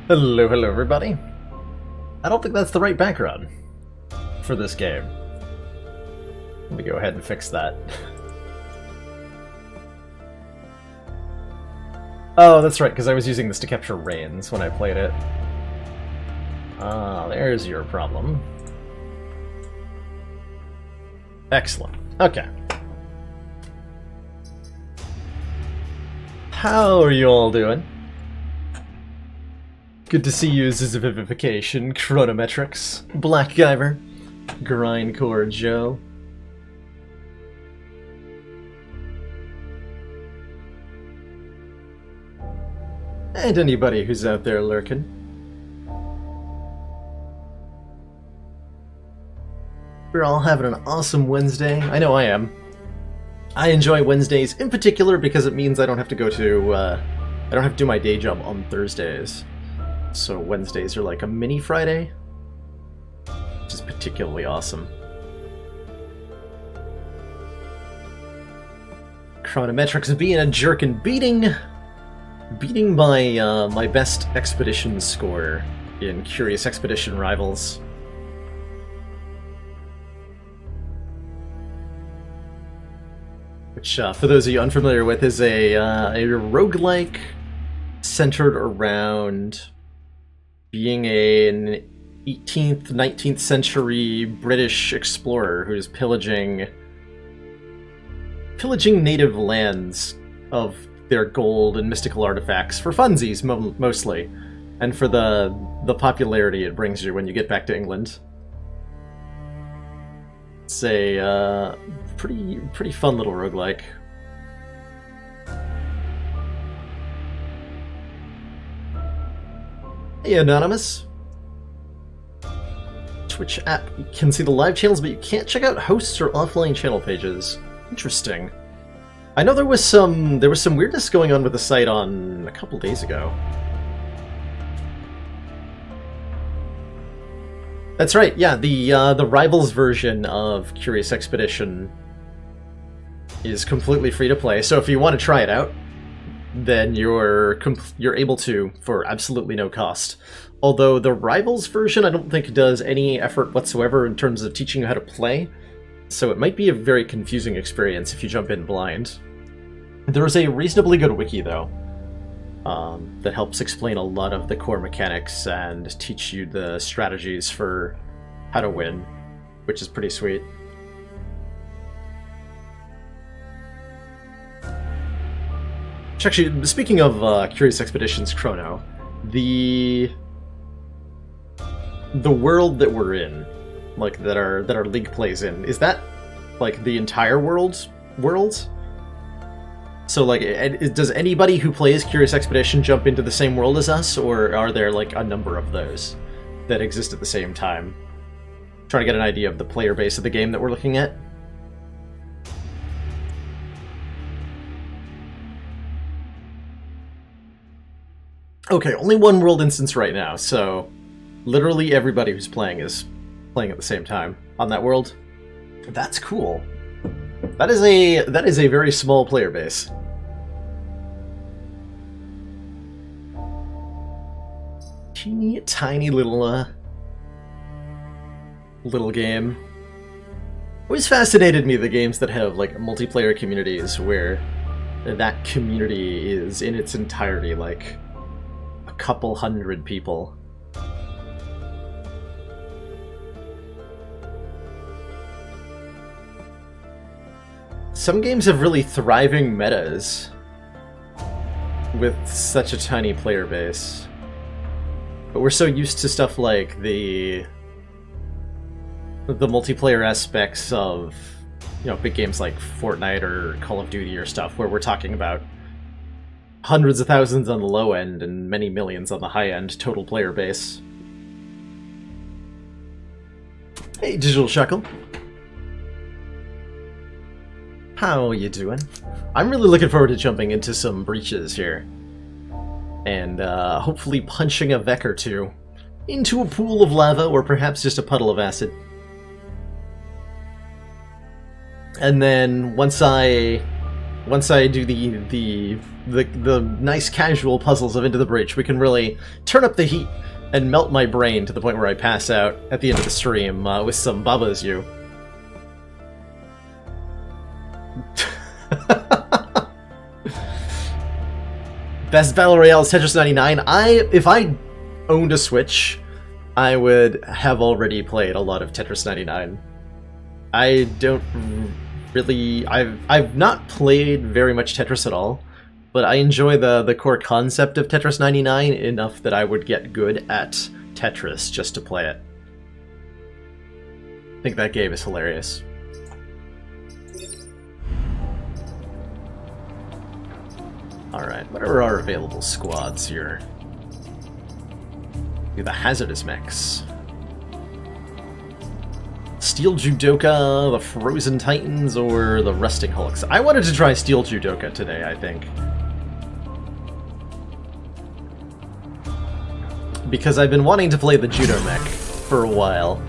Hello, hello everybody. I don't think that's the right background for this game. Let me go ahead and fix that. Oh, that's right, because I was using this to capture rains when I played it. Ah, there's your problem. Excellent. Okay. How are you all doing? Good to see you, Zizivivification, Chronometrics, Blackgiver, Grindcore Joe. And anybody who's out there lurking. We're all having an awesome Wednesday. I know I am. I enjoy Wednesdays in particular because it means I don't have to go to, I don't have to do my day job on Thursdays. So Wednesdays are like a mini Friday, which is particularly awesome. Chronometrics being a jerk and beating my my best expedition score in Curious Expedition Rivals. Which, for those of you unfamiliar with, is a roguelike centered around being an 18th, 19th century British explorer who's pillaging native lands of their gold and mystical artifacts for funsies, mostly, and for the popularity it brings you when you get back to England. It's a pretty fun little roguelike. Hey, Anonymous. Twitch app, you can see the live channels, but you can't check out hosts or offline channel pages. Interesting. I know there was some weirdness going on with the site on a couple days ago. That's right, yeah, the Rivals version of Curious Expedition is completely free to play, so if you want to try it out, then you're able to for absolutely no cost. Although the Rivals version I don't think does any effort whatsoever in terms of teaching you how to play, so it might be a very confusing experience if you jump in blind. There is a reasonably good wiki, though, that helps explain a lot of the core mechanics and teach you the strategies for how to win, which is pretty sweet. Actually, speaking of Curious Expeditions Chrono, the world that we're in, like that our league plays in, is that like the entire world? So like, does anybody who plays Curious Expedition jump into the same world as us, or are there like a number of those that exist at the same time? Trying to get an idea of the player base of the game that we're looking at. Okay, only one world instance right now, so literally everybody who's playing is playing at the same time on that world. That's cool. That is a very small player base. Teeny tiny little game. Always fascinated me the games that have like multiplayer communities where that community is in its entirety like a couple hundred people. Some games have really thriving metas with such a tiny player base. But we're so used to stuff like the multiplayer aspects of, you know, big games like Fortnite or Call of Duty or stuff, where we're talking about hundreds of thousands on the low end and many millions on the high end total player base. Hey, Digital Shuckle. How you doing? I'm really looking forward to jumping into some breaches here. And hopefully punching a Vec or two into a pool of lava, or perhaps just a puddle of acid. And then once I once I do the nice casual puzzles of Into the Breach, we can really turn up the heat and melt my brain to the point where I pass out at the end of the stream with some Baba Is You. Best Battle Royale is Tetris 99. If I owned a Switch, I would have already played a lot of Tetris 99. I don't really... I've not played very much Tetris at all, but I enjoy the core concept of Tetris 99 enough that I would get good at Tetris just to play it. I think that game is hilarious. Alright, what are our available squads here? Do the Hazardous Mechs. Steel Judoka, the Frozen Titans, or the Rusting Hulks? I wanted to try Steel Judoka today, I think. Because I've been wanting to play the Judo Mech for a while.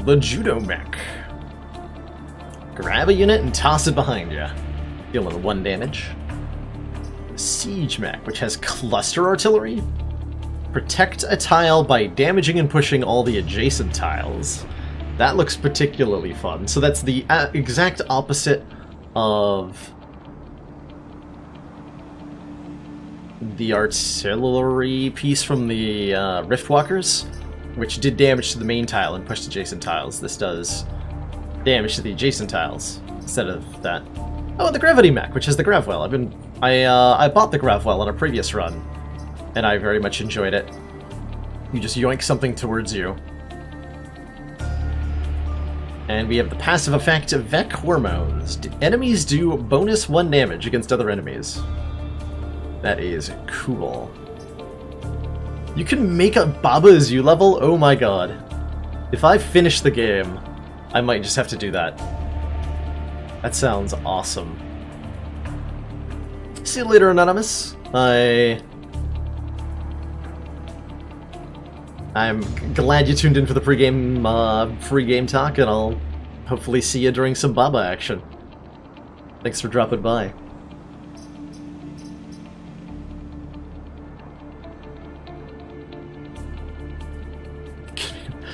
The Judo Mech. Grab a unit and toss it behind you. Dealing 1 damage. Siege Mech, which has cluster artillery. Protect a tile by damaging and pushing all the adjacent tiles. That looks particularly fun. So that's the exact opposite of the artillery piece from the Riftwalkers, which did damage to the main tile and pushed adjacent tiles. This does damage to the adjacent tiles instead of that. Oh, the Gravity Mech, which is the Gravwell. I bought the Gravwell on a previous run, and I very much enjoyed it. You just yoink something towards you. And we have the passive effect of Vec Hormones. Enemies do bonus 1 damage against other enemies. That is cool. You can make a Baba Is You level? Oh my god. If I finish the game, I might just have to do that. That sounds awesome. See you later, Anonymous. I'm glad you tuned in for the pregame free game talk, and I'll hopefully see you during some Baba action. Thanks for dropping by.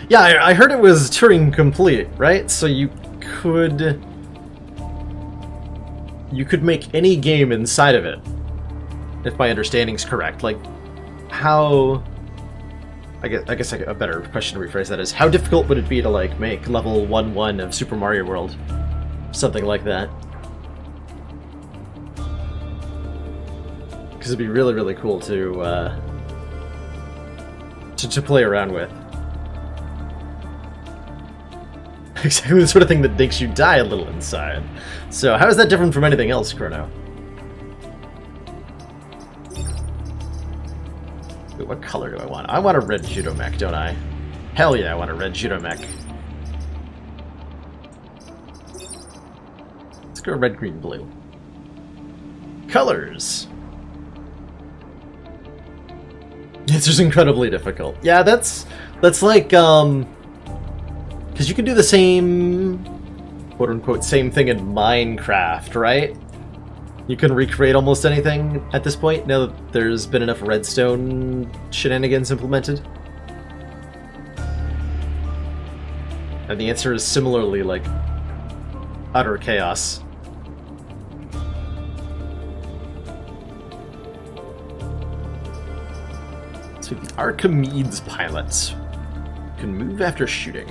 Yeah, I heard it was Turing complete, right? So you could make any game inside of it, if my understanding's correct. Like, how... I guess a better question to rephrase that is, how difficult would it be to, like, make level 1-1 of Super Mario World? Something like that. Because it'd be really, really cool to play around with. Exactly the sort of thing that makes you die a little inside. So how is that different from anything else, Chrono? Wait, what color do I want? I want a red Judo Mech, don't I? Hell yeah, I want a red Judo Mech. Let's go red, green, blue. Colors! It's just incredibly difficult. Yeah, that's like, because you can do the same, quote-unquote, same thing in Minecraft, right? You can recreate almost anything at this point, now that there's been enough redstone shenanigans implemented. And the answer is similarly, like, utter chaos. So the Archimedes pilots can move after shooting.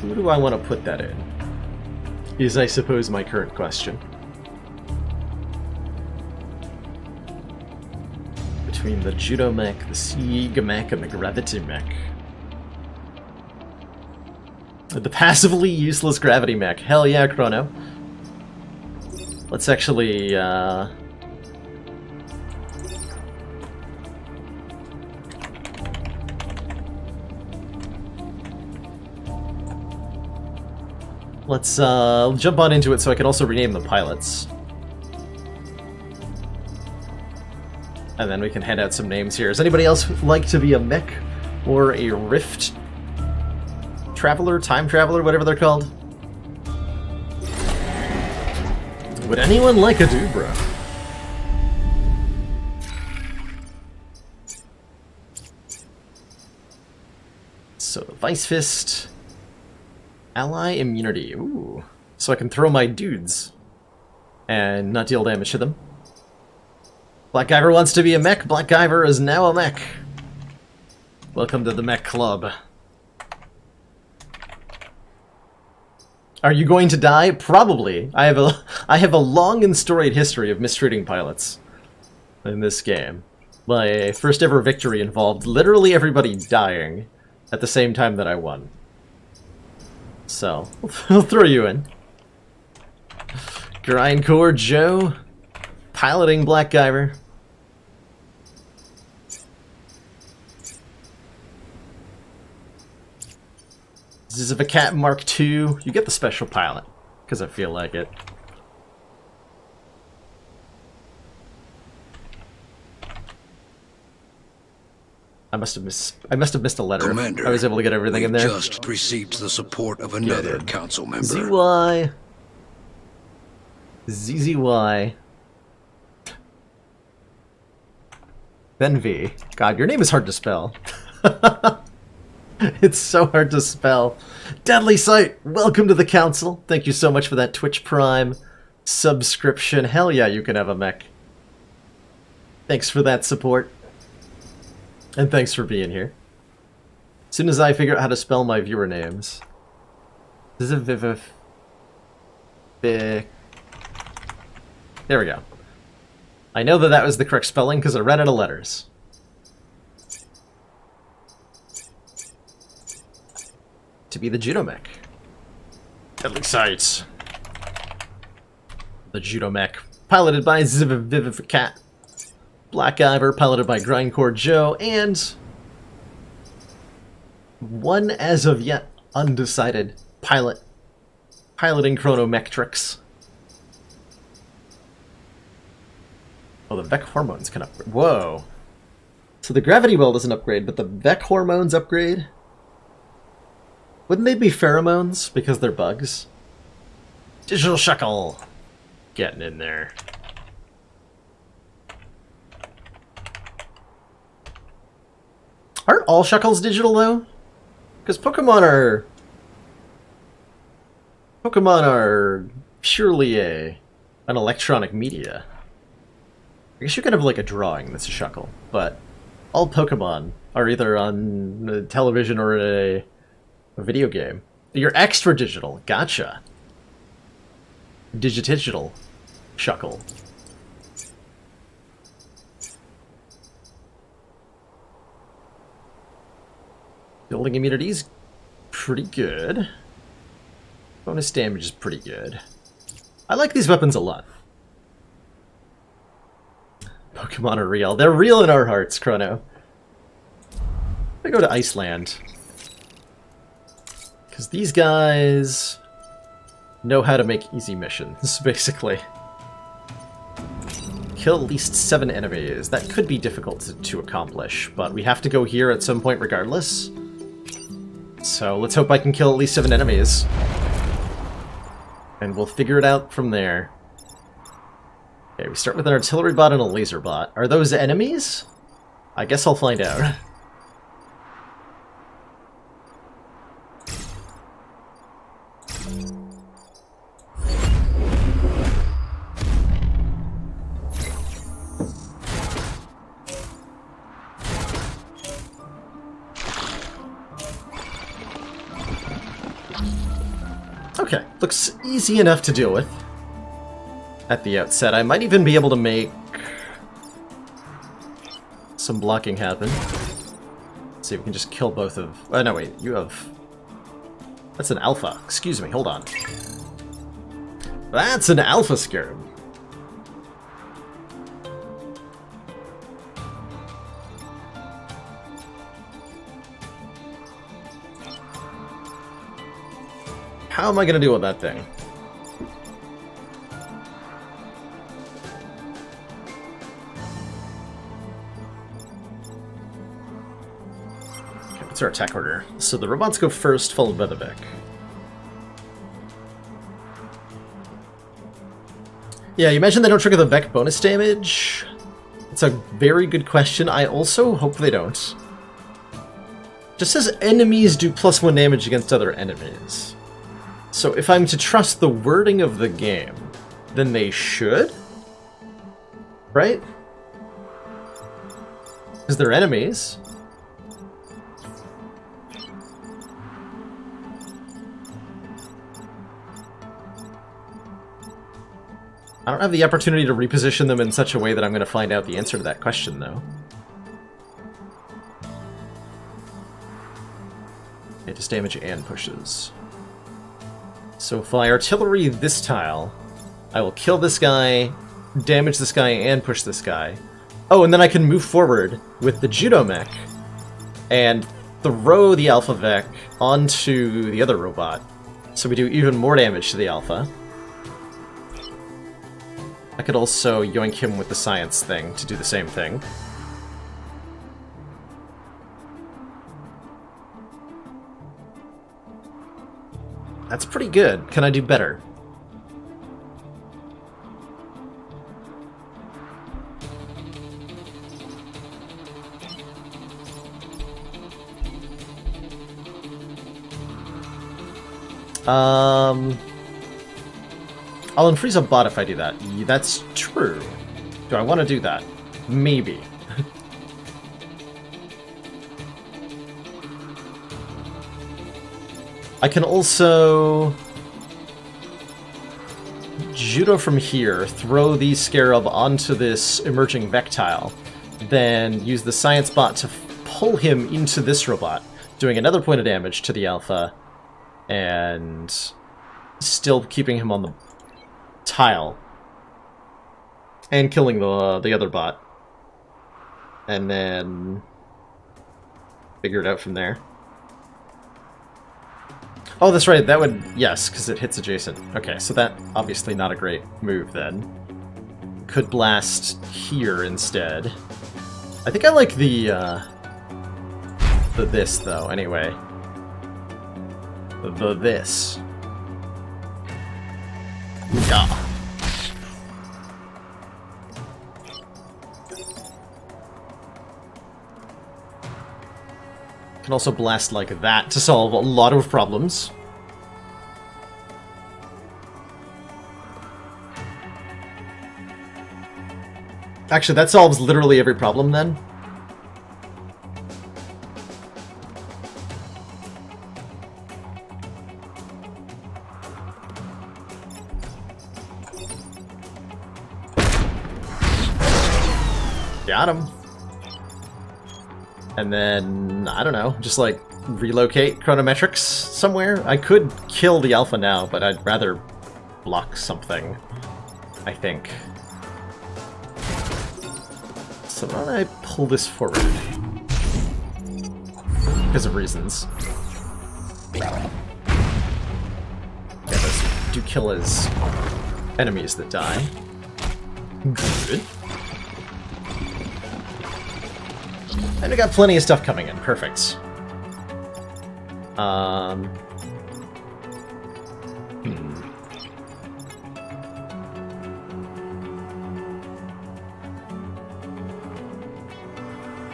Who do I want to put that in? Is, I suppose, my current question. Between the Judo Mech, the Siege Mech, and the Gravity Mech. The passively useless Gravity Mech. Hell yeah, Chrono. Let's actually, let's jump on into it so I can also rename the pilots. And then we can hand out some names here. Does anybody else like to be a mech or a rift traveler, time traveler, whatever they're called. Would anyone like a Dubra? So, Vice Fist. Ally immunity. Ooh. So I can throw my dudes and not deal damage to them. Black Guyver wants to be a mech. Black Guyver is now a mech. Welcome to the mech club. Are you going to die? Probably. I have a long and storied history of mistreating pilots in this game. My first ever victory involved literally everybody dying at the same time that I won. So, we'll throw you in. Grindcore Joe, piloting Black Guyver. Zivicat Mark II. You get the special pilot, because I feel like it. I must have missed a letter. Commander, I was able to get everything in there. Just received the support of another council member. ZZY. Then V. God, your name is hard to spell. It's so hard to spell. Deadly Sight, welcome to the council. Thank you so much for that Twitch Prime subscription. Hell yeah, you can have a mech. Thanks for that support. And thanks for being here. As soon as I figure out how to spell my viewer names. There we go. I know that was the correct spelling because I ran out of letters. To be the Judo mech. Deadly Sights. The Judo mech. Piloted by Zivicat. Black Guyver, piloted by Grindcore Joe, and one as of yet undecided pilot. Piloting Chronometrics. Oh, the Vec hormones can upgrade. Whoa. So the gravity well doesn't upgrade, but the Vec hormones upgrade? Wouldn't they be pheromones because they're bugs? Digital Shuckle. Getting in there. Aren't all Shuckles digital though? Because Pokemon are purely an electronic media. I guess you could have like a drawing that's a Shuckle, but all Pokemon are either on television or a video game. You're extra digital. Gotcha. Digitigital Shuckle. Building immunity is pretty good. Bonus damage is pretty good. I like these weapons a lot. Pokemon are real. They're real in our hearts, Chrono. I go to Iceland. Because these guys know how to make easy missions, basically. Kill at least 7 enemies. That could be difficult to accomplish, but we have to go here at some point regardless. So let's hope I can kill at least 7 enemies. And we'll figure it out from there. Okay, we start with an artillery bot and a laser bot. Are those enemies? I guess I'll find out. Okay, looks easy enough to deal with at the outset. I might even be able to make some blocking happen. Let's see if we can just kill both of... Oh, no, wait, you have... That's an alpha. Excuse me, hold on. That's an alpha scarab. How am I going to deal with that thing? Okay, What's our attack order? So the robots go first, followed by the Vec. Yeah, you imagine they don't trigger the Vec bonus damage? It's a very good question. I also hope they don't. Just says enemies do +1 damage against other enemies. So if I'm to trust the wording of the game, then they should? Right? Because they're enemies. I don't have the opportunity to reposition them in such a way that I'm going to find out the answer to that question, though. It does damage and pushes. So if I artillery this tile, I will kill this guy, damage this guy, and push this guy. Oh, and then I can move forward with the Judo Mech and throw the Alpha Vec onto the other robot. So we do even more damage to the Alpha. I could also yoink him with the science thing to do the same thing. That's pretty good. Can I do better? I'll unfreeze a bot if I do that. That's true. Do I want to do that? Maybe. I can also Judo from here, throw the Scarab onto this emerging Vec tile, then use the Science Bot to pull him into this robot, doing another point of damage to the Alpha, and still keeping him on the tile, and killing the other bot, and then figure it out from there. Oh, that's right, that would... yes, because it hits adjacent. Okay, so that obviously not a great move, then. Could blast here instead. I think I like the this, though, anyway. The this. Yeah. Can also blast like that to solve a lot of problems. Actually, that solves literally every problem then. Got him. And then, I don't know, just like relocate Chronometrics somewhere? I could kill the Alpha now, but I'd rather block something, I think. So why don't I pull this forward? Because of reasons. Yeah, those do kill as enemies that die. Good. And we got plenty of stuff coming in. Perfect.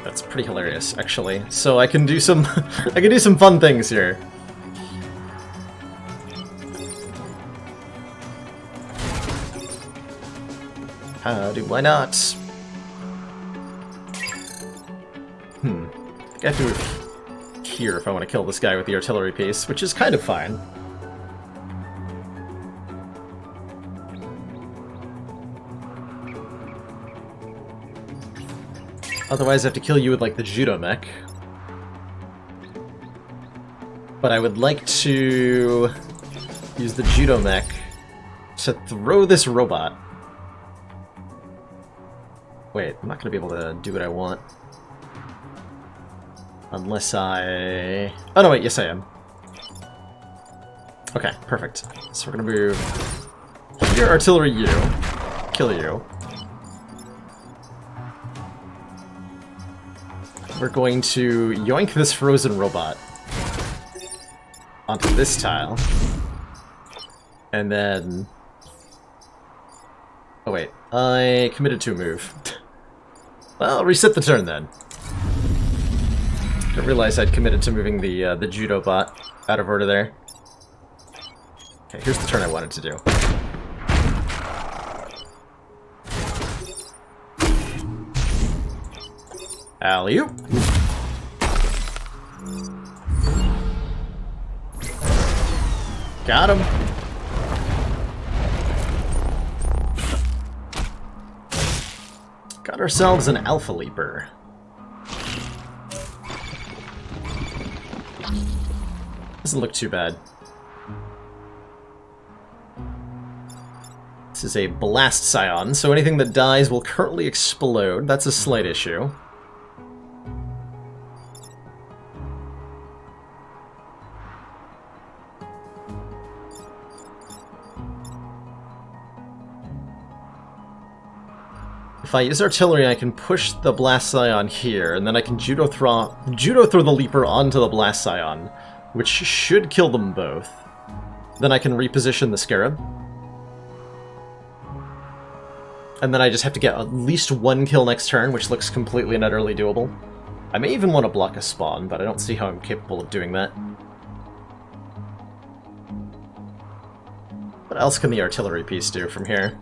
That's pretty hilarious, actually. So I can do some I can do some fun things here. Why not? I have to move here if I want to kill this guy with the artillery piece, which is kind of fine. Otherwise I have to kill you with, like, the Judo Mech. But I would like to use the Judo Mech to throw this robot. Wait, I'm not going to be able to do what I want. Unless I... oh no, wait, yes I am. Okay, perfect. So we're gonna move here, artillery you, kill you. we're going to yoink this frozen robot onto this tile. And then... Oh wait, I committed to a move. Well, reset the turn then. Didn't realize I'd committed to moving the judo bot out of order there. Okay, here's the turn I wanted to do. Alley-oop. Got him. Got ourselves an Alpha Leaper. Doesn't look too bad. This is a Blast Scion, so anything that dies will currently explode. That's a slight issue. If I use artillery, I can push the Blast Scion here, and then I can judo throw the Leaper onto the Blast Scion, which should kill them both. Then I can reposition the Scarab. And then I just have to get at least one kill next turn, which looks completely and utterly doable. I may even want to block a spawn, but I don't see how I'm capable of doing that. What else can the artillery piece do from here?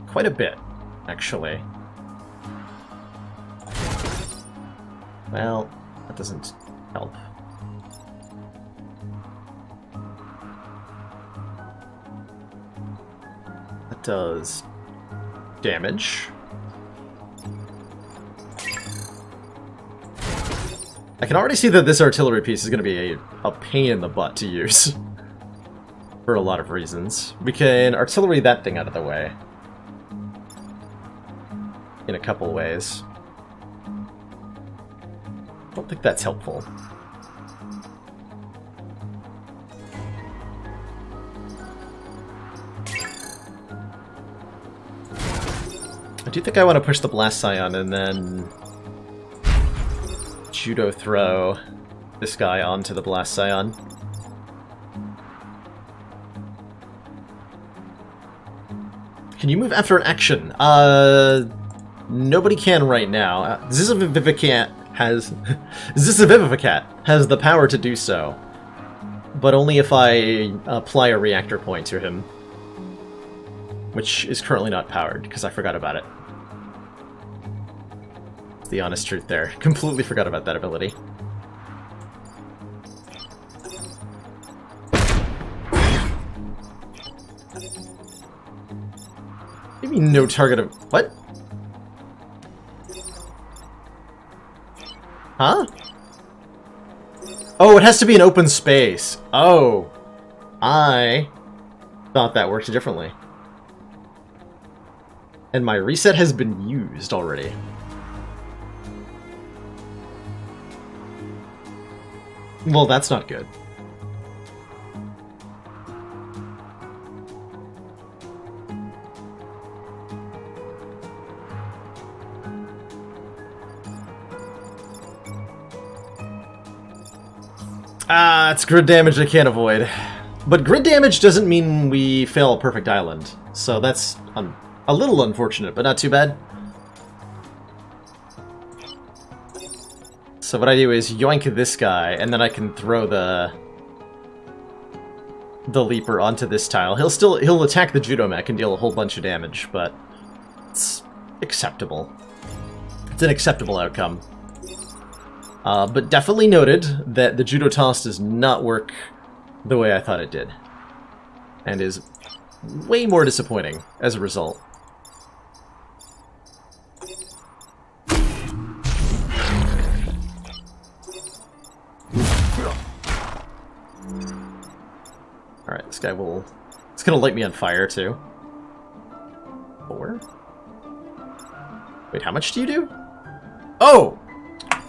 Quite a bit, actually. Well, that doesn't help. That does damage. I can already see that this artillery piece is going to be a pain in the butt to use. For a lot of reasons. We can artillery that thing out of the way. In a couple ways. I don't think that's helpful. I do think I want to push the Blast Scion and then judo throw this guy onto the Blast Scion. Can you move after an action? Nobody can right now. Zizavivicat has the power to do so, but only if I apply a reactor point to him, which is currently not powered because I forgot about it. It's the honest truth there. Completely forgot about that ability. Maybe no target of... What? Huh? Oh, it has to be an open space. Oh. I thought that worked differently. And my reset has been used already. Well, that's not good. Ah, it's grid damage I can't avoid. But grid damage doesn't mean we fail a perfect island. So that's a little unfortunate, but not too bad. So what I do is yoink this guy, and then I can throw the Leaper onto this tile. He'll attack the Judo Mech and deal a whole bunch of damage, but it's acceptable. It's an acceptable outcome. But definitely noted that the Judo Toss does not work the way I thought it did. And is way more disappointing as a result. Alright, this guy will... It's gonna light me on fire, too. 4? Wait, how much do you do? Oh!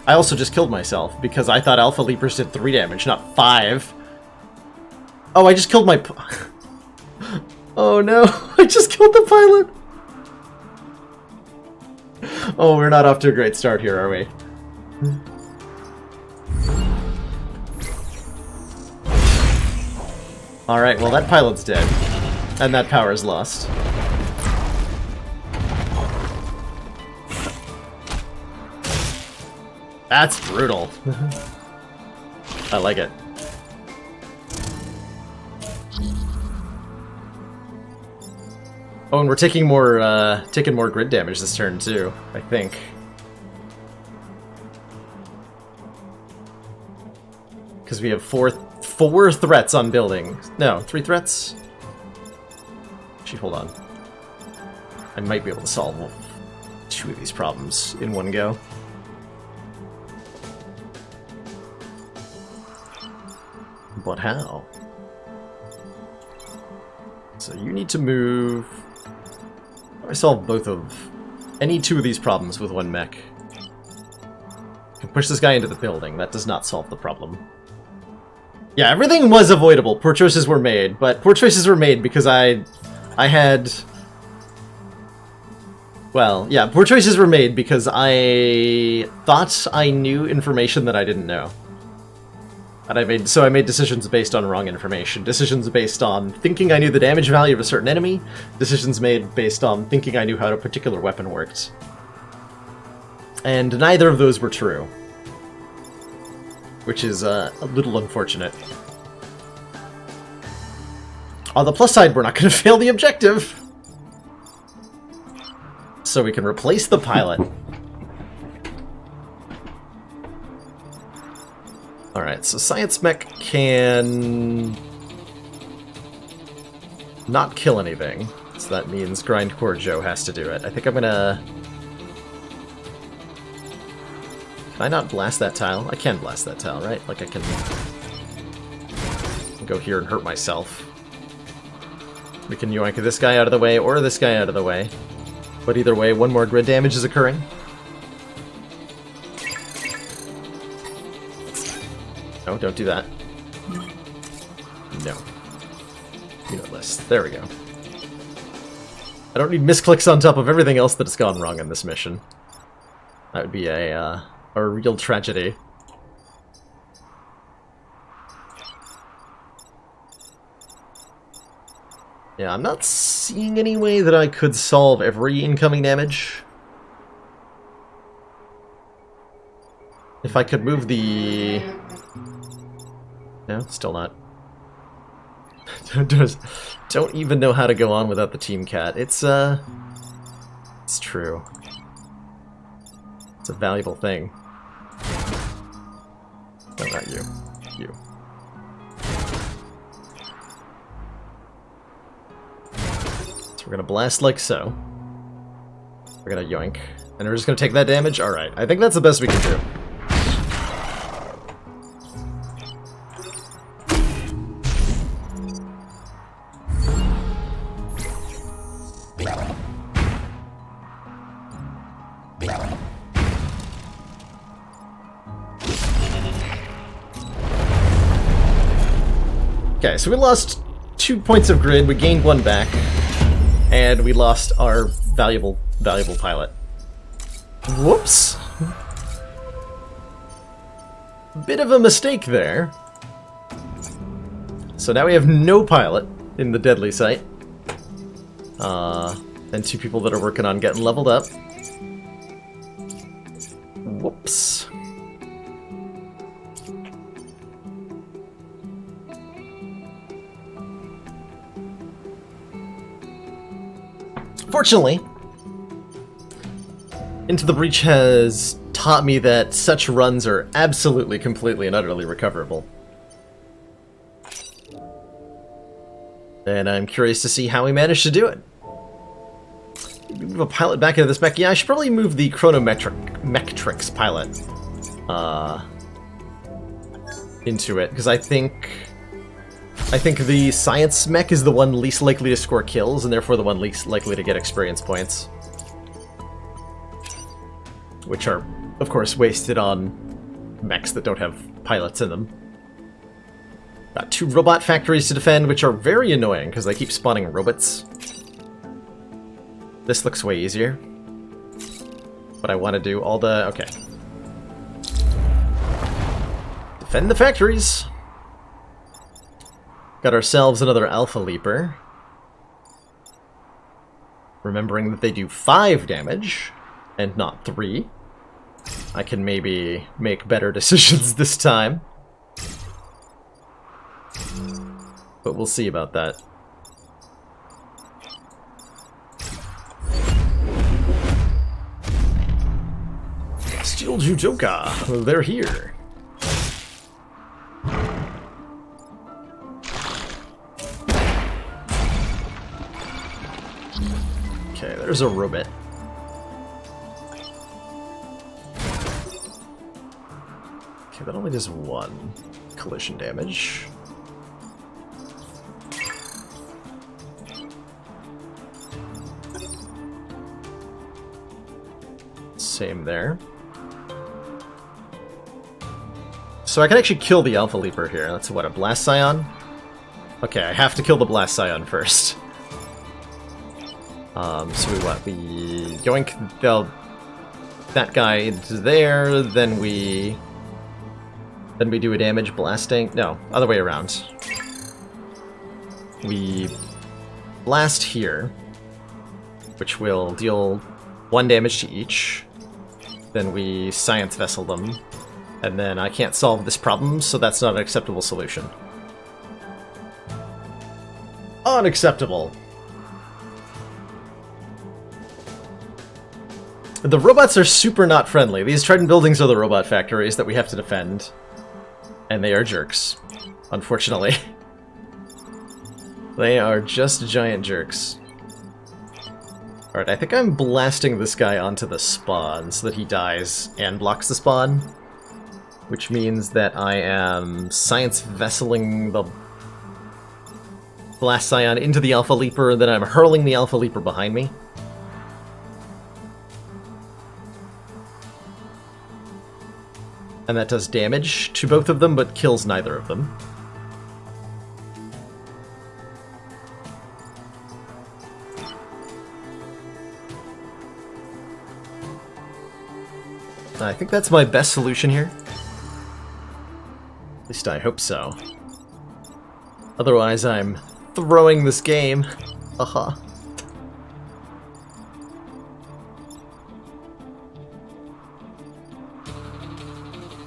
I also just killed myself, because I thought Alpha Leapers did 3 damage, not 5. Oh, I just killed my... Oh no, I just killed the pilot! Oh, we're not off to a great start here, are we? Alright, well that pilot's dead. And that power is lost. That's brutal. I like it. Oh, and we're taking more grid damage this turn too, I think. Because we have four threats on building. No, 3 threats? Actually, hold on. I might be able to solve 2 of these problems in one go. But how? So you need to move... I solve both of... any 2 of these problems with 1 mech. I can push this guy into the building. That does not solve the problem. Yeah, everything was avoidable. Poor choices were made, but poor choices were made because I had... Well, yeah, poor choices were made because I thought I knew information that I didn't know. And I made decisions based on wrong information. Decisions based on thinking I knew the damage value of a certain enemy. Decisions made based on thinking I knew how a particular weapon worked. And neither of those were true. Which is a little unfortunate. On the plus side, we're not going to fail the objective! So we can replace the pilot. Alright, so Science Mech can... not kill anything. So that means Grindcore Joe has to do it. I think I'm gonna... Can I not blast that tile? I can blast that tile, right? Like I can go here and hurt myself. We can yoink this guy out of the way or this guy out of the way. But either way, 1 more grid damage is occurring. No, don't do that. No. You know less. There we go. I don't need misclicks on top of everything else that's gone wrong in this mission. That would be a real tragedy. Yeah, I'm not seeing any way that I could solve every incoming damage. If I could move the... No, still not. Don't even know how to go on without the Team Cat. It's true. It's a valuable thing. No, not you. You. So we're gonna blast like so. We're gonna yoink. And we're just gonna take that damage? Alright, I think that's the best we can do. Okay, so we lost 2 points of grid, we gained 1 back, and we lost our valuable pilot. Whoops! Bit of a mistake there. So now we have no pilot in the deadly site. And 2 people that are working on getting leveled up. Whoops. Fortunately, Into the Breach has taught me that such runs are absolutely, completely, and utterly recoverable. And I'm curious to see how we managed to do it. Move a pilot back into this mech. Yeah, I should probably move the Chronometrix pilot into it, because I think the Science Mech is the one least likely to score kills, and therefore the one least likely to get experience points. Which are, of course, wasted on mechs that don't have pilots in them. Got 2 robot factories to defend, which are very annoying, because they keep spawning robots. This looks way easier. But I want to do all the... okay. Defend the factories. Got ourselves another Alpha Leaper. Remembering that they do 5 damage, and not 3. I can maybe make better decisions this time. But we'll see about that. Steel Judoka, they're here. Okay, there's a robot. Okay, that only does 1 collision damage. Same there. So I can actually kill the Alpha Leaper here. That's what, a Blast Scion? Okay, I have to kill the Blast Scion first. So we what? We yoink that guy into there, then we do a damage blasting. No, other way around. We blast here, which will deal 1 damage to each. Then we Science Vessel them. And then I can't solve this problem, so that's not an acceptable solution. Unacceptable. The robots are super not friendly. These Trident buildings are the robot factories that we have to defend. And they are jerks, unfortunately. They are just giant jerks. Alright, I think I'm blasting this guy onto the spawn so that he dies and blocks the spawn. Which means that I am Science Vesseling the Blast Scion into the Alpha Leaper, and then I'm hurling the Alpha Leaper behind me. And that does damage to both of them, but kills neither of them. I think that's my best solution here. At least I hope so. Otherwise, I'm throwing this game. Haha.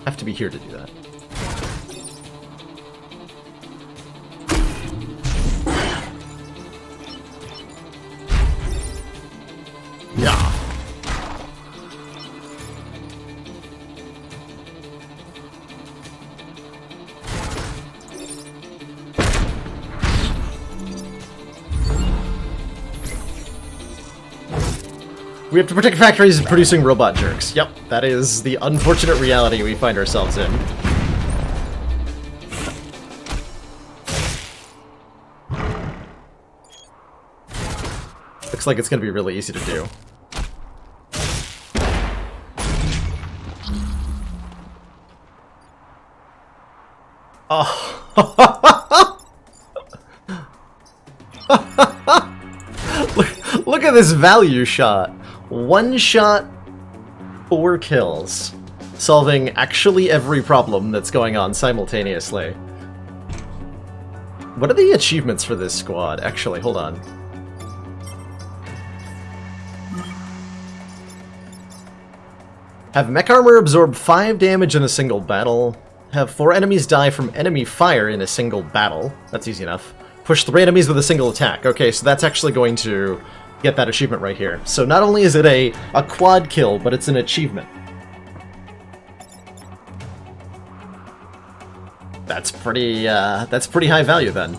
Have to be here to do that. Yeah. We have to protect factories producing robot jerks. Yep, that is the unfortunate reality we find ourselves in. Looks like it's going to be really easy to do. Oh. Look at this value shot. 1 shot, 4 kills. Solving actually every problem that's going on simultaneously. What are the achievements for this squad? Actually, hold on. Have mech armor absorb 5 damage in a single battle. Have 4 enemies die from enemy fire in a single battle. That's easy enough. Push 3 enemies with a single attack. Okay, so that's actually going to get that achievement right here. So not only is it a quad kill, but it's an achievement. That's pretty high value then.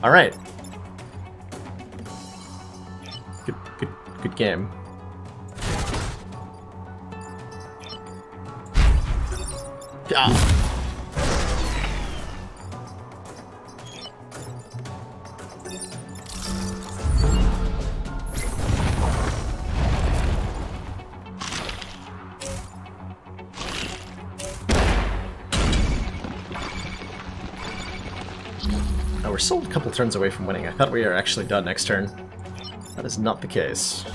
All right. Good game. Yeah. We're still a couple turns away from winning. I thought we are actually done next turn. That is not the case.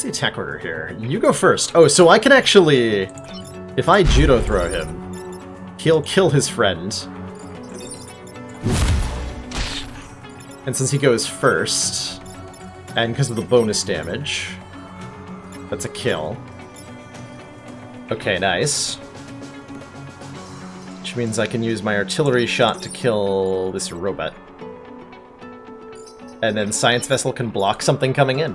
the attack order here? You go first. Oh, so I can actually... If I judo throw him, he'll kill his friend. And since he goes first, and because of the bonus damage, that's a kill. Okay, nice. Which means I can use my artillery shot to kill this robot. And then Science Vessel can block something coming in.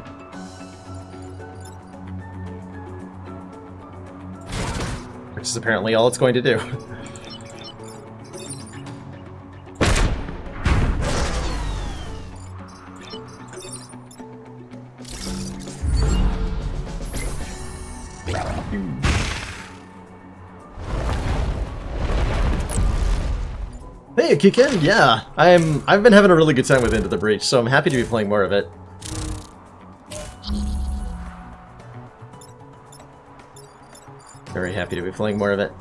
Which is apparently all it's going to do. Hey, Kiken! Yeah, I've been having a really good time with Into the Breach, so I'm happy to be playing more of it. Very happy to be playing more of it.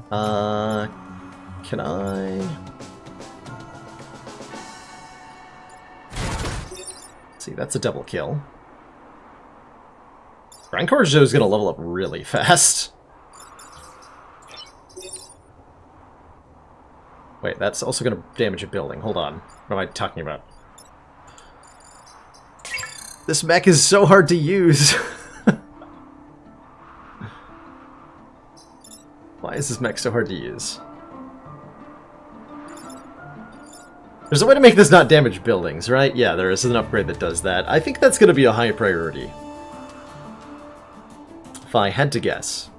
Can I... Let's see, that's a double kill. Rancor Joe's gonna level up really fast. Wait, that's also gonna damage a building. Hold on. What am I talking about? This mech is so hard to use! Why is this mech so hard to use? There's a way to make this not damage buildings, right? Yeah, there is an upgrade that does that. I think that's gonna be a high priority. If I had to guess.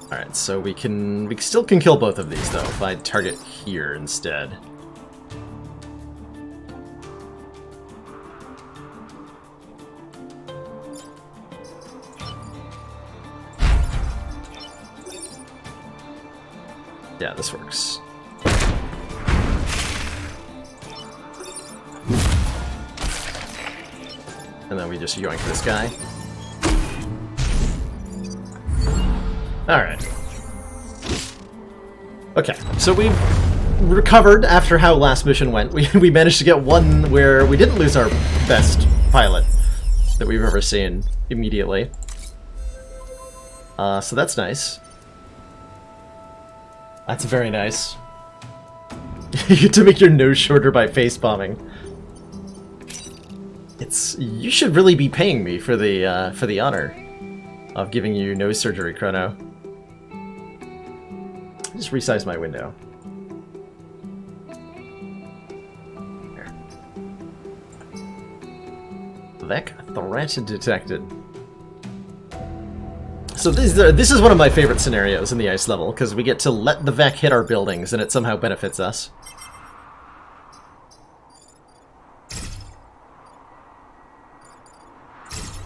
Alright, so we still can kill both of these, though, if I target here instead. Yeah, this works. And then we just yoink this guy. Alright. Okay, so we've recovered after how last mission went. We managed to get one where we didn't lose our best pilot that we've ever seen immediately. So that's nice. That's very nice. You get to make your nose shorter by face bombing. You should really be paying me for the honor of giving you nose surgery, Chrono. Just resize my window. There. Vec threat detected. So this is one of my favorite scenarios in the ice level, because we get to let the Vec hit our buildings and it somehow benefits us.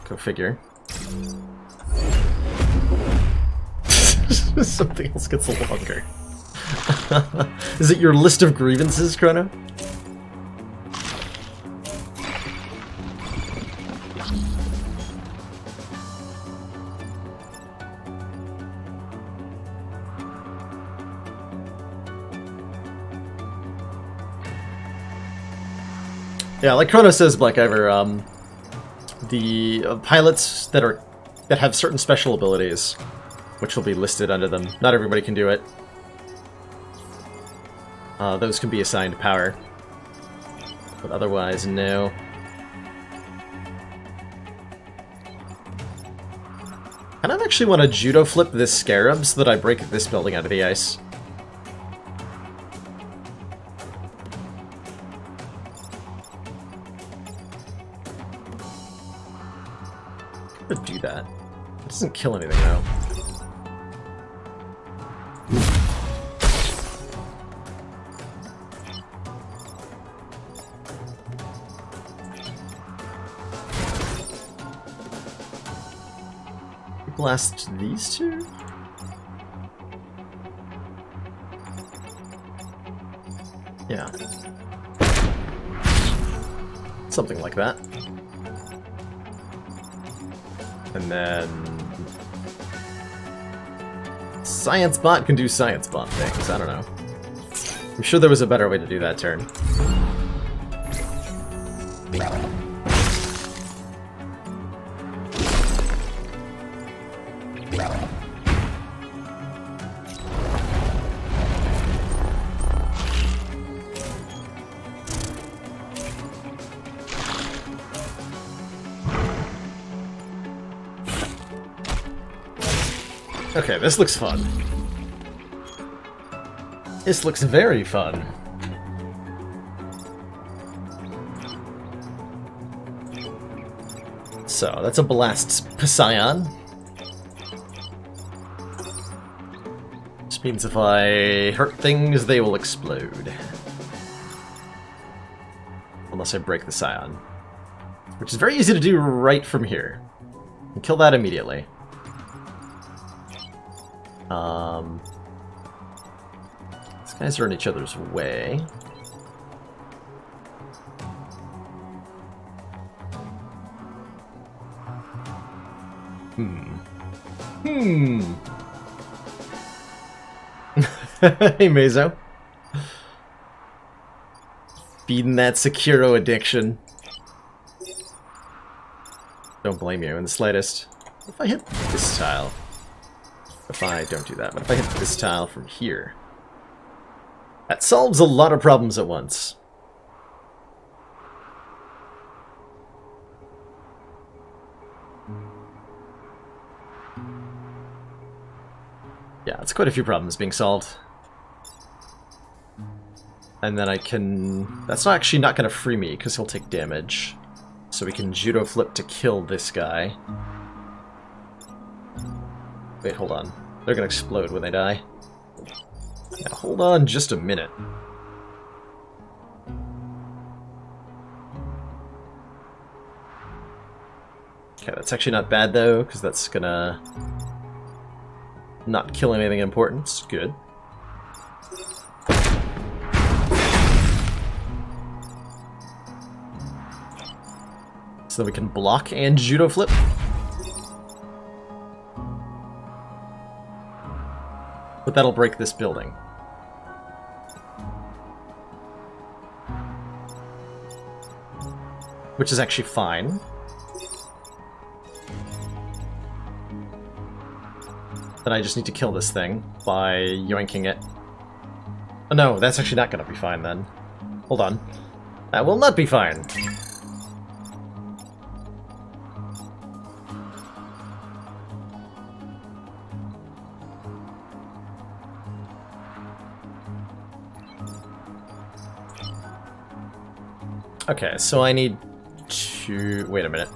Go figure. Something else gets longer. Is it your list of grievances, Chrono? Yeah, like Chrono says, Black Ivor, the pilots that have certain special abilities, which will be listed under them. Not everybody can do it. Those can be assigned power. But otherwise, no. And I actually want to judo flip this scarab so that I break this building out of the ice. Could do that. It doesn't kill anything though. Blast these two? Yeah. Something like that. And then... Science Bot can do Science Bot things, I don't know. I'm sure there was a better way to do that turn. Okay, this looks fun. This looks very fun. So, that's a Blast Psion. Which means if I hurt things, they will explode. Unless I break the Scion. Which is very easy to do right from here. And kill that immediately. These guys are in each other's way. Hey, Mezo. Feeding that Sekiro addiction. Don't blame you in the slightest. If I hit this tile... If I don't do that, but if I hit this tile from here... That solves a lot of problems at once. Yeah, it's quite a few problems being solved. And then I can... That's not actually not going to free me, because he'll take damage. So we can Judo Flip to kill this guy. Wait, hold on. They're going to explode when they die. Now, hold on just a minute. Okay, that's actually not bad, though, because that's going to... not kill anything important. Good. So we can block and Judo Flip. But that'll break this building. Which is actually fine. Then I just need to kill this thing by yoinking it. Oh no, that's actually not going to be fine then. Hold on. That will not be fine. Okay, so I need to... Wait a minute.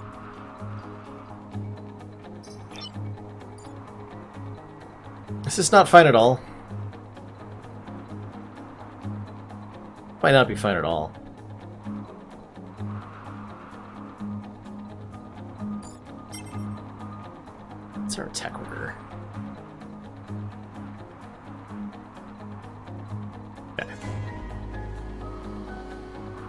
This is not fine at all. Might not be fine at all. What's our attack order? Okay.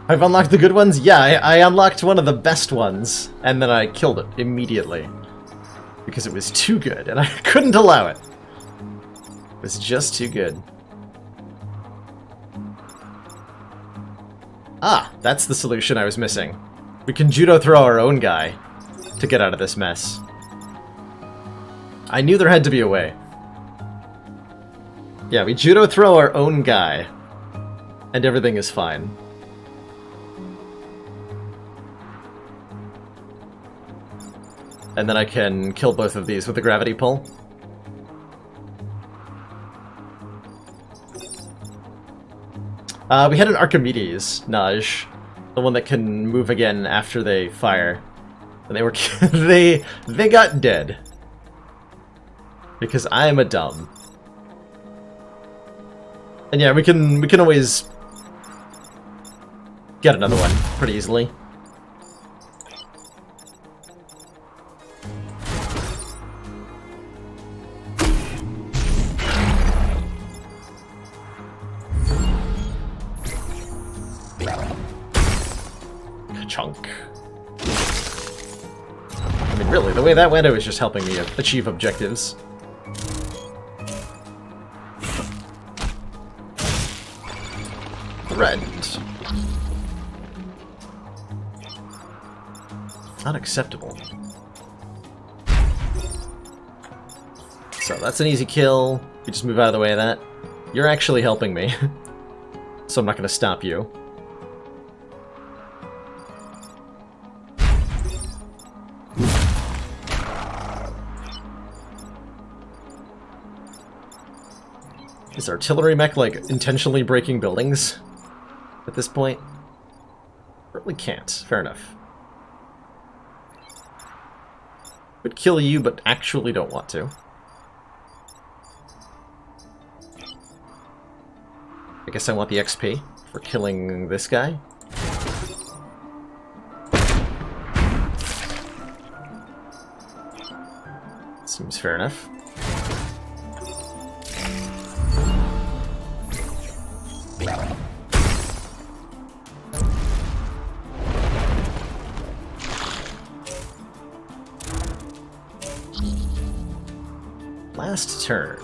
I've unlocked the good ones? Yeah, I unlocked one of the best ones, and then I killed it immediately. Because it was too good, and I couldn't allow it. It was just too good. Ah, that's the solution I was missing. We can judo throw our own guy to get out of this mess. I knew there had to be a way. Yeah, we judo throw our own guy, and everything is fine. And then I can kill both of these with the gravity pull. We had an Archimedes, Naj, the one that can move again after they fire. And they were they got dead. Because I am a dumb. And yeah, we can always get another one pretty easily. Chunk. I mean, really, the way that went, it was just helping me achieve objectives. Red. Unacceptable. So that's an easy kill. You just move out of the way of that. You're actually helping me, so I'm not going to stop you. Is artillery mech, like, intentionally breaking buildings at this point? Really can't. Fair enough. Would kill you, but actually don't want to. I guess I want the XP for killing this guy. Seems fair enough. Last turn.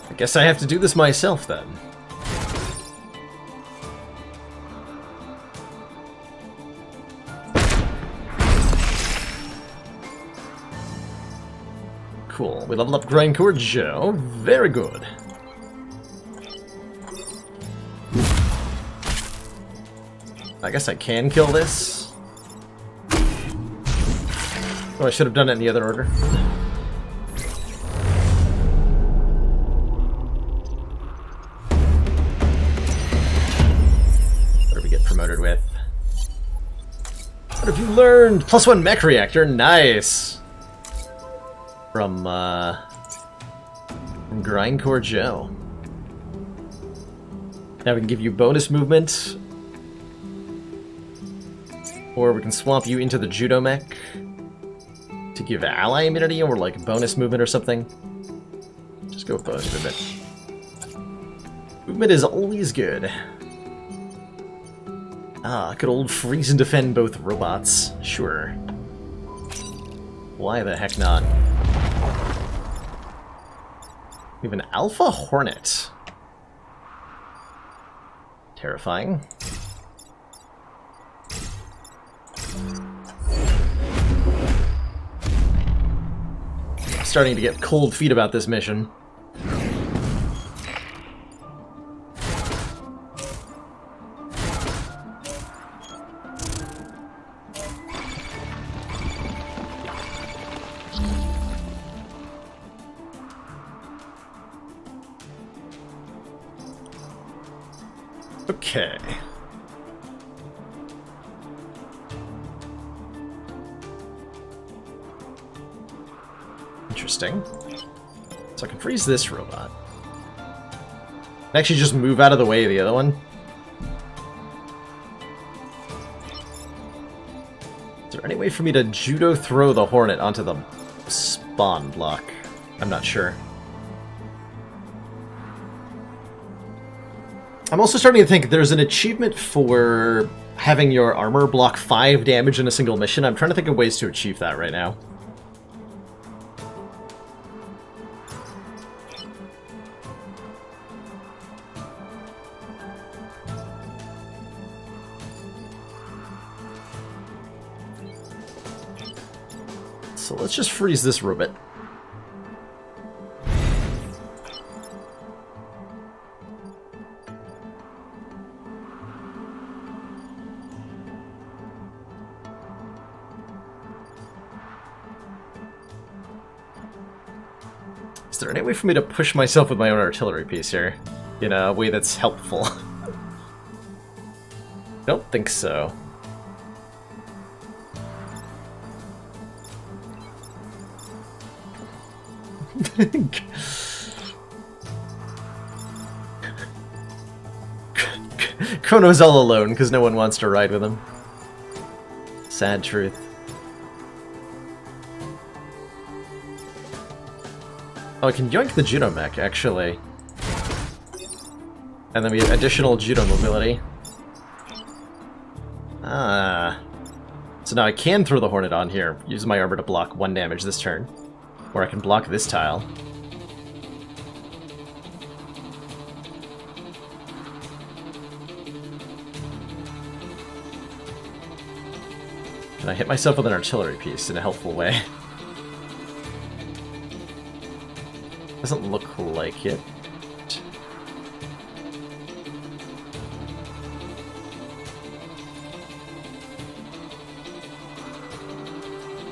I guess I have to do this myself then. Cool. We leveled up Grindcore Joe. Very good. I guess I can kill this. Oh, I should have done it in the other order. What do we get promoted with? What have you learned? +1 mech reactor. Nice. From Grindcore Joe. Now we can give you bonus movement. Or we can swap you into the Judo mech to give ally immunity or like bonus movement or something. Just go with bonus movement. Movement is always good. Ah, good old freeze and defend both robots. Sure. Why the heck not? We have an Alpha Hornet. Terrifying. I'm starting to get cold feet about this mission. Okay. Interesting. So I can freeze this robot. And actually just move out of the way of the other one. Is there any way for me to judo throw the Hornet onto the spawn block? I'm not sure. I'm also starting to think there's an achievement for having your armor block 5 damage in a single mission. I'm trying to think of ways to achieve that right now. So let's just freeze this robot. Is there any way for me to push myself with my own artillery piece here? In a way that's helpful? Don't think so. Kono's all alone because no one wants to ride with him. Sad truth. Oh, I can yoink the Judo mech, actually. And then we have additional Judo mobility. Ah. So now I can throw the Hornet on here, use my armor to block 1 damage this turn. Or I can block this tile. Can I hit myself with an artillery piece in a helpful way? Doesn't look like it.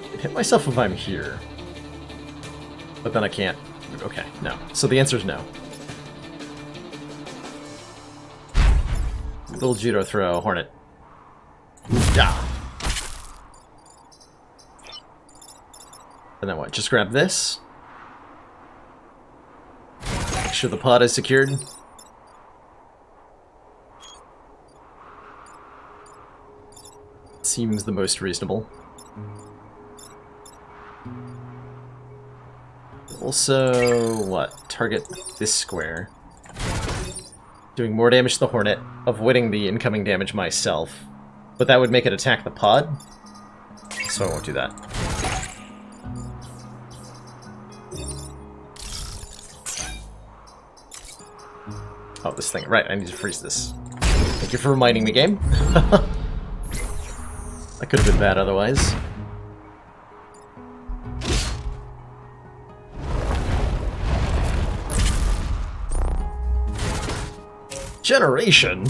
I can hit myself if I'm here. But then I can't. Okay, no. So the answer is no. Little judo throw, Hornet. Yeah. And then what? Just grab this. Make sure the pod is secured. Seems the most reasonable. Also, what? Target this square. Doing more damage to the Hornet, avoiding the incoming damage myself. But that would make it attack the pod. So I won't do that. Oh, this thing. Right, I need to freeze this. Thank you for reminding me, game. That could have been bad otherwise. Generation?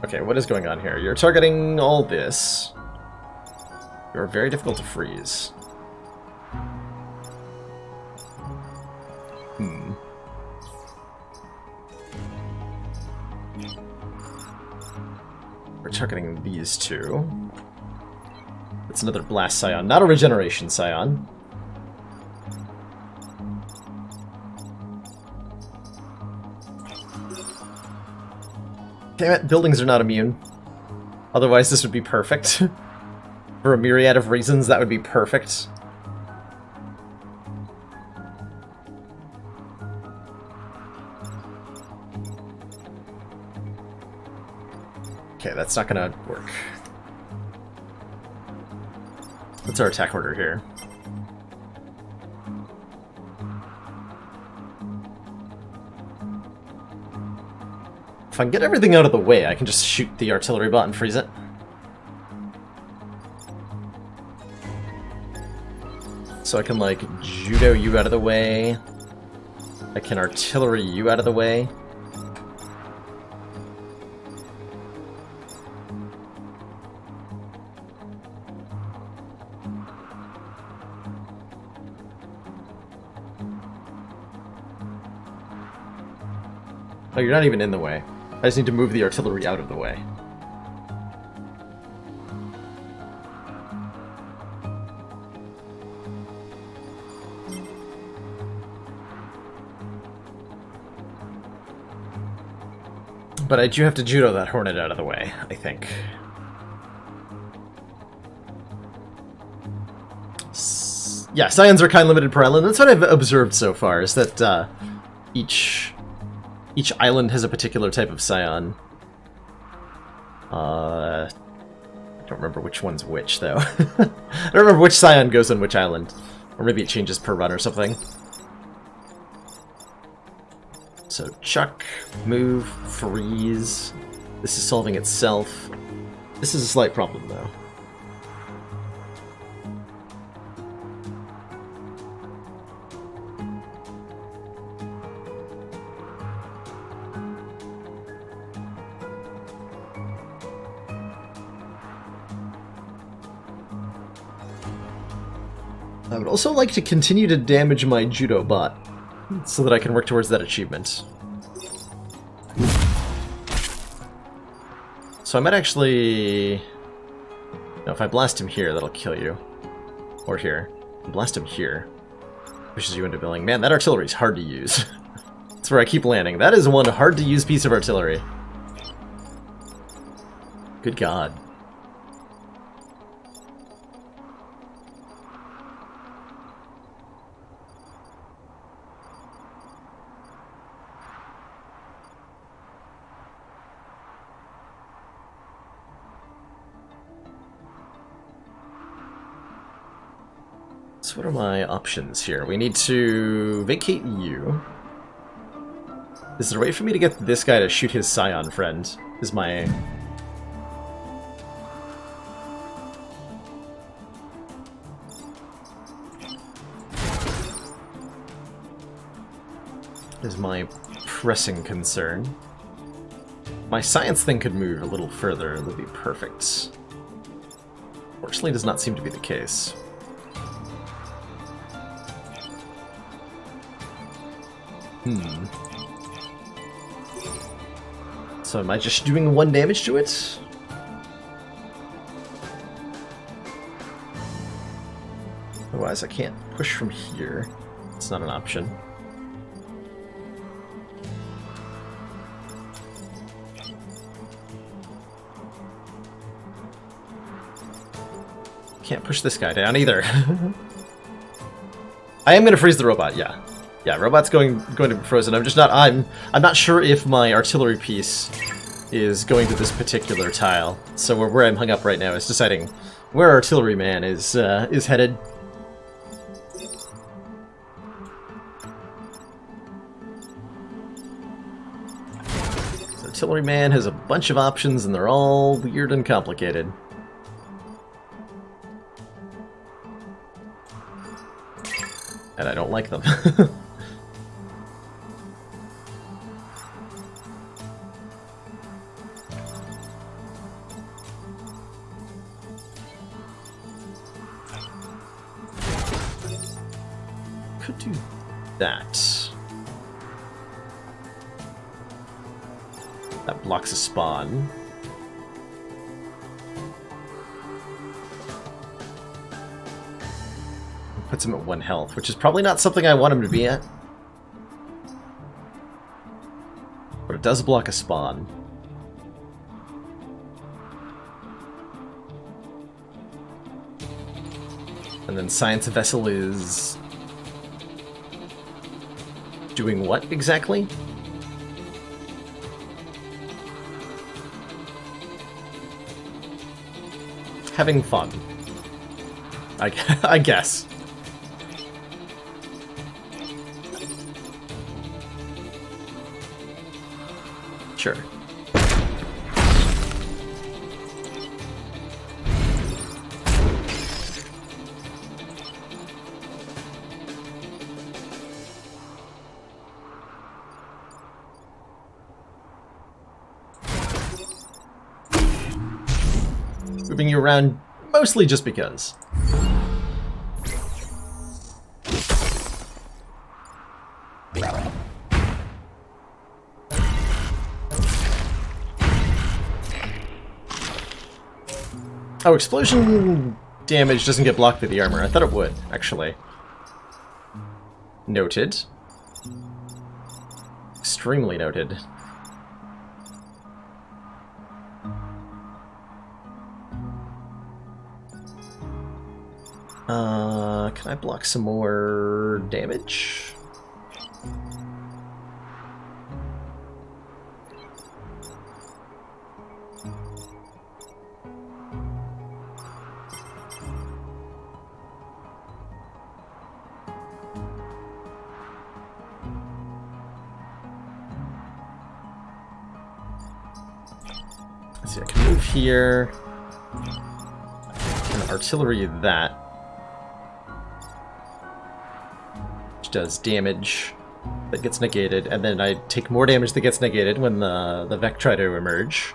Okay, what is going on here? You're targeting all this. You're very difficult to freeze. We're targeting these two. It's another Blast Scion, not a Regeneration Scion. Damn it, buildings are not immune. Otherwise this would be perfect. For a myriad of reasons, that would be perfect. Okay, that's not gonna work. What's our attack order here? If I can get everything out of the way, I can just shoot the artillery bot and freeze it. So I can, like, judo you out of the way. I can artillery you out of the way. Oh, you're not even in the way. I just need to move the artillery out of the way. But I do have to judo that Hornet out of the way, I think. Yeah, Scions are kind limited per island. That's what I've observed so far, is that each island has a particular type of Scion. I don't remember which one's which, though. I don't remember which Scion goes on which island. Or maybe it changes per run or something. So, chuck, move, freeze. This is solving itself. This is a slight problem, though. I would also like to continue to damage my judo bot, so that I can work towards that achievement. So I might actually... No, if I blast him here, that'll kill you. Or here. Blast him here. Pushes you into building. Man, that artillery's hard to use. That's where I keep landing. That is one hard-to-use piece of artillery. Good God. So what are my options here? We need to vacate you. Is there a way for me to get this guy to shoot his Scion friend? Is my... is my pressing concern. My science thing could move a little further, it would be perfect. Fortunately, does not seem to be the case. So am I just doing 1 damage to it? Otherwise I can't push from here. It's not an option. Can't push this guy down either. I am gonna freeze the robot, yeah. Yeah, robot's going to be frozen. I'm just not I'm not sure if my artillery piece is going to this particular tile. So where I'm hung up right now is deciding where Artillery Man is headed. So Artillery Man has a bunch of options and they're all weird and complicated. And I don't like them. Could do that. That blocks a spawn. Puts him at 1 health, which is probably not something I want him to be at. But it does block a spawn. And then Science Vessel is... doing what exactly? Having fun. I guess. Sure. Moving you around mostly just because. Oh, explosion damage doesn't get blocked by the armor. I thought it would, actually. Noted. Extremely noted. Can I block some more damage? Let's see, I can move here. I can artillery that. Which does damage that gets negated, and then I take more damage that gets negated when the Vec try to emerge.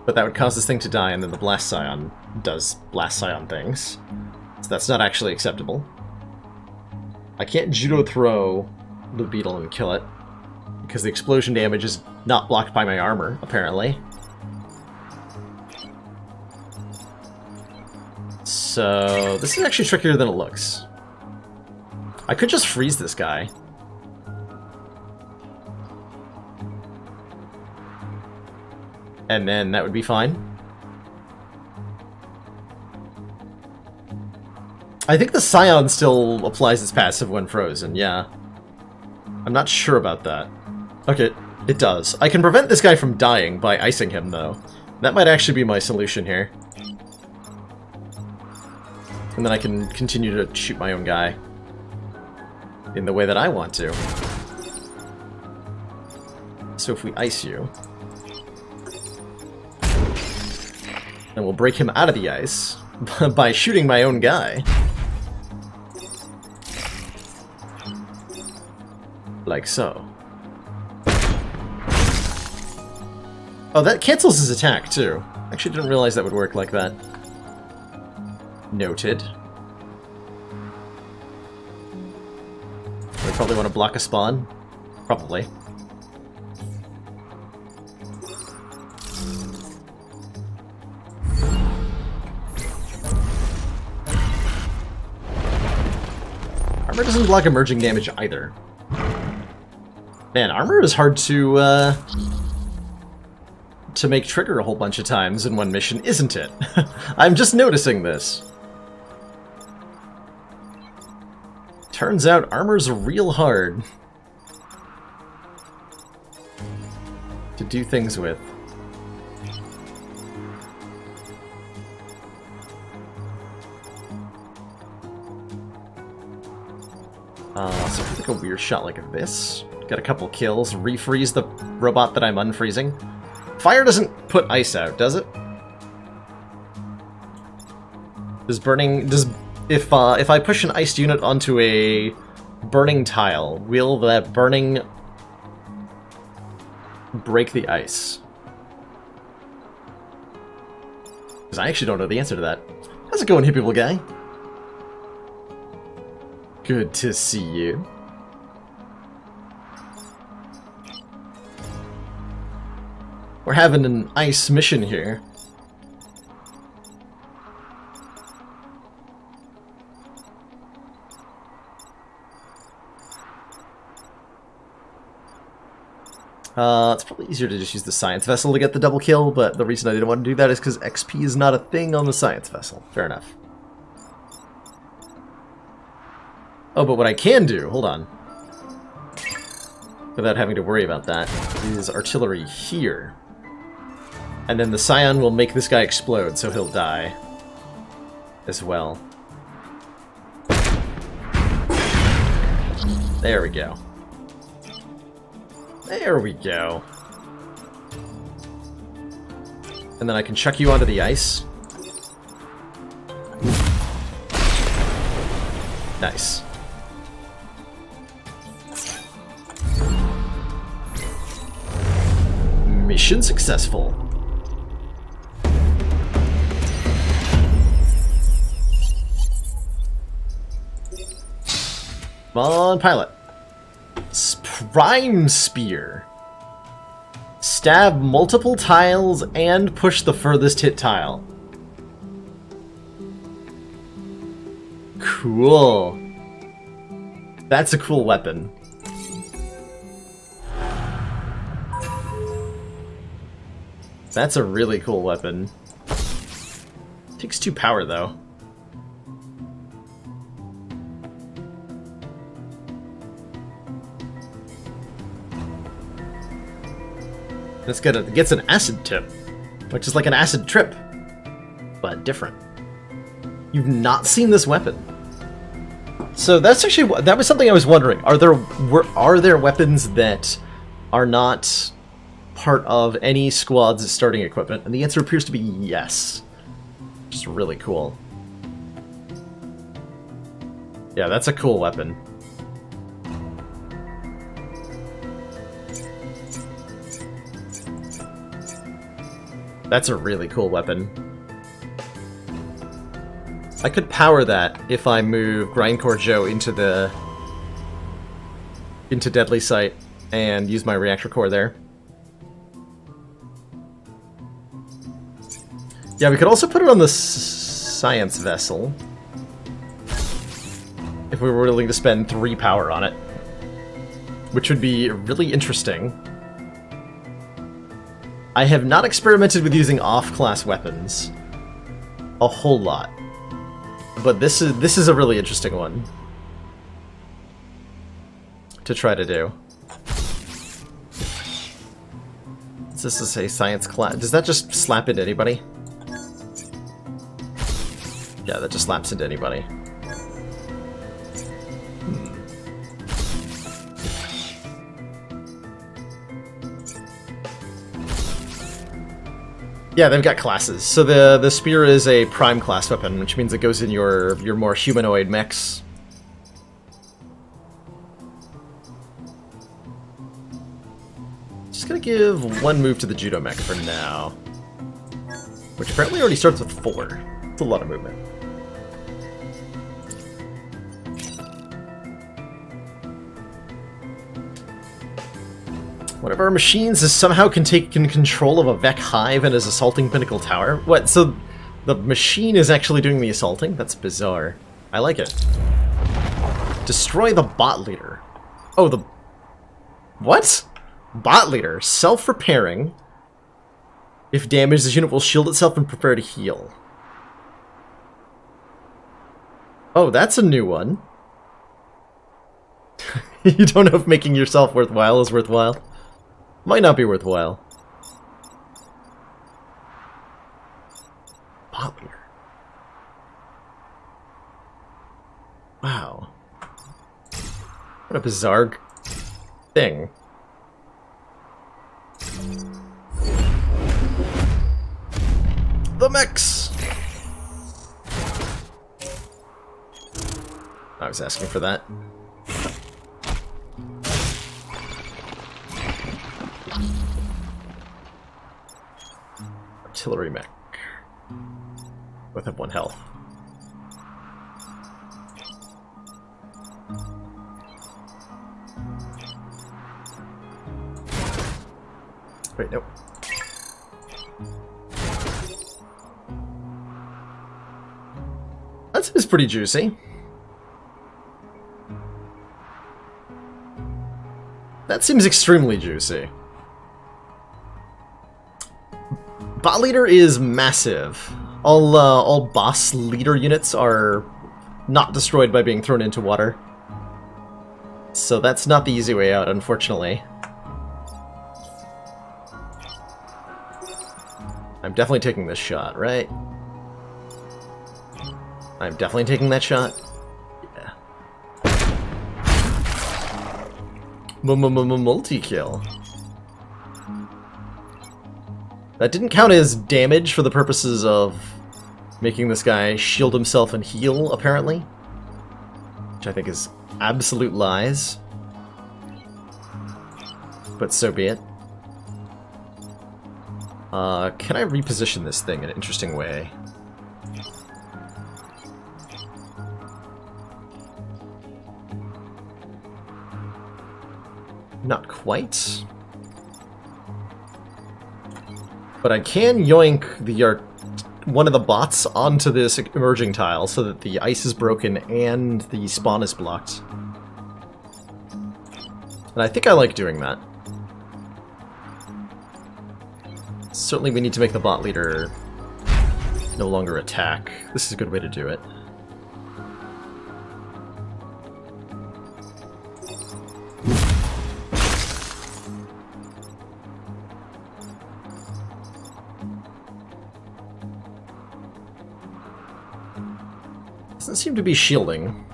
But that would cause this thing to die, and then the Blast Scion does Blast Scion things. So that's not actually acceptable. I can't Judo Throw the Beetle and kill it, because the explosion damage is not blocked by my armor, apparently. So this is actually trickier than it looks. I could just freeze this guy. And then that would be fine. I think the Scion still applies its passive when frozen, yeah. I'm not sure about that. Okay, it does. I can prevent this guy from dying by icing him, though. That might actually be my solution here. And then I can continue to shoot my own guy. in the way that I want to. So if we ice you, then we'll break him out of the ice by shooting my own guy. Like so. Oh, that cancels his attack, too. Actually, didn't realize that would work like that. Noted. We probably want to block a spawn. Probably. Armor doesn't block emerging damage either. Man, armor is hard to make trigger a whole bunch of times in one mission, isn't it? I'm just noticing this. Turns out armor's real hard to do things with. So if we take a weird shot like this, get a couple kills, refreeze the robot that I'm unfreezing. Fire doesn't put ice out, does it? If I push an iced unit onto a burning tile, will that burning break the ice? Because I actually don't know the answer to that. How's it going, hippie guy? Good to see you. We're having an ice mission here. It's probably easier to just use the science vessel to get the double kill, but the reason I didn't want to do that is because XP is not a thing on the science vessel. Fair enough. Oh, but what I can do, hold on, without having to worry about that, is artillery here. And then the Scion will make this guy explode, so he'll die as well. There we go. There we go. And then I can chuck you onto the ice. Nice. Mission successful. Come on, pilot. Prime Spear. Stab multiple tiles and push the furthest hit tile. Cool. That's a cool weapon. That's a really cool weapon. Takes 2 power, though. It gets an acid tip, which is like an acid trip, but different. You've not seen this weapon. So that was something I was wondering. Are there weapons that are not part of any squad's starting equipment? And the answer appears to be yes. Which is really cool. Yeah, that's a cool weapon. That's a really cool weapon. I could power that if I move Grindcore Joe into Deadly Sight and use my reactor core there. Yeah, we could also put it on the science vessel if we were willing to spend 3 power on it, which would be really interesting. I have not experimented with using off-class weapons a whole lot, but this is a really interesting one to try to do. Does this say science class? Does that just slap into anybody? Yeah, that just slaps into anybody. Yeah, they've got classes. So the spear is a prime class weapon, which means it goes in your more humanoid mechs. Just gonna give one move to the judo mech for now. Which apparently already starts with 4. It's a lot of movement. One of our machines is somehow can take control of a Vek hive and is assaulting Pinnacle Tower. What? So the machine is actually doing the assaulting? That's bizarre. I like it. Destroy the bot leader. Oh, the... What? Bot leader. Self-repairing. If damaged, the unit will shield itself and prepare to heal. Oh, that's a new one. You don't know if making yourself worthwhile is worthwhile. Might not be worthwhile. Bot leader. Wow. What a bizarre thing. The mechs! I was asking for that. Artillery mech. Both have 1 health. Wait, nope. That seems pretty juicy. That seems extremely juicy. Bot leader is massive. All boss leader units are not destroyed by being thrown into water. So that's not the easy way out, unfortunately. I'm definitely taking this shot, right? I'm definitely taking that shot. Yeah. Multi-kill. That didn't count as damage for the purposes of making this guy shield himself and heal, apparently. Which I think is absolute lies. But so be it. Can I reposition this thing in an interesting way? Not quite. But I can yoink the one of the bots onto this emerging tile so that the ice is broken and the spawn is blocked. And I think I like doing that. Certainly we need to make the bot leader no longer attack. This is a good way to do it. Doesn't seem to be shielding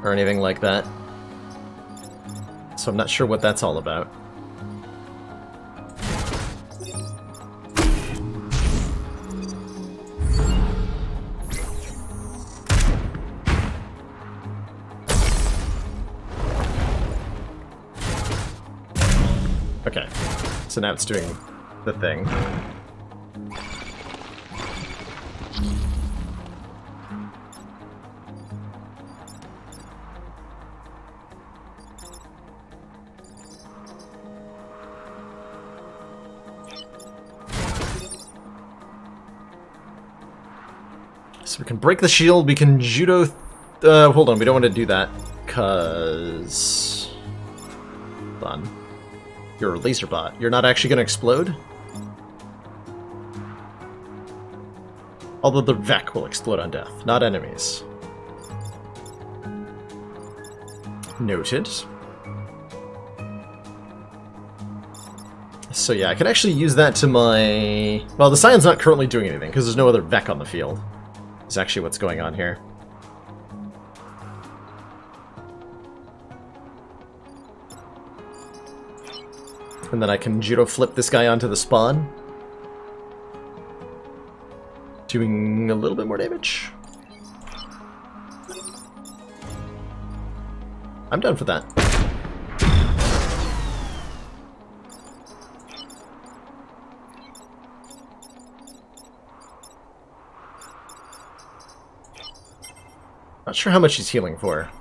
or anything like that. So I'm not sure what that's all about. Okay, so now it's doing the thing. So we can break the shield, we can judo... hold on, we don't want to do that, because... Hold on. You're a laser bot. You're not actually going to explode? Although the Vek will explode on death, not enemies. Noted. So yeah, I can actually use that to my... Well, the Scion's not currently doing anything, because there's no other Vek on the field. Is actually what's going on here. And then I can judo flip this guy onto the spawn. Doing a little bit more damage. I'm done for that. Not sure how much he's healing for.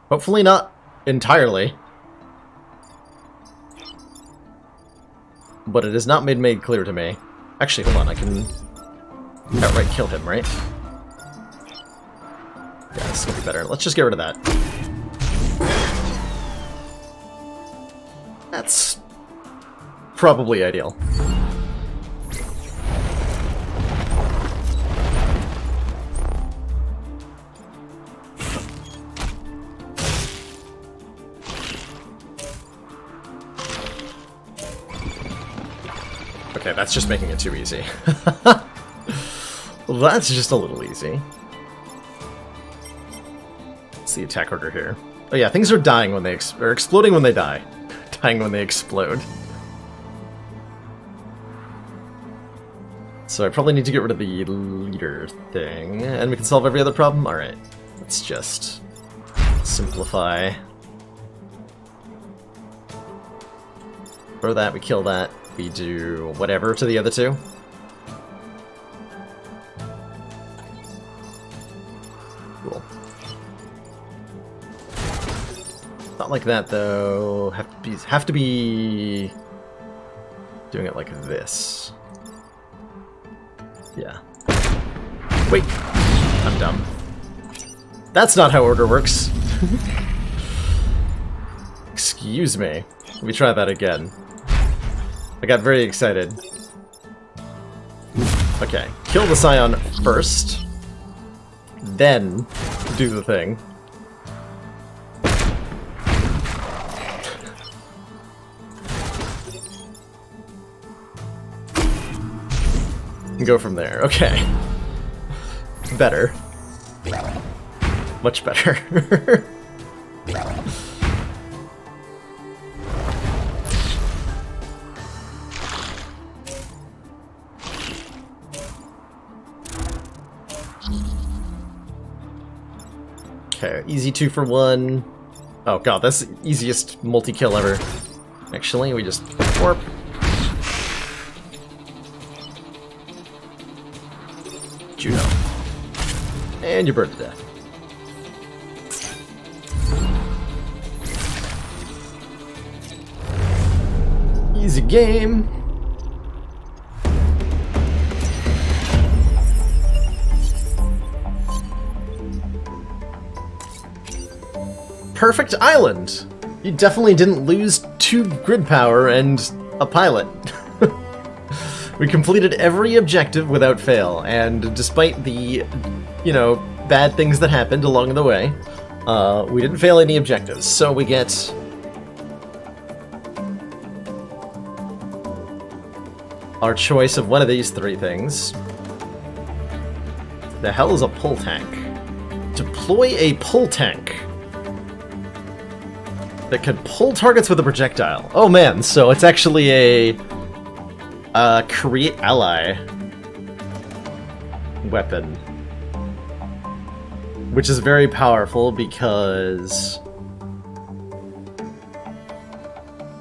Hopefully not entirely. But it is not made clear to me. Actually, hold on, I can outright kill him, right? Yeah, this will be better. Let's just get rid of that. That's probably ideal. Okay, that's just making it too easy. Well, that's just a little easy. What's the attack order here? Oh yeah, things are dying when they or exploding when they die. Dying when they explode. So I probably need to get rid of the leader thing, and we can solve every other problem? Alright, let's just simplify. Throw that, we kill that. We do whatever to the other two. Cool. Not like that though. Have to be doing it like this. Yeah. Wait. I'm dumb. That's not how order works. Excuse me. Let me try that again. I got very excited. Okay, kill the Scion first, then do the thing. And go from there. Okay. Better. Much better. Okay, easy 2 for 1. Oh god, that's the easiest multi-kill ever. Actually, we just warp. Juno. And you're burned to death. Easy game. Perfect island! You definitely didn't lose 2 grid power and a pilot. We completed every objective without fail, and despite the, you know, bad things that happened along the way, we didn't fail any objectives, so we get our choice of one of these 3 things. The hell is a pull tank? Deploy a pull tank that can pull targets with a projectile. Oh man, so it's actually a create ally weapon, which is very powerful because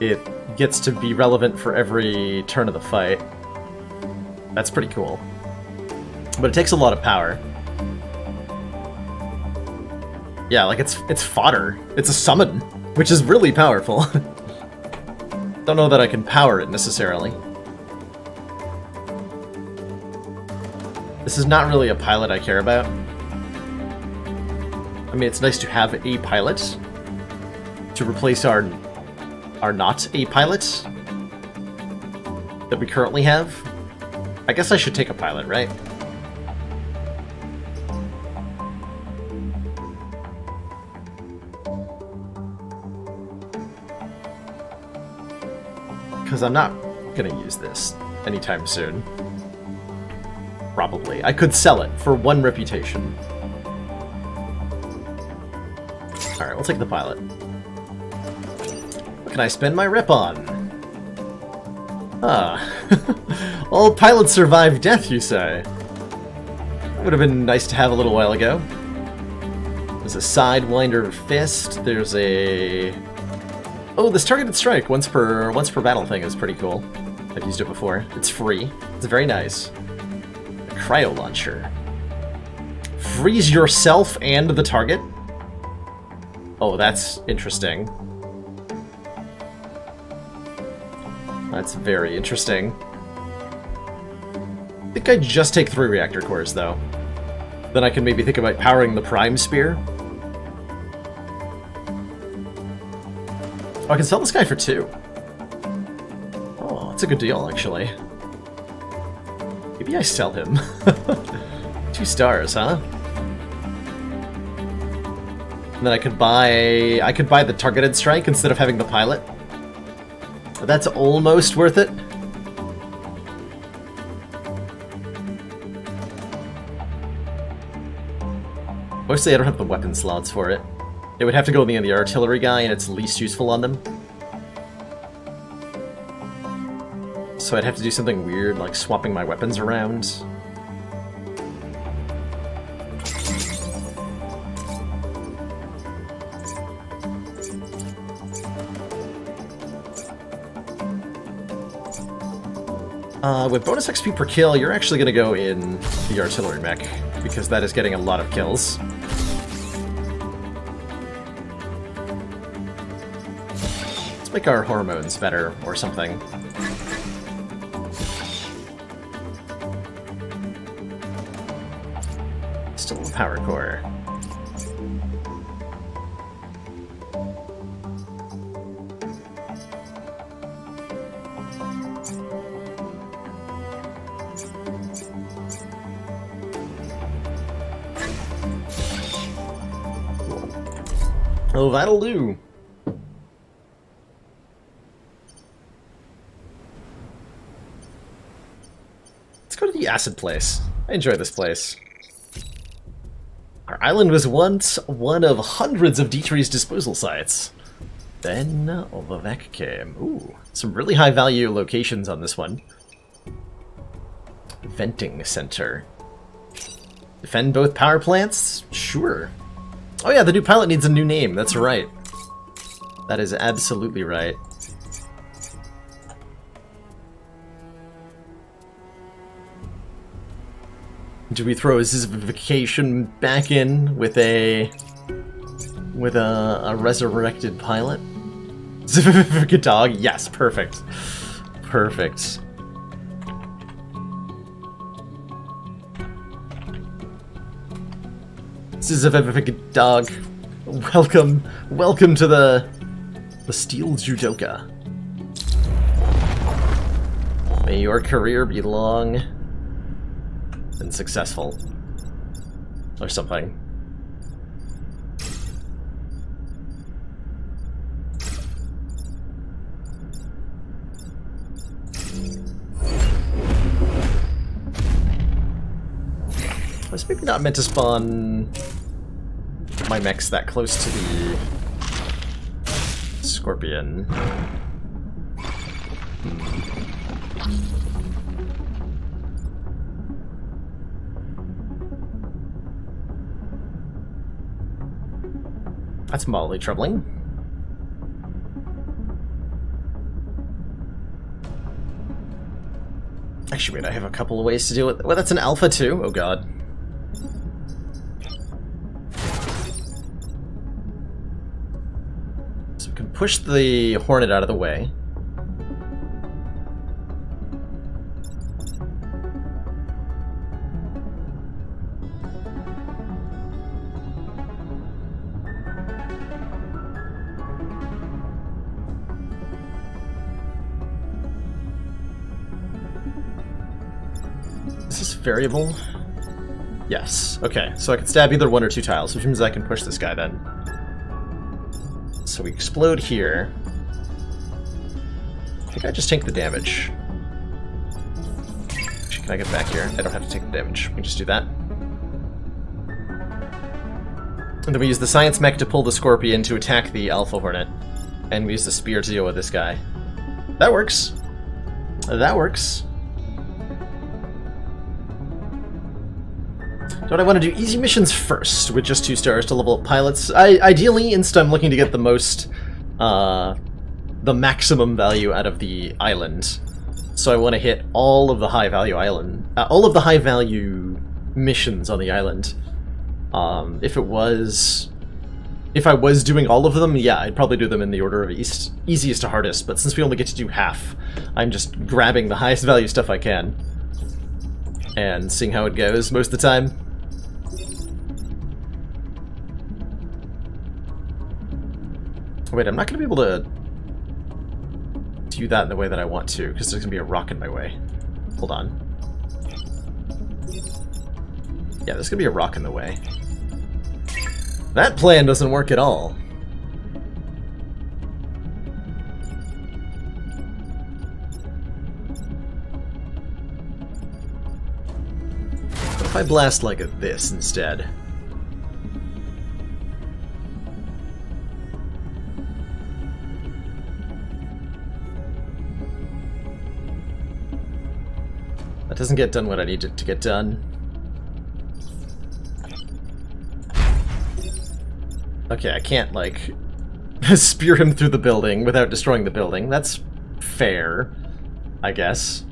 it gets to be relevant for every turn of the fight. That's pretty cool. But it takes a lot of power. Yeah, like it's fodder. It's a summon, which is really powerful. Don't know that I can power it necessarily. This is not really a pilot I care about. I mean, it's nice to have a pilot to replace our not a pilot that we currently have. I guess I should take a pilot, right? Because I'm not gonna use this anytime soon. Probably. I could sell it for 1 reputation. Alright, we'll take the pilot. What can I spend my rep on? Ah. All pilots survive death, you say? Would have been nice to have a little while ago. There's a Sidewinder Fist. There's a... Oh, this targeted strike once per battle thing is pretty cool. I've used it before. It's free. It's very nice. A cryo launcher. Freeze yourself and the target? Oh, that's interesting. That's very interesting. I think I'd just take 3 reactor cores, though. Then I can maybe think about powering the Prime Spear. Oh, I can sell this guy for 2. Oh, that's a good deal, actually. Maybe I sell him. 2 stars, huh? And then I could buy the targeted strike instead of having the pilot. That's almost worth it. Mostly I don't have the weapon slots for it. It would have to go in the artillery guy, and it's least useful on them. So I'd have to do something weird, like swapping my weapons around. With bonus XP per kill, you're actually going to go in the artillery mech, because that is getting a lot of kills. Let's make our hormones better, or something. Still a power core. Oh, that'll do. Let's go to the acid place. I enjoy this place. Our island was once one of hundreds of Dietrich's disposal sites. Then Vivek came. Ooh, some really high value locations on this one. Venting center. Defend both power plants? Sure. Oh yeah, the new pilot needs a new name, that's right. That is absolutely right. Do we throw Zivification back in with a resurrected pilot? Zivifica dog? Yes, perfect. Perfect. Zivifica dog. Welcome to the Steel Judoka. May your career be long and successful. Or something. I was maybe not meant to spawn my mechs that close to the Scorpion. That's mildly troubling. Actually, wait, I have a couple of ways to do it. Well, that's an alpha too? Oh god. So we can push the Hornet out of the way. Is this variable? Yes. Okay, so I can stab either 1 or 2 tiles, which means I can push this guy then. So we explode here. I think I just take the damage. Actually, can I get back here? I don't have to take the damage. We can just do that. And then we use the Science Mech to pull the Scorpion to attack the Alpha Hornet. And we use the Spear to deal with this guy. That works. That works. Don't I want to do easy missions first with just 2 stars to level up pilots? Ideally, I'm looking to get the most, the maximum value out of the island. So I want to hit all of the high value missions on the island. If I was doing all of them, yeah, I'd probably do them in the order of easiest to hardest, but since we only get to do half, I'm just grabbing the highest value stuff I can and seeing how it goes most of the time. Wait, I'm not going to be able to do that in the way that I want to, because there's going to be a rock in my way. Hold on. Yeah, there's going to be a rock in the way. That plan doesn't work at all. What if I blast like this instead? That doesn't get done what I need it to get done. Okay, I can't, like, spear him through the building without destroying the building. That's fair, I guess.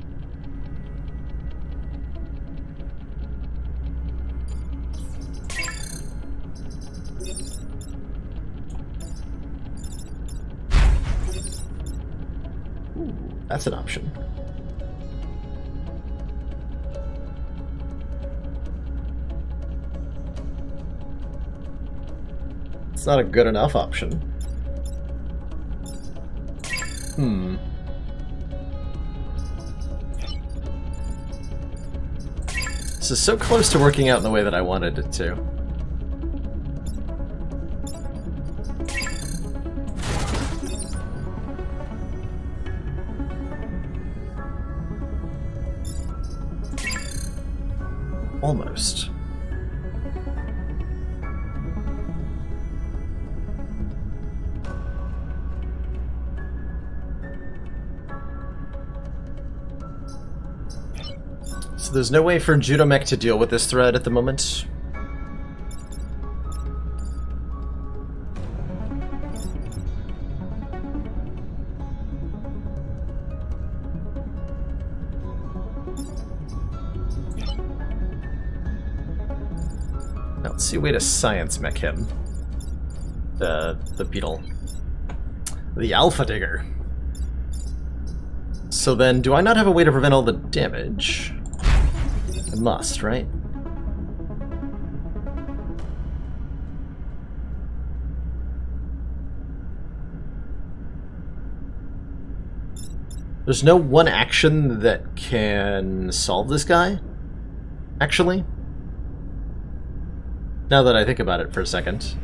Ooh, that's an option. It's not a good enough option. This is so close to working out in the way that I wanted it to. Almost. So there's no way for Judomech to deal with this threat at the moment. Now, let's see a way to science mech him. The beetle. The Alpha Digger. So then, do I not have a way to prevent all the damage? I must, right? There's no one action that can solve this guy, actually. Now that I think about it for a second.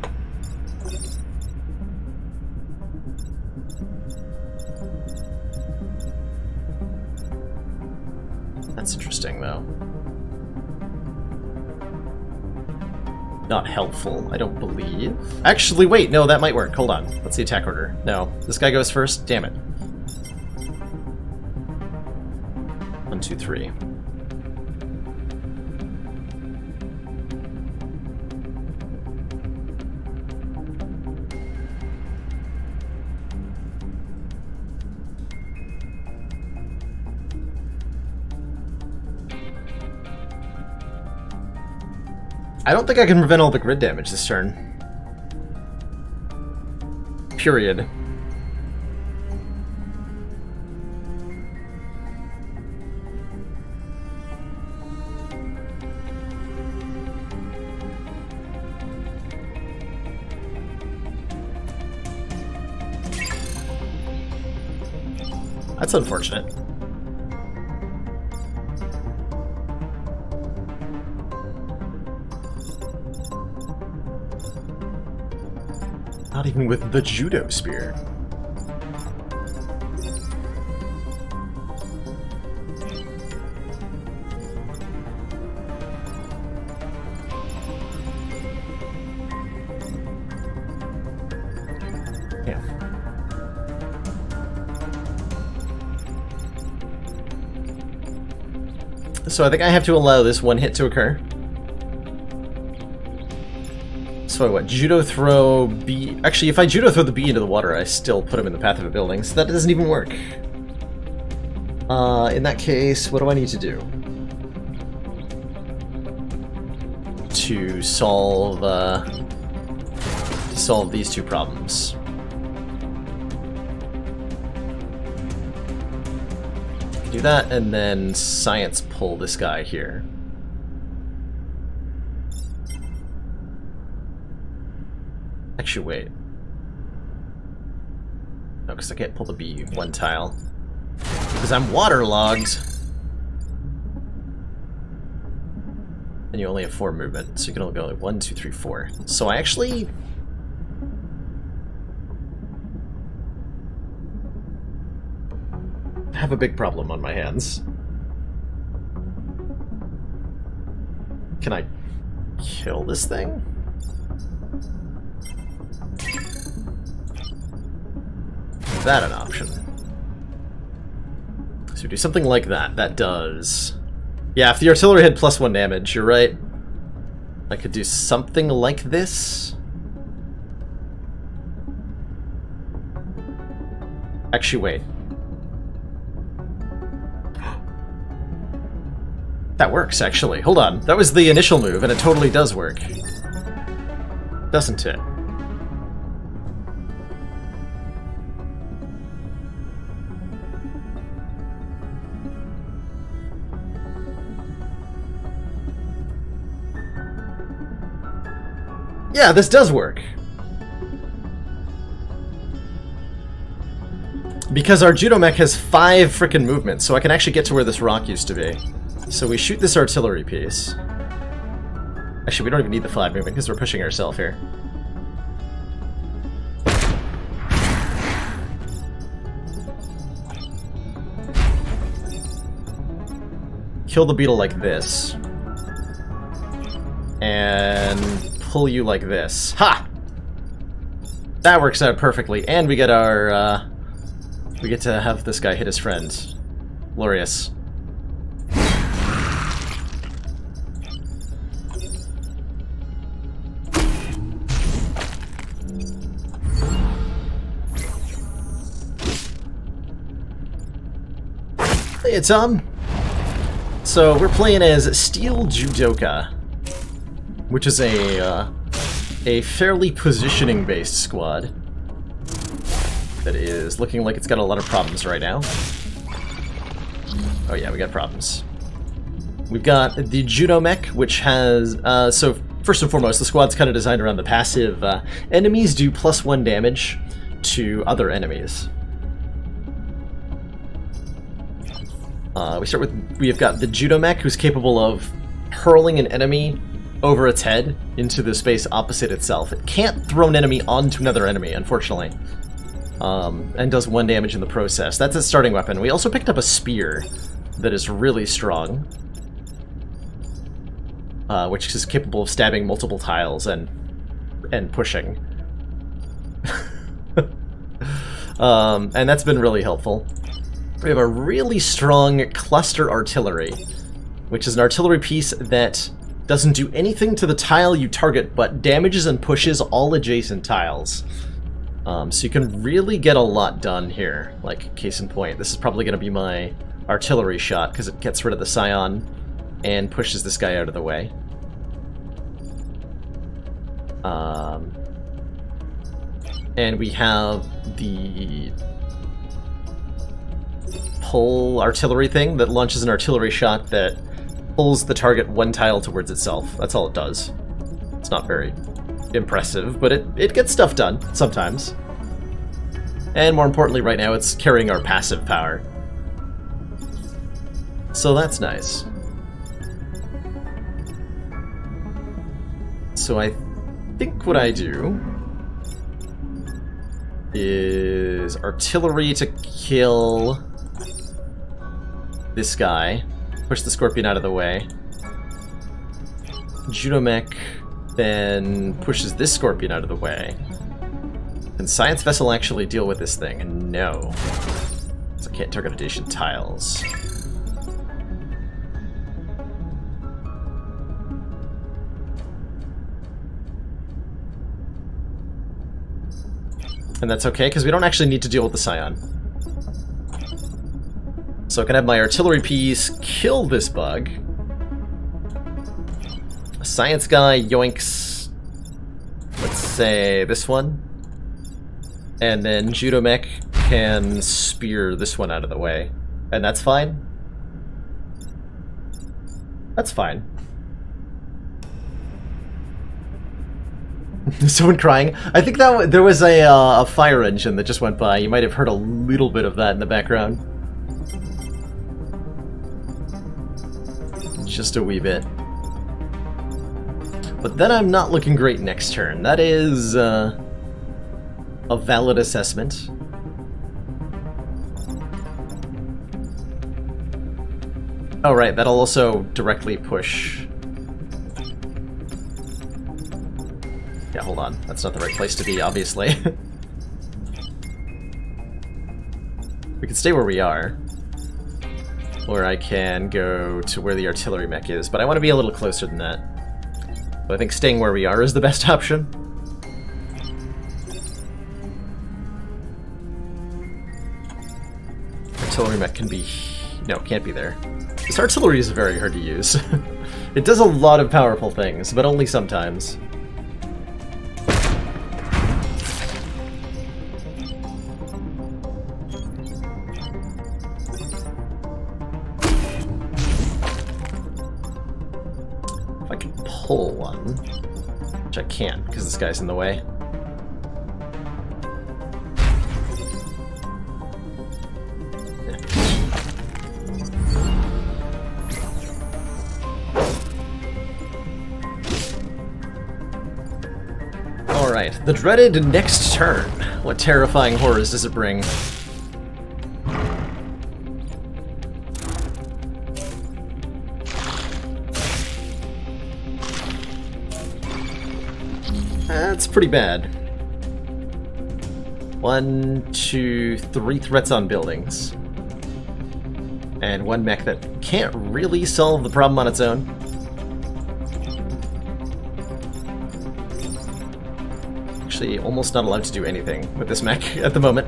That's interesting, though. Not helpful, I don't believe. Actually, wait, no, that might work. Hold on. What's the attack order? No, this guy goes first. Damn it. 1, 2, 3. I don't think I can prevent all the grid damage this turn. Period. That's unfortunate. Not even with the Judo Spear. Yeah. So I think I have to allow this one hit to occur. So what? Judo throw B... Actually, if I judo throw the B into the water, I still put him in the path of a building, so that doesn't even work. In that case, what do I need to do? To solve these two problems. Do that, and then science pull this guy here. Actually, wait. No, because I can't pull the B1 tile. Because I'm waterlogged. And you only have 4 movement, so you can only go like 1, 2, 3, 4. So I actually... have a big problem on my hands. Can I kill this thing? Is that an option? So do something like that. That does... Yeah, if the artillery had +1 damage, you're right. I could do something like this. Actually, wait. That works, actually. Hold on. That was the initial move, and it totally does work. Doesn't it? Yeah, this does work. Because our Judo mech has 5 frickin' movements, so I can actually get to where this rock used to be. So we shoot this artillery piece. Actually, we don't even need the 5 movement because we're pushing ourselves here. Kill the beetle like this. And pull you like this. Ha! That works out perfectly, and we get our, we get to have this guy hit his friend. Glorious. Hey, Tom. So we're playing as Steel Judoka, which is a fairly positioning-based squad that is looking like it's got a lot of problems right now. Oh yeah, we got problems. We've got the Judo mech, which has... so first and foremost, the squad's kind of designed around the passive. Enemies do +1 damage to other enemies. We've got the Judo mech, who's capable of hurling an enemy over its head into the space opposite itself. It can't throw an enemy onto another enemy, unfortunately. And does 1 damage in the process. That's its starting weapon. We also picked up a spear that is really strong, which is capable of stabbing multiple tiles and pushing. And that's been really helpful. We have a really strong cluster artillery, which is an artillery piece that doesn't do anything to the tile you target, but damages and pushes all adjacent tiles. So you can really get a lot done here. Like, case in point, this is probably going to be my artillery shot, because it gets rid of the Scion and pushes this guy out of the way. And we have the pull artillery thing that launches an artillery shot that pulls the target 1 tile towards itself. That's all it does. It's not very impressive, but it gets stuff done, sometimes. And more importantly, right now, it's carrying our passive power. So that's nice. So I think what I do is artillery to kill this guy, push the Scorpion out of the way. Judo mech then pushes this Scorpion out of the way. Can Science Vessel actually deal with this thing? No. So I can't target adjacent tiles. And that's okay, because we don't actually need to deal with the Scion. So I can have my artillery piece kill this bug. Science guy yoinks, let's say, this one. And then Judo Mech can spear this one out of the way. And that's fine? That's fine. Someone crying? I think that there was a fire engine that just went by. You might have heard a little bit of that in the background. Just a wee bit. But then I'm not looking great next turn. That is a valid assessment. Oh right, that'll also directly push. Yeah, hold on. That's not the right place to be, obviously. We can stay where we are. Or I can go to where the artillery mech is, but I want to be a little closer than that. But I think staying where we are is the best option. Artillery mech can be... No, can't be there. This artillery is very hard to use. It does a lot of powerful things, but only sometimes. If I can pull one, which I can't because this guy's in the way. Alright, the dreaded next turn. What terrifying horrors does it bring? That's pretty bad. 1, 2, 3 threats on buildings. And one mech that can't really solve the problem on its own. Actually, almost not allowed to do anything with this mech at the moment.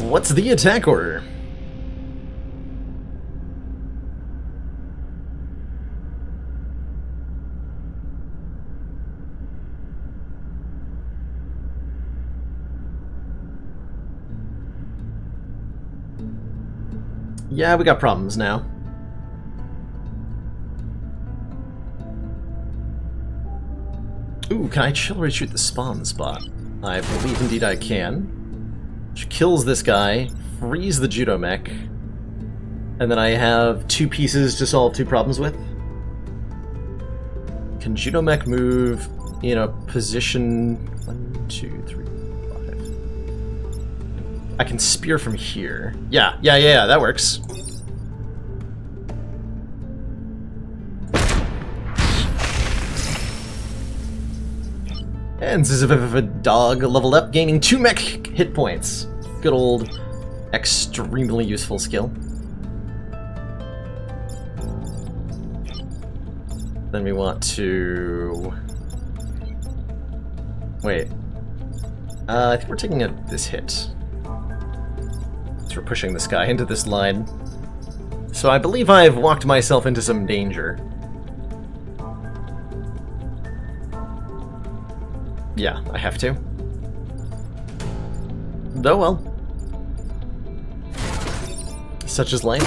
What's the attack order? Yeah, we got problems now. Ooh, can I chill retreat the spawn spot? I believe indeed I can. Which kills this guy, frees the Judo Mech, and then I have 2 pieces to solve 2 problems with. Can Judo Mech move in a position... 1, 2, 3, 5... I can spear from here. Yeah, that works. And a dog leveled up, gaining 2 mech hit points. Good old, extremely useful skill. Then we want to... Wait. I think we're taking this hit. So we're pushing this guy into this line. So I believe I've walked myself into some danger. Yeah, I have to. Oh well. Such is life.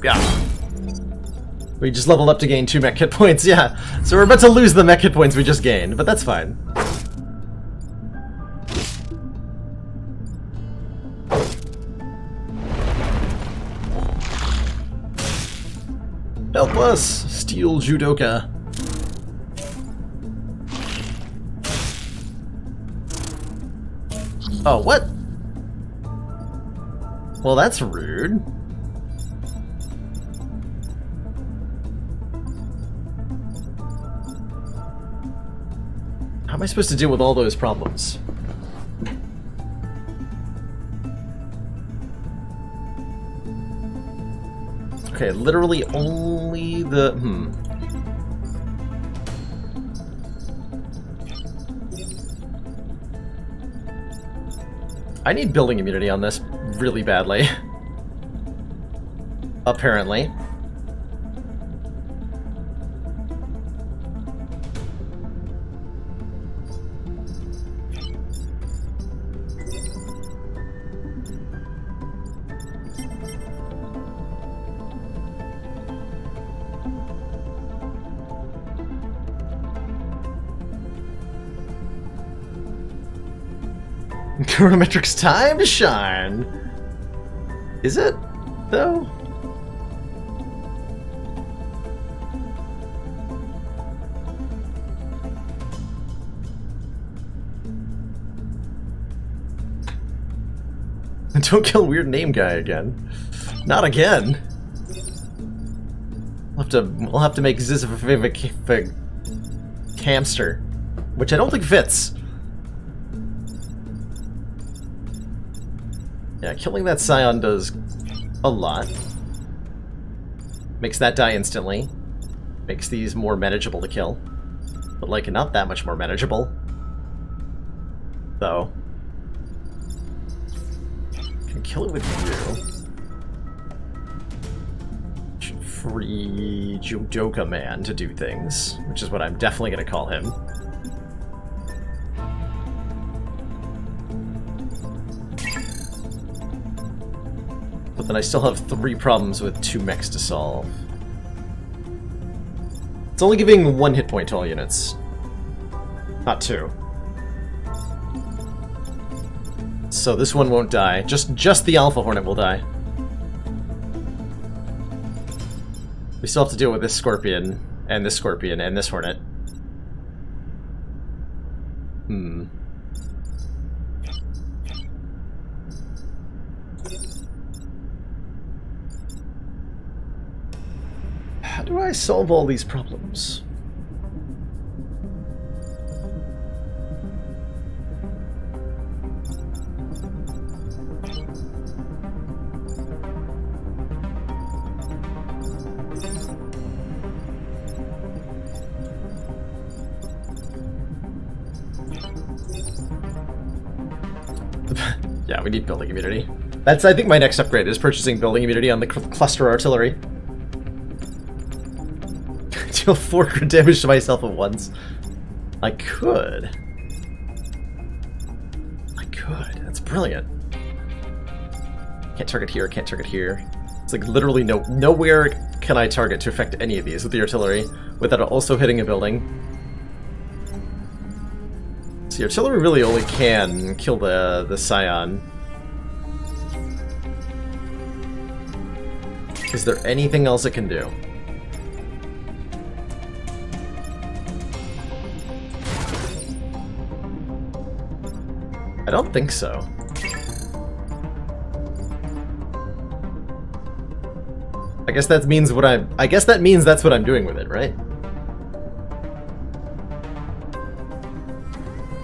Yeah. We just leveled up to gain 2 mech hit points, yeah. So we're about to lose the mech hit points we just gained, but that's fine. Help us, Steel Judoka. Oh, what? Well, that's rude. How am I supposed to deal with all those problems? Okay, literally only the... I need building immunity on this really badly. Apparently. Chronometric's time to shine. Is it, though? Don't kill weird name guy again. Not again. We'll have to make Zizvivic hamster, which I don't think fits. Yeah, killing that Scion does a lot. Makes that die instantly. Makes these more manageable to kill. But, like, not that much more manageable. Though. Can kill it with you. Should free Judoka Man to do things, which is what I'm definitely going to call him. But then I still have 3 problems with 2 mechs to solve. It's only giving 1 hit point to all units. Not 2. So this one won't die. Just the Alpha Hornet will die. We still have to deal with this Scorpion, and this Scorpion, and this Hornet. How do I solve all these problems? Yeah, we need building immunity. That's, I think, my next upgrade is purchasing building immunity on the cluster artillery. Deal 4 crit damage to myself at once. I could. That's brilliant. Can't target here, can't target here. It's like literally nowhere can I target to affect any of these with the artillery without also hitting a building. So the artillery really only can kill the Scion. Is there anything else it can do? I don't think so. I guess that means that's what I'm doing with it, right?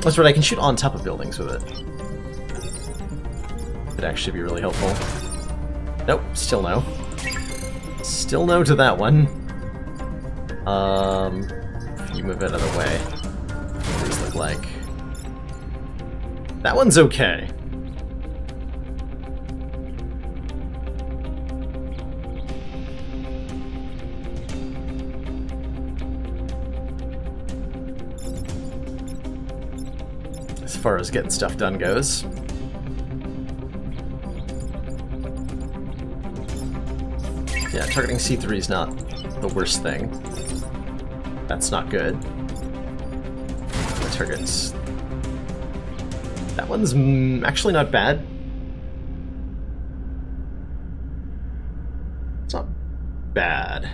That's right, I can shoot on top of buildings with it. Could actually be really helpful. Nope, still no. Still no to that one. You move it out of the way. What do these look like? That one's okay. As far as getting stuff done goes. Yeah, targeting C3 is not the worst thing. That's not good. The targets... That one's actually not bad. It's not bad.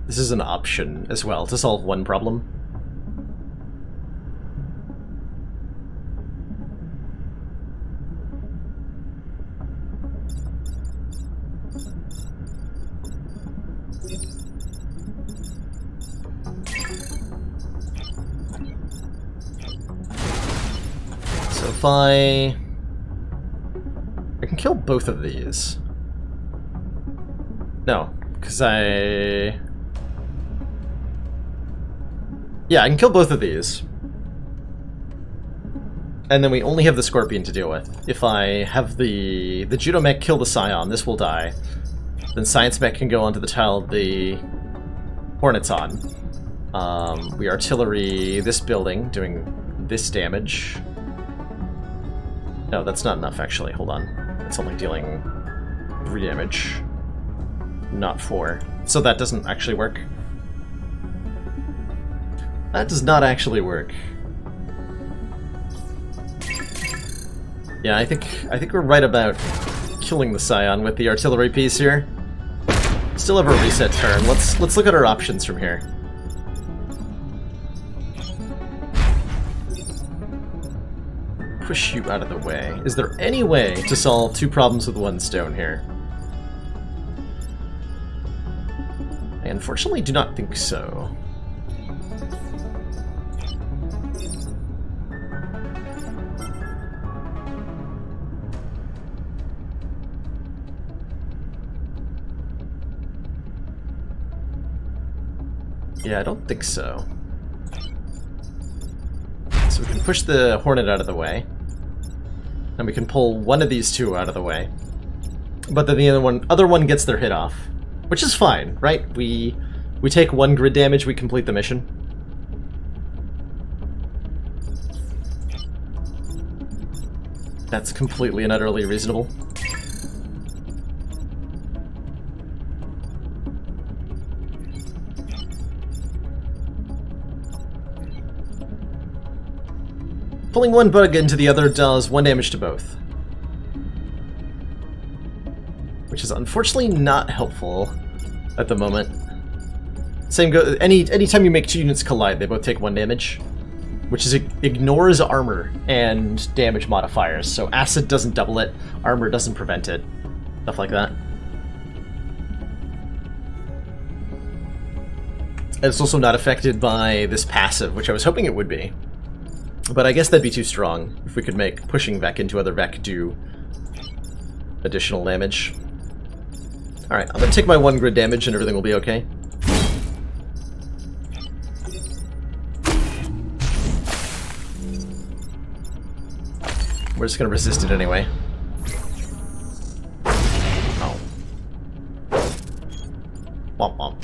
This is an option as well to solve one problem. So if I can kill both of these. No, because I... Yeah, I can kill both of these. And then we only have the Scorpion to deal with. If I have the Judo Mech kill the Scion, this will die. Then Science Mech can go onto the tile the Hornet's on. We artillery this building, doing this damage. No, that's not enough, actually. Hold on. It's only dealing 3 damage. Not 4. So that doesn't actually work. That does not actually work. Yeah, I think we're right about killing the Scion with the artillery piece here. Still have a reset turn. Let's look at our options from here. Push you out of the way. Is there any way to solve 2 problems with 1 stone here? I unfortunately do not think so. Yeah, I don't think so. So we can push the Hornet out of the way. And we can pull one of these 2 out of the way. But then the other one gets their hit off. Which is fine, right? We take 1 grid damage, we complete the mission. That's completely and utterly reasonable. Pulling 1 bug into the other does 1 damage to both. Which is unfortunately not helpful at the moment. Same go anytime you make 2 units collide, they both take 1 damage. Which is ignores armor and damage modifiers. So acid doesn't double it, armor doesn't prevent it. Stuff like that. And it's also not affected by this passive, which I was hoping it would be. But I guess that'd be too strong if we could make pushing Vek into other Vek do additional damage. Alright, I'm gonna take my 1 grid damage and everything will be okay. We're just gonna resist it anyway. Oh. Womp womp.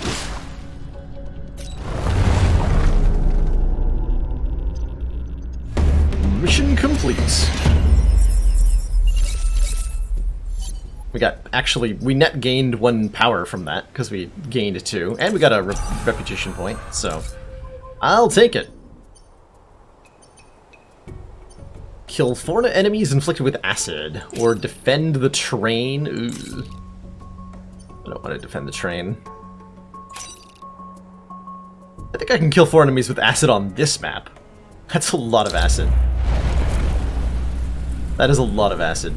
Mission complete. We net gained 1 power from that, because we gained 2, and we got a reputation point, so I'll take it. Kill 4 enemies inflicted with acid, or defend the train. Ooh. I don't want to defend the train. I think I can kill 4 enemies with acid on this map. That's a lot of acid. That is a lot of acid.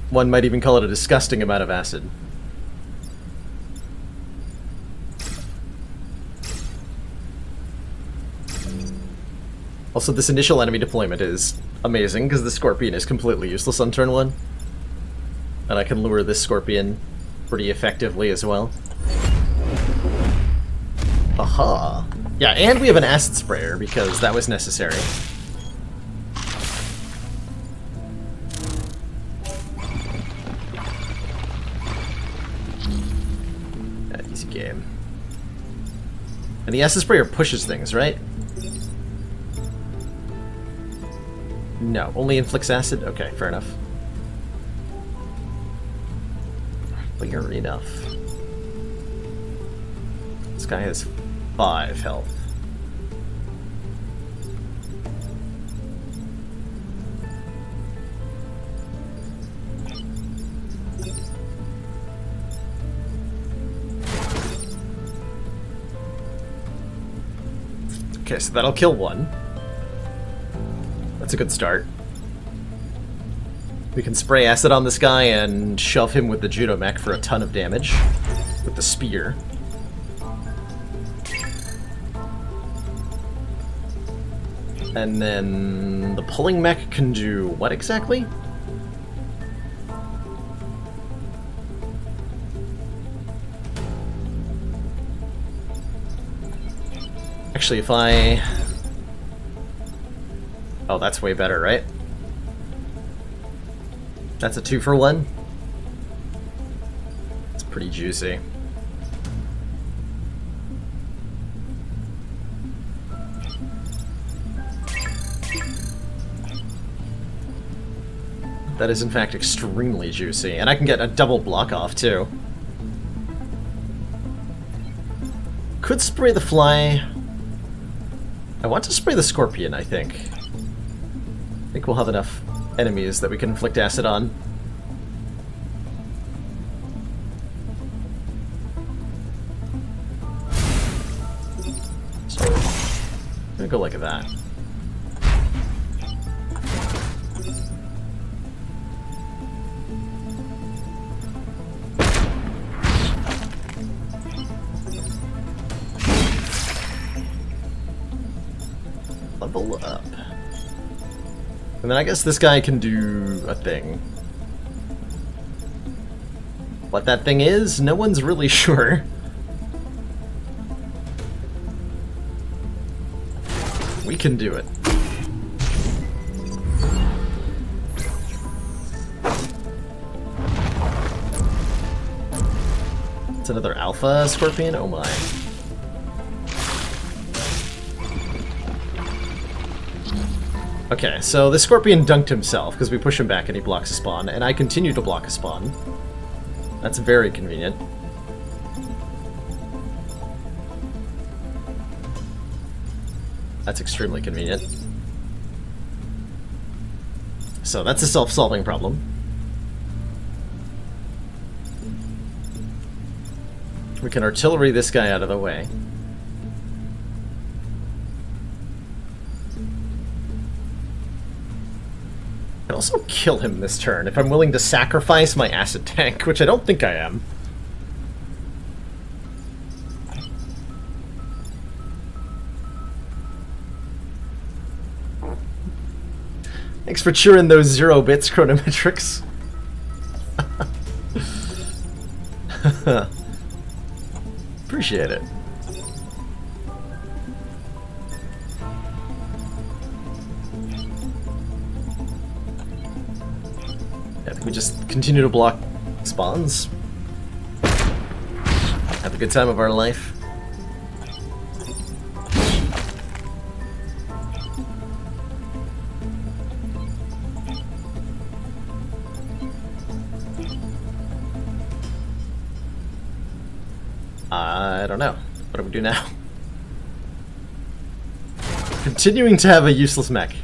One might even call it a disgusting amount of acid. Also, this initial enemy deployment is amazing, because the Scorpion is completely useless on turn 1. And I can lure this Scorpion pretty effectively as well. Aha! Yeah, and we have an acid sprayer, because that was necessary. Yeah, easy game. And the acid sprayer pushes things, right? No, only inflicts acid? Okay, fair enough. Fair enough. This guy has 5 health. Okay, so that'll kill 1. That's a good start. We can spray acid on this guy and shove him with the Judo Mech for a ton of damage with the spear. And then the pulling mech can do what exactly? Actually, if I... Oh, that's way better, right? That's a 2-for-1? It's pretty juicy. That is in fact extremely juicy, and I can get a double block off too. Could spray the fly. I want to spray the scorpion, I think. I think we'll have enough enemies that we can inflict acid on. So, I'm gonna go like that. Level up. And then I guess this guy can do a thing. What that thing is, no one's really sure. We can do it. It's another alpha scorpion? Oh my. Okay, so the scorpion dunked himself because we push him back and he blocks a spawn, and I continue to block a spawn. That's very convenient. That's extremely convenient. So that's a self-solving problem. We can artillery this guy out of the way. I can also kill him this turn if I'm willing to sacrifice my acid tank, which I don't think I am. Thanks for cheering those 0 bits, Chronometrics. Appreciate it. Yeah, we just continue to block spawns. Have a good time of our life. I don't know. What do we do now? Continuing to have a useless mech.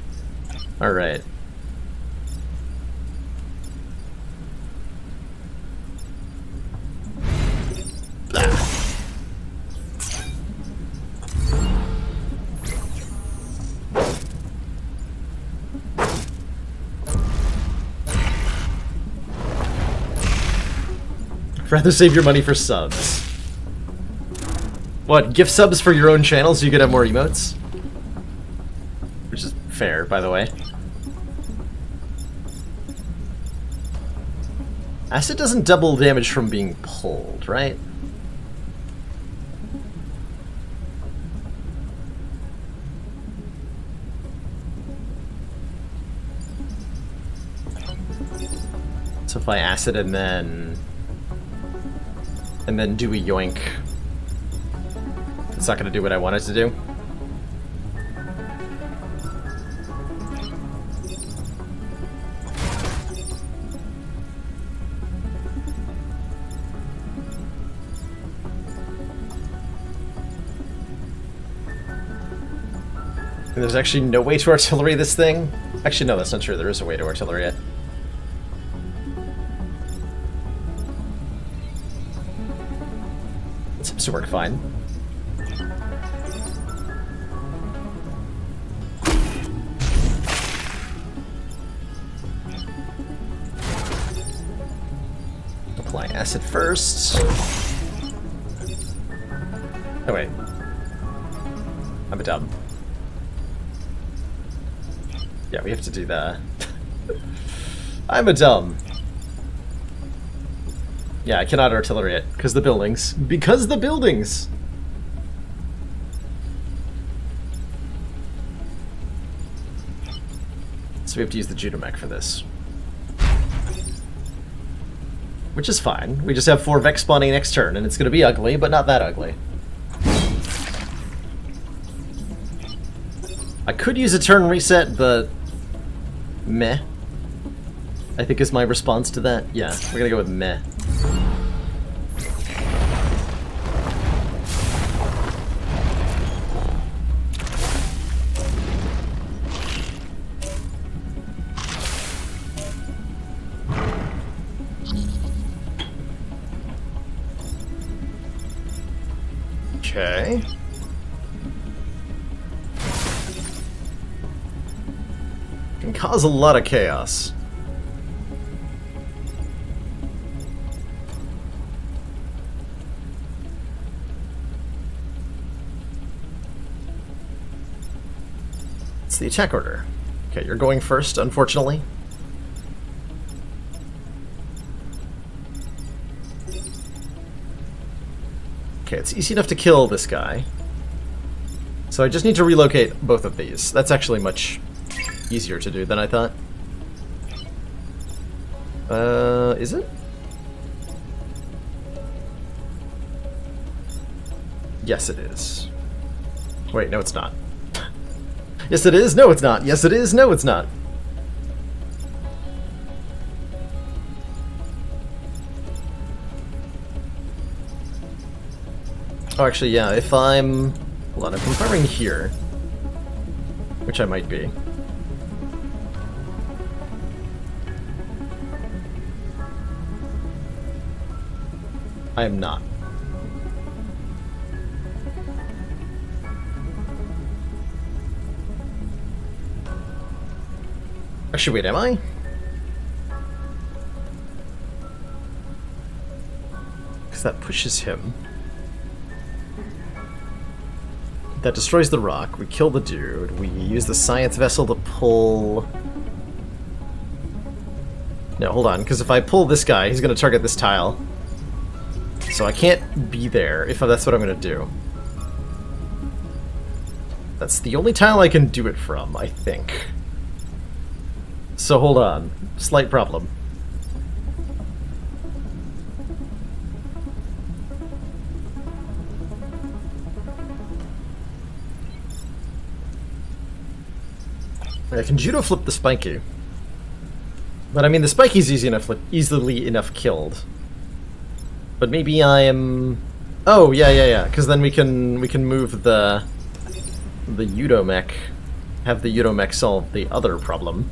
Alright. Rather save your money for subs. What, gift subs for your own channel so you could have more emotes? Which is fair, by the way. Acid doesn't double damage from being pulled, right? So if I acid and then do a yoink, it's not going to do what I want it to do. And there's actually no way to artillery this thing? Actually, no, that's not true. There is a way to artillery it. It seems to work fine. Apply acid first. Oh wait. I'm a dumb. Yeah, we have to do that. I'm a dumb. Yeah, I cannot artillery it, because the buildings. Because the buildings! So we have to use the Judomech for this. Which is fine. We just have 4 Vex spawning next turn, and it's going to be ugly, but not that ugly. I could use a turn reset, but... meh. I think is my response to that. Yeah, we're gonna go with meh. Okay. Can cause a lot of chaos. It's the attack order. Okay, you're going first, unfortunately. Okay, it's easy enough to kill this guy. So I just need to relocate both of these. That's actually much easier to do than I thought. Is it? Yes, it is. Wait, no, it's not. Yes, it is. No, it's not. Yes, it is. No, it's not. Oh, actually, yeah, if I'm... hold on, if I'm firing here, which I might be. I am not. Actually, wait, am I? Because that pushes him. That destroys the rock, we kill the dude, we use the science vessel to pull... No, hold on, because if I pull this guy, he's going to target this tile. So I can't be there if that's what I'm going to do. That's the only tile I can do it from, I think. So hold on, slight problem. I can judo flip the spiky. But I mean, the spiky's easily enough killed. But maybe I'm... oh, yeah, because then we can move the Judomech. Have the Judomech solve the other problem.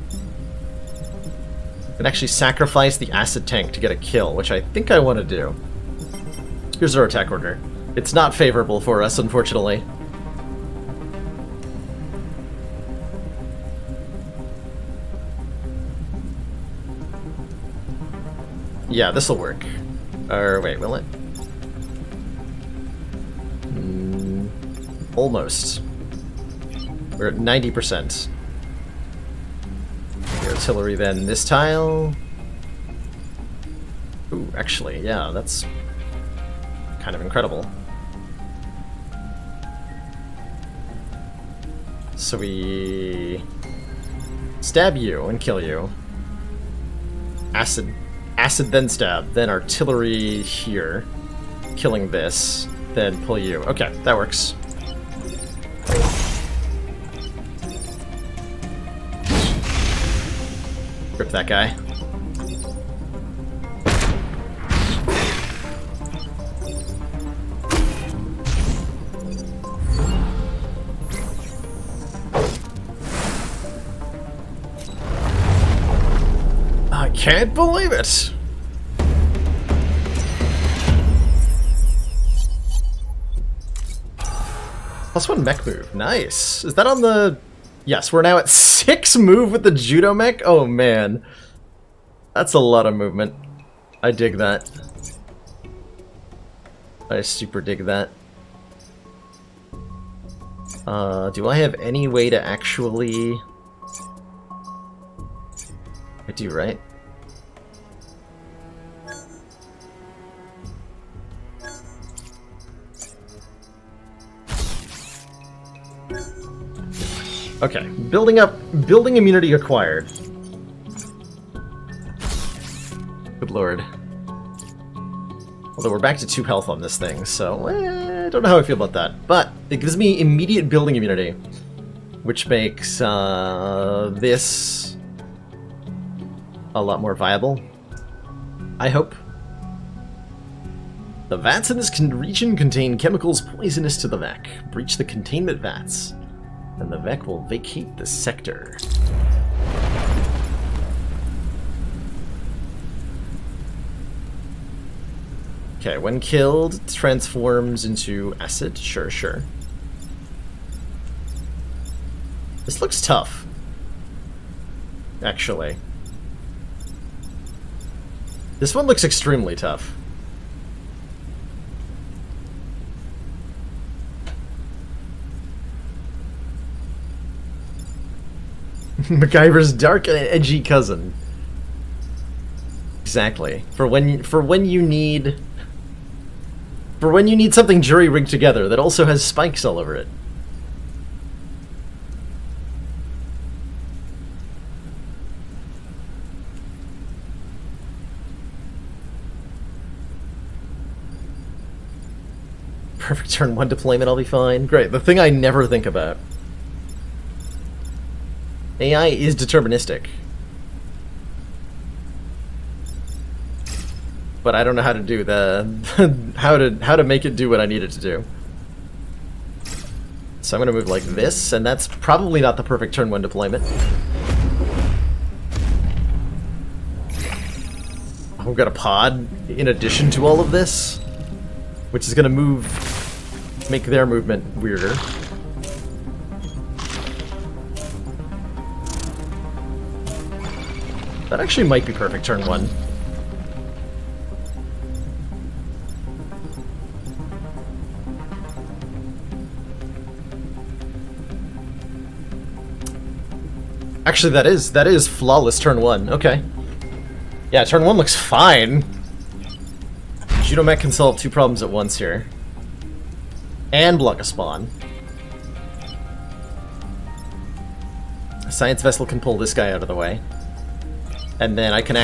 And actually sacrifice the acid tank to get a kill, which I think I want to do. Here's our attack order. It's not favorable for us, unfortunately. Yeah, this'll work. Or wait, will it? Almost. We're at 90%. The artillery then this tile. Ooh, actually, yeah, that's kind of incredible. So we stab you and kill you. Acid then stab, then artillery here, killing this, then pull you. Okay, that works. Rip that guy. I can't believe it! +1 mech move. Nice. Is that on the... yes, we're now at 6 move with the Judomech? Oh man. That's a lot of movement. I dig that. I super dig that. Do I have any way to actually do, right? Okay, building immunity acquired. Good lord. Although we're back to 2 health on this thing, so I don't know how I feel about that. But it gives me immediate building immunity, which makes this a lot more viable, I hope. The vats in this region contain chemicals poisonous to the Vek. Breach the containment vats, and the Vek will vacate the sector. Okay, when killed, it transforms into acid. Sure, sure. This looks tough, actually. This one looks extremely tough. MacGyver's dark and edgy cousin. Exactly. For when you need something jury-rigged together that also has spikes all over it. Perfect turn 1 deployment, I'll be fine. Great, the thing I never think about. AI is deterministic. But I don't know how to do the how to make it do what I need it to do. So I'm gonna move like this, and that's probably not the perfect turn 1 deployment. We've got a pod in addition to all of this, which is gonna make their movement weirder. That actually might be perfect turn 1. Actually, that is flawless turn 1. Okay. Yeah, turn 1 looks fine. Judomech can solve 2 problems at once here. And block a spawn. A science vessel can pull this guy out of the way. And then I can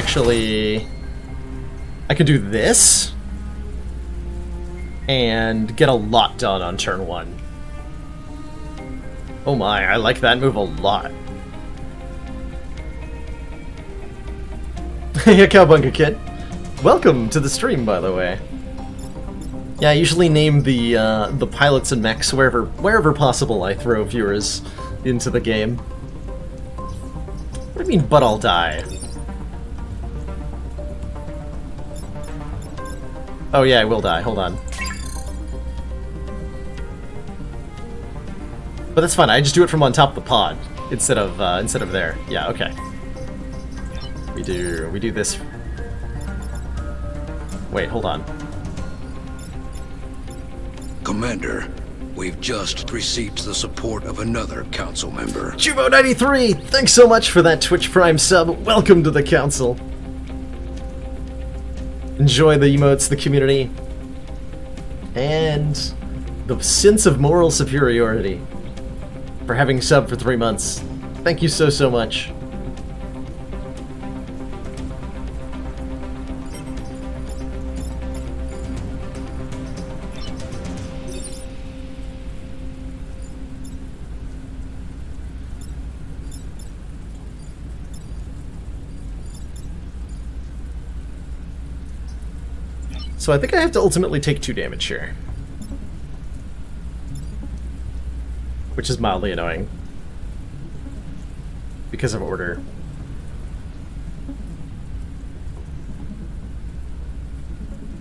do this and get a lot done on turn 1. Oh my, I like that move a lot. Hey, Cowbunga Kid. Welcome to the stream, by the way. Yeah, I usually name the pilots and mechs wherever possible. I throw viewers into the game. What do you mean, but I'll die? Oh yeah, I will die. Hold on. But that's fine. I just do it from on top of the pod instead of there. Yeah. Okay. We do this. Wait. Hold on. Commander, we've just received the support of another council member. Juvo93, thanks so much for that Twitch Prime sub. Welcome to the council. Enjoy the emotes, the community, and the sense of moral superiority for having subbed for 3 months. Thank you so much. So I think I have to ultimately take 2 damage here. Which is mildly annoying. Because of order.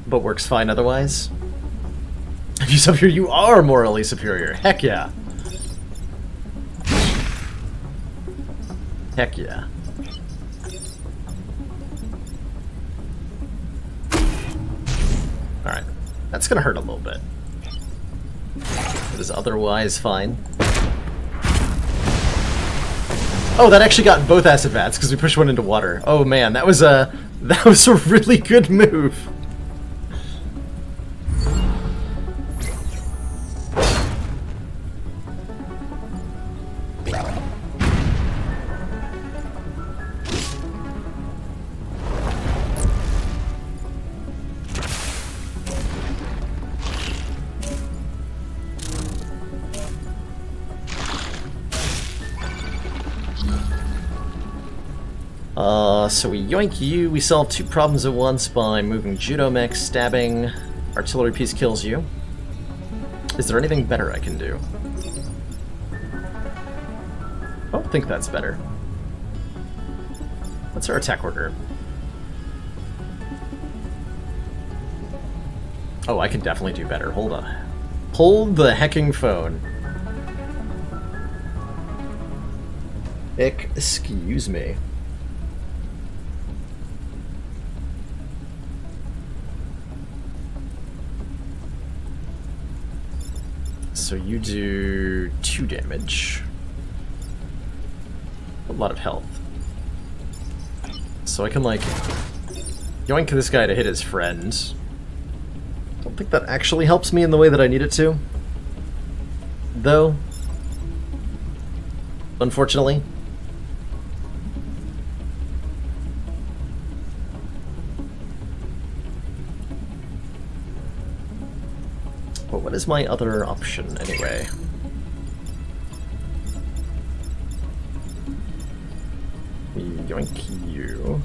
But works fine otherwise. If you sub here, you are morally superior. Heck yeah. Heck yeah. Alright, that's gonna hurt a little bit. It is otherwise fine. Oh, that actually got both acid vats because we pushed one into water. Oh man, that was a really good move. So we yoink you, we solve 2 problems at once by moving Judo Mech, stabbing, artillery piece kills you. Is there anything better I can do? I don't think that's better. What's our attack order? Oh, I can definitely do better. Hold on. Hold the hecking phone. Excuse me. So you do 2 damage. A lot of health. So I can, like, yoink this guy to hit his friend. Don't think that actually helps me in the way that I need it to. Though. Unfortunately. But what is my other option, anyway? We yoink you.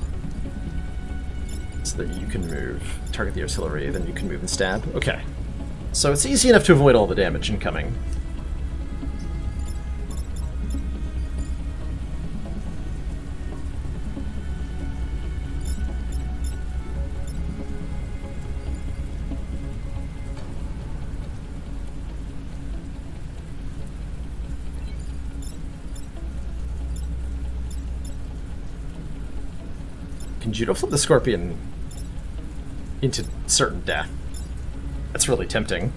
So that you can move. Target the artillery, then you can move and stab. Okay. So it's easy enough to avoid all the damage incoming. Can Judo flip the Scorpion into certain death? That's really tempting.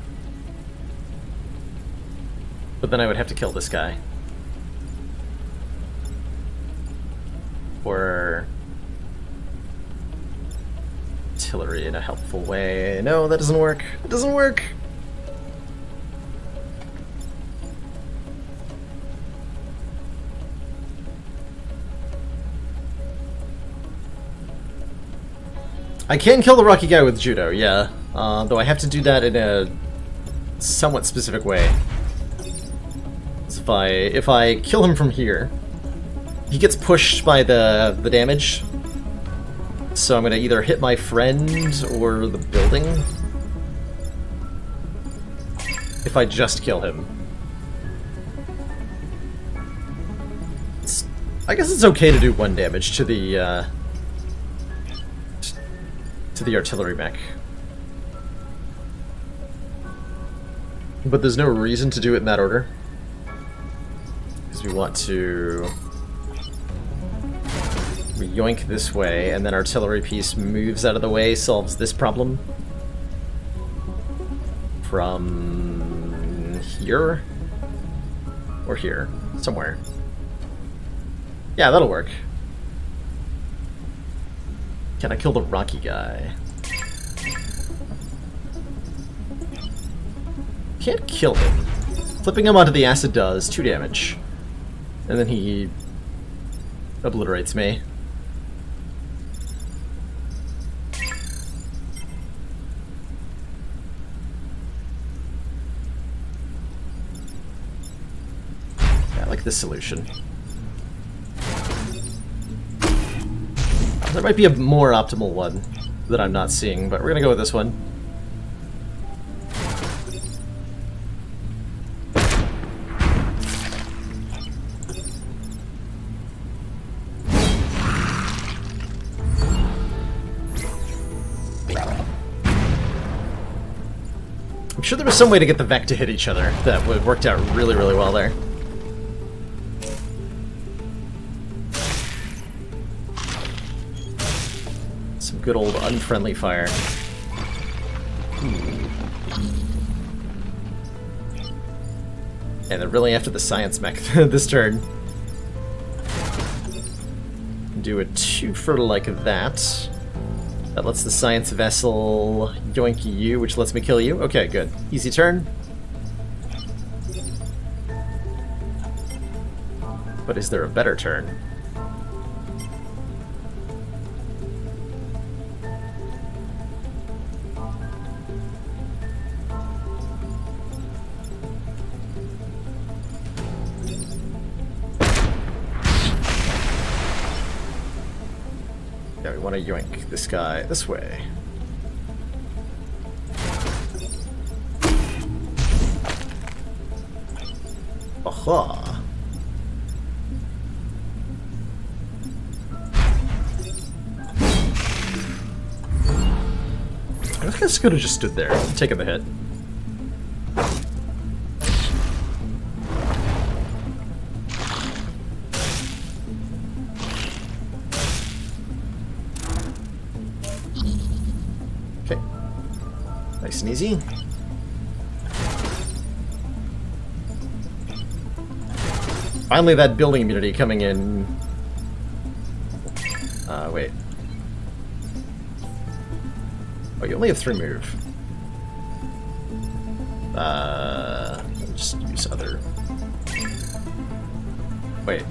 But then I would have to kill this guy. Or artillery in a helpful way. No, that doesn't work. It doesn't work! I can kill the rocky guy with Judo, yeah. Though I have to do that in a somewhat specific way. So if I kill him from here, he gets pushed by the damage. So I'm gonna either hit my friend or the building. If I just kill him. I guess it's okay to do 1 damage to the artillery mech. But there's no reason to do it in that order. Because we want to... We yoink this way, and then artillery piece moves out of the way, solves this problem. From... here? Or here. Somewhere. Yeah, that'll work. Can I kill the rocky guy? Can't kill him. Flipping him onto the acid does 2 damage. And then he obliterates me. Yeah, I like this solution. There might be a more optimal one that I'm not seeing, but we're gonna go with this one. I'm sure there was some way to get the Vec to hit each other that would worked out really, really well there. Good old unfriendly fire. And they're really after the science mech this turn. Do a twofer like that. That lets the science vessel yoink you, which lets me kill you. Okay, good. Easy turn. But is there a better turn? Yeah, we want to yoink this guy this way. Aha! I guess I could have just stood there, taken the hit. Okay. Nice and easy. Finally, that building immunity coming in. Wait. Oh, you only have 3 move. Let me just use other. Wait.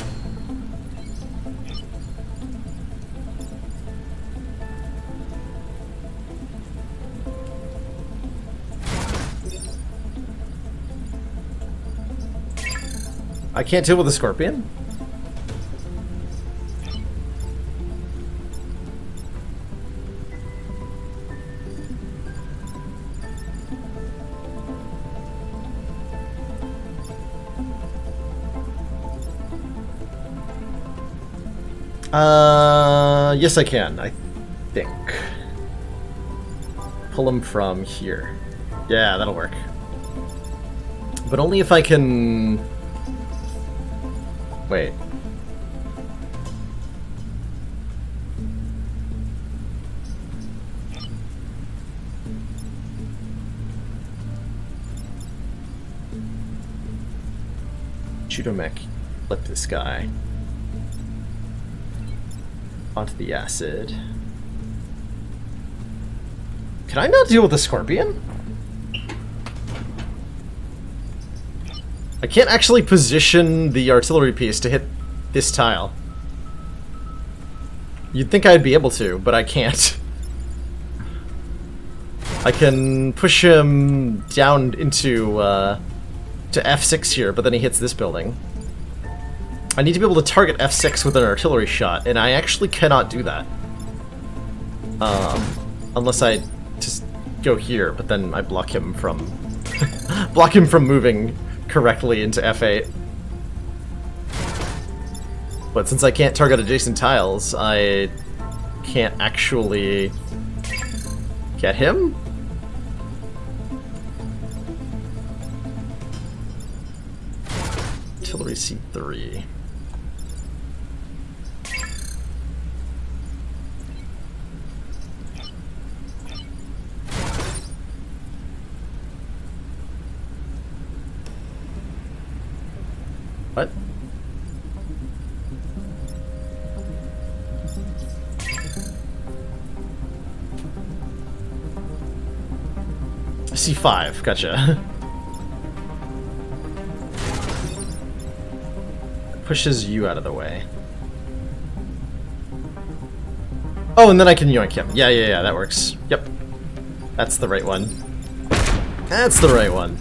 I can't deal with the scorpion? Yes I can, I think. Pull him from here. Yeah, that'll work. But only if I can... Wait. Judomech, flip this guy onto the acid. Can I not deal with the scorpion? I can't actually position the artillery piece to hit this tile. You'd think I'd be able to, but I can't. I can push him down into to F6 here, but then he hits this building. I need to be able to target F6 with an artillery shot, and I actually cannot do that. Unless I just go here, but then I block him from block him from moving correctly into F8. But since I can't target adjacent tiles, I can't actually get him? Artillery C3. What? C5, gotcha. Pushes you out of the way. Oh, and then I can yoink him. Yeah, that works. Yep. That's the right one. That's the right one.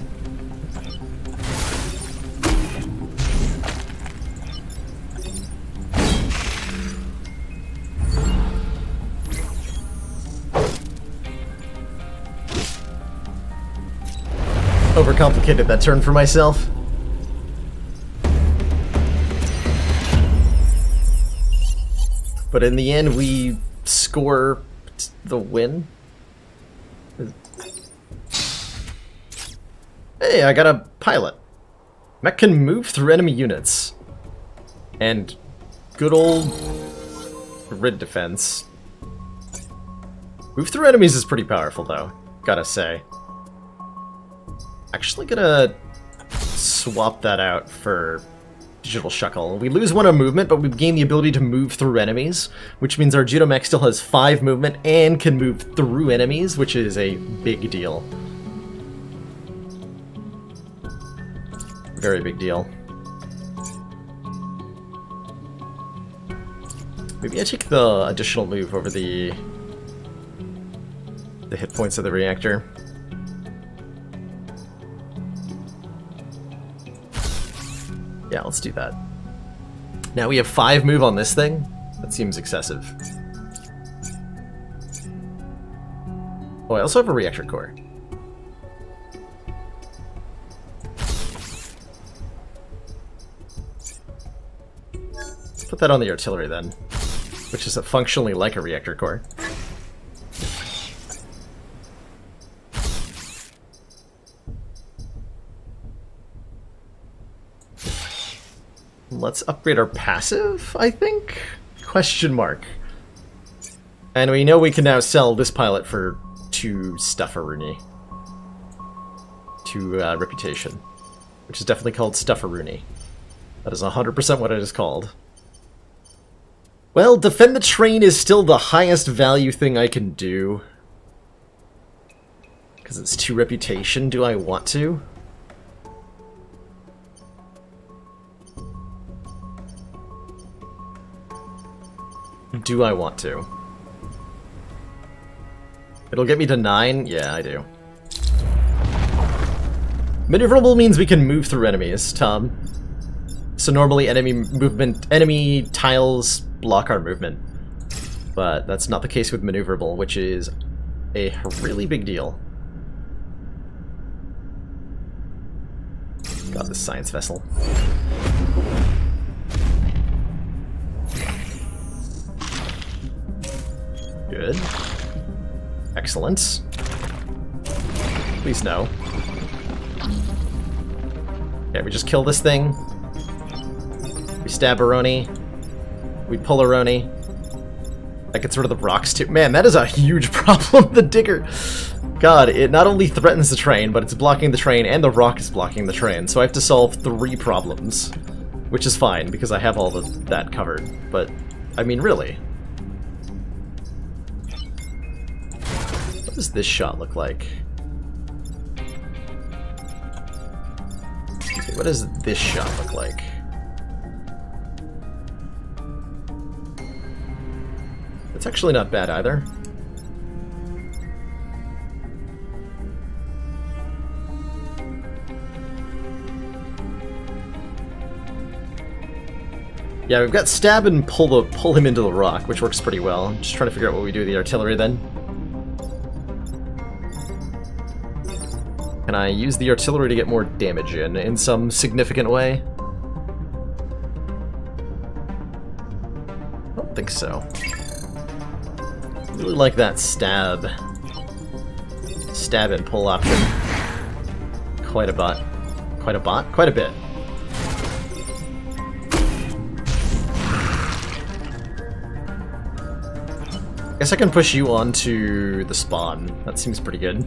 Overcomplicated that turn for myself. But in the end, we score the win. Hey, I got a pilot. Mech can move through enemy units. And good old grid defense. Move through enemies is pretty powerful, though, gotta say. Actually gonna swap that out for Digital Shuckle. We lose 1 on movement, but we gain the ability to move through enemies, which means our Judomech still has 5 movement and can move through enemies, which is a big deal. Very big deal. Maybe I take the additional move over the hit points of the reactor. Yeah, let's do that. Now we have 5 move on this thing? That seems excessive. Oh, I also have a reactor core. Put that on the artillery then, which is functionally like a reactor core. Let's upgrade our passive, I think? Question mark. And we know we can now sell this pilot for 2 Stufferoony. 2 reputation. Which is definitely called Stufferoony. That is 100% what it is called. Well, defend the train is still the highest value thing I can do. Because it's 2 reputation. Do I want to? Do I want to? It'll get me to 9? Yeah, I do. Maneuverable means we can move through enemies, Tom. So normally enemy tiles block our movement. But that's not the case with maneuverable, which is a really big deal. God, this science vessel. Good. Excellent. Please no. Okay, we just kill this thing. We stab Aroni. We pull Aroni. That gets rid of the rocks too. Man, that is a huge problem, the digger. God, it not only threatens the train, but it's blocking the train, and the rock is blocking the train. So I have to solve 3 problems. Which is fine, because I have all that covered. But, I mean, really. What does this shot look like? Okay, what does this shot look like? It's actually not bad either. Yeah, we've got stab and pull him into the rock, which works pretty well. I'm just trying to figure out what we do with the artillery then. Can I use the artillery to get more damage in some significant way? I don't think so. I really like that stab and pull option. Quite a bit. Quite a bit. I guess I can push you onto the spawn. That seems pretty good.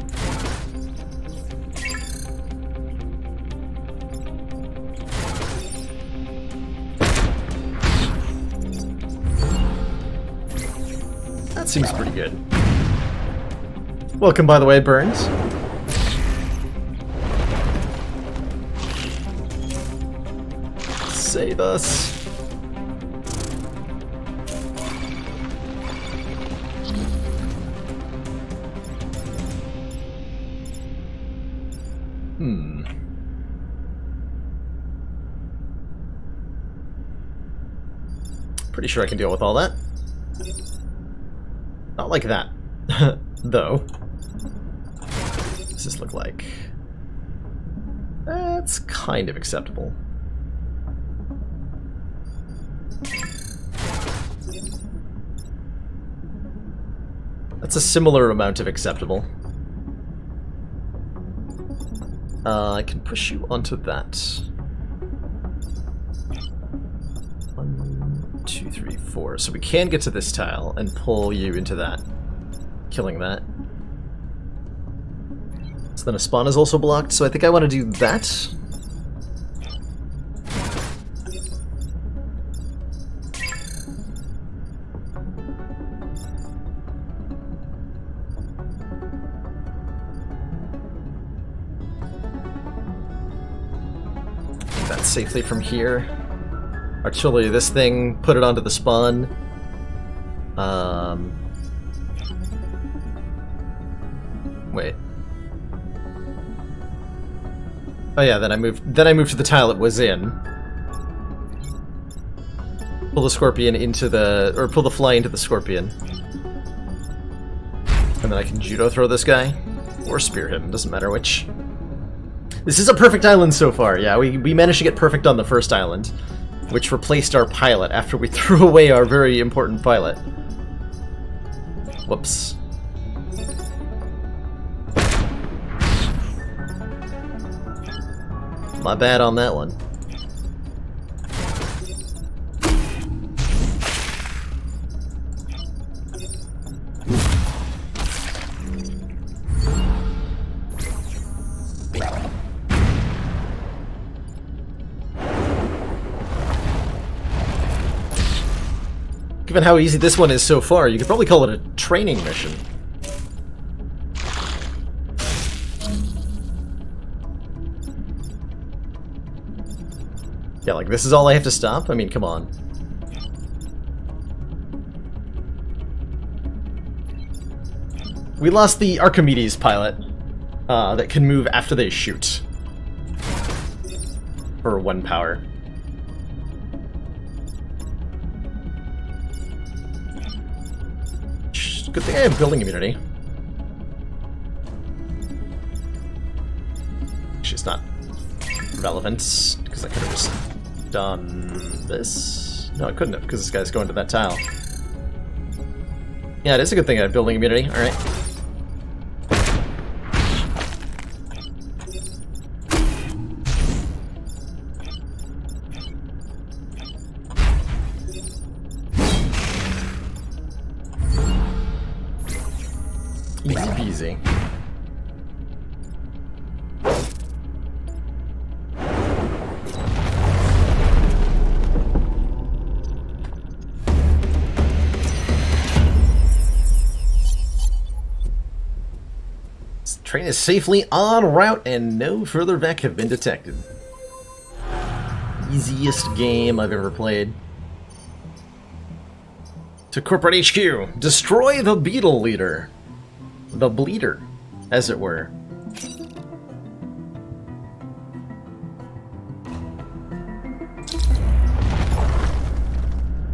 That seems pretty good. Welcome, by the way, Burns. Save us. Pretty sure I can deal with all that. Not like that, though. What does this look like? That's kind of acceptable. That's a similar amount of acceptable. I can push you onto that. 1, 2, 3, 4. So we can get to this tile and pull you into that, killing that. So then a spawn is also blocked, so I think I want to do that. that safely from here. Artillery this thing, put it onto the spawn. Wait. Oh yeah, then I moved to the tile it was in. Pull the scorpion into the, or pull the fly into the scorpion. And then I can judo throw this guy. Or spear him, doesn't matter which. This is a perfect island so far, yeah, we managed to get perfect on the first island, which replaced our pilot after we threw away our very important pilot. Whoops. My bad on that one. Given how easy this one is so far, you could probably call it a training mission. Yeah, like, this is all I have to stop? I mean, come on. We lost the Archimedes pilot that can move after they shoot. For 1 power. Good thing I have building immunity. She's not relevant, because I could have just done this. No, I couldn't have, because this guy's going to that tile. Yeah, it is a good thing I have building immunity. Alright. Easy peasy. This train is safely en route and no further VEC have been detected. Easiest game I've ever played. To Corporate HQ, destroy the Beetle Leader. The Bleeder, as it were.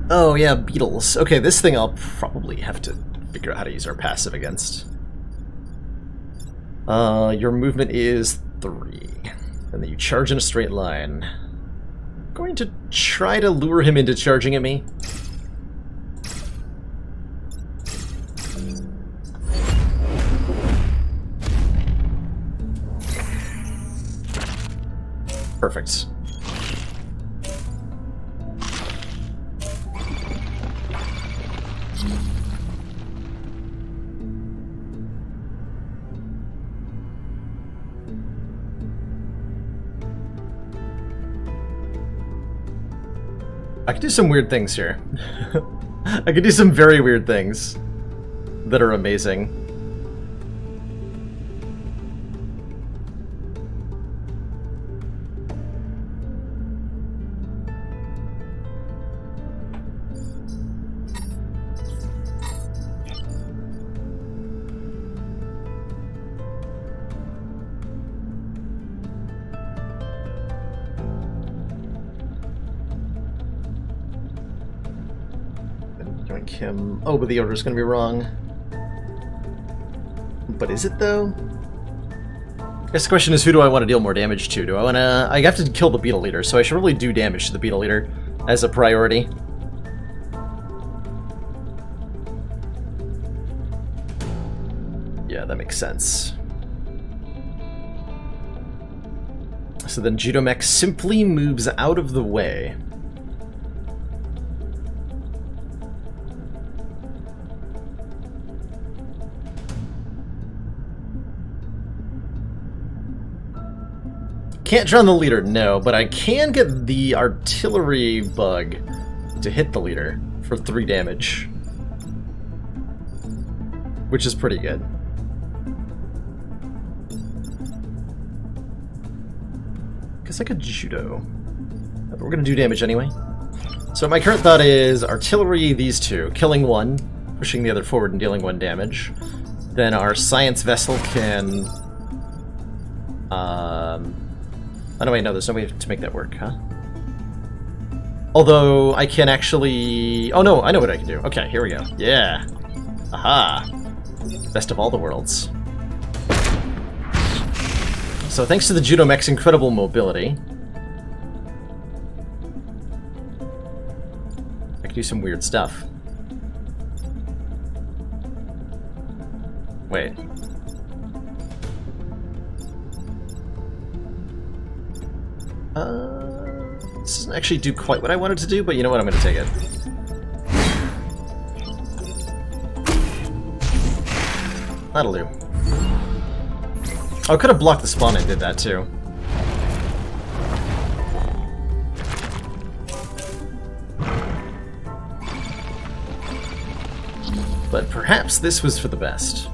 Oh yeah, beetles. Okay, this thing I'll probably have to figure out how to use our passive against. Your movement is 3. And then you charge in a straight line. I'm going to try to lure him into charging at me. Perfect. I could do some weird things here. I could do some very weird things that are amazing. Him. Oh, but the order's gonna be wrong. But is it though? I guess the question is, who do I want to deal more damage to? Do I want to? I have to kill the Beetle Leader, so I should really do damage to the Beetle Leader as a priority. Yeah, that makes sense. So then Judomech simply moves out of the way. Can't drown the leader, no, but I can get the artillery bug to hit the leader for 3 damage. Which is pretty good. Guess I could judo. But we're gonna do damage anyway. So my current thought is artillery, these two, killing one, pushing the other forward and dealing 1 damage. Then our science vessel can... Oh no, wait, no, there's no way to make that work, huh? Although, I can actually... Oh no, I know what I can do. Okay, here we go. Yeah! Aha! Best of all the worlds. So thanks to the Judo Mech's incredible mobility, I can do some weird stuff. Wait. This doesn't actually do quite what I wanted to do, but you know what? I'm gonna take it. That'll do. Oh, I could have blocked the spawn and did that too. But perhaps this was for the best.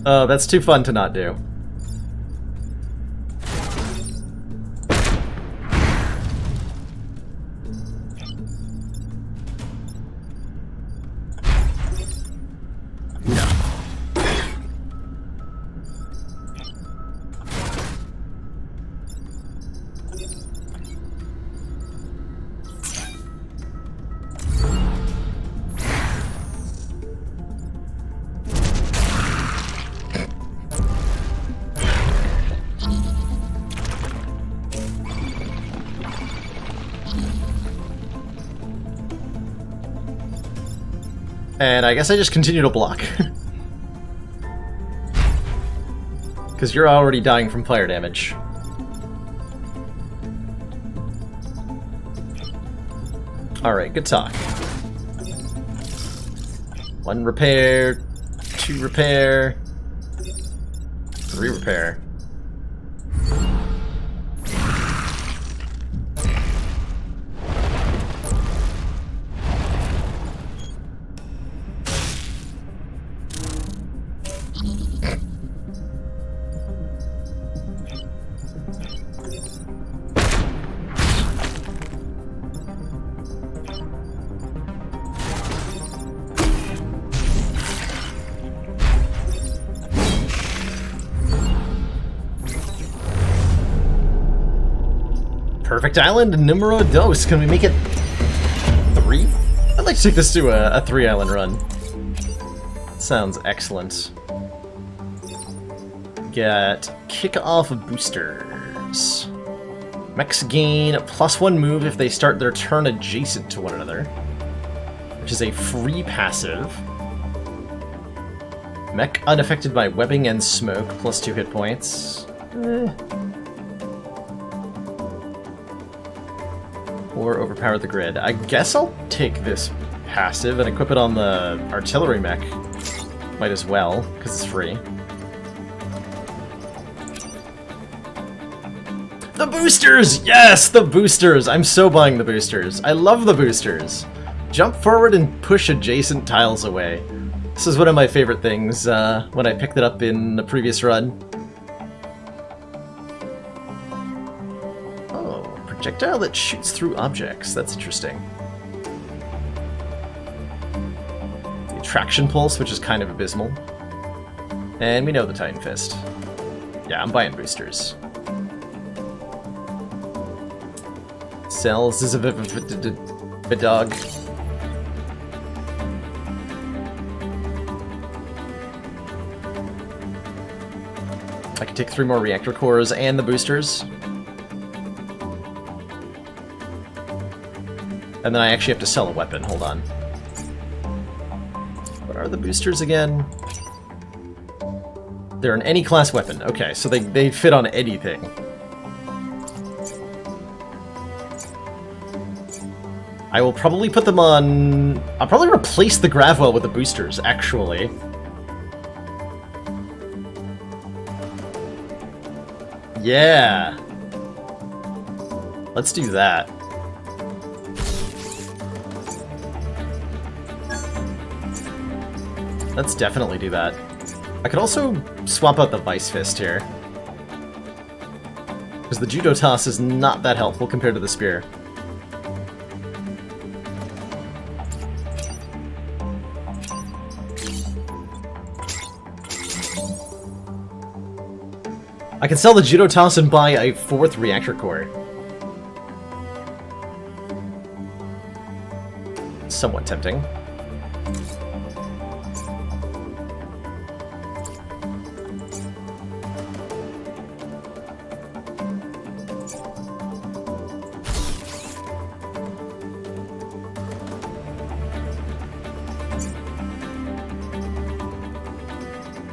Oh, that's too fun to not do. And I guess I just continue to block. Because you're already dying from fire damage. Alright, good talk. 1 repair, 2 repair, 3 repair. Perfect Island numero dos. Can we make it 3? I'd like to take this to a 3-island run. Sounds excellent. Get kick-off boosters. Mechs gain +1 move if they start their turn adjacent to one another, which is a free passive. Mech unaffected by webbing and smoke, +2 hit points. Or overpower the grid. I guess I'll take this passive and equip it on the artillery mech. Might as well, because it's free. The boosters! Yes, the boosters! I'm so buying the boosters. I love the boosters. Jump forward and push adjacent tiles away. This is one of my favorite things when I picked it up in the previous run. Projectile that shoots through objects. That's interesting. The attraction pulse, which is kind of abysmal. And we know the Titan Fist. Yeah, I'm buying boosters. Cells is a dog. I can take 3 more reactor cores and the boosters. And then I actually have to sell a weapon. Hold on. What are the boosters again? They're an any class weapon. Okay, so they fit on anything. I will probably put them on... I'll probably replace the Gravwell with the boosters, actually. Yeah. Let's do that. Let's definitely do that. I could also swap out the Vice Fist here. Because the Judo Toss is not that helpful compared to the Spear. I can sell the Judo Toss and buy a 4th Reactor Core. Somewhat tempting.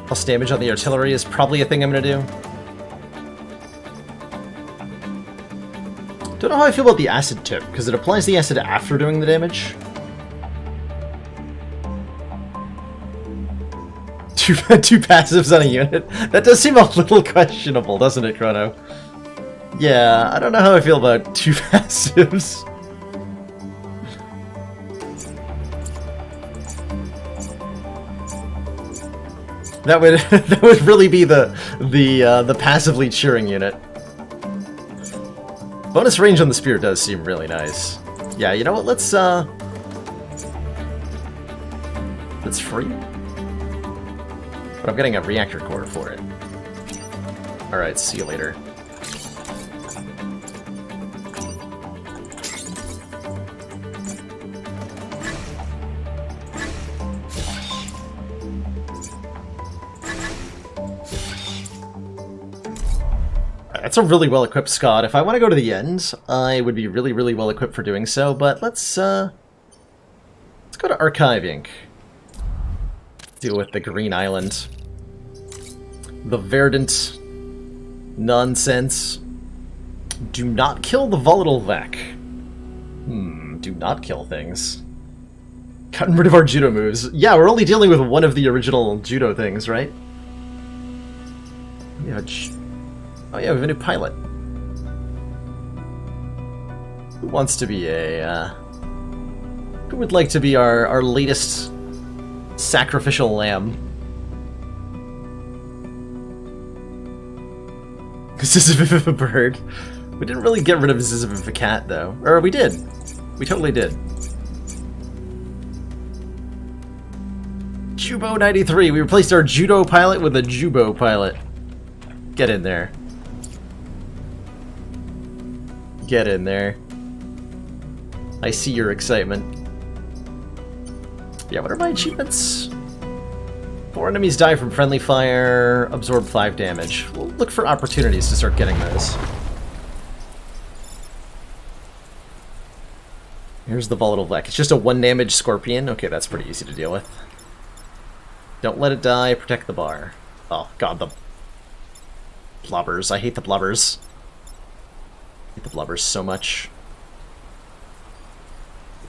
Plus damage on the artillery is probably a thing I'm gonna do. Don't know how I feel about the acid tip, because it applies the acid after doing the damage. Two passives on a unit? That does seem a little questionable, doesn't it, Chrono? Yeah, I don't know how I feel about 2 passives. That would really be the passively cheering unit. Bonus range on the spear does seem really nice. Yeah, you know what? Let's free. But I'm getting a reactor core for it. All right, see you later. That's a really well-equipped Scott. If I want to go to the end, I would be really, really well-equipped for doing so, but let's go to Archive Inc. Deal with the Green Island. The Verdant nonsense. Do not kill the Volatile Vac. Do not kill things. Gotten rid of our Judo moves. Yeah, we're only dealing with one of the original Judo things, right? We have oh yeah, we have a new pilot. Who wants to be a, who would like to be our latest sacrificial lamb? Ziziviv a bird. We didn't really get rid of Ziziviv a cat, though. Or we did. We totally did. Jubo 93. We replaced our Judo pilot with a Jubo pilot. Get in there. Get in there. I see your excitement. Yeah, what are my achievements? 4 enemies die from friendly fire, absorb 5 damage. We'll look for opportunities to start getting those. Here's the Volatile Vac. It's just a 1 damage scorpion. Okay, that's pretty easy to deal with. Don't let it die, protect the bar. Oh god, the blubbers. I hate the blubbers. I hate the blubbers so much.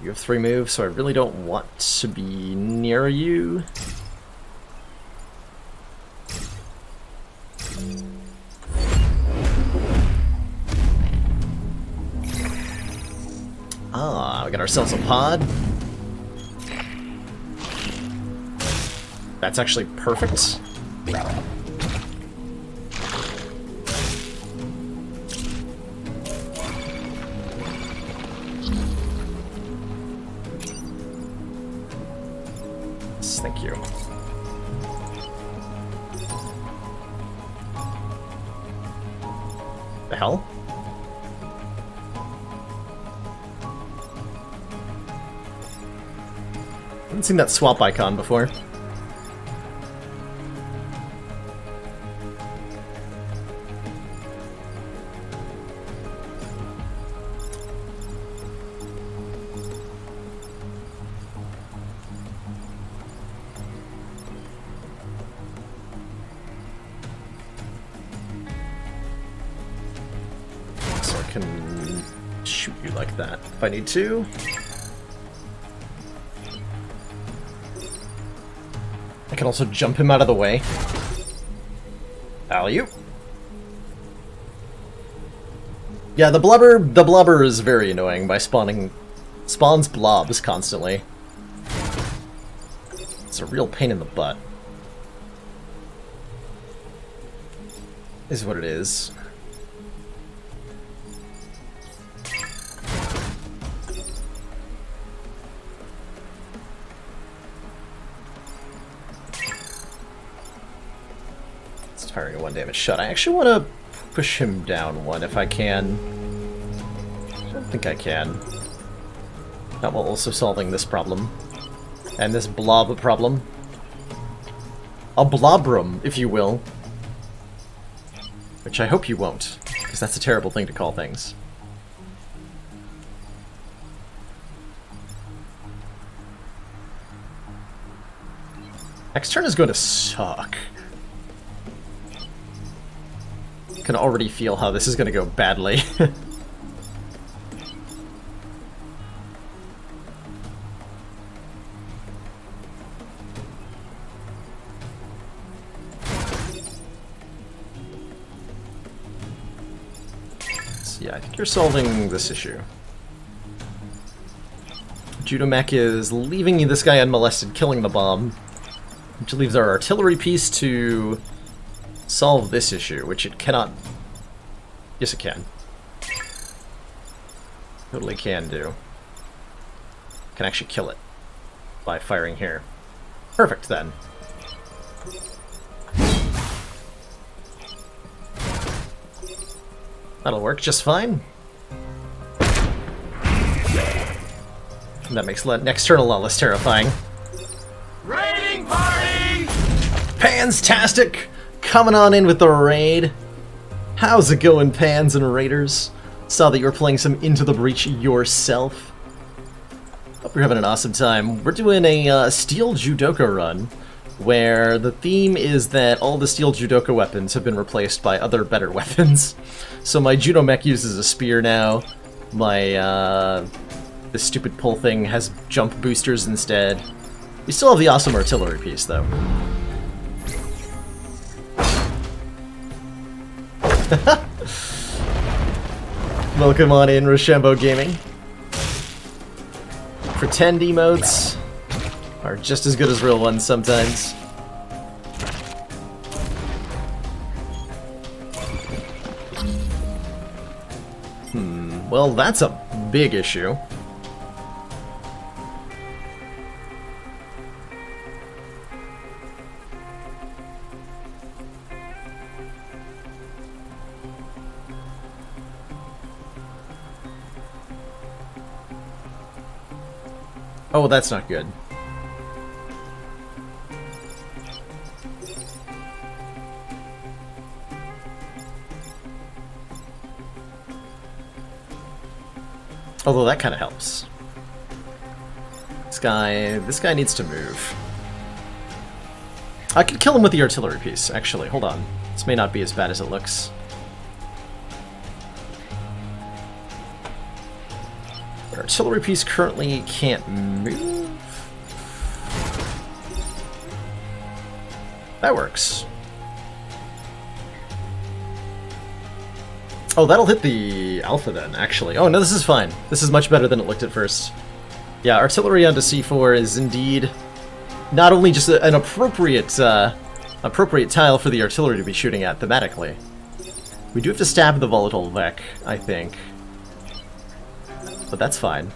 You have 3 moves, so I really don't want to be near you. Ah, we got ourselves a pod. That's actually perfect. Thank you. The hell? I haven't seen that swap icon before. So I can shoot you like that if I need to. I can also jump him out of the way. Alley-oop. Yeah, the blubber is very annoying by spawns blobs constantly. It's a real pain in the butt. Is what it is. It's firing a 1 damage shot. I actually want to push him down one if I can. I don't think I can. Not while also solving this problem. And this blob problem. A blobrum, if you will. Which I hope you won't, because that's a terrible thing to call things. Next turn is going to suck. Can already feel how this is going to go badly. So yeah, I think you're solving this issue. Judomech is leaving this guy unmolested, killing the bomb, which leaves our artillery piece to solve this issue, which it cannot... Yes, it can. Totally can do. Can actually kill it by firing here. Perfect, then. That'll work just fine. That makes next turn a lot less terrifying. Raiding party! Panstastic! Coming on in with the raid. How's it going, Pans and Raiders? Saw that you were playing some Into the Breach yourself. Hope you're having an awesome time. We're doing a Steel Judoka run, where the theme is that all the Steel Judoka weapons have been replaced by other better weapons. So my Judo Mech uses a spear now. My, this stupid pull thing has jump boosters instead. We still have the awesome artillery piece, though. Welcome on in, Rochambeau Gaming. Pretend emotes are just as good as real ones sometimes. Well, that's a big issue. Oh, that's not good. Although that kind of helps. This guy needs to move. I could kill him with the artillery piece, actually. Hold on. This may not be as bad as it looks. But artillery piece currently can't move. That works. Oh, that'll hit the Alpha then, actually. Oh, no, this is fine. This is much better than it looked at first. Yeah, artillery onto C4 is indeed not only just an appropriate tile for the artillery to be shooting at thematically. We do have to stab the volatile Vec, I think. But that's fine.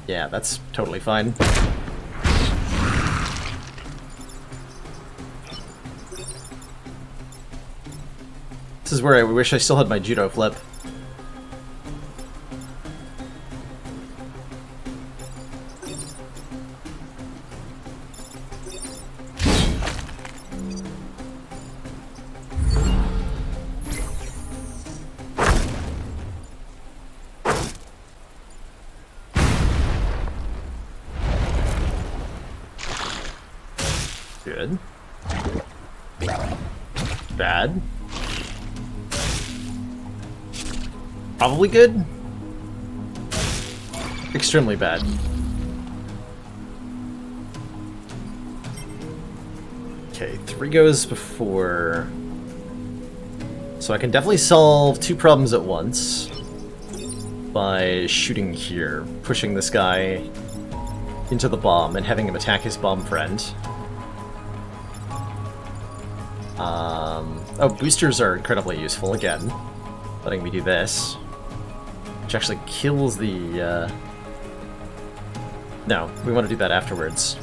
Yeah, that's totally fine. This is where I wish I still had my judo flip. Good. Bad. Probably good. extremely bad. Okay, 3 goes before... So I can definitely solve 2 problems at once by shooting here, pushing this guy into the bomb and having him attack his bomb friend. Oh, boosters are incredibly useful again, letting me do this, which actually kills the... No, we want to do that afterwards.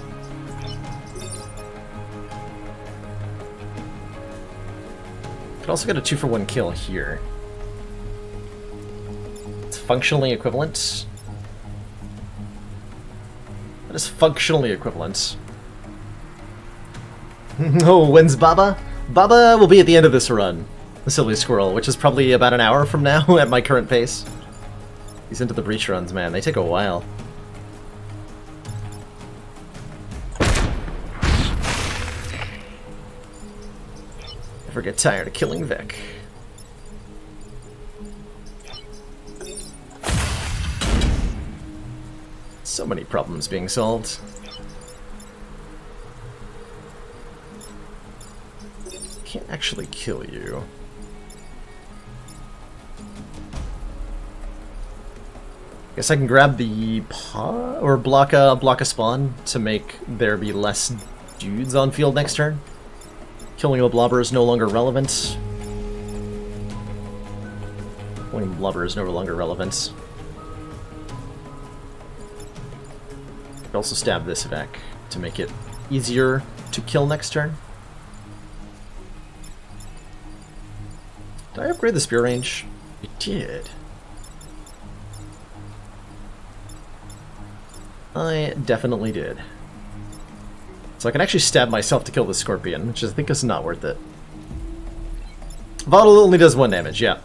Could also get a 2-for-1 kill here. It's functionally equivalent. That is functionally equivalent. Oh, when's Baba? Baba will be at the end of this run. The Silly Squirrel, which is probably about an hour from now at my current pace. These Into the Breach runs, man, they take a while. Never get tired of killing Vec. So many problems being solved. Can't actually kill you. Guess I can grab the paw or block a spawn to make there be less dudes on field next turn. Killing the blobber is no longer relevant. Killing the blobber is no longer relevant. I could also stab this Vec to make it easier to kill next turn. Did I upgrade the spear range? I did. I definitely did. So I can actually stab myself to kill the scorpion, which I think is not worth it. Volatile only does 1 damage, yeah.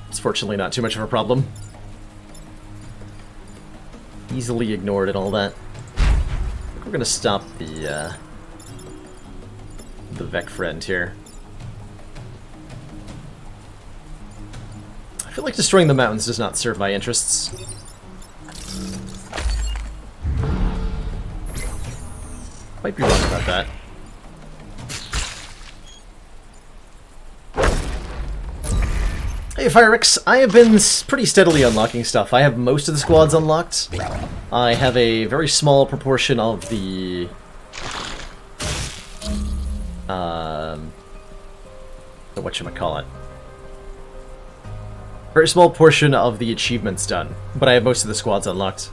It's fortunately not too much of a problem. Easily ignored and all that. I think we're gonna stop the Vec friend here. I feel like destroying the mountains does not serve my interests. Might be wrong about that. Hey Firix, I have been pretty steadily unlocking stuff. I have most of the squads unlocked. I have a very small proportion of the... whatchamacallit. Very small portion of the achievements done, but I have most of the squads unlocked.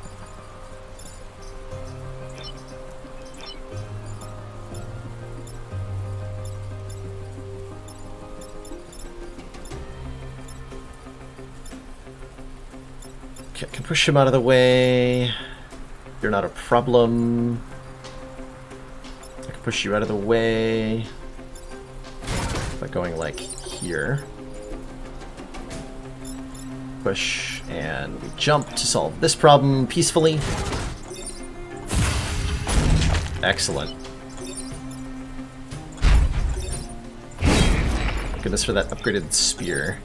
Okay, I can push him out of the way. You're not a problem. I can push you out of the way by going like here. Push, and we jump to solve this problem peacefully. Excellent. Goodness for that upgraded spear.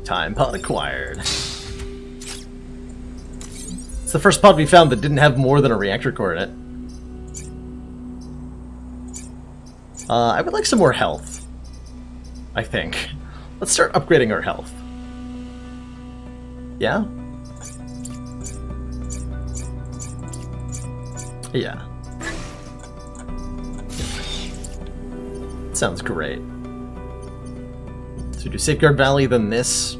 Time pod acquired. It's the first pod we found that didn't have more than a reactor core in it. I would like some more health, I think. Let's start upgrading our health. Yeah? Yeah. Sounds great. So do Safeguard Valley, then this.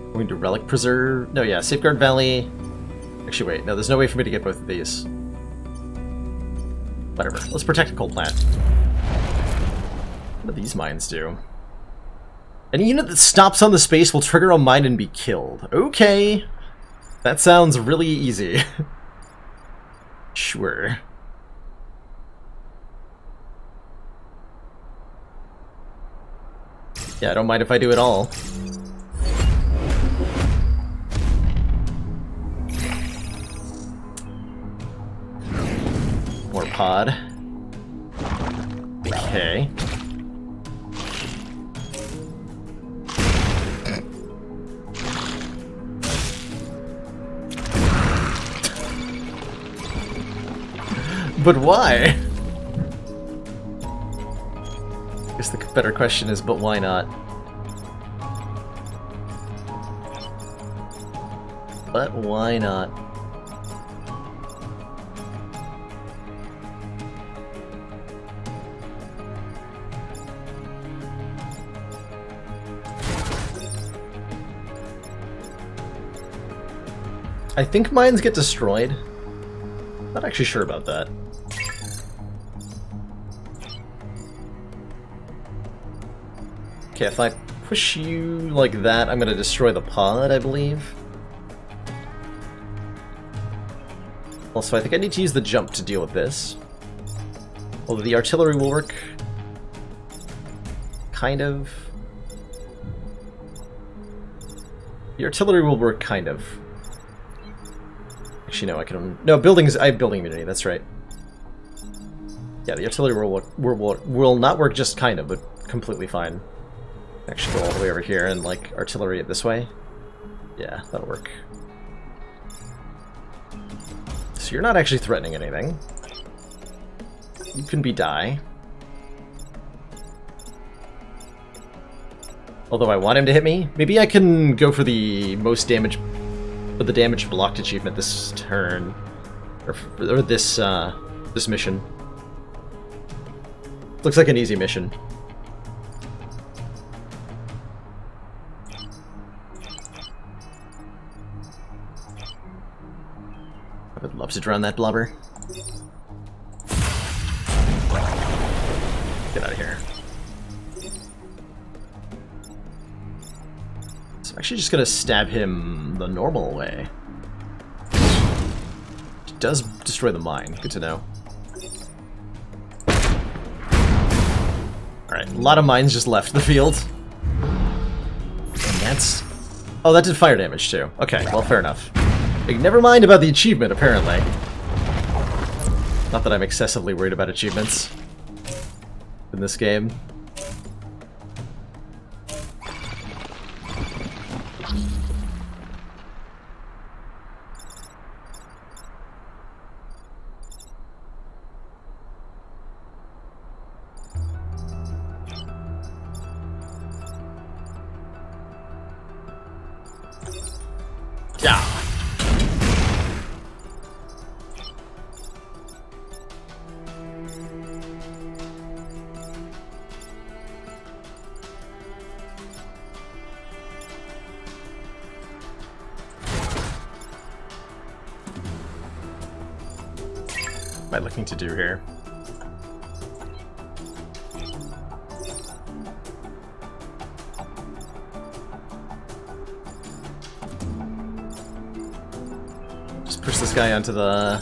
We're going to do Relic Preserve. No, yeah, Safeguard Valley. Actually, wait. No, there's no way for me to get both of these. Whatever. Let's protect a coal plant. What do these mines do? Any unit that stops on the space will trigger a mine and be killed. Okay. That sounds really easy. Sure. Yeah, I don't mind if I do it all. More pod. Okay. But why? I guess the better question is, but why not? But why not? I think mines get destroyed. Not actually sure about that. Okay, if I push you like that, I'm gonna destroy the pod, I believe. Also, I think I need to use the jump to deal with this. Although the artillery will work... kind of. The artillery will work kind of. Actually, no, I can... No, buildings... I have building immunity, that's right. Yeah, the artillery will not work just kind of, but completely fine. Actually go all the way over here and, like, artillery it this way. Yeah, that'll work. So you're not actually threatening anything. You can be die. Although I want him to hit me. Maybe I can go for the most damage... or the damage blocked achievement this turn. Or this, this mission. Looks like an easy mission. I would love to drown that blubber. Get out of here. So I'm actually just gonna stab him the normal way. It does destroy the mine. Good to know. Alright, a lot of mines just left the field. And that's... Oh, that did fire damage too. Okay, well, fair enough. Like, never mind about the achievement, apparently. Not that I'm excessively worried about achievements in this game. Yeah. What am I looking to do here? Just push this guy onto the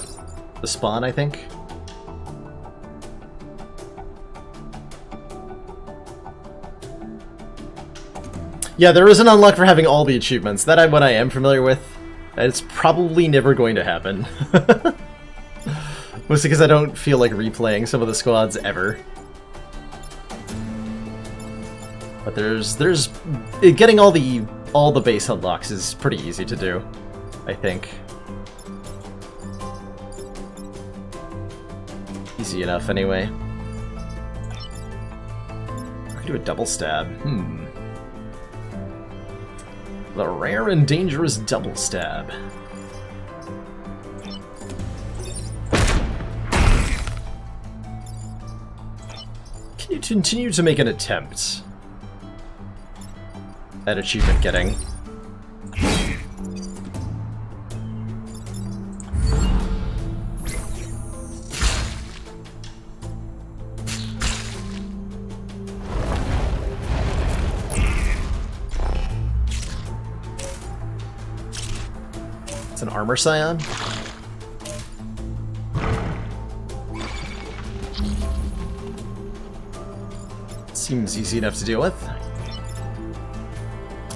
spawn, I think. Yeah, there is an unlock for having all the achievements. That what I am familiar with. It's probably never going to happen. Mostly because I don't feel like replaying some of the squads ever. But there's getting all the base unlocks is pretty easy to do, I think. Easy enough, anyway. I could do a double stab. The rare and dangerous double stab. Can you continue to make an attempt at achievement getting? It's an armor scion? Seems easy enough to deal with.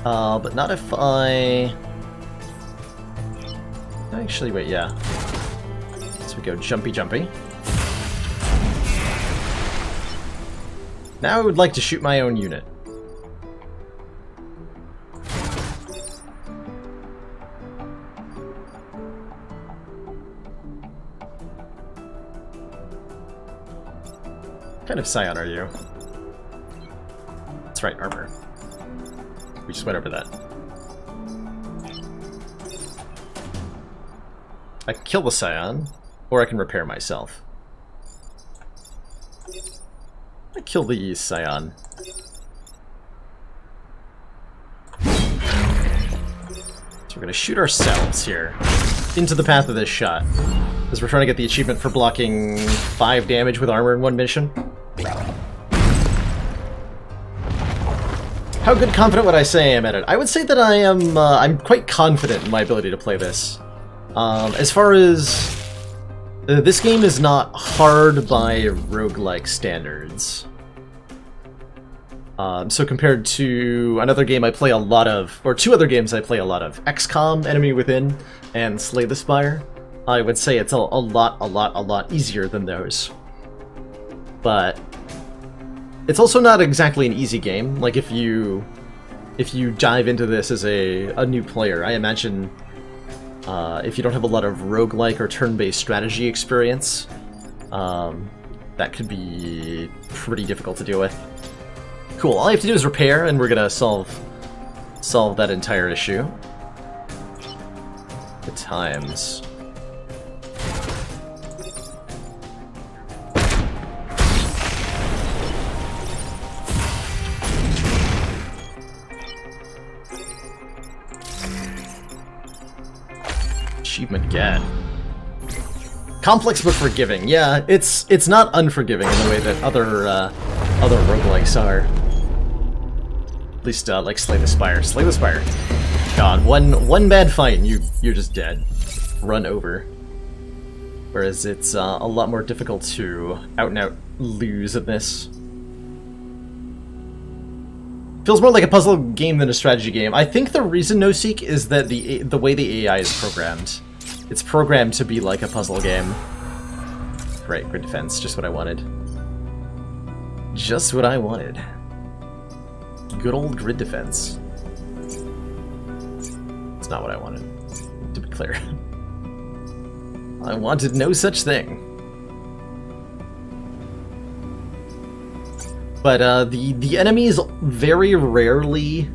But not if I... Actually, wait, yeah. So we go jumpy jumpy. Now I would like to shoot my own unit. What kind of scion are you? That's right, armor. We just went over that. I can kill the scion, or I can repair myself. I kill the scion. So we're gonna shoot ourselves here into the path of this shot, because we're trying to get the achievement for blocking 5 damage with armor in one mission. How good confident would I say I am at it? I would say that I am, I'm quite confident in my ability to play this. As far as... this game is not hard by roguelike standards. So compared to another game I play a lot of, or 2 other games I play a lot of, XCOM, Enemy Within, and Slay the Spire, I would say it's a lot easier than those. But it's also not exactly an easy game. Like, if you dive into this as a new player, I imagine if you don't have a lot of roguelike or turn-based strategy experience, that could be pretty difficult to deal with. Cool, all I have to do is repair, and we're gonna solve that entire issue. The times. Achievement get. Complex but forgiving. Yeah, it's not unforgiving in the way that other roguelikes are. At least like Slay the Spire. Slay the Spire. God, one bad fight and you're just dead. Run over. Whereas it's a lot more difficult to out and out lose at this. Feels more like a puzzle game than a strategy game. I think the reason No Seek is that the way the AI is programmed. It's programmed to be like a puzzle game. Right, grid defense, just what I wanted. Just what I wanted. Good old grid defense. It's not what I wanted, to be clear. I wanted no such thing. But the enemies very rarely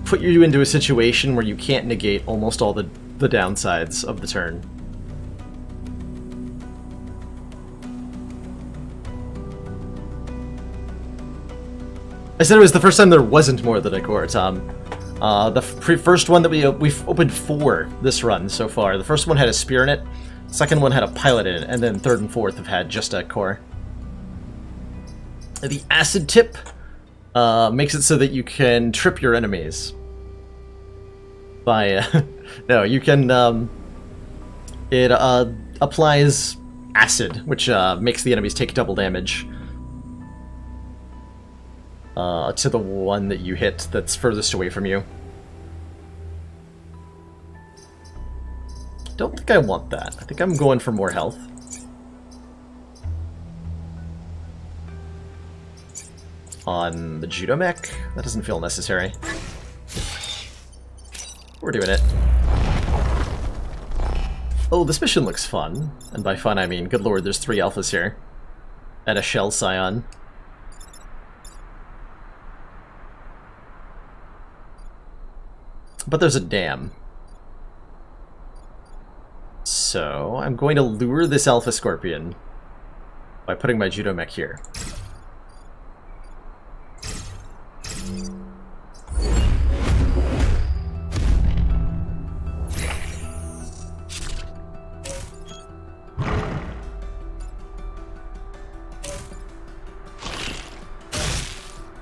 put you into a situation where you can't negate almost all the downsides of the turn. I said it was the first time there wasn't more than a core, Tom. The first one that we've opened 4 this run so far. The first one had a spear in it, second one had a pilot in it, and then third and fourth have had just a core. The acid tip makes it so that you can trip your enemies. By no, you can it applies acid, which makes the enemies take double damage to the one that you hit that's furthest away from you. Don't think I want that. I think I'm going for more health. On the judo mech? That doesn't feel necessary. We're doing it. Oh, this mission looks fun. And by fun, I mean, good lord, there's 3 alphas here. And a shell scion. But there's a dam. So, I'm going to lure this alpha scorpion by putting my judo mech here.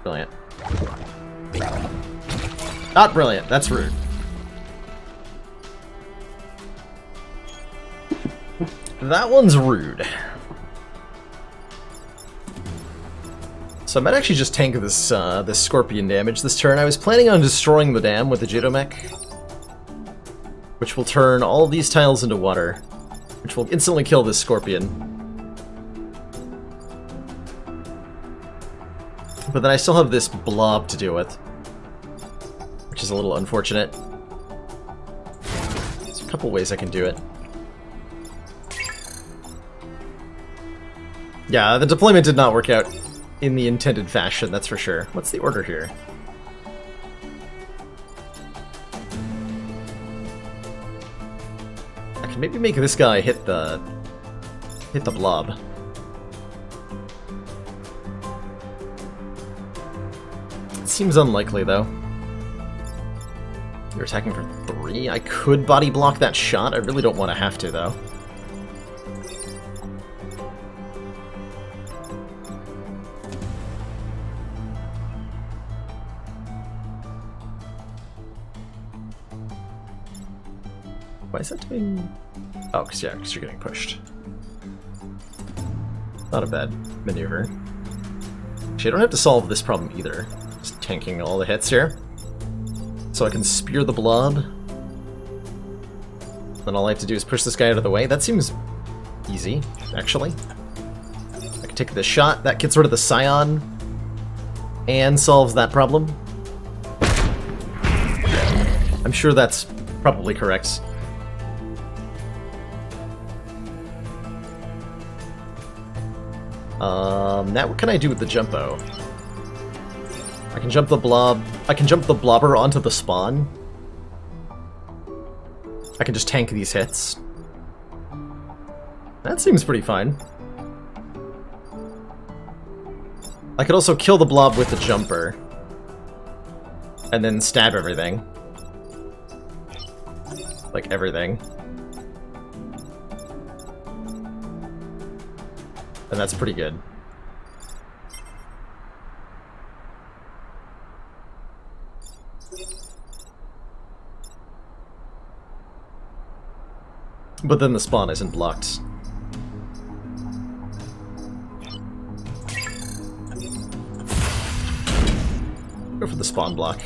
Brilliant. Not brilliant, that's rude. That one's rude. So I might actually just tank this this scorpion damage this turn. I was planning on destroying the dam with the Judomech, which will turn all these tiles into water, which will instantly kill this scorpion. But then I still have this blob to deal with, which is a little unfortunate. There's a couple ways I can do it. Yeah, the deployment did not work out in the intended fashion, that's for sure. What's the order here? I can maybe make this guy hit the blob. It seems unlikely though. You're attacking for 3? I could body block that shot. I really don't want to have to though. Why is that doing... Oh, because you're getting pushed. Not a bad maneuver. Actually, I don't have to solve this problem either. Just tanking all the hits here. So I can spear the blob. Then all I have to do is push this guy out of the way. That seems easy, actually. I can take this shot. That gets rid of the Scion. And solves that problem. I'm sure that's probably correct. Now what can I do with the Jumbo? I can jump the blob. I can jump the blobber onto the spawn. I can just tank these hits. That seems pretty fine. I could also kill the blob with the jumper. And then stab everything. Like everything. And that's pretty good. But then the spawn isn't blocked. Go for the spawn block.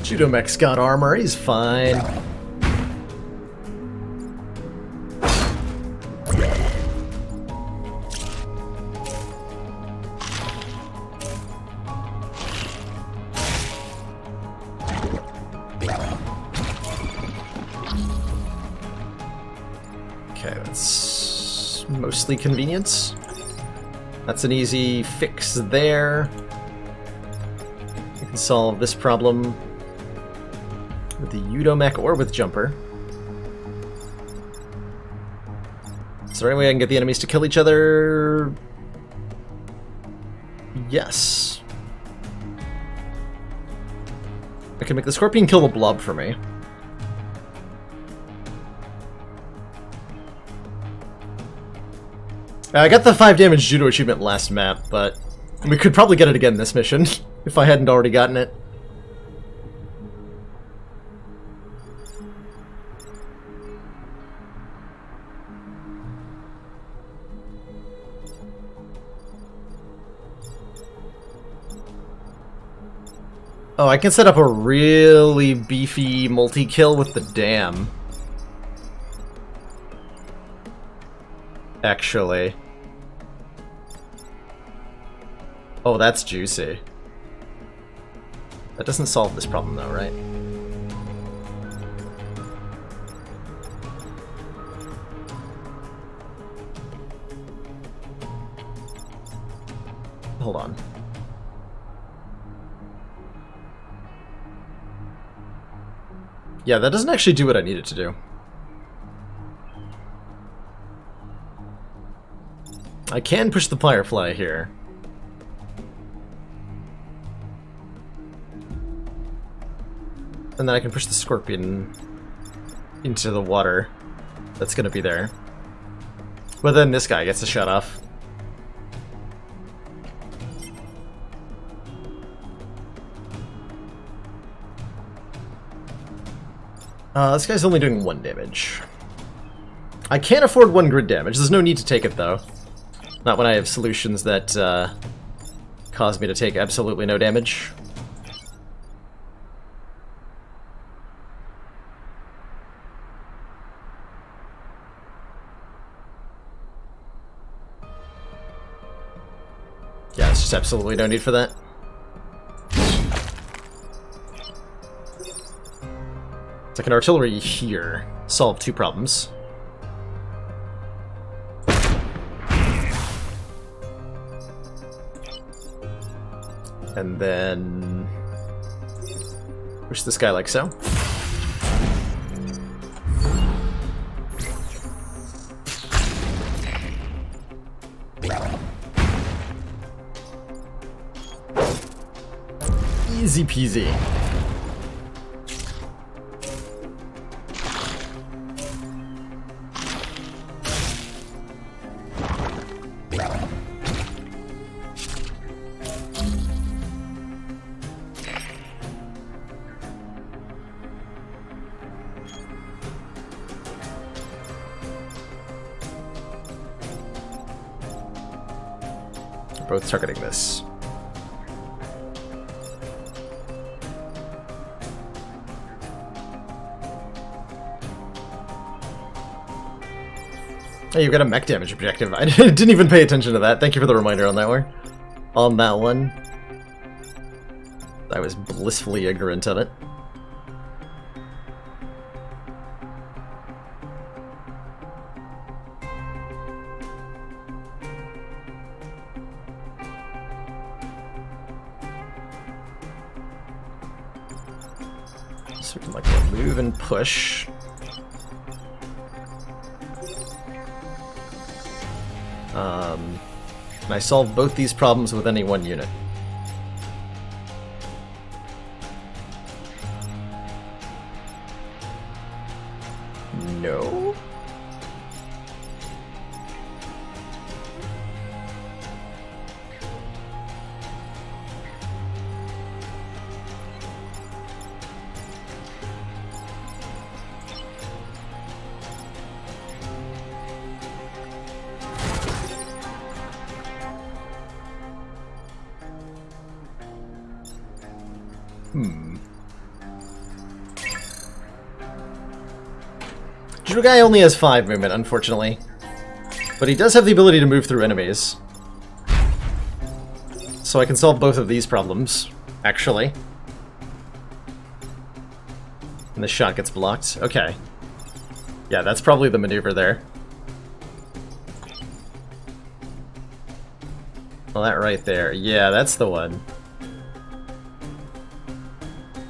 Judomech's got armor, he's fine. Okay, that's mostly convenience. That's an easy fix there. We can solve this problem with the Judomech or with Jumper. Is there any way I can get the enemies to kill each other? Yes. I can make the Scorpion kill the blob for me. I got the 5 damage Judo achievement last map, but we could probably get it again this mission, if I hadn't already gotten it. Oh, I can set up a really beefy multi-kill with the dam. Actually. Oh, that's juicy. That doesn't solve this problem though, right? Hold on. Yeah, that doesn't actually do what I need it to do. I can push the Firefly here. And then I can push the Scorpion into the water that's gonna be there. But then this guy gets a shut off. This guy's only doing 1 damage. I can't afford 1 grid damage. There's no need to take it, though. Not when I have solutions that cause me to take absolutely no damage. Yeah, there's just absolutely no need for that. It's like an artillery here. Solve 2 problems. And then push this guy like so. Easy peasy. Both targeting this. Hey, you've got a mech damage objective. I didn't even pay attention to that. Thank you for the reminder on that one. I was blissfully ignorant of it. So we can like move and push. And I solve both these problems with any 1 unit. No? Judo guy only has 5 movement, unfortunately. But he does have the ability to move through enemies. So I can solve both of these problems, actually. And the shot gets blocked. Okay. Yeah, that's probably the maneuver there. Well, that right there. Yeah, that's the one.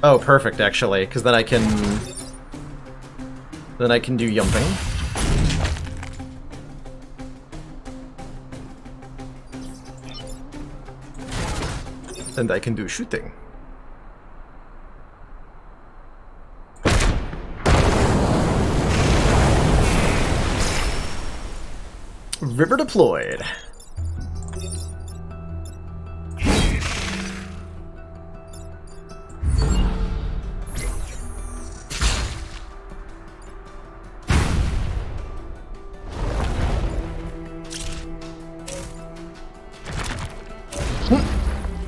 Oh, perfect, actually, because then I can do yumping. And I can do shooting. River deployed.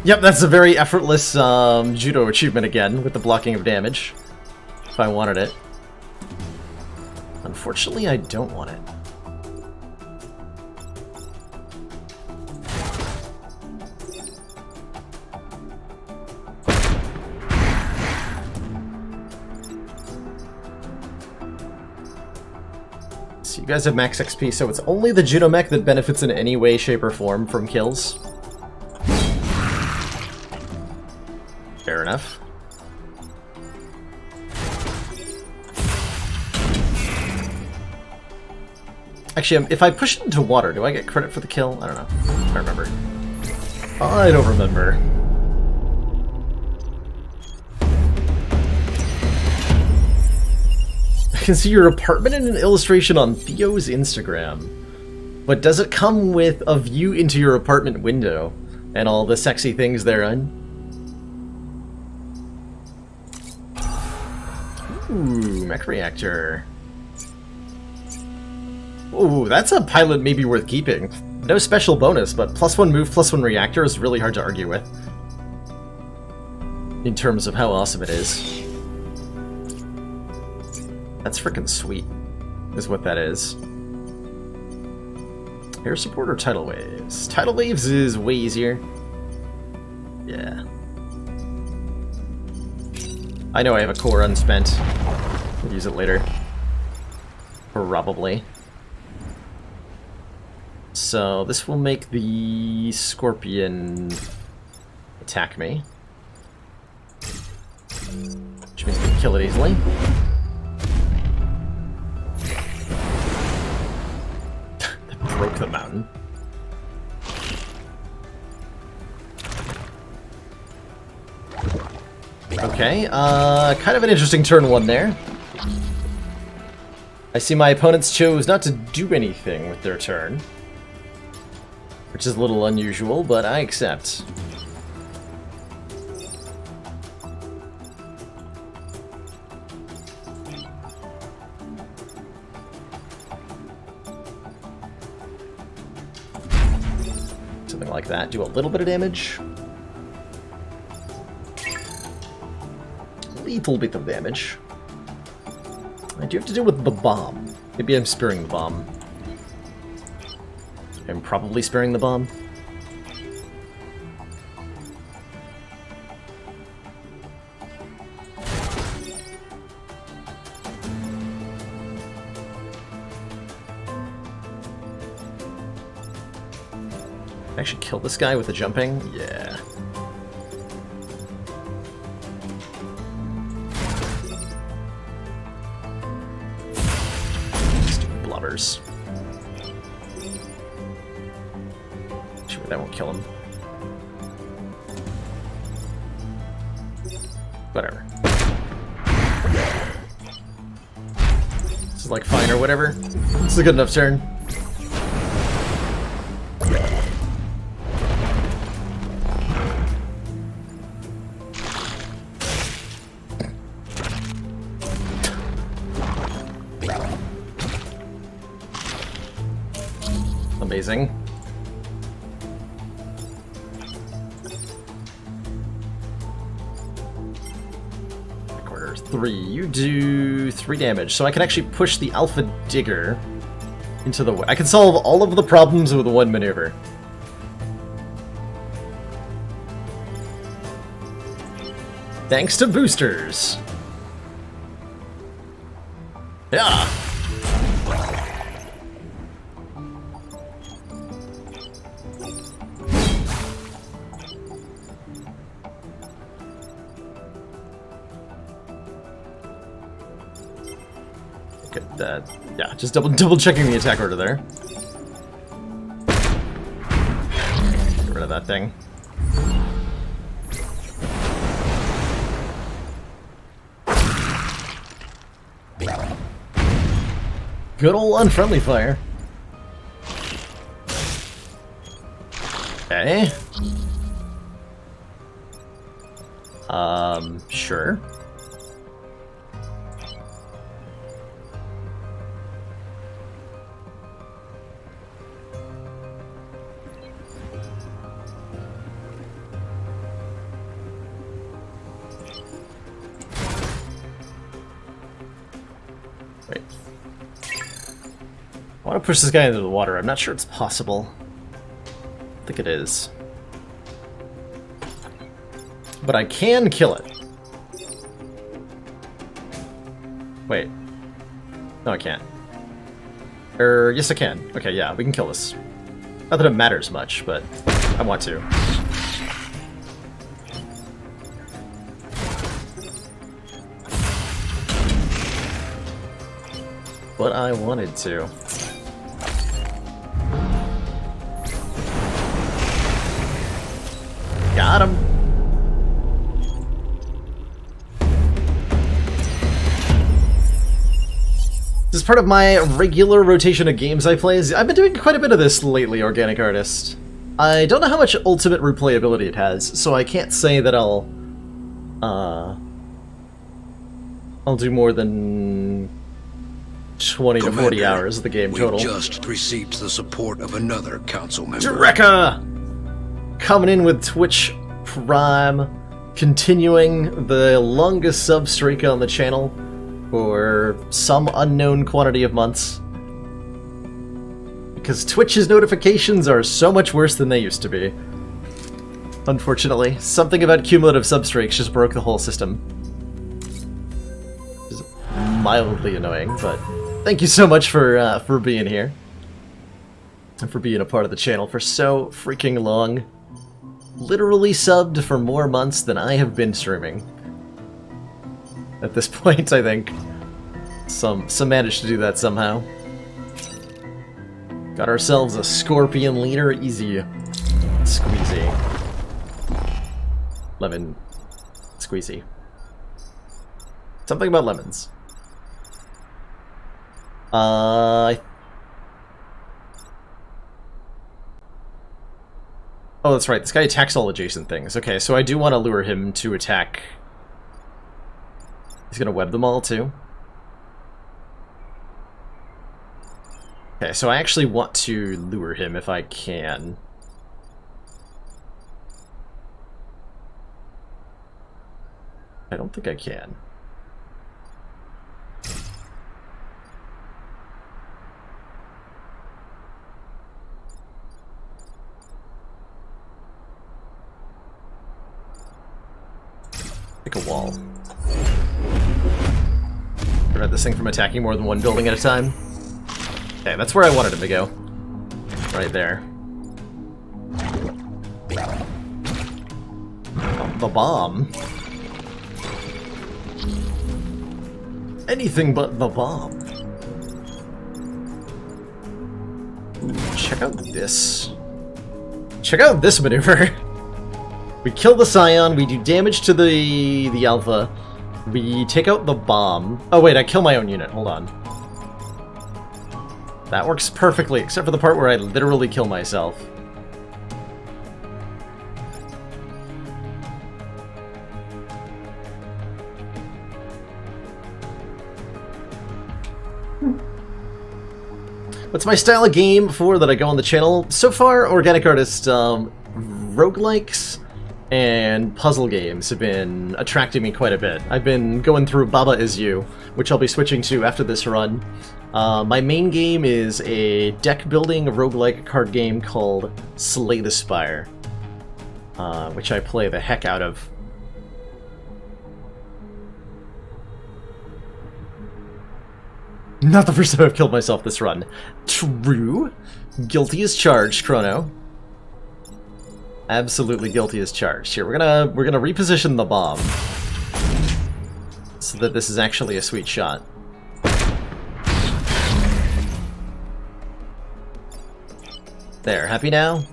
Yep, that's a very effortless judo achievement again, with the blocking of damage, if I wanted it. Unfortunately, I don't want it. So you guys have max XP, so it's only the judo mech that benefits in any way, shape, or form from kills. Fair enough. Actually, if I push it into water, do I get credit for the kill? I don't know. I remember. I don't remember. I can see your apartment in an illustration on Theo's Instagram. But does it come with a view into your apartment window and all the sexy things therein? Ooh, mech reactor. Ooh, that's a pilot maybe worth keeping. No special bonus, but +1 move, +1 reactor is really hard to argue with. In terms of how awesome it is. That's freaking sweet, is what that is. Air support or tidal waves? Tidal waves is way easier. Yeah. I know I have a core unspent. I'll use it later. Probably. So this will make the Scorpion attack me. Which means we can kill it easily. That broke the mountain. Okay, kind of an interesting turn one there. I see my opponents chose not to do anything with their turn. Which is a little unusual, but I accept. Something like that. Do a little bit of damage. Little bit of damage. I do have to deal with the bomb. Maybe I'm sparing the bomb. I'm probably sparing the bomb. I should kill this guy with the jumping? Yeah. Stupid blubbers. Sure, that won't kill him. Whatever. This is like fine or whatever. This is a good enough turn. Amazing. Quarter 3. You do 3 damage, so I can actually push the Alpha Digger into the way. I can solve all of the problems with one maneuver. Thanks to boosters. Yeah. Yeah, just double checking the attack order there. Get rid of that thing. Good old unfriendly fire. Okay. Sure. Wait. I want to push this guy into the water. I'm not sure it's possible. I think it is. But I can kill it. Wait. No, I can't. Yes I can. Okay, yeah, we can kill this. Not that it matters much, but I want to. But I wanted to. Got him. This is part of my regular rotation of games I play. I've been doing quite a bit of this lately, Organic Artist. I don't know how much ultimate replayability it has, so I can't say that I'll do more than 20 to 40 Commander, hours of the game total. We just received the support of another council member. Dreka! Coming in with Twitch Prime, continuing the longest sub streak on the channel for some unknown quantity of months. Because Twitch's notifications are so much worse than they used to be. Unfortunately, something about cumulative substreaks just broke the whole system. Which is mildly annoying, but thank you so much for being here. And for being a part of the channel for so freaking long. Literally subbed for more months than I have been streaming. At this point, I think. Some managed to do that somehow. Got ourselves a Scorpion leader, easy. Squeezy. Lemon. Squeezy. Something about lemons. Oh, that's right. This guy attacks all adjacent things. Okay, so I do want to lure him to attack. He's gonna web them all, too. Okay, so I actually want to lure him if I can. I don't think I can. Pick a wall. Prevent this thing from attacking more than one building at a time. Okay, that's where I wanted him to go. Right there. The bomb. Anything but the bomb. Ooh, check out this. Check out this maneuver. We kill the Scion, we do damage to the Alpha, we take out the bomb. Oh wait, I kill my own unit, hold on. That works perfectly, except for the part where I literally kill myself. What's my style of game for that I go on the channel? So far, Organic Artist, roguelikes and puzzle games have been attracting me quite a bit. I've been going through Baba Is You, which I'll be switching to after this run. My main game is a deck-building roguelike card game called Slay the Spire, which I play the heck out of. Not the first time I've killed myself this run. True. Guilty as charged, Chrono. Absolutely guilty as charged. Here, we're gonna reposition the bomb so that this is actually a sweet shot. There, happy now?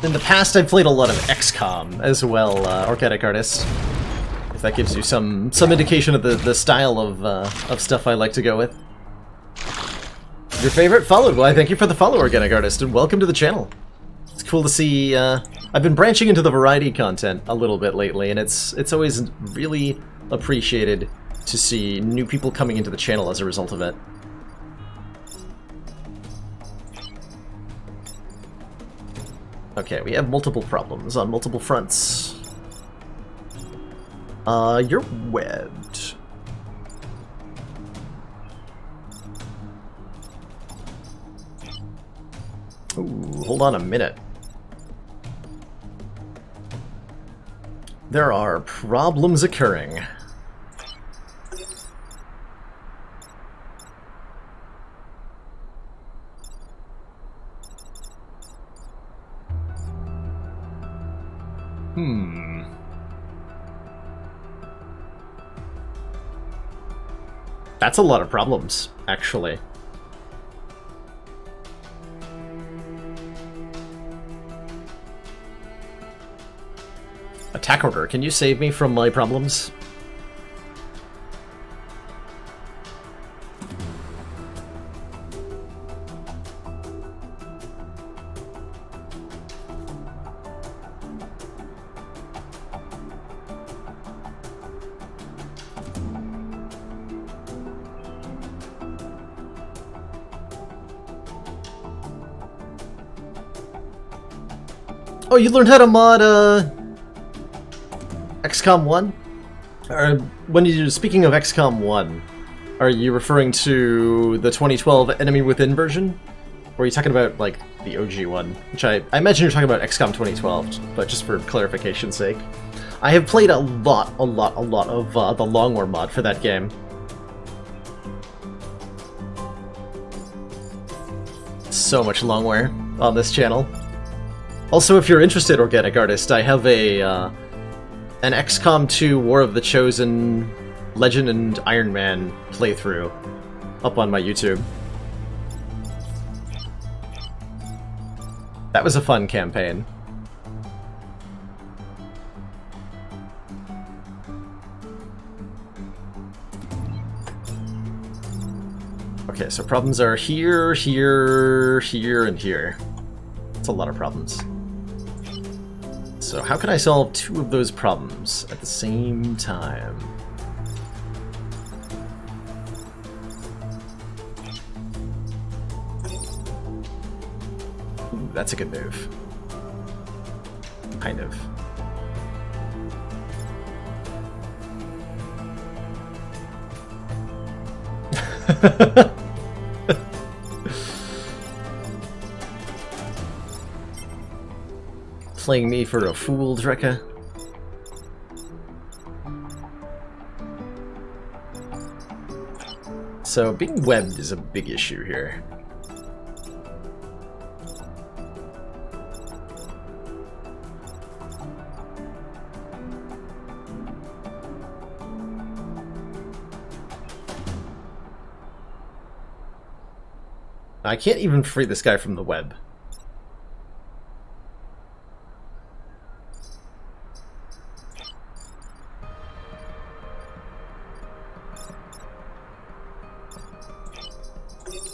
In the past, I've played a lot of XCOM as well, Organic Artist. If that gives you some indication of the style of stuff I like to go with. Your favorite? Followed. Why, thank you for the follow, Organic Artist, and welcome to the channel. It's cool to see, I've been branching into the variety content a little bit lately, and it's always really appreciated to see new people coming into the channel as a result of it. Okay, we have multiple problems on multiple fronts. You're webbed. Ooh, hold on a minute. There are problems occurring. That's a lot of problems, actually. Attack order, can you save me from my problems? Oh, you learned how to mod XCOM 1? Or when you speaking of XCOM 1, are you referring to the 2012 Enemy Within version? Or are you talking about like the OG one? Which I imagine you're talking about XCOM 2012, but just for clarification's sake. I have played a lot of the Long War mod for that game. So much Long War on this channel. Also, if you're interested, Organic Artist, I have an XCOM 2 War of the Chosen Legend and Iron Man playthrough up on my YouTube. That was a fun campaign. Okay, so problems are here, here, here, and here. That's a lot of problems. So how can I solve two of those problems at the same time? Ooh, that's a good move. Kind of. Playing me for a fool, Drekka? So, being webbed is a big issue here. I can't even free this guy from the web.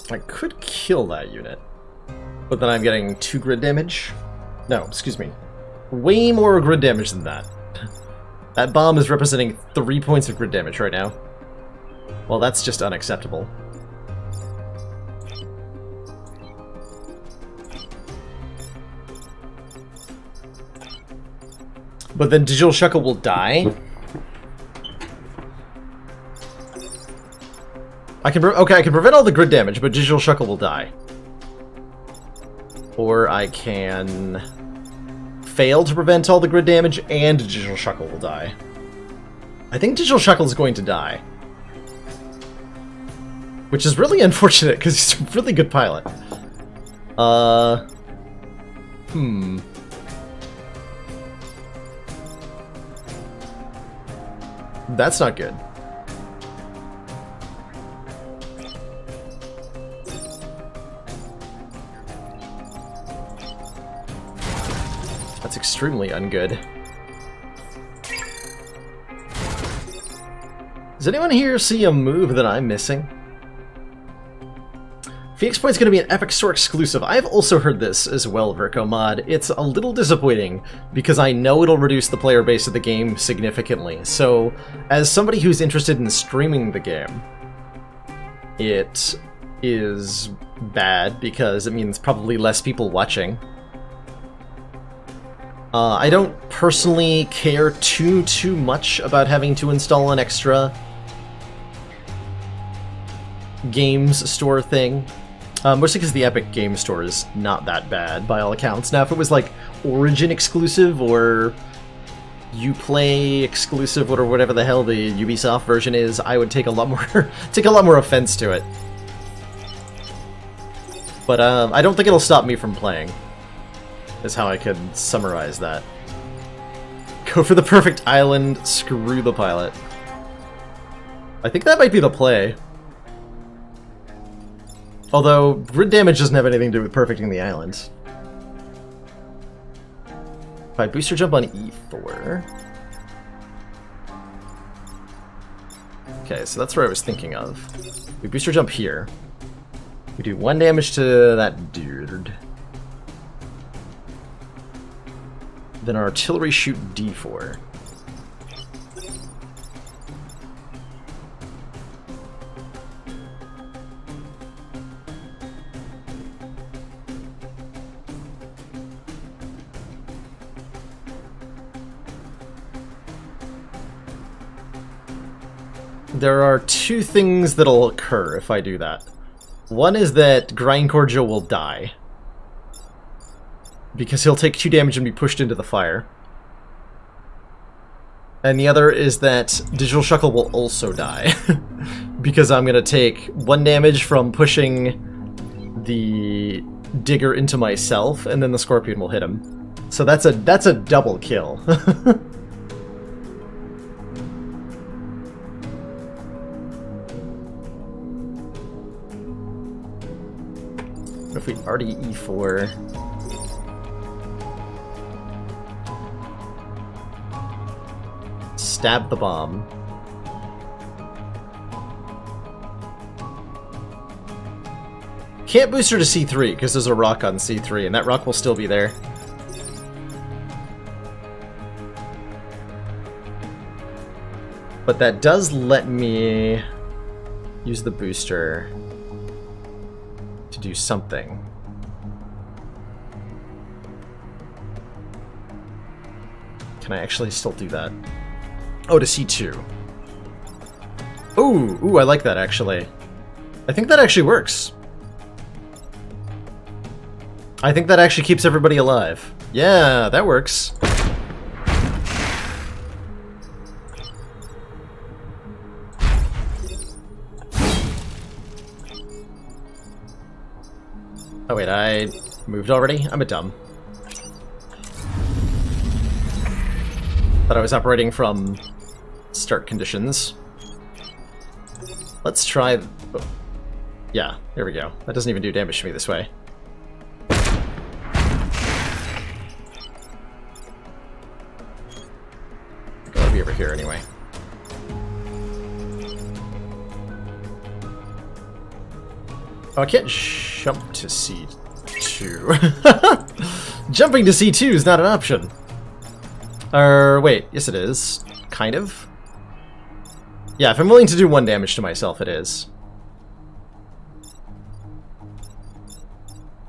I could kill that unit, but then I'm getting 2 grid damage. No, excuse me. Way more grid damage than that. That bomb is representing 3 points of grid damage right now. Well, that's just unacceptable. But then Digital Shuckle will die. I can prevent all the grid damage, but Digital Shuckle will die. Or I can fail to prevent all the grid damage and Digital Shuckle will die. I think Digital Shuckle is going to die. Which is really unfortunate, because he's a really good pilot. That's not good. That's extremely ungood. Does anyone here see a move that I'm missing? Phoenix Point's going to be an Epic Store exclusive. I've also heard this as well, Virko Mod. It's a little disappointing because I know it'll reduce the player base of the game significantly. So, as somebody who's interested in streaming the game, it is bad because it means probably less people watching. I don't personally care too much about having to install an extra games store thing. Mostly because the Epic Game Store is not that bad, by all accounts. Now, if it was like Origin exclusive or Uplay exclusive or whatever the hell the Ubisoft version is, I would take a lot more offense to it. But I don't think it'll stop me from playing. Is how I could summarize that. Go for the perfect island, screw the pilot. I think that might be the play. Although, grid damage doesn't have anything to do with perfecting the island. If I booster jump on E4... Okay, so that's where I was thinking of. We booster jump here. We do 1 damage to that dude. Then our artillery shoot D4. There are two things that'll occur if I do that. One is that Grindcore Joe will die, because he'll take 2 damage and be pushed into the fire. And the other is that Digital Shuckle will also die, because I'm going to take 1 damage from pushing the Digger into myself, and then the Scorpion will hit him. So that's a double kill. What if we already E4? Stab the bomb. Can't boost her to C3 because there's a rock on C3, and that rock will still be there. But that does let me use the booster to do something. Can I actually still do that? Oh, to C2. Ooh, I like that, actually. I think that actually works. I think that actually keeps everybody alive. Yeah, that works. Oh wait, I moved already? I'm a dumb. Thought I was operating from start conditions. Let's try... Oh. Yeah, there we go. That doesn't even do damage to me this way. Gotta be over here anyway. Oh, I can't jump to C2. Jumping to C2 is not an option. Wait, yes it is. Kind of. Yeah, if I'm willing to do 1 damage to myself, it is.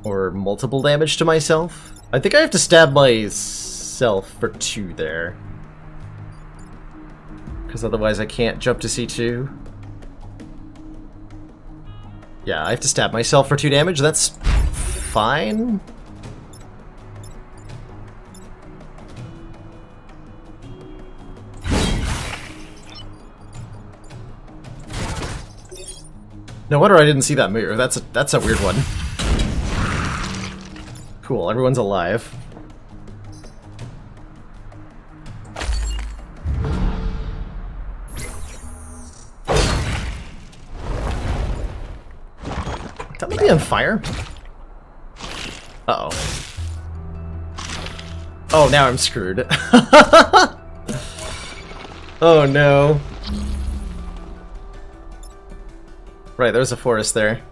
Or multiple damage to myself. I think I have to stab myself for 2 there. Because otherwise I can't jump to C2. Yeah, I have to stab myself for 2 damage. That's fine. No wonder I didn't see that move. That's a weird one. Cool, everyone's alive. That might be on fire. Uh-oh. Oh, now I'm screwed. Oh no. Right, there's a forest there.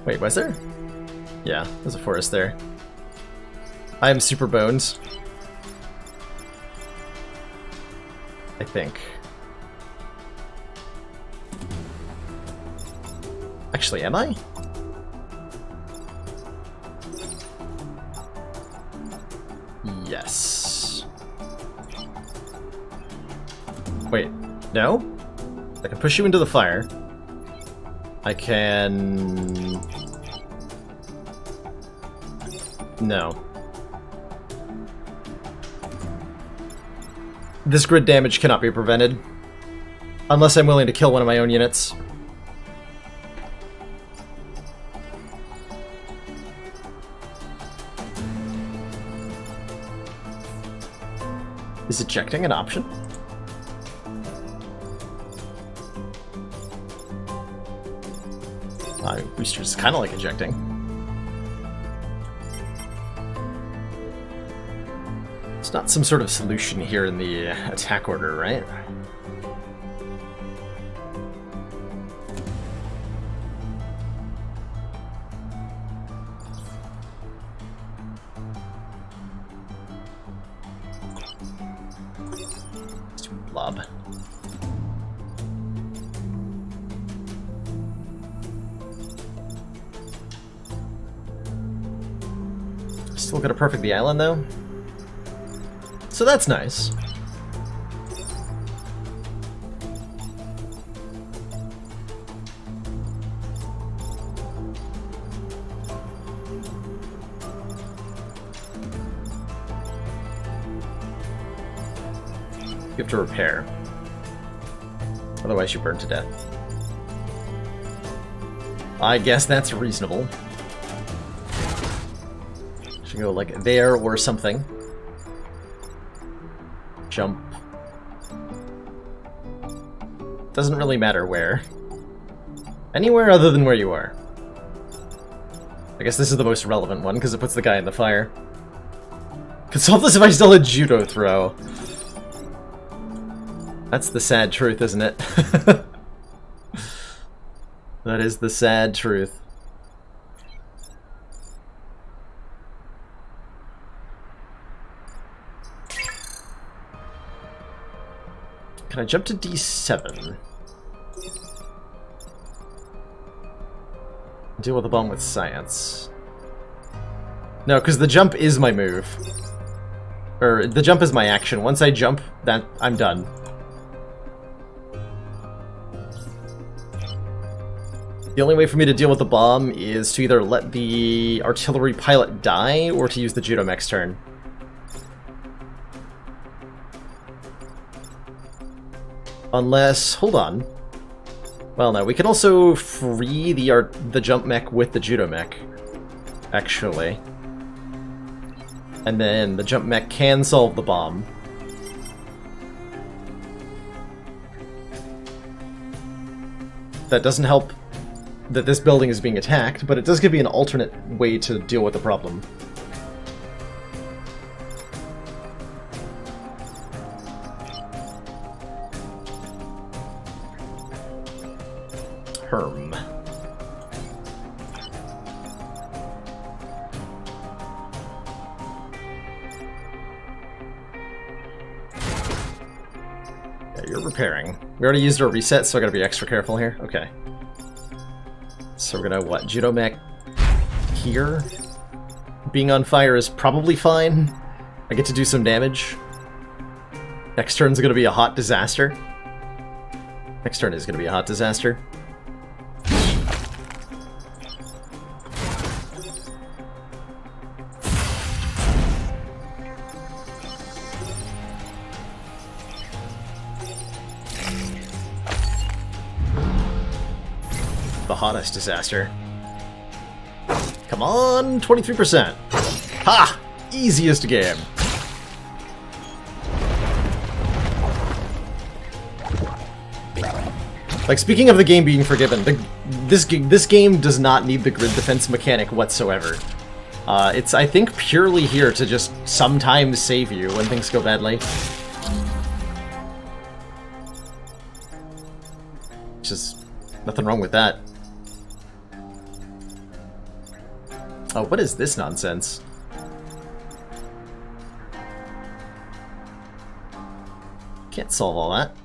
Wait, was there? Yeah, there's a forest there. I am super boned. I think. Actually, am I? Yes. Wait, no? I can push you into the fire. I can... No. This grid damage cannot be prevented. Unless I'm willing to kill one of my own units. Is ejecting an option? Boosters is kind of like ejecting. It's not some sort of solution here in the attack order, right? Stupid blob. Still gonna perfect the island, though. So that's nice. You have to repair. Otherwise you burn to death. I guess that's reasonable. Should go like there or something. Jump. Doesn't really matter where. Anywhere other than where you are. I guess this is the most relevant one because it puts the guy in the fire. Could solve this if I still had judo throw. That's the sad truth, isn't it? That is the sad truth. Can I jump to D7? Deal with the bomb with science. No, because the jump is my move. Or, the jump is my action. Once I jump, that I'm done. The only way for me to deal with the bomb is to either let the artillery pilot die, or to use the judo mech's turn. Unless... hold on. Well, no, we can also free the jump mech with the judo mech, actually. And then the jump mech can solve the bomb. That doesn't help that this building is being attacked, but it does give you an alternate way to deal with the problem. Herm. Yeah, you're repairing. We already used our reset, so I gotta be extra careful here. Okay. So we're gonna, what, judo mech here? Being on fire is probably fine. I get to do some damage. Next turn's gonna be a hot disaster. Next turn is gonna be a hot disaster. The hottest disaster. Come on, 23%. Ha! Easiest game. Like, speaking of the game being forgiven, this game does not need the grid defense mechanic whatsoever. It's, I think, purely here to just sometimes save you when things go badly. Just nothing wrong with that. Oh, what is this nonsense? Can't solve all that.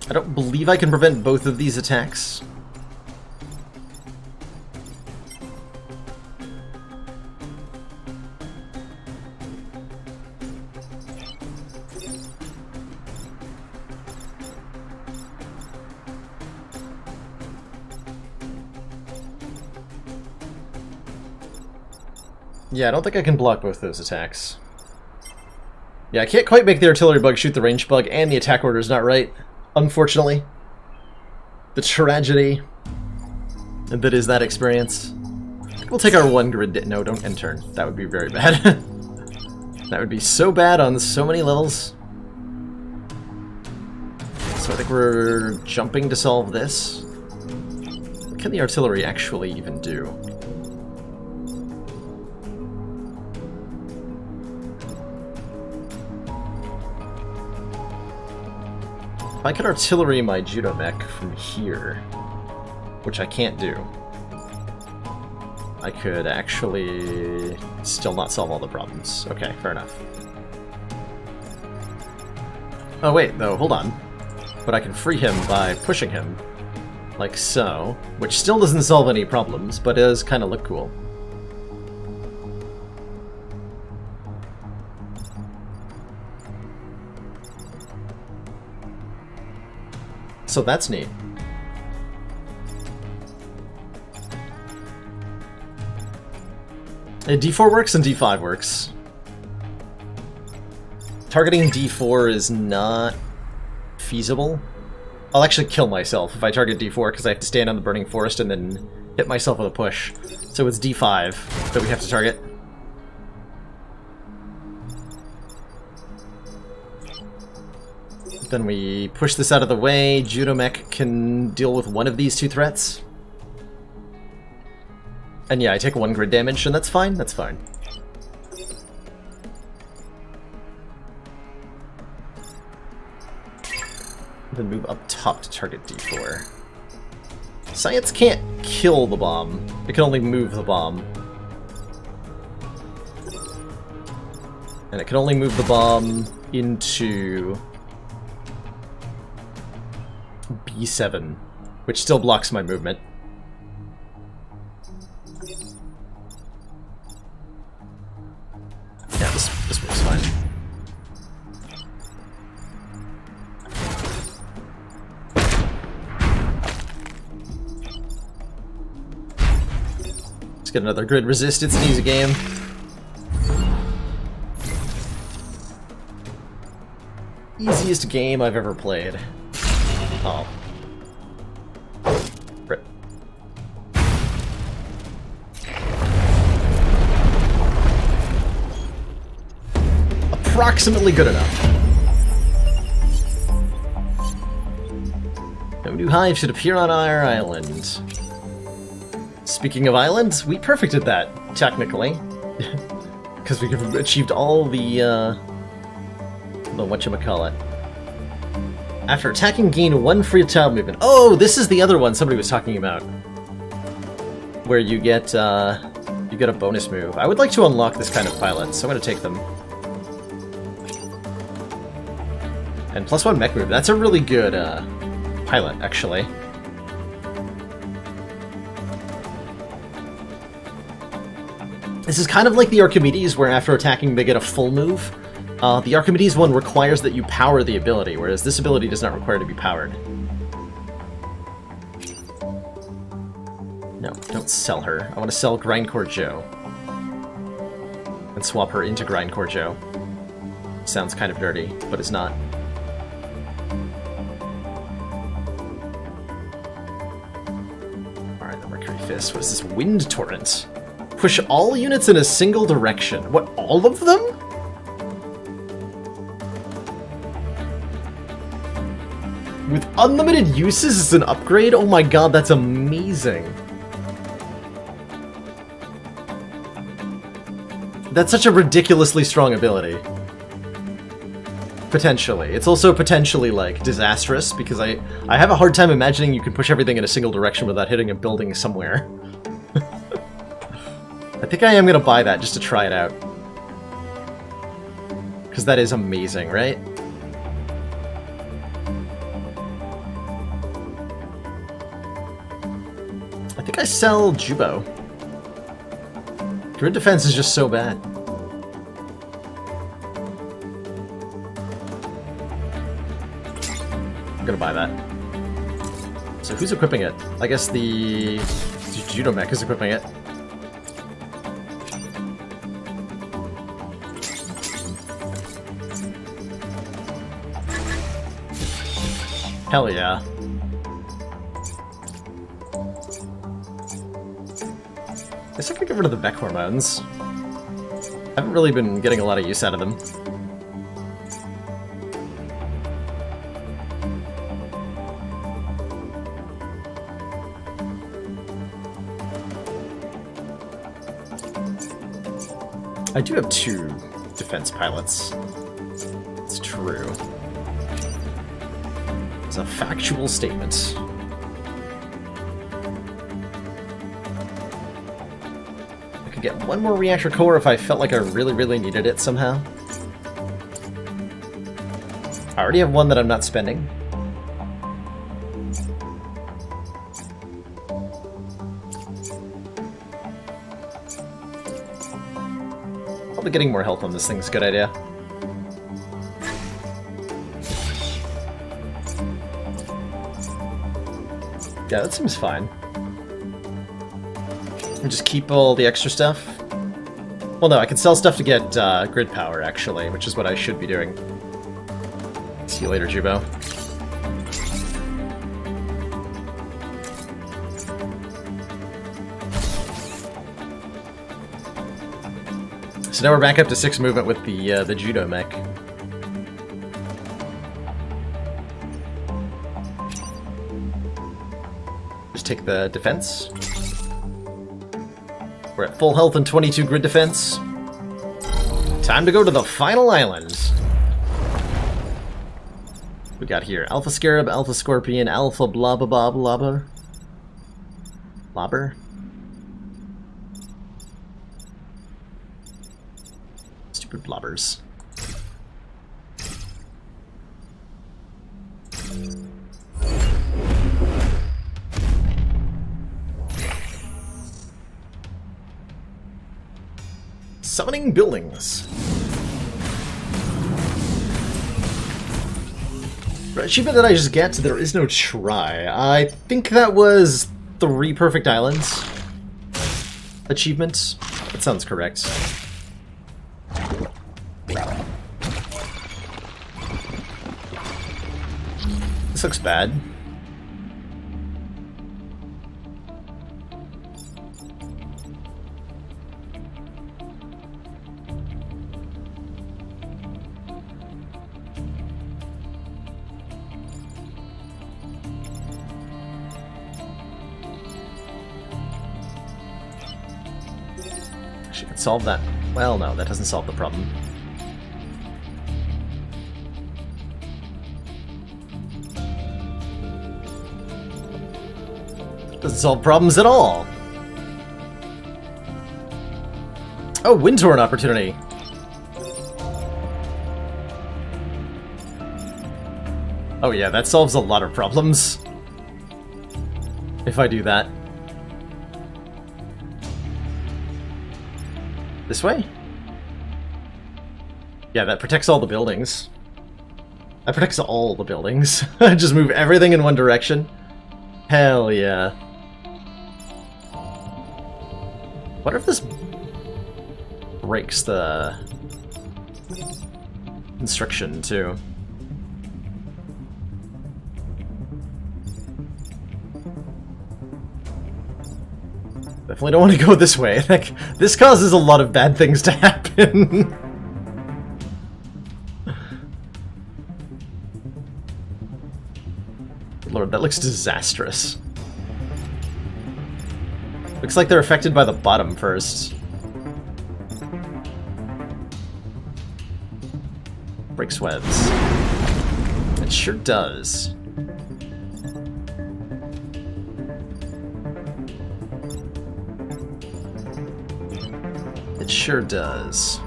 I don't believe I can prevent both of these attacks. Yeah, I don't think I can block both those attacks. Yeah, I can't quite make the artillery bug shoot the range bug, and the attack order is not right, unfortunately. The tragedy that is that experience. We'll take our one grid... No, don't end turn. That would be very bad. That would be so bad on so many levels. So I think we're jumping to solve this. What can the artillery actually even do? If I could artillery my judo mech from here, which I can't do, I could actually still not solve all the problems. Okay, fair enough. Oh wait, though, hold on. But I can free him by pushing him, like so, which still doesn't solve any problems, but does kind of look cool. So that's neat. D4 works and D5 works. Targeting D4 is not feasible. I'll actually kill myself if I target D4 because I have to stand on the Burning Forest and then hit myself with a push. So it's D5 that we have to target. Then we push this out of the way. Judomech can deal with one of these two threats. And yeah, I take 1 grid damage, and that's fine, that's fine. Then move up top to target D4. Science can't kill the bomb. It can only move the bomb. And it can only move the bomb into B7, which still blocks my movement. Yeah, this works fine. Let's get another grid resist. It's an easy game. Easiest game I've ever played. Oh. Rip. Approximately good enough. No new hive should appear on our island. Speaking of islands, we perfected that, technically. Because we achieved all the whatchamacallit. After attacking, gain 1 free tile movement. Oh, this is the other one somebody was talking about. Where you get a bonus move. I would like to unlock this kind of pilot, so I'm going to take them. And +1 mech move. That's a really good pilot, actually. This is kind of like the Archimedes, where after attacking they get a full move. The Archimedes one requires that you power the ability, whereas this ability does not require to be powered. No, don't sell her. I want to sell Grindcore Joe. And swap her into Grindcore Joe. Sounds kind of dirty, but it's not. Alright, the Mercury Fist. What is this? Wind Torrent. Push all units in a single direction. What, all of them? With unlimited uses as an upgrade? Oh my god, that's amazing. That's such a ridiculously strong ability. Potentially. It's also potentially, like, disastrous, because I have a hard time imagining you can push everything in a single direction without hitting a building somewhere. I think I am gonna buy that just to try it out. Because that is amazing, right? I think I sell Jubo. Grid defense is just so bad. I'm gonna buy that. So who's equipping it? I guess the Judomech is equipping it. Hell yeah. Guess I could get rid of the Beck hormones. I haven't really been getting a lot of use out of them. I do have 2 defense pilots. It's true. It's a factual statement. I could get 1 more reactor core if I felt like I really, really needed it somehow. I already have 1 that I'm not spending. Probably getting more health on this thing's a good idea. Yeah, that seems fine. And just keep all the extra stuff. Well, no, I can sell stuff to get grid power, actually, which is what I should be doing. See you later, Jubo. So now we're back up to 6 movement with the Judo mech. Just take the defense. We're at full health and 22 grid defense. Time to go to the final island. We got here Alpha Scarab, Alpha Scorpion, Alpha Blobba Bob Lobber. Lobber? Stupid blobbers. Summoning buildings. For achievement that I just get, there is no try. I think that was 3 perfect islands. Achievement. That sounds correct. This looks bad. She could solve that. Well, no, that doesn't solve the problem. Doesn't solve problems at all. Oh, Windtorn opportunity. Oh yeah, that solves a lot of problems. If I do that. This way? Yeah, that protects all the buildings. That protects all the buildings. Just move everything in one direction. Hell yeah. What if this breaks the construction too? Definitely don't want to go this way. Like, this causes a lot of bad things to happen. Lord, that looks disastrous. Looks like they're affected by the bottom first. Breaks webs. It sure does. It sure does.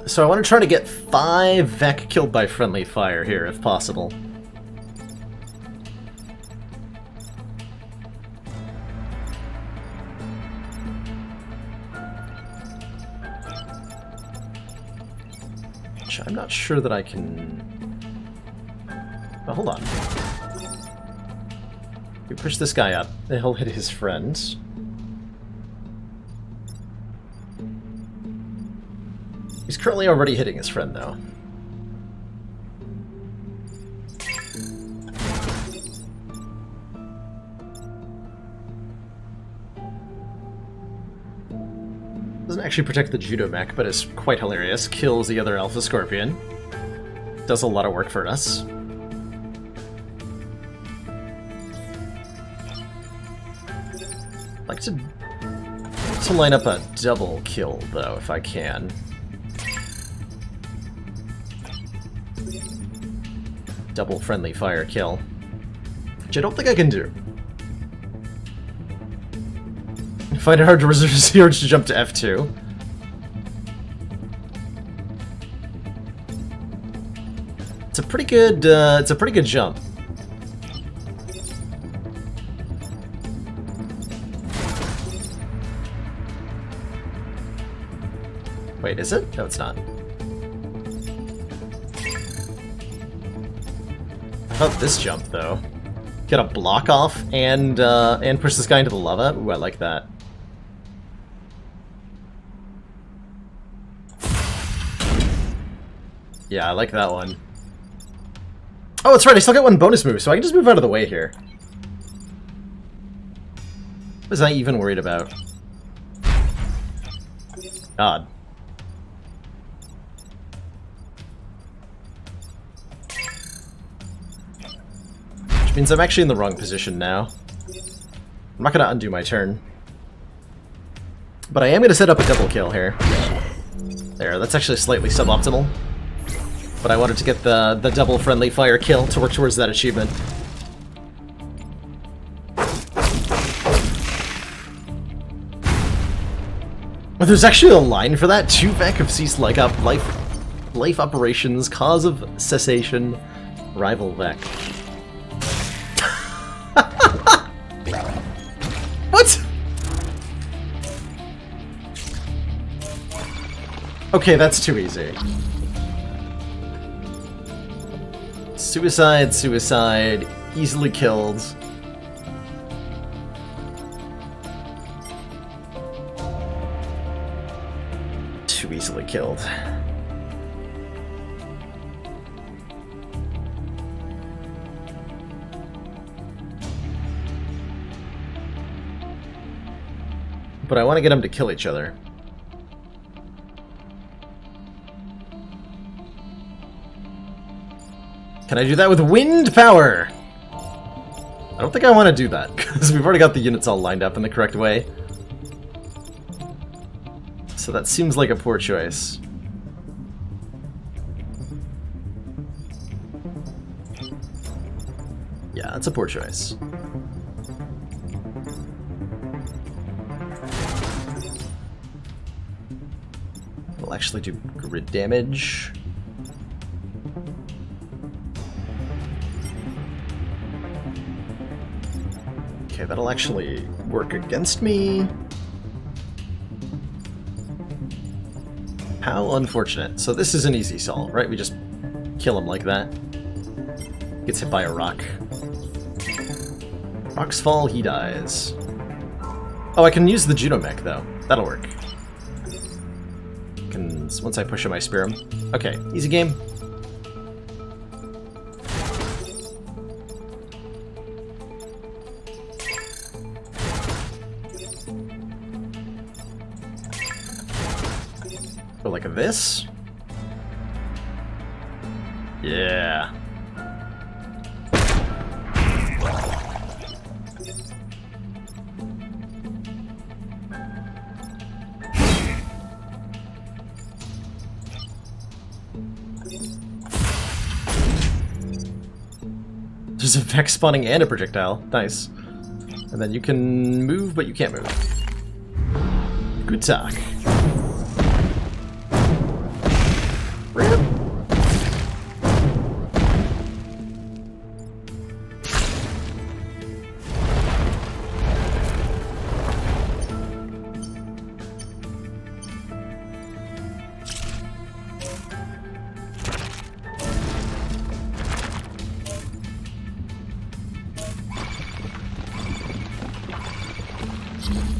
So I want to try to get 5 Vec killed by friendly fire here, if possible. Which I'm not sure that I can... Oh, hold on. We push this guy up, and he'll hit his friend. He's currently already hitting his friend, though. Doesn't actually protect the Judo mech, but it's quite hilarious. Kills the other Alpha Scorpion. Does a lot of work for us. I'd like to line up a double kill, though, if I can. Double friendly fire kill. Which I don't think I can do. I find it hard to resist the urge to jump to F2. It's a pretty good jump. Wait, is it? No, it's not. How about this jump, though? Get a block off and push this guy into the lava? Ooh, I like that. Yeah, I like that one. Oh, that's right, I still get one bonus move, so I can just move out of the way here. What was I even worried about? God. Which means I'm actually in the wrong position now. I'm not gonna undo my turn. But I am gonna set up a double kill here. There, that's actually slightly suboptimal. But I wanted to get the double friendly fire kill to work towards that achievement. But there's actually a line for that. Tuvek have ceased life operations, cause of cessation, rival Vec. What? Okay, that's too easy. Suicide, suicide, easily killed. Too easily killed. But I want to get them to kill each other. Can I do that with wind power? I don't think I want to do that, because we've already got the units all lined up in the correct way. So that seems like a poor choice. Yeah, that's a poor choice. We'll actually do grid damage. Okay, that'll actually work against me. How unfortunate. So this is an easy solve, right? We just kill him like that. Gets hit by a rock. Rocks fall, he dies. Oh, I can use the Juno mech, though. That'll work. Once I push him, I spear him. Okay, easy game. Go like this. Yeah. There's a Vex spawning and a projectile. Nice. And then you can move, but you can't move. Good talk.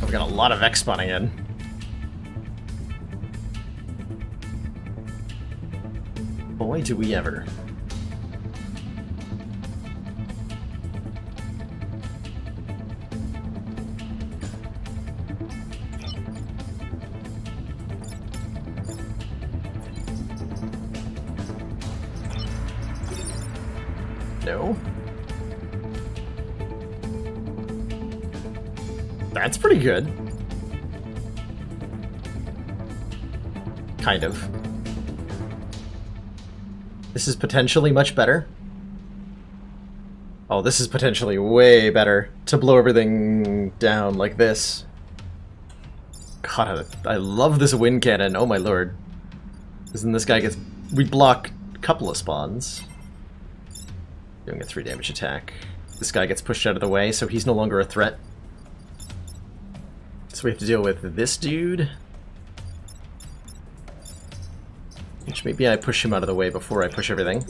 We got a lot of Vex spawning in. Boy, do we ever. No. That's pretty good. Kind of. This is potentially much better. Oh, this is potentially way better. To blow everything down like this. God, I love this wind cannon. Oh my lord. Because then this guy gets... We block a couple of spawns. Doing a 3 damage attack. This guy gets pushed out of the way, so he's no longer a threat. So we have to deal with this dude. Which maybe I push him out of the way before I push everything.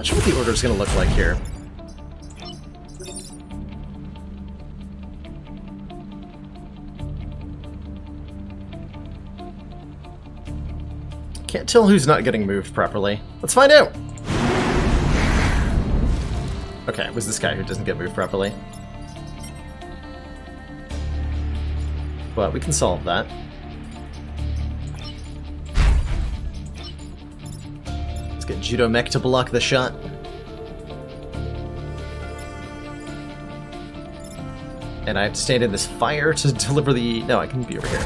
not sure what the order's gonna look like here. Can't tell who's not getting moved properly. Let's find out! Okay, it was this guy who doesn't get moved properly. But we can solve that. Let's get Judo Mech to block the shot. And I have to stand in this fire to deliver the... No, I can be over here.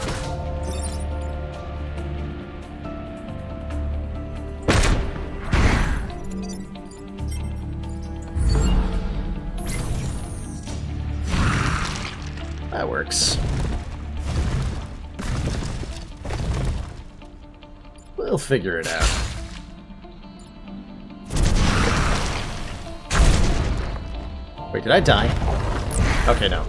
That works. We'll figure it out. Wait, did I die? Okay, no.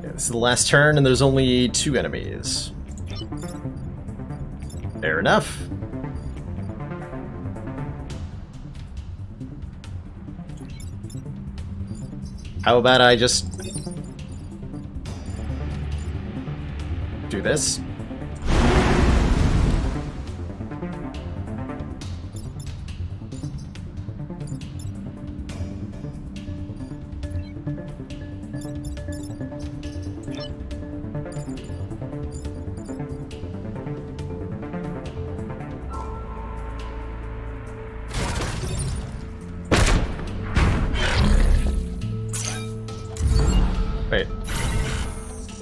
This is the last turn, and there's only 2 enemies. Fair enough. How about I just do this? Wait.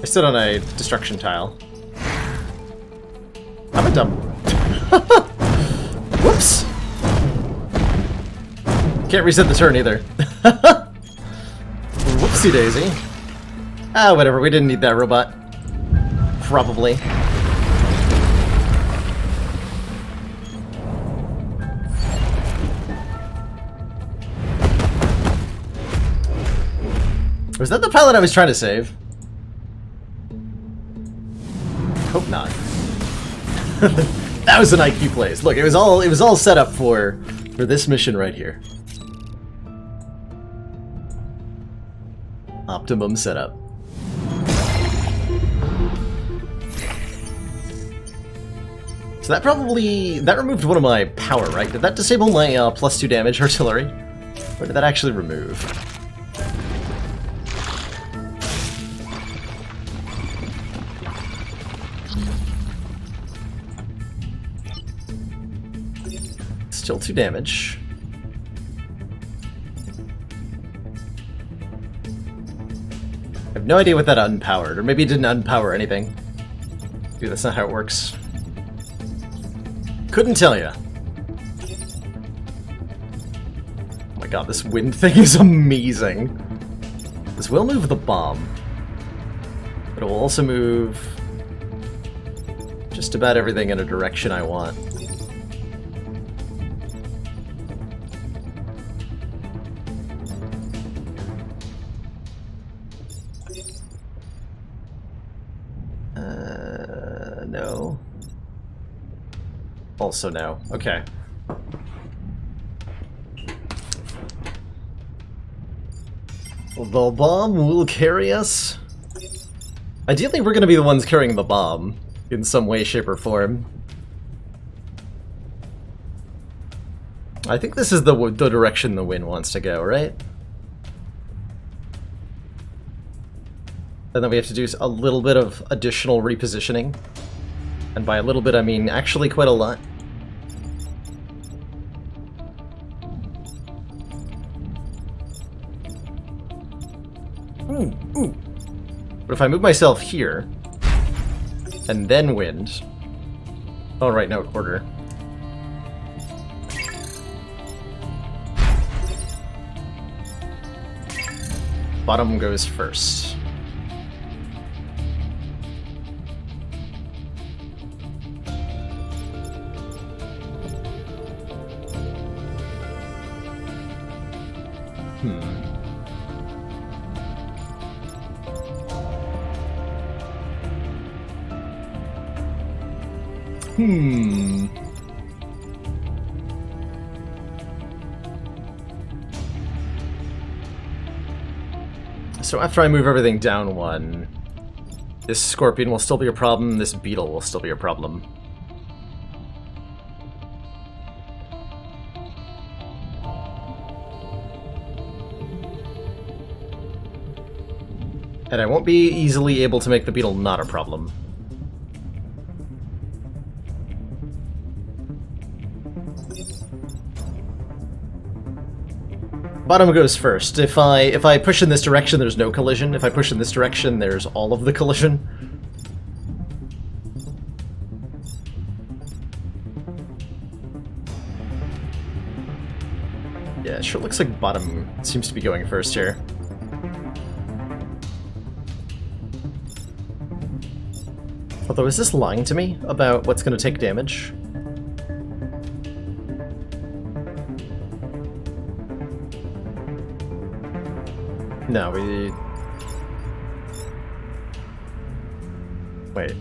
I stood on a destruction tile. I'm a dumb... Whoops! Can't reset the turn either. Whoopsie daisy. Ah, whatever, we didn't need that robot. Probably. Was that the pilot I was trying to save? Hope not. That was an IQ place. Look, it was all set up for this mission right here. Optimum setup. So that removed one of my power, right? Did that disable my +2 damage artillery? Or did that actually remove? Still 2 damage. I have no idea what that unpowered, or maybe it didn't unpower anything. Dude, that's not how it works. Couldn't tell ya. Oh my god, this wind thing is amazing. This will move the bomb. But it will also move just about everything in a direction I want. No. Also no. Okay. The bomb will carry us? Ideally, we're gonna be the ones carrying the bomb, in some way, shape, or form. I think this is the direction the wind wants to go, right? And then we have to do a little bit of additional repositioning. And by a little bit, I mean actually quite a lot. Ooh. But if I move myself here, and then wind... Oh, right, no, order. Bottom goes first. So after I move everything down one, this scorpion will still be a problem, this beetle will still be a problem. And I won't be easily able to make the beetle not a problem. Bottom goes first. If I push in this direction, there's no collision. If I push in this direction, there's all of the collision. Yeah, it sure looks like bottom seems to be going first here. Although, is this lying to me about what's going to take damage? No, we... Wait.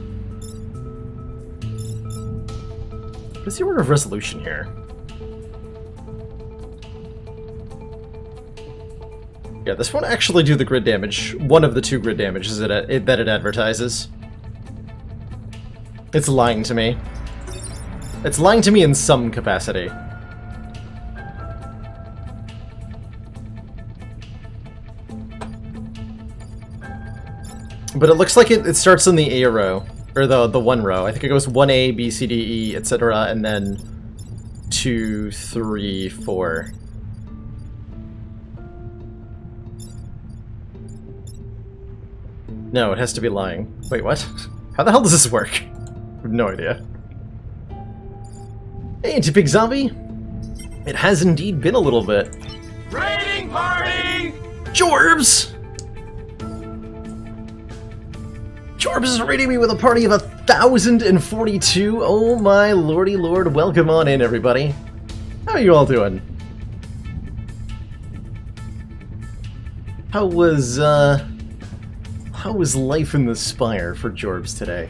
What's the order of resolution here? Yeah, this won't actually do the grid damage. One of the two grid damages that it advertises. It's lying to me. It's lying to me in some capacity. But it looks like it starts in the A row, or the one row. I think it goes 1A, B, C, D, E, etc., and then 2, 3, 4. No, it has to be lying. Wait, what? How the hell does this work? I have no idea. Hey, Anti-Pig Zombie! It has indeed been a little bit. Raiding party! Jorbs! Jorbs is raiding me with a party of 1,042. Oh my lordy lord, welcome on in, everybody. How are you all doing? How was life in the Spire for Jorbs today?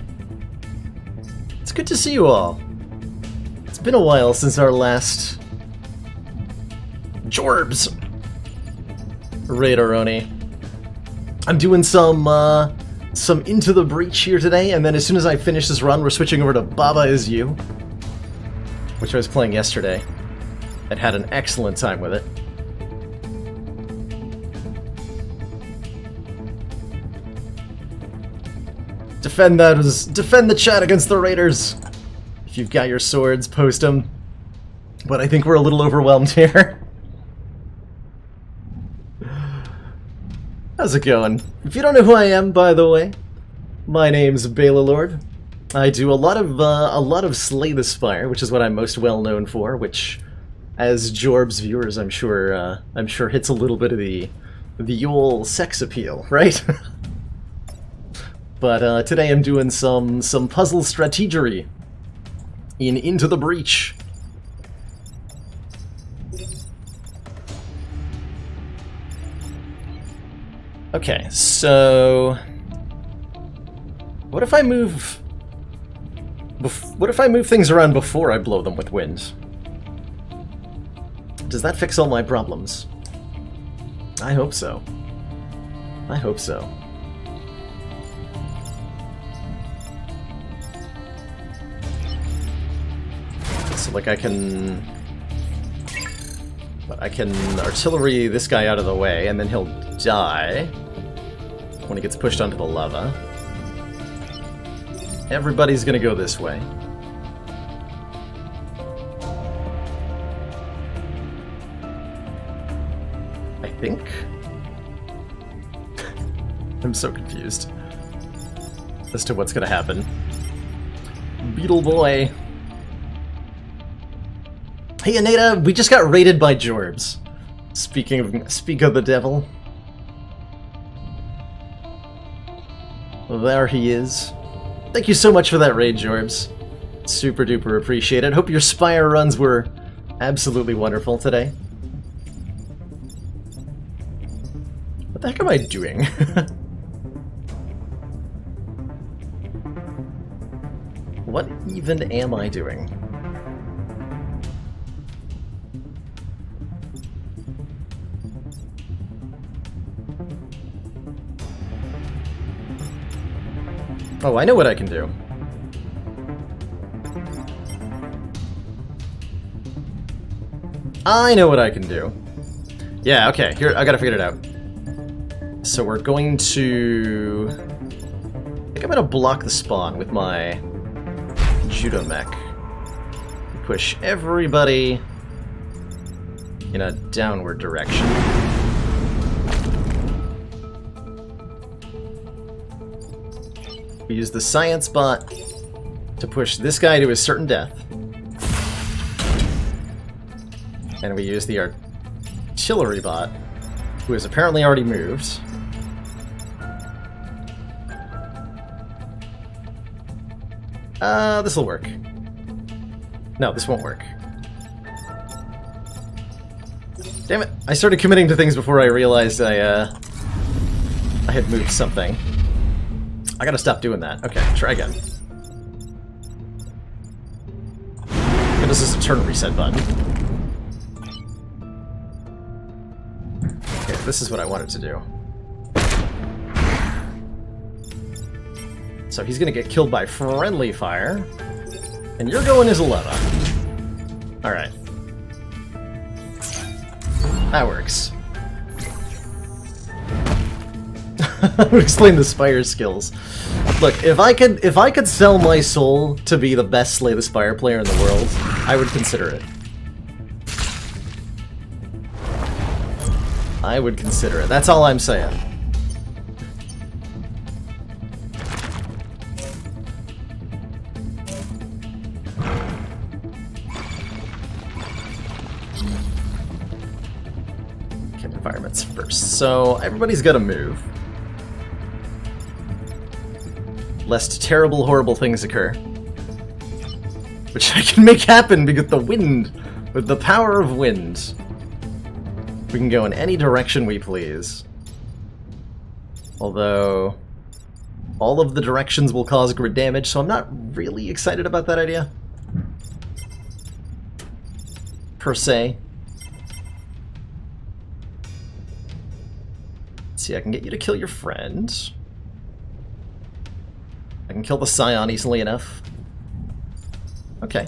It's good to see you all. It's been a while since our last Jorbs Raideroni. I'm doing some Into the Breach here today, and then as soon as I finish this run, we're switching over to Baba Is You, which I was playing yesterday, and had an excellent time with it. Defend the chat against the raiders. If you've got your swords, post them. But I think we're a little overwhelmed here. How's it going? If you don't know who I am, by the way, my name's Bela Lord. I do a lot of Slay the Spire, which is what I'm most well known for. Which, as Jorbs viewers, I'm sure hits a little bit of the old sex appeal, right? But today I'm doing some puzzle strategery in Into the Breach. Okay, so what if I move things around before I blow them with wind? Does that fix all my problems? I hope so. I hope so. So, like, I can artillery this guy out of the way, and then he'll die when he gets pushed onto the lava. Everybody's gonna go this way. I think? I'm so confused as to what's gonna happen. Beetle Boy! Hey Aneta, we just got raided by Jorbs. Speak of the devil. Well, there he is. Thank you so much for that raid, Jorbs. Super duper appreciate it. Hope your Spire runs were absolutely wonderful today. What the heck am I doing? What even am I doing? Oh, I know what I can do. I know what I can do. Yeah, okay, here, I gotta figure it out. So we're going to... I think I'm gonna block the spawn with my Judo Mech. Push everybody in a downward direction. We use the Science Bot to push this guy to a certain death. And we use the Artillery Bot, who has apparently already moved. This'll work. No, this won't work. Damn it! I started committing to things before I realized I had moved something. I gotta stop doing that. Okay, try again. And this is a turn reset button. Okay, this is what I wanted to do. So he's gonna get killed by friendly fire. And you're going as a leva. Alright. That works. I would explain the Spire skills. Look, if I could sell my soul to be the best Slay the Spire player in the world, I would consider it. I would consider it. That's all I'm saying. Okay, environments first. So everybody's got to move. Lest terrible, horrible things occur. Which I can make happen because the wind, with the power of wind, we can go in any direction we please. Although, all of the directions will cause grid damage, so I'm not really excited about that idea. Per se. Let's see, I can get you to kill your friend. I can kill the Scion easily enough. Okay.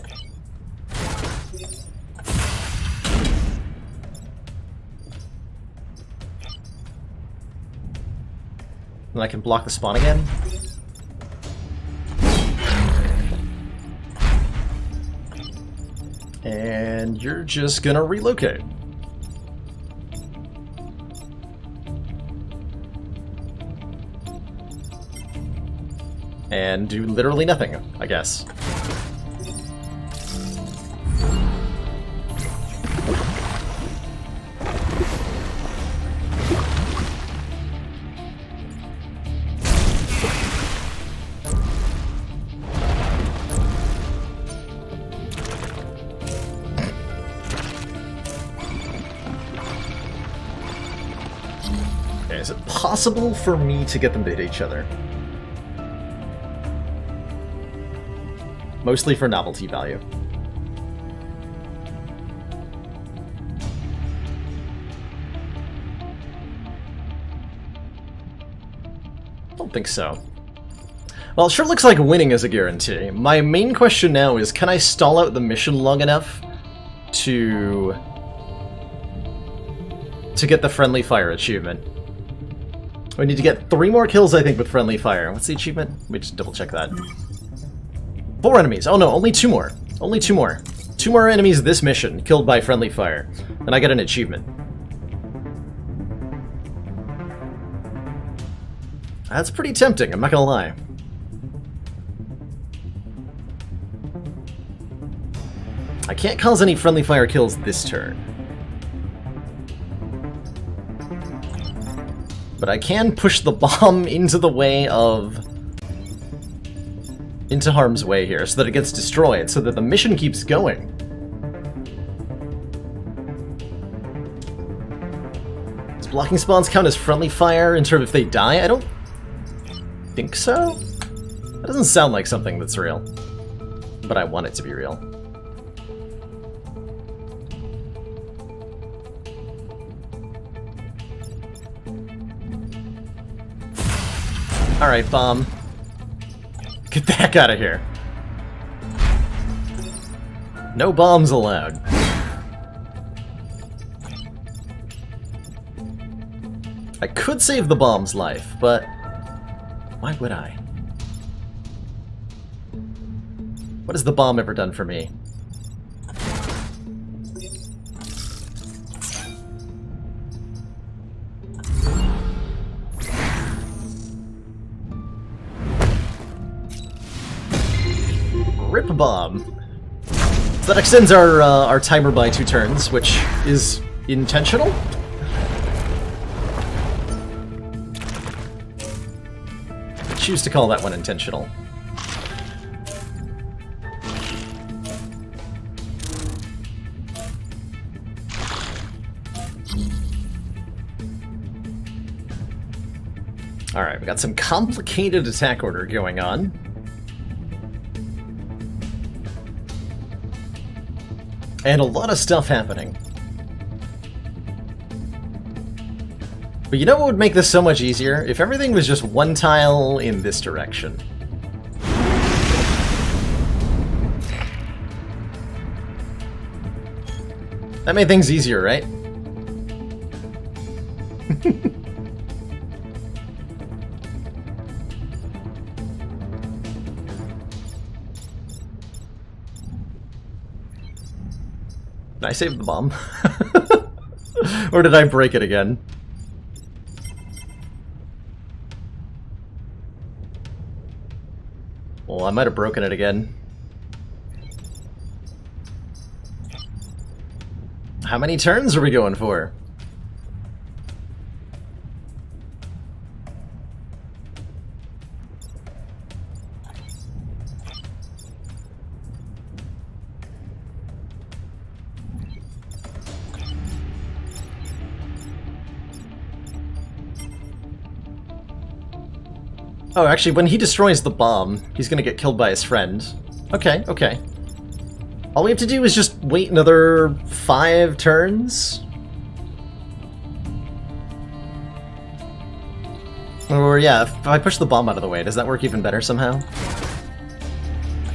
Then I can block the spawn again. And you're just gonna relocate. And do literally nothing, I guess. Okay, is it possible for me to get them to hit each other? Mostly for novelty value. Don't think so. Well, it sure looks like winning is a guarantee. My main question now is, can I stall out the mission long enough to get the friendly fire achievement? We need to get 3 more kills, I think, with friendly fire. What's the achievement? Let me just double check that. 4 enemies. Oh no, only 2 more. Only 2 more. 2 more enemies this mission, killed by friendly fire. And I get an achievement. That's pretty tempting, I'm not gonna lie. I can't cause any friendly fire kills this turn. But I can push the bomb into the way of... into harm's way here, so that it gets destroyed, so that the mission keeps going. Does blocking spawns count as friendly fire in terms of if they die? I don't think so. That doesn't sound like something that's real. but I want it to be real. Alright, bomb. Get the heck out of here. No bombs allowed. I could save the bomb's life, but why would I? What has the bomb ever done for me? Rip bomb. So that extends our timer by 2 turns, which is intentional? I choose to call that one intentional. Alright, we got some complicated attack order going on. And a lot of stuff happening. But you know what would make this so much easier? If everything was just one tile in this direction. That made things easier, right? Did I save the bomb? Or did I break it again? Well, I might have broken it again. How many turns are we going for? Oh, actually, when he destroys the bomb, he's gonna get killed by his friend. Okay, okay. All we have to do is just wait another 5 turns? Or yeah, if I push the bomb out of the way, does that work even better somehow?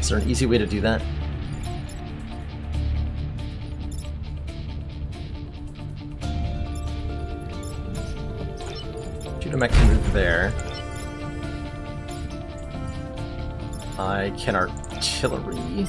Is there an easy way to do that? Judomech can move there. I can artillery.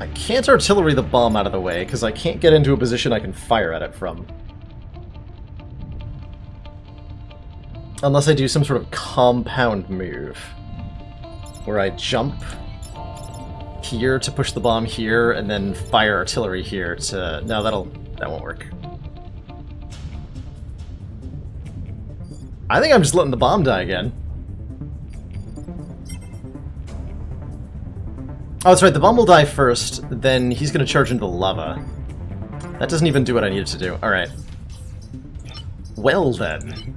I can't artillery the bomb out of the way, because I can't get into a position I can fire at it from. Unless I do some sort of compound move. Where I jump here to push the bomb here, and then fire artillery here to... No, that won't work. I think I'm just letting the bomb die again. Oh, that's right, the bomb will die first, then he's gonna charge into the lava. That doesn't even do what I needed to do. Alright. Well then.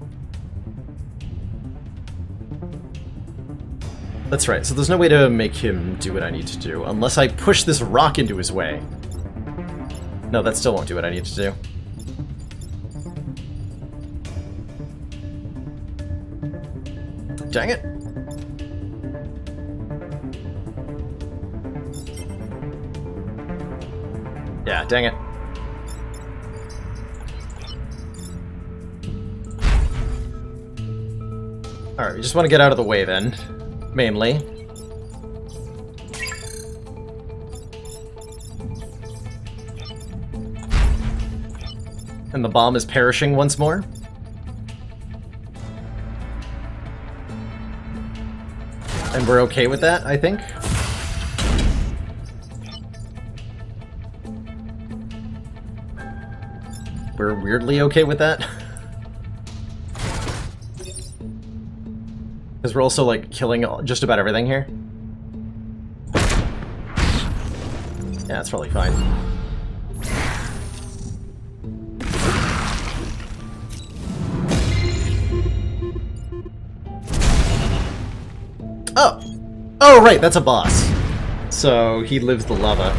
That's right, so there's no way to make him do what I need to do, unless I push this rock into his way. No, that still won't do what I need to do. Dang it. Yeah, dang it. Alright, we just want to get out of the way then. Mainly. And the bomb is perishing once more. And we're okay with that, I think. We're weirdly okay with that. Because we're also, like, killing just about everything here. Yeah, that's probably fine. Oh! Oh, right, that's a boss. So, he lives the lava.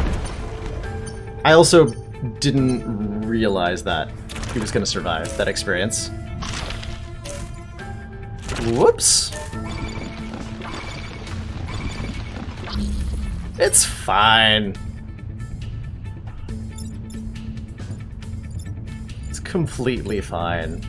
I also didn't realize that he was going to survive that experience. Whoops! It's fine. It's completely fine.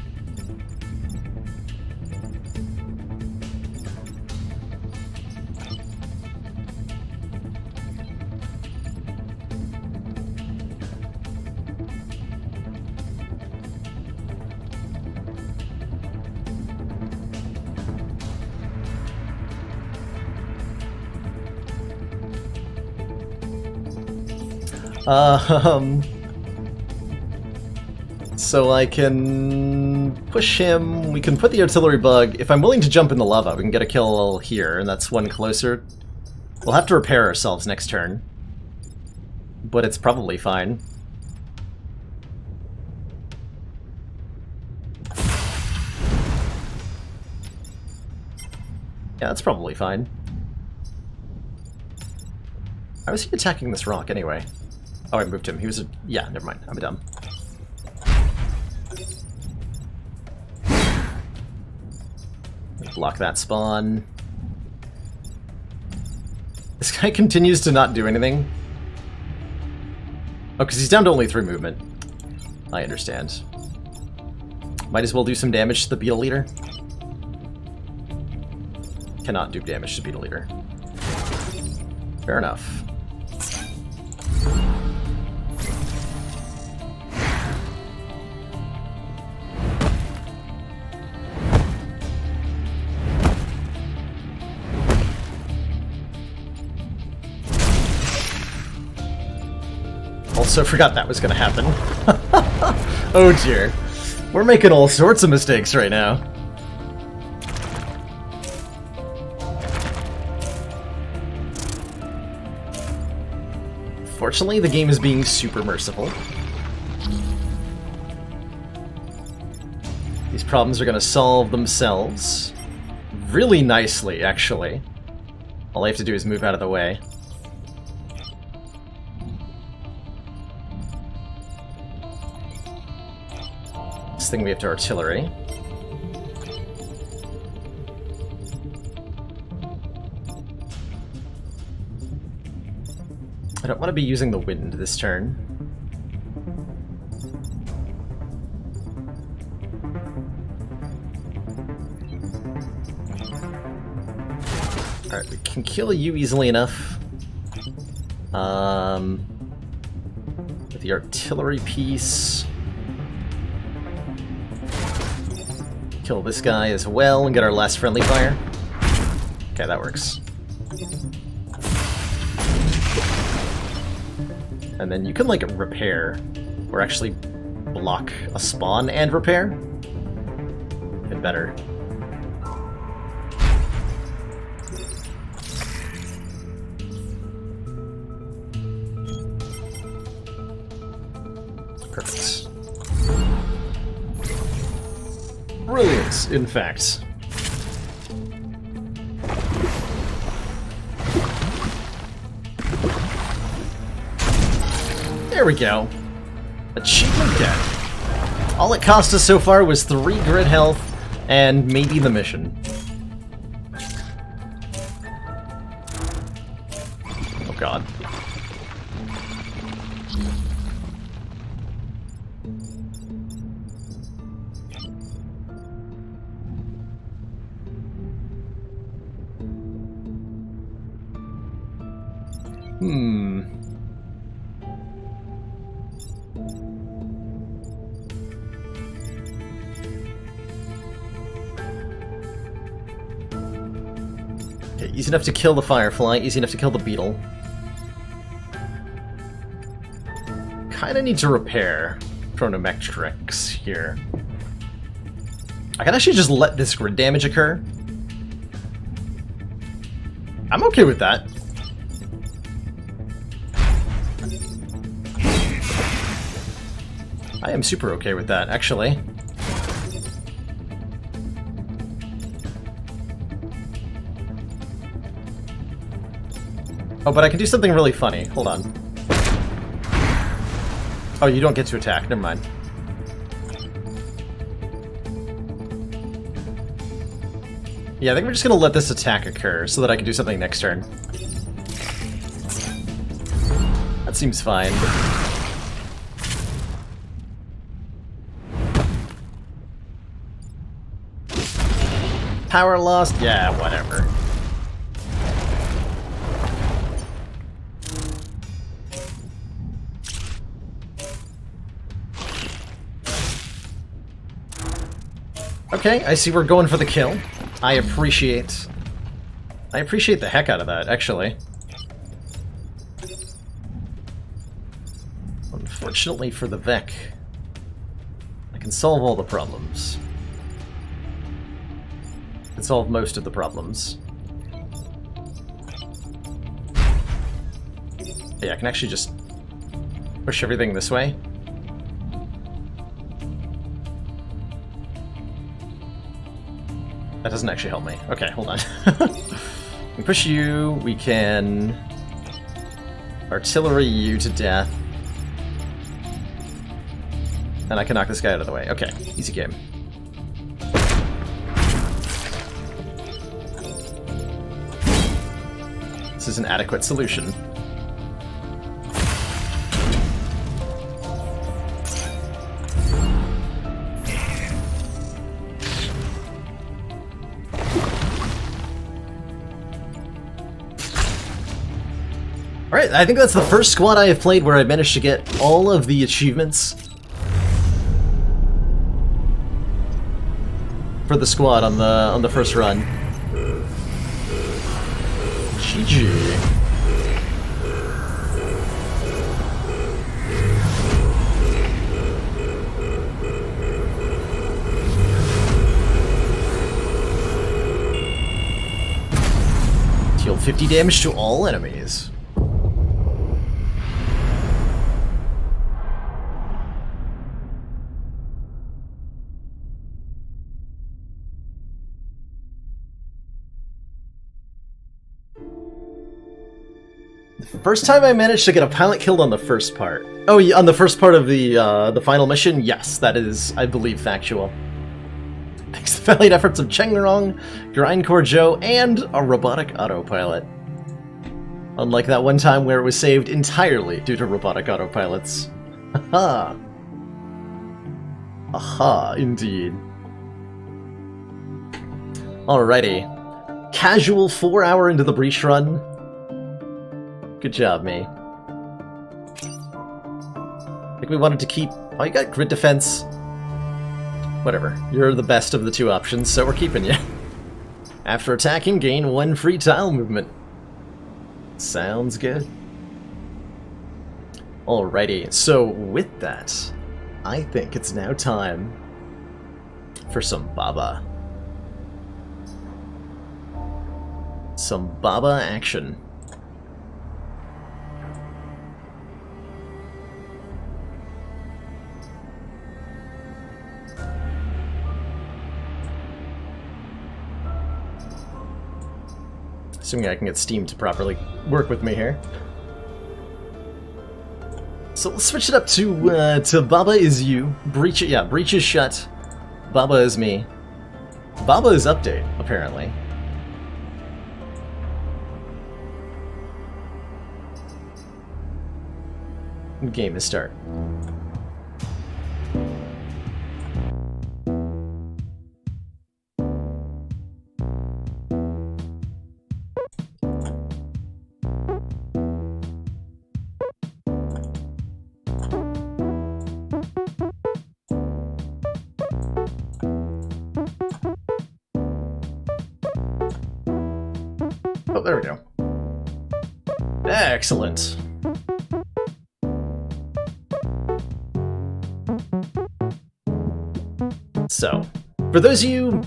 So I can push him, we can put the artillery bug. If I'm willing to jump in the lava, we can get a kill here, and that's one closer. We'll have to repair ourselves next turn. But it's probably fine. Yeah, that's probably fine. How is he attacking this rock anyway? Oh, I moved him. He was a... Yeah, never mind. I'm dumb. Block that spawn. This guy continues to not do anything. Oh, because he's down to only 3 movement. I understand. Might as well do some damage to the Beetle Leader. Cannot do damage to Beetle Leader. Fair enough. Also forgot that was going to happen. Oh dear. We're making all sorts of mistakes right now. Fortunately, the game is being super merciful. These problems are going to solve themselves really nicely, actually. All I have to do is move out of the way. This thing we have to artillery. I don't want to be using the wind this turn. Alright, we can kill you easily enough. With the artillery piece. Kill this guy as well and get our last friendly fire. Okay, that works. And then you can, like, repair, or actually block a spawn and repair. Even better. Perfect. Brilliant, in fact. There we go. Achievement get. All it cost us so far was 3 grid health and maybe the mission. Oh god. Okay, easy enough to kill the Firefly, easy enough to kill the Beetle. Kinda need to repair Chronometrix here. I can actually just let this grid damage occur. I'm okay with that. I am super okay with that, actually. Oh, but I can do something really funny. Hold on. Oh, you don't get to attack. Never mind. Yeah, I think we're just gonna let this attack occur so that I can do something next turn. That seems fine. Power lost? Yeah, whatever. Okay, I see we're going for the kill. I appreciate the heck out of that, actually. Unfortunately for the Vec, I can solve all the problems. I can solve most of the problems. Yeah, I can actually just push everything this way. That doesn't actually help me. Okay, hold on. We can push you, we can artillery you to death. And I can knock this guy out of the way. Okay, easy game. This is an adequate solution. Alright, I think that's the first squad I have played where I managed to get all of the achievements for the squad on the first run. GG. Deal 50 damage to all enemies. First time I managed to get a pilot killed on the first part. Oh, yeah, on the first part of the final mission? Yes, that is, I believe, factual. Thanks to the valiant efforts of Chengrong, Grindcore Joe, and a robotic autopilot. Unlike that one time where it was saved entirely due to robotic autopilots. Haha. Aha, indeed. Alrighty. Casual 4-hour into the breach run. Good job, me. I think we wanted to keep... Oh, you got grid defense. Whatever. You're the best of the two options, so we're keeping you. After attacking, gain 1 free tile movement. Sounds good. Alrighty, so with that, I think it's now time for some Baba. Some Baba action. Assuming I can get Steam to properly work with me here. So let's switch it up to Baba is you. Breach is shut. Baba is me. Baba is update, apparently. Game is start. Oh, there we go. Excellent. So, for those of you...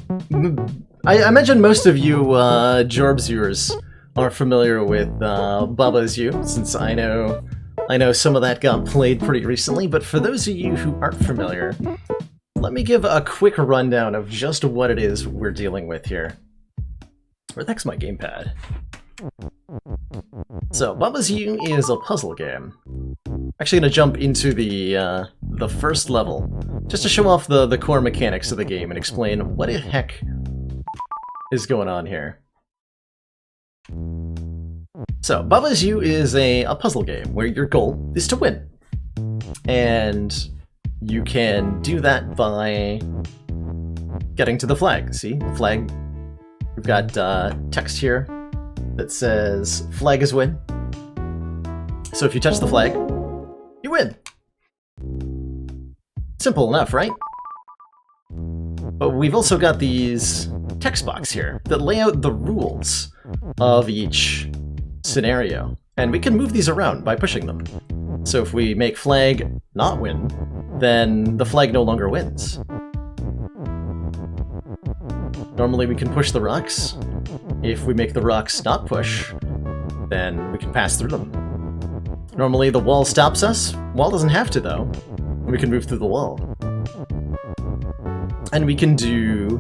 I imagine most of you Jorbs viewers are familiar with Baba Is You, since I know some of that got played pretty recently, but for those of you who aren't familiar, let me give a quick rundown of just what it is we're dealing with here. Where the heck's my gamepad? So, Baba's U is a puzzle game. Actually gonna jump into the first level, just to show off the core mechanics of the game and explain what the heck is going on here. So, Baba's U is a puzzle game where your goal is to win. And you can do that by getting to the flag. See? The flag. We've got text here that says flag is win. So if you touch the flag, you win. Simple enough, right? But we've also got these text box here that lay out the rules of each scenario. And we can move these around by pushing them. So if we make flag not win, then the flag no longer wins. Normally we can push the rocks. If we make the rocks not push, then we can pass through them. Normally the wall stops us. Wall doesn't have to, though. We can move through the wall. And we can do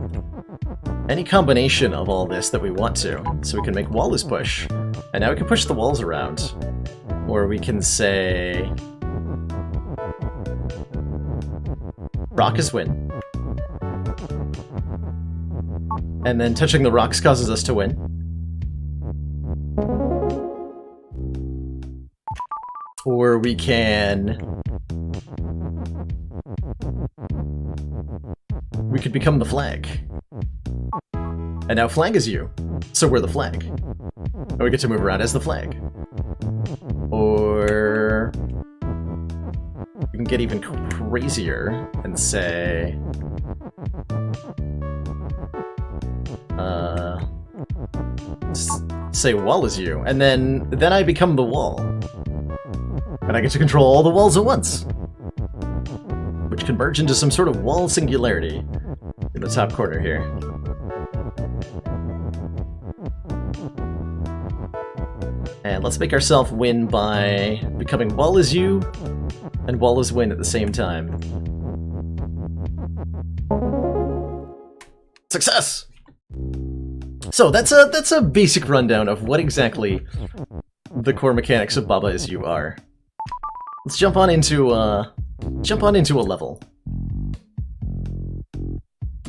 any combination of all this that we want to. So we can make wall is push, and now we can push the walls around. Or we can say rock is win. And then touching the rocks causes us to win. Or we could become the flag. And now flag is you, so we're the flag. And we get to move around as the flag. Or we can get even crazier and say say wall is you, and then I become the wall. And I get to control all the walls at once, which can merge into some sort of wall singularity in the top corner here. And let's make ourselves win by becoming wall is you and wall is win at the same time. Success! So that's a basic rundown of what exactly the core mechanics of Baba Is You are. Let's jump on into a level.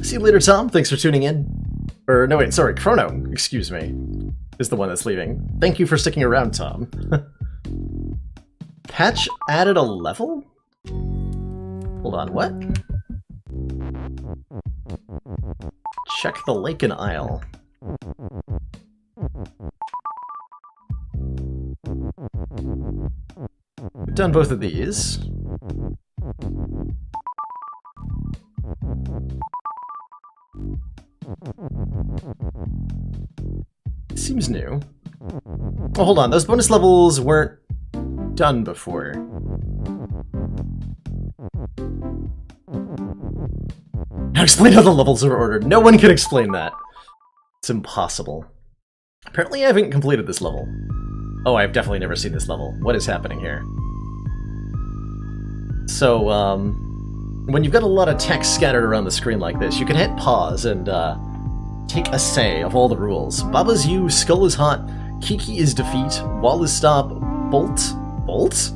See you later, Tom. Thanks for tuning in. Or no, wait, sorry, Chrono. Excuse me, is the one that's leaving. Thank you for sticking around, Tom. Patch added a level? Hold on, what? Check the lake and isle. We've done both of these. Seems new. Oh, hold on, those bonus levels weren't done before. Now explain how the levels are ordered. No one can explain that. It's impossible. Apparently I haven't completed this level. Oh, I've definitely never seen this level. What is happening here? So, when you've got a lot of text scattered around the screen like this, you can hit pause and take a say of all the rules. Baba's you, skull is hot, Kiki is defeat, wall is stop, bolt? Bolt?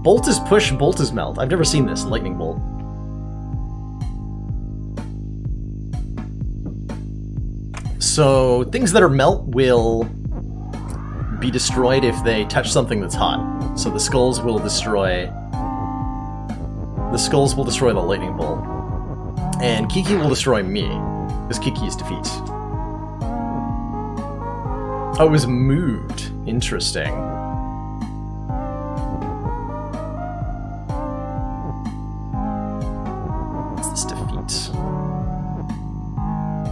Bolt is push, bolt is melt. I've never seen this, lightning bolt. So, things that are melt will be destroyed if they touch something that's hot. So the skulls will destroy the lightning bolt. And Kiki will destroy me, because Kiki is defeat. Oh, it was moved. Interesting. What's this defeat?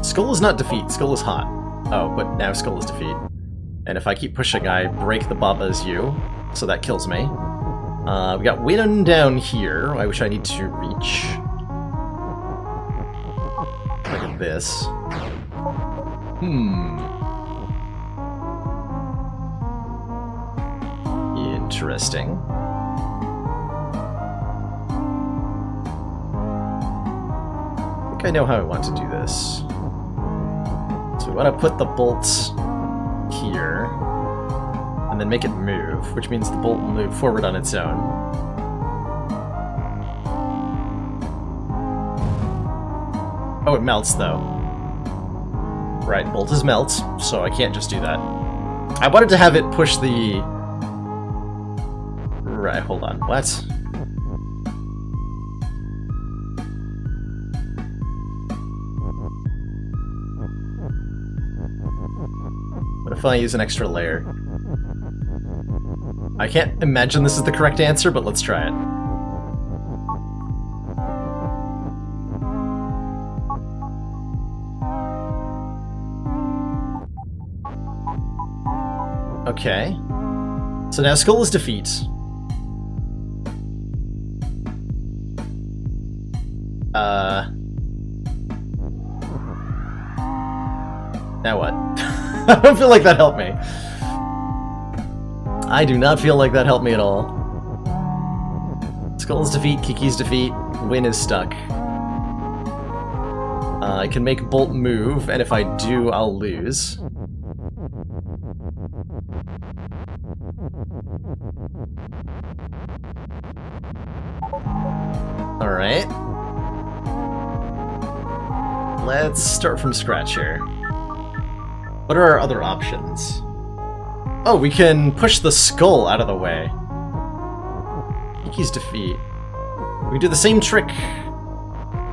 Skull is not defeat, skull is hot. Oh, but now skull is defeat. And if I keep pushing, I break the Baba Is You, so that kills me. We got win down here, which I need to reach. Look at this. Interesting. I think I know how I want to do this. So we want to put the bolts here. and then make it move, which means the bolt will move forward on its own. Oh, it melts, though. Right, bolt is melt, so I can't just do that. I wanted to have it push the... Right, hold on. What? What if I use an extra layer? I can't imagine this is the correct answer, but let's try it. Okay. So now Skull is defeat. Now what? I don't feel like that helped me. I do not feel like that helped me at all. Skull's defeat, Kiki's defeat, Win is stuck. I can make Bolt move, and if I do, I'll lose. Alright. Let's start from scratch here. What are our other options? Oh, we can push the skull out of the way. Kiki's defeat. We can do the same trick,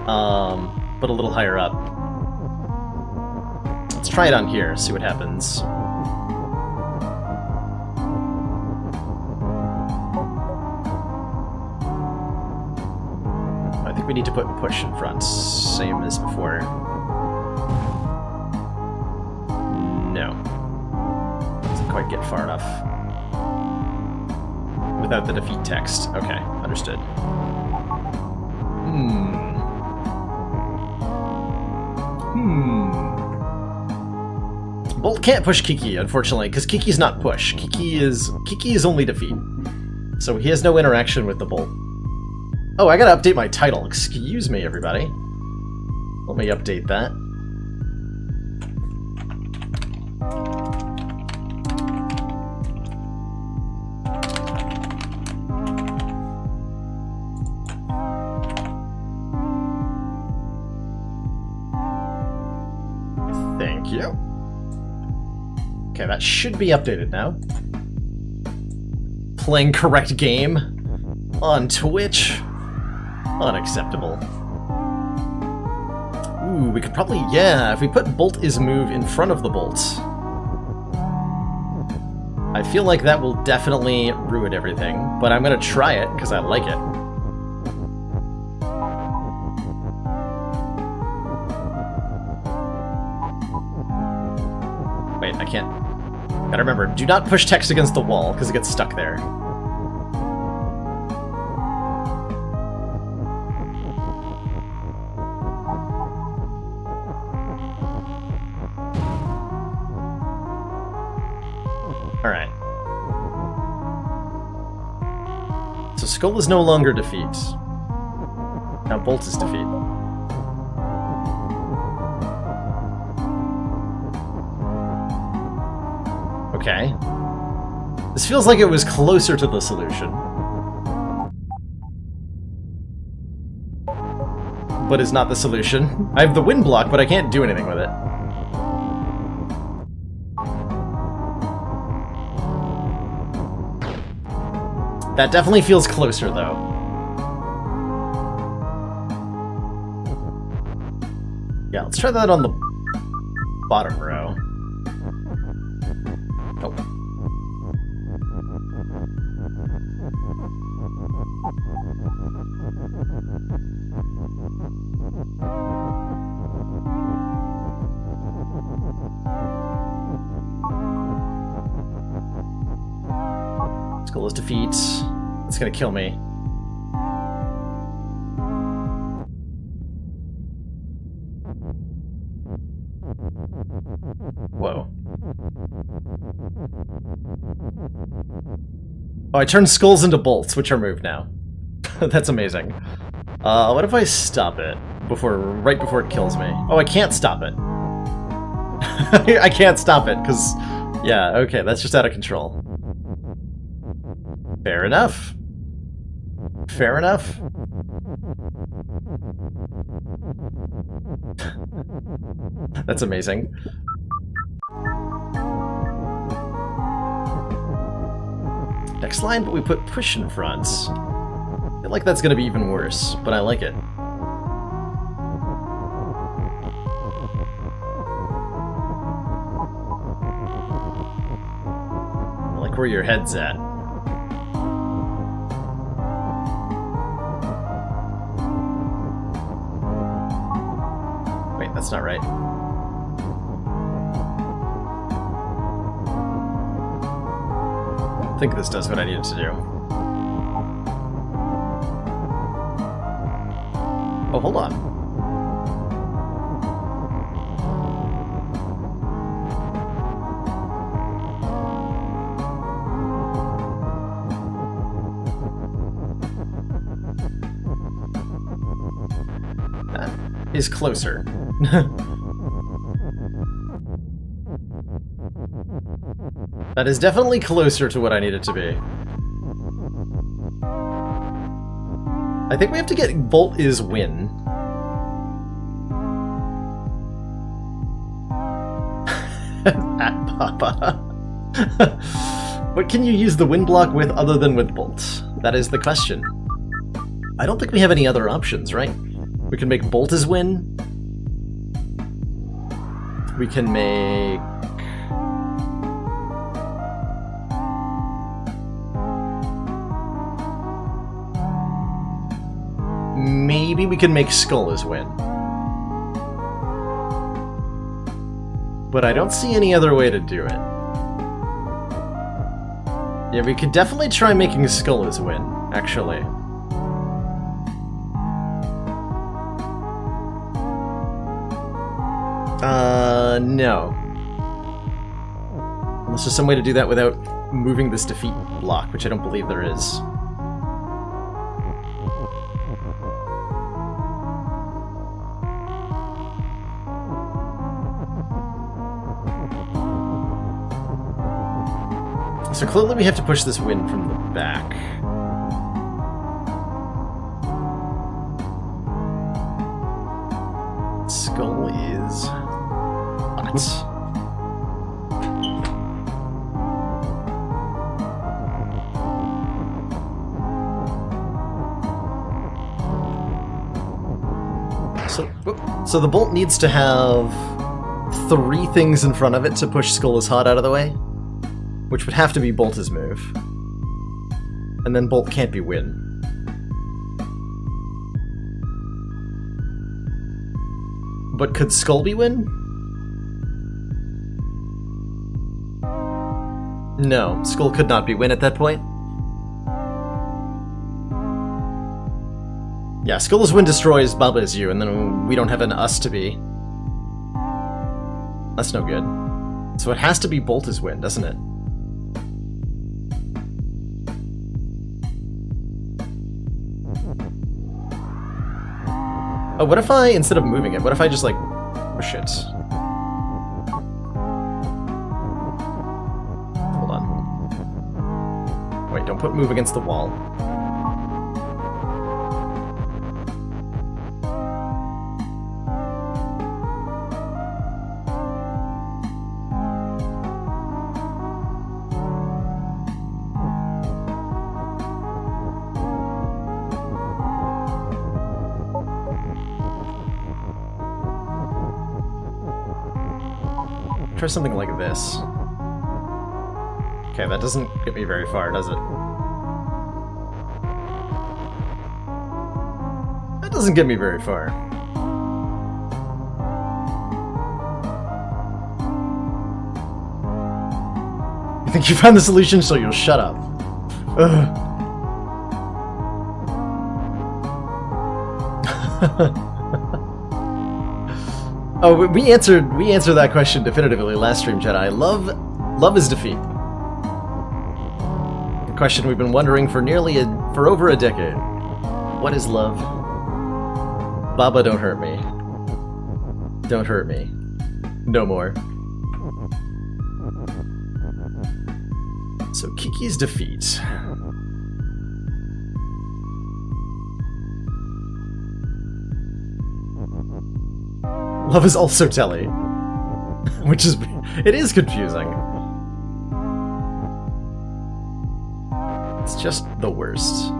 but a little higher up. Let's try it on here, see what happens. I think we need to put push in front, same as before. No. Doesn't quite get far enough. Without the defeat text. Okay, understood. Bolt can't push Kiki, unfortunately, because Kiki's not push. Kiki is only defeat. So he has no interaction with the Bolt. Oh, I gotta update my title. Excuse me, everybody. Let me update that. Thank you. Okay, that should be updated now. Playing correct game on Twitch? Unacceptable. Ooh, we could probably... Yeah, if we put Bolt is move in front of the Bolt. I feel like that will definitely ruin everything, but I'm gonna try it, because I like it. Wait, I can't... Gotta remember, do not push text against the wall, because it gets stuck there. Alright. So Skull is no longer defeat. Now Bolt is defeat. Okay. This feels like it was closer to the solution. But it's not the solution. I have the wind block, but I can't do anything with it. That definitely feels closer, though. Yeah, let's try that on the bottom row. Nope. Skull is defeat. It's gonna kill me. Whoa. Oh, I turned skulls into bolts, which are moved now. That's amazing. What if I stop it right before it kills me? Oh, I can't stop it. I can't stop it, because... Yeah, okay, that's just out of control. Fair enough. Fair enough. That's amazing. Next line, but we put push in front. I feel like that's gonna be even worse, but I like it. I like where your head's at. Wait, that's not right. I think this does what I needed to do. Oh, hold on. That is closer. That is definitely closer to what I need it to be. I think we have to get Bolt is win. At Papa. What can you use the win block with other than with Bolt? That is the question. I don't think we have any other options, right? We can make Bolt as win. We can make... Maybe we can make Skull as win. But I don't see any other way to do it. Yeah, we could definitely try making Skull as win, actually. No. Unless there's some way to do that without moving this defeat block, which I don't believe there is. So clearly we have to push this win from the back. Skull is... hot. So the Bolt needs to have 3 things in front of it to push Skull is hot out of the way. Which would have to be Bolt's move. And then Bolt can't be win. But could Skull be win? No, Skull could not be win at that point. Yeah, Skull is win destroys, Baba is you, and then we don't have an us to be. That's no good. So it has to be Bolt is win, doesn't it? Oh, what if I, instead of moving it, what if I just, like, push it? Hold on. Wait, don't put move against the wall. Try something like this. Okay, that doesn't get me very far, does it? That doesn't get me very far. You think you found the solution, so you'll shut up. Ugh. Oh, we answered that question definitively last stream, Jedi. Love is defeat. A question we've been wondering for over a decade. What is love? Baba, don't hurt me. Don't hurt me. No more. So Kiki's defeat. Love is also telly. Which is... it is confusing. It's just the worst.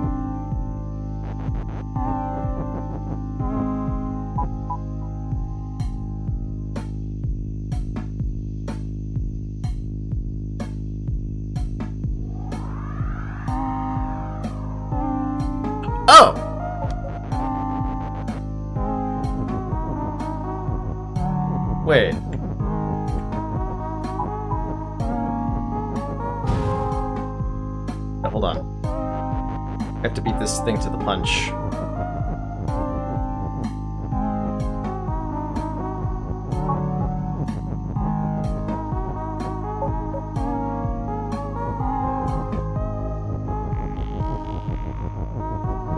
Oh! Wait. Oh, hold on. I have to beat this thing to the punch.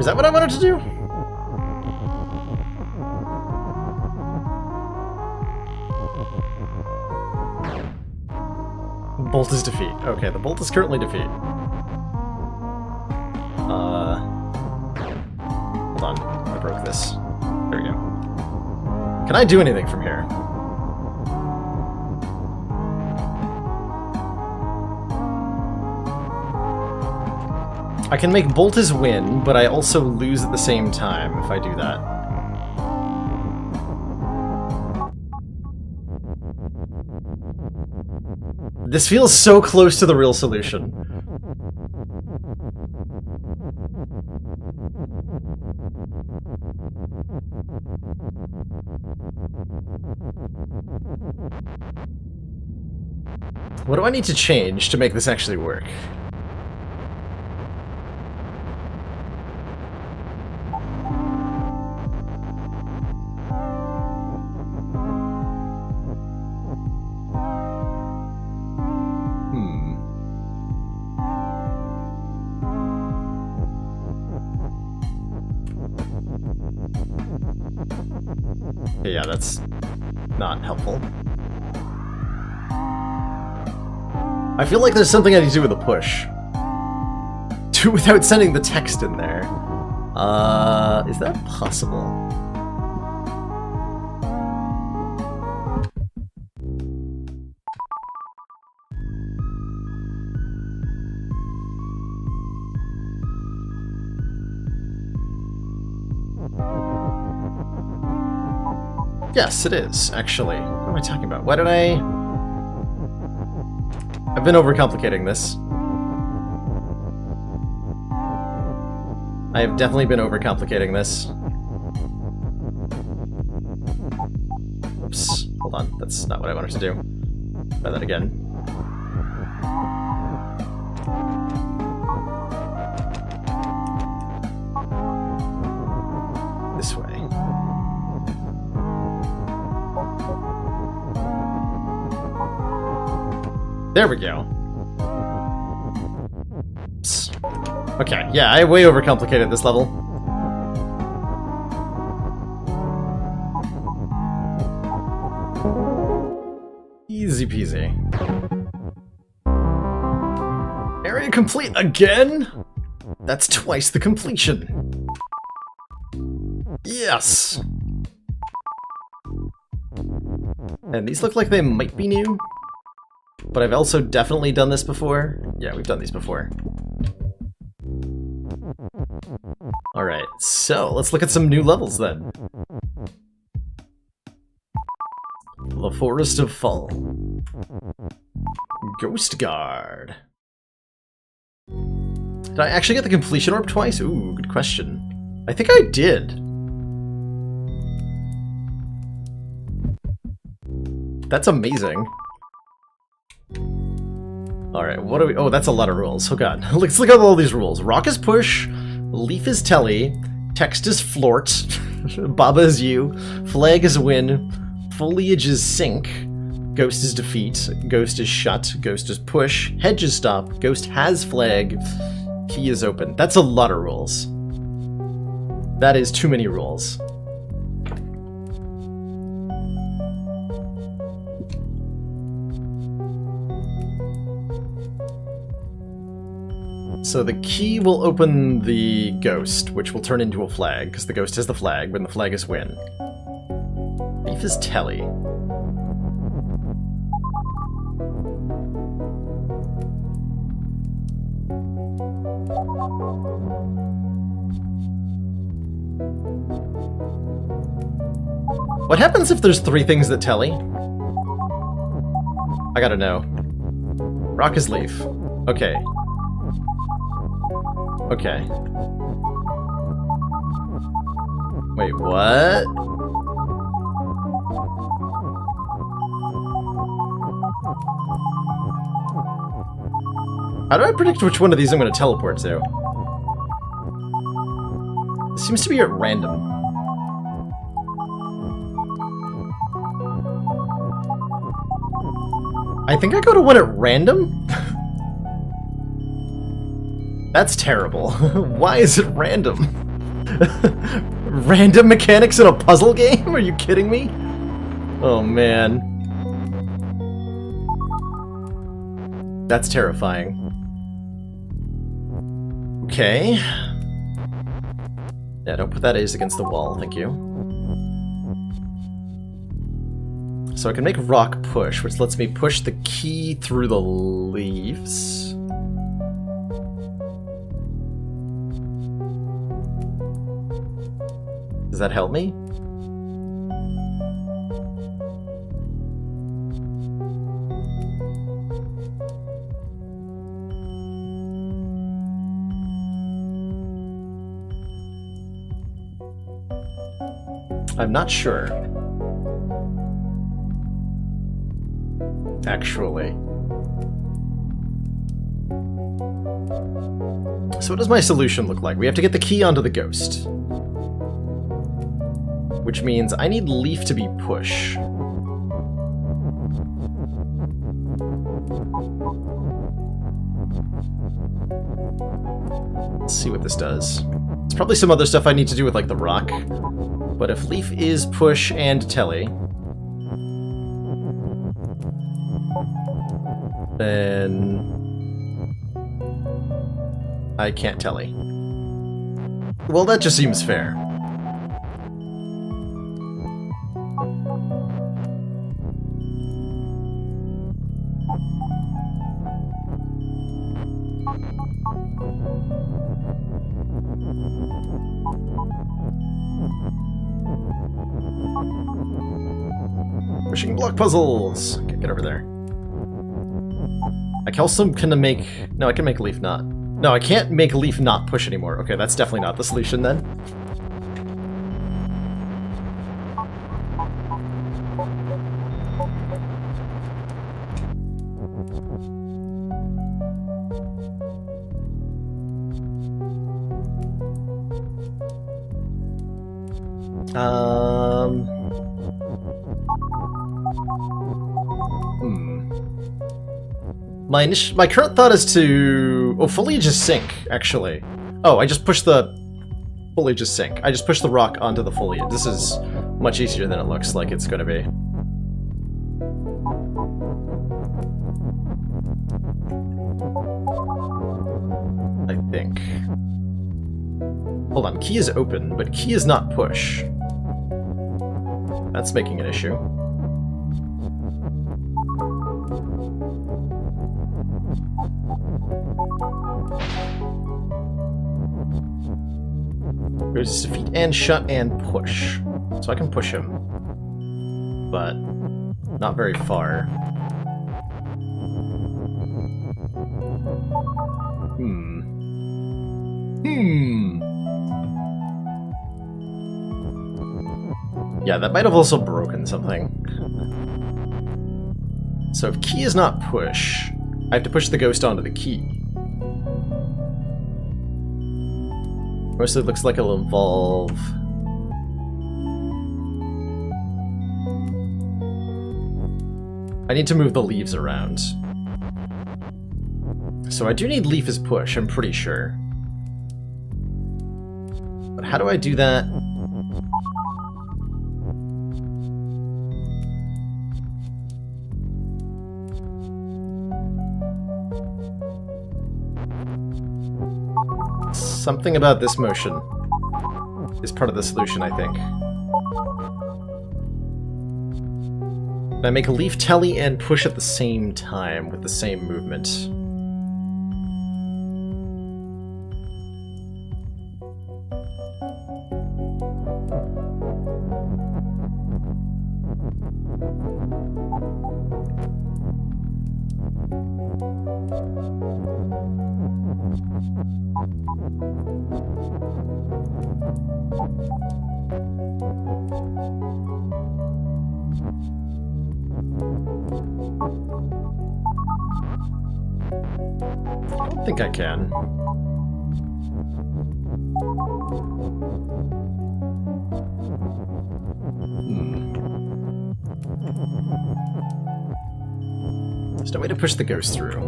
Is that what I wanted to do? Bolt is defeat. Okay, the bolt is currently defeat. Hold on. I broke this. There we go. Can I do anything from here? I can make bolt as win, but I also lose at the same time if I do that. This feels so close to the real solution. What do I need to change to make this actually work? Yeah, that's not helpful. I feel like there's something I need to do with a push. Do without sending the text in there. Is that possible? Yes, it is, actually. What am I talking about? Why did I... I've been overcomplicating this. I have definitely been overcomplicating this. Oops. Hold on. That's not what I wanted to do. Try that again. This way. There we go. Oops. Okay, yeah, I way overcomplicated this level. Easy peasy. Area complete again? That's twice the completion. Yes! And these look like they might be new. But I've also definitely done this before. Yeah, we've done these before. Alright, so let's look at some new levels then. The Forest of Fall. Ghost Guard. Did I actually get the completion orb twice? Ooh, good question. I think I did. That's amazing. Alright, what do we... Oh, that's a lot of rules. Oh god. Let's look at all these rules. Rock is push, leaf is telly, text is flort, Baba is you, flag is win, foliage is sink, ghost is defeat, ghost is shut, ghost is push, hedge is stop, ghost has flag, key is open. That's a lot of rules. That is too many rules. So the key will open the ghost, which will turn into a flag, because the ghost has the flag, when the flag is win. The Leaf is Telly. What happens if there's 3 things that Telly? I gotta know. Rock is Leaf. Okay. Okay. Wait, what? How do I predict which one of these I'm going to teleport to? It seems to be at random. I think I go to one at random? That's terrible. Why is it random? Random mechanics in a puzzle game? Are you kidding me? Oh man. That's terrifying. Okay. Yeah, don't put that ace against the wall, thank you. So I can make rock push, which lets me push the key through the leaves. Does that help me? I'm not sure. Actually. So what does my solution look like? We have to get the key onto the ghost. Which means I need Leaf to be push. Let's see what this does. It's probably some other stuff I need to do with like the rock. But if Leaf is push and Telly, then I can't Telly. Well, that just seems fair. Pushing block puzzles! Okay, get over there. I can also make... No, I can make Leaf not. No, I can't make Leaf not push anymore. Okay, that's definitely not the solution then. My current thought is to... Oh, Foliage is Sink, actually. Oh, I just pushed the... Foliage is Sink. I just pushed the rock onto the foliage. This is much easier than it looks like it's gonna be. I think. Hold on, key is open, but key is not push. That's making an issue. There's defeat and shut and push. So I can push him. But not very far. Yeah, that might have also broken something. So if key is not push, I have to push the ghost onto the key. Mostly looks like it'll involve... I need to move the leaves around. So I do need Leaf as push, I'm pretty sure. But how do I do that? Something about this motion is part of the solution, I think. I make a leaf telly and push at the same time with the same movement. I don't think I can. There's no way to push the ghost through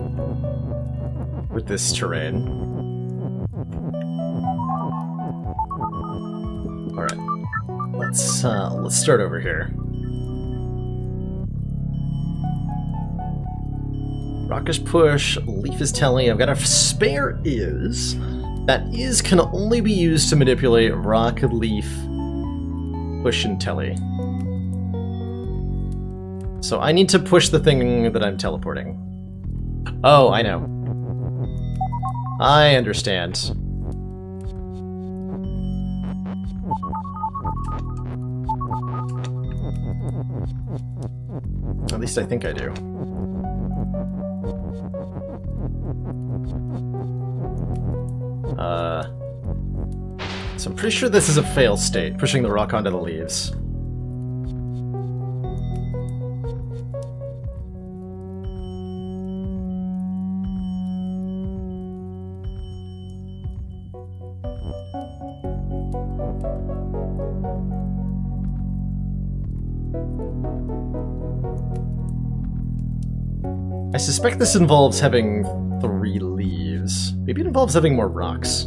with this terrain. Alright. Let's start over here. Rock is push, leaf is telly. I've got a spare is. That is can only be used to manipulate rock, leaf, push, and telly. So I need to push the thing that I'm teleporting. Oh, I know. I understand. At least I think I do. So I'm pretty sure this is a fail state, pushing the rock onto the leaves. I suspect this involves having 3 leaves. Maybe it involves having more rocks.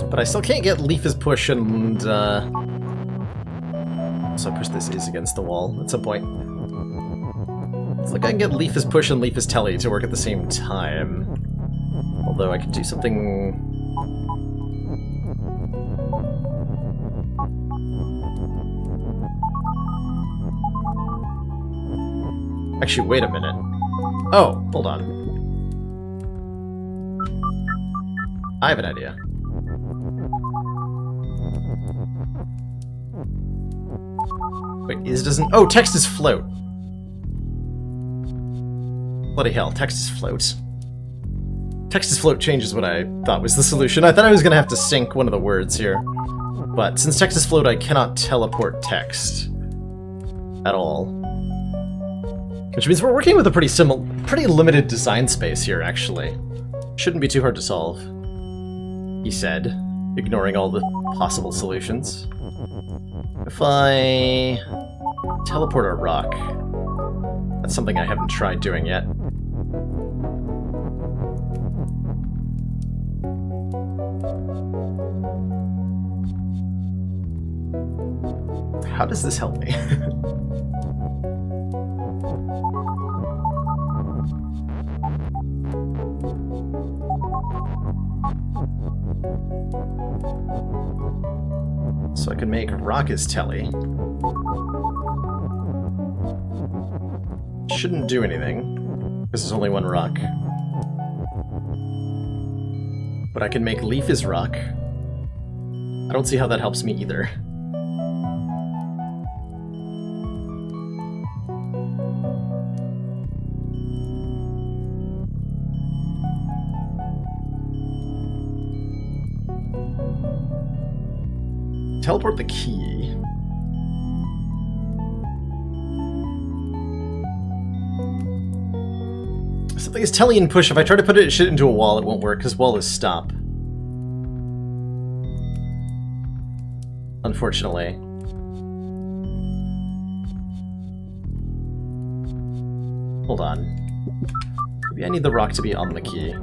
But I still can't get leaf as push and, so I push this is against the wall at some point. It's like I can get leaf as push and leaf as telly to work at the same time. Although I could do something... Actually, wait a minute. Oh, hold on. I have an idea. Wait, is doesn't... Oh, text is float. Bloody hell, text is float. Text is float changes what I thought was the solution. I thought I was going to have to sync one of the words here. But since text is float, I cannot teleport text. At all. Which means we're working with a pretty limited design space here, actually. Shouldn't be too hard to solve. He said, ignoring all the possible solutions. If I teleport a rock, that's something I haven't tried doing yet. How does this help me? So I can make rock as telly. Shouldn't do anything, because there's only one rock. But I can make leaf as rock. I don't see how that helps me either. Teleport the key. Something is telly and push. If I try to put it shit into a wall, it won't work, because wall is stop. Unfortunately. Hold on. Maybe I need the rock to be on the key.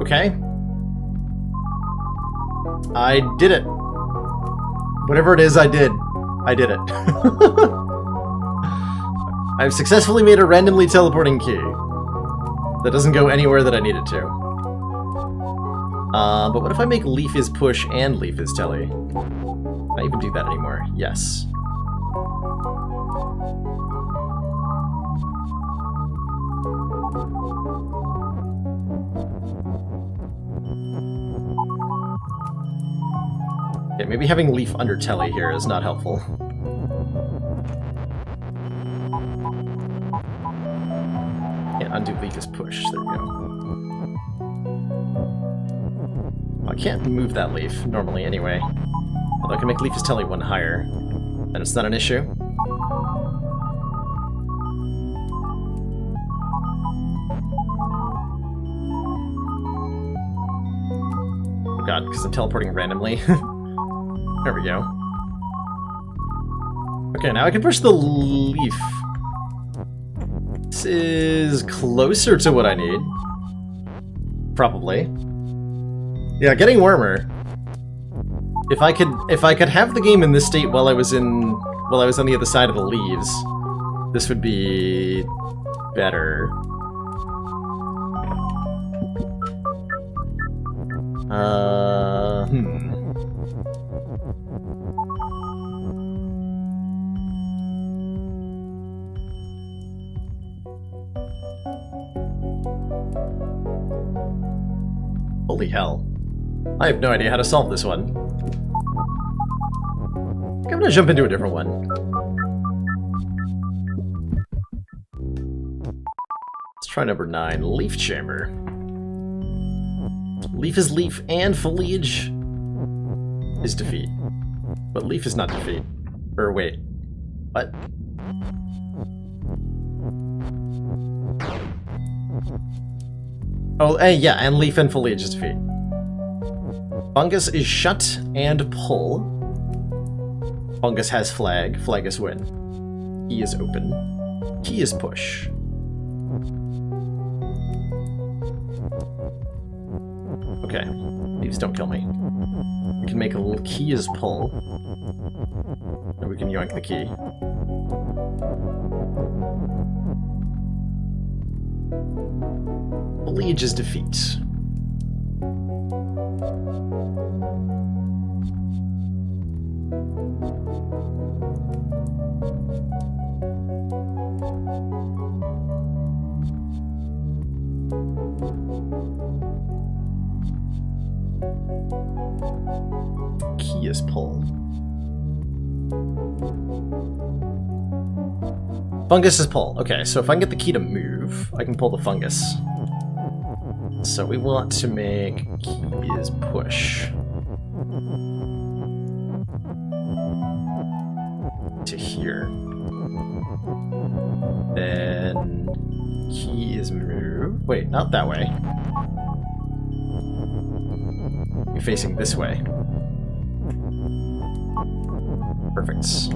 Okay. I did it. Whatever it is I did it. I've successfully made a randomly teleporting key that doesn't go anywhere that I need it to. But what if I make Leaf is push and Leaf is telly? Can I even do that anymore? Yes. Yeah, maybe having Leaf under telly here is not helpful. Can't undo Leaf is push. There we go. I can't move that Leaf normally anyway. Although I can make Leaf is telly one higher. Then it's not an issue. Oh god, because I'm teleporting randomly. There we go. Okay, now I can push the Leaf. This is closer to what I need. Probably. Yeah, getting warmer. If I could have the game in this state while I was on the other side of the leaves, this would be better. Holy hell. I have no idea how to solve this one. I'm gonna jump into a different one. Let's try number 9, Leaf Chamber. Leaf is Leaf and Foliage is defeat. But Leaf is not defeat. Or wait. What? Oh, yeah, and Leaf and Foliage is defeat. Fungus is shut and pull. Fungus has flag. Flag is win. Key is open. Key is push. Okay. Please don't kill me. We can make a little key is pull. And we can yoink the key. Foliage is defeat. Key is pull. Fungus is pull. Okay, so if I can get the key to move, I can pull the fungus. So we want to make key is push. To here. Then key is move. Wait, not that way. You're facing this way. Perfect.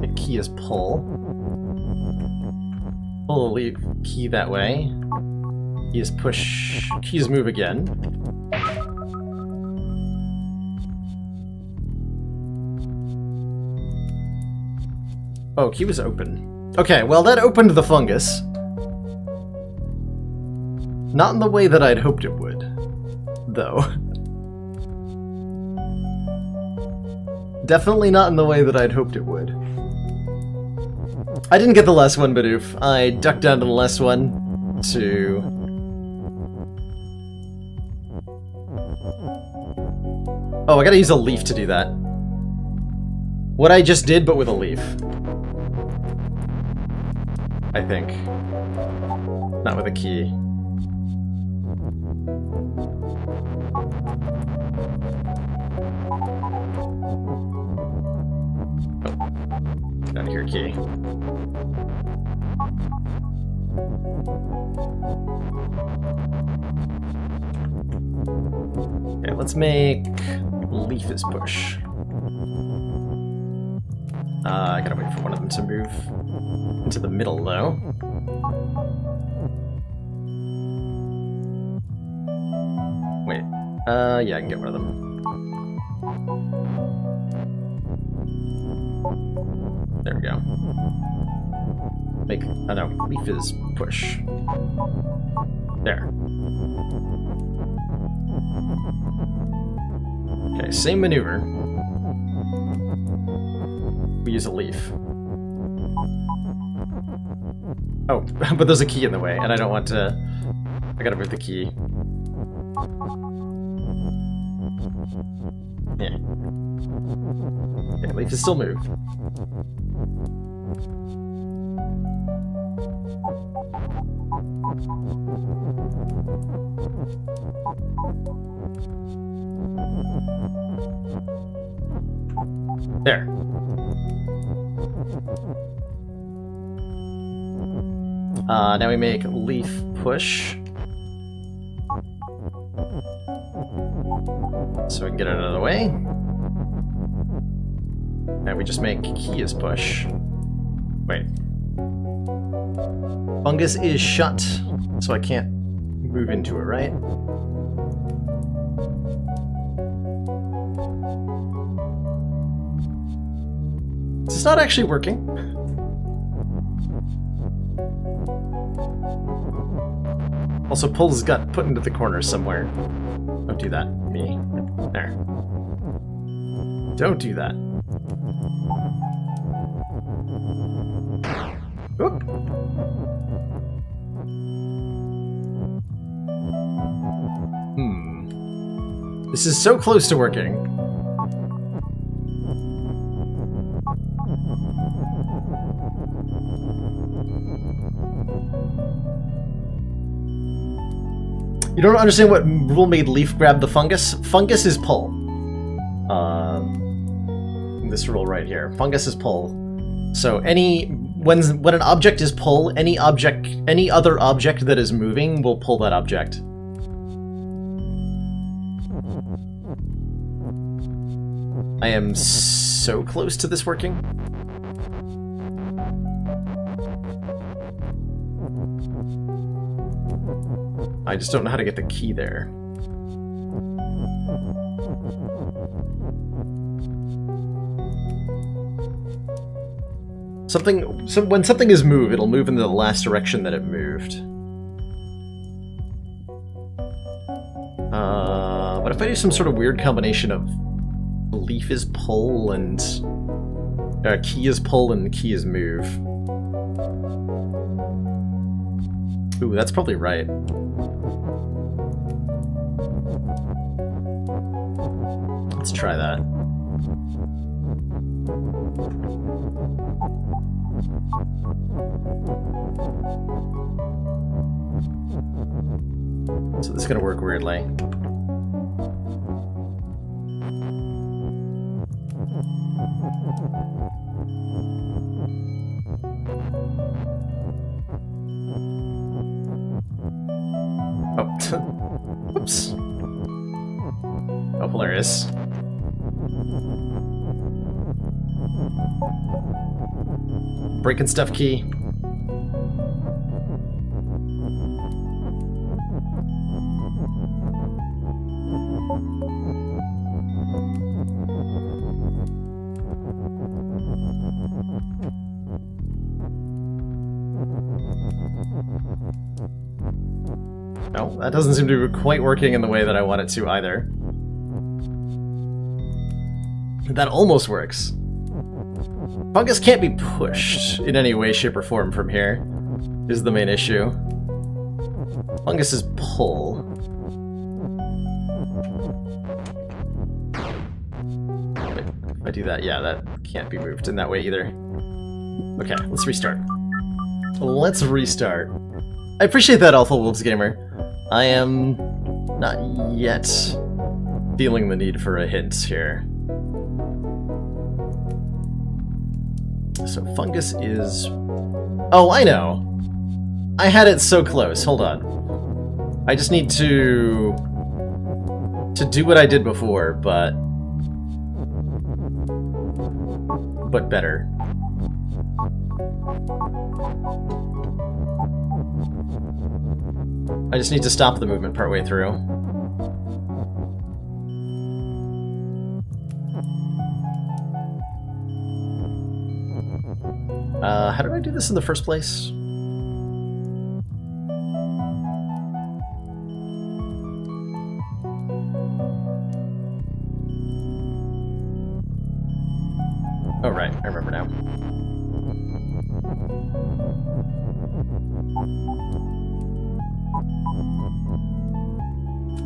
The key is pull. Pull the lead key that way. Key is push. Key is move again. Oh, key was open. Okay, well that opened the fungus. Not in the way that I'd hoped it would, though. Definitely not in the way that I'd hoped it would. I didn't get the last one, Bidoof. I ducked down to the last one to... Oh, I gotta use a leaf to do that. What I just did, but with a leaf. I think. Not with a key. Oh. Get out of here, key. Okay, let's make leaf is push. I gotta wait for one of them to move into the middle, though. Wait. Yeah, I can get one of them. There we go. Make... oh no, leaf is push. There. Okay, same maneuver. We use a leaf. Oh, but there's a key in the way, and I don't want to... I gotta move the key. Yeah. Okay, leaf is still moved. There. Now we make leaf push. So we can get it out of the way. And we just make key is push. Wait. Fungus is shut, so I can't move into it, right? It's not actually working. Also, Pull's got put into the corner somewhere. Don't do that. Me. There. Don't do that. Oop. This is so close to working. You don't understand what rule made leaf grab the fungus? Fungus is pull. This rule right here. Fungus is pull. So when an object is pull, any other object that is moving will pull that object. I am so close to this working. I just don't know how to get the key there. When something is moved, it'll move in the last direction that it moved. What if I do some sort of weird combination of leaf is pull and key is pull and key is move? Ooh, that's probably right. Let's try that. So this is gonna work weirdly. Oh, whoops. Oh, hilarious. Breaking stuff key. No, that doesn't seem to be quite working in the way that I want it to either. That almost works. Fungus can't be pushed in any way, shape, or form from here, is the main issue. Fungus is pull. Wait, if I do that, yeah, that can't be moved in that way either. Okay, let's restart. Let's restart. I appreciate that, Alpha Wolves Gamer. I am not yet feeling the need for a hint here. So fungus is... Oh, I know! I had it so close. Hold on. I just need to do what I did before, but better. I just need to stop the movement partway through. How did I do this in the first place? Oh, right. I remember now.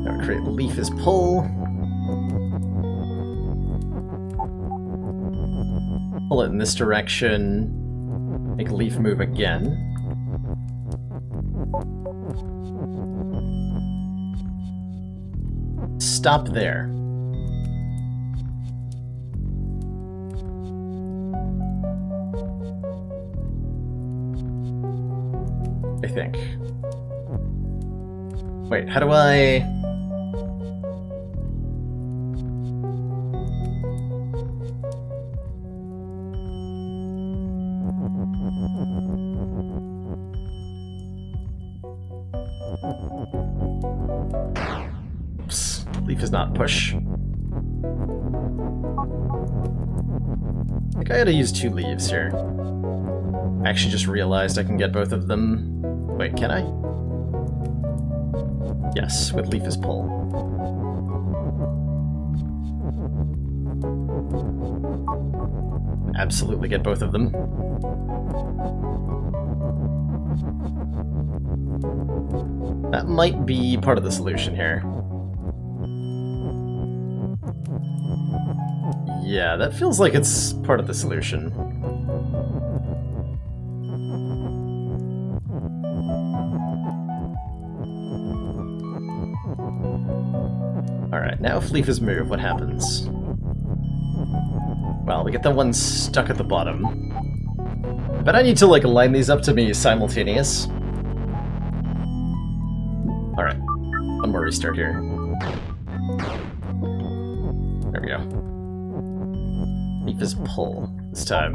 Now we create leaf as pull. Pull it in this direction. Make leaf move again. Stop there. I think. Wait, how do I... Oops. Leaf is not push. I think I gotta use 2 leaves here. I actually just realized I can get both of them. Wait, can I? Yes, with leaf as pull. Absolutely get both of them. That might be part of the solution here. Yeah, that feels like it's part of the solution. Alright, now if leaf is moved, what happens? Well, we get the one stuck at the bottom. But I need to, like, line these up to be simultaneous. Alright, one more restart here. There we go. Leaf is pull this time.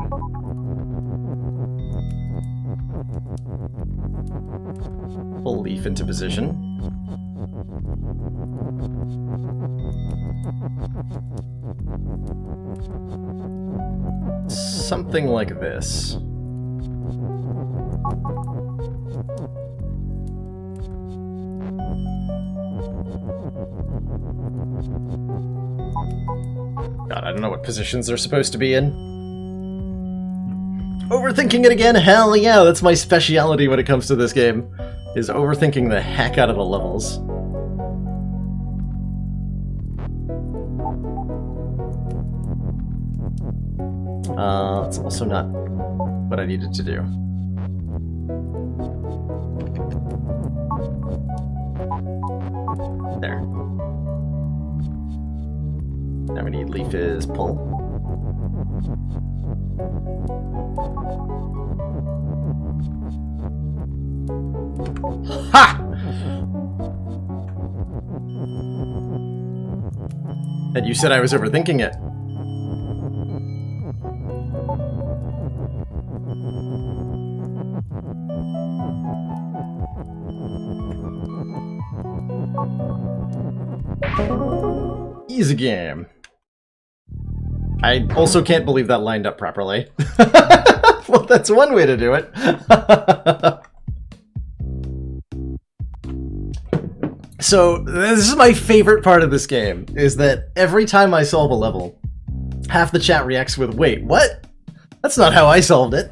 Pull leaf into position. Something like this. God, I don't know what positions they're supposed to be in. Overthinking it again? Hell yeah, that's my speciality when it comes to this game, is overthinking the heck out of the levels. That's also not what I needed to do. There. Now we need leaf is pull. Ha! And you said I was overthinking it. Easy game. I also can't believe that lined up properly. Well, that's one way to do it. So, this is my favorite part of this game, is that every time I solve a level, half the chat reacts with, wait, what? That's not how I solved it.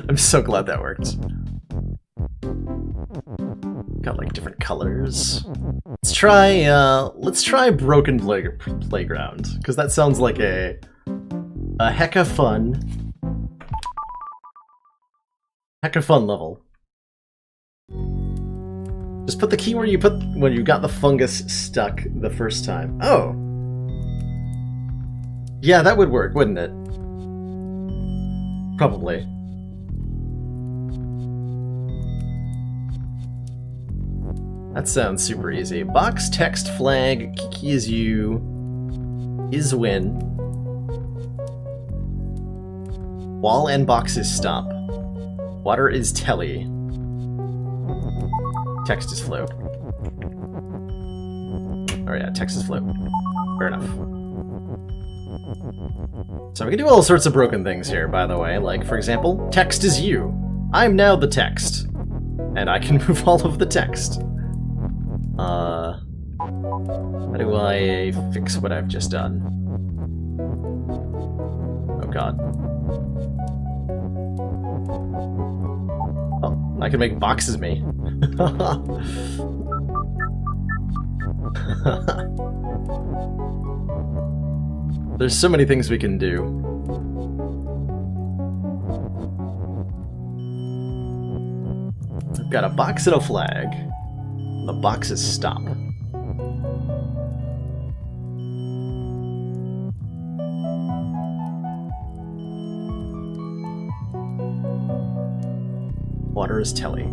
I'm so glad that worked. Got like different colors. Let's try Broken Playground, because that sounds like a hecka fun level. Just put the key where you put when you got the fungus stuck the first time. Oh. Yeah, that would work, wouldn't it? Probably. That sounds super easy. Box, text, flag, Kiki is you, is win. Wall and box is stop. Water is telly. Text is float. Oh yeah, text is float. Fair enough. So we can do all sorts of broken things here, by the way. Like, for example, text is you. I'm now the text. And I can move all of the text. How do I fix what I've just done? Oh god. Oh, I can make boxes me. There's so many things we can do. I've got a box and a flag. The box is stop. Water is telly.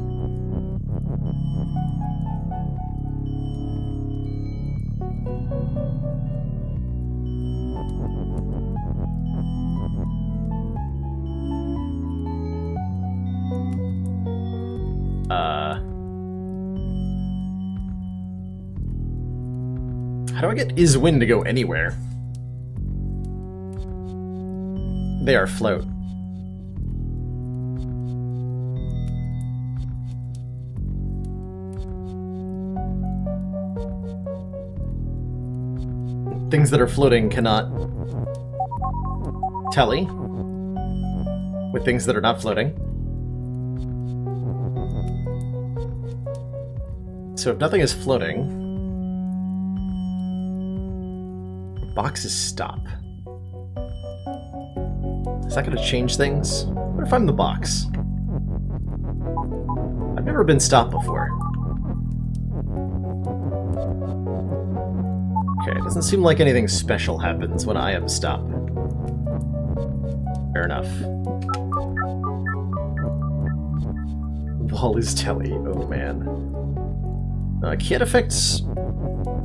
How do I get is win to go anywhere? They are float. Things that are floating cannot tally with things that are not floating. So if nothing is floating, box is stop. Is that going to change things? What if I'm the box? I've never been stopped before. Okay, it doesn't seem like anything special happens when I am stop. Fair enough. Wall is telly. Oh man. Can't affect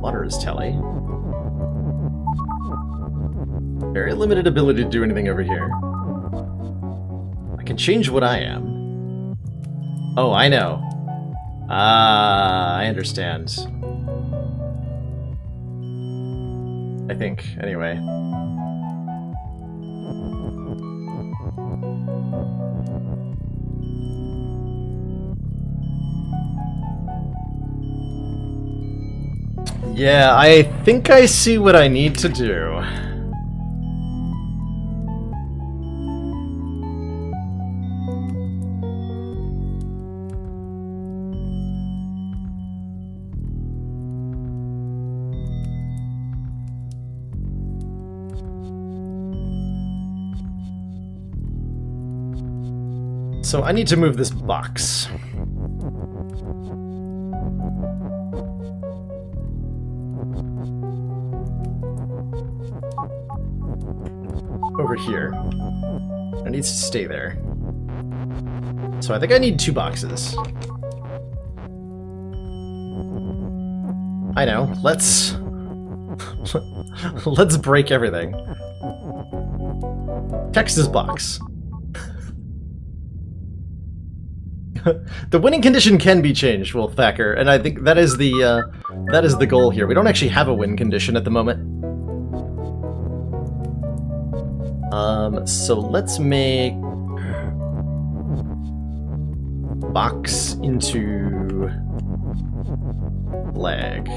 water is telly. Very limited ability to do anything over here. I can change what I am. Oh, I know. Ah, I understand. I think, anyway. Yeah, I think I see what I need to do. So I need to move this box. Over here. It needs to stay there. So I think I need 2 boxes. I know. Let's break everything. Text is box. The winning condition can be changed, Wolfthacker, and I think that is the goal here. We don't actually have a win condition at the moment. So let's make box into flag.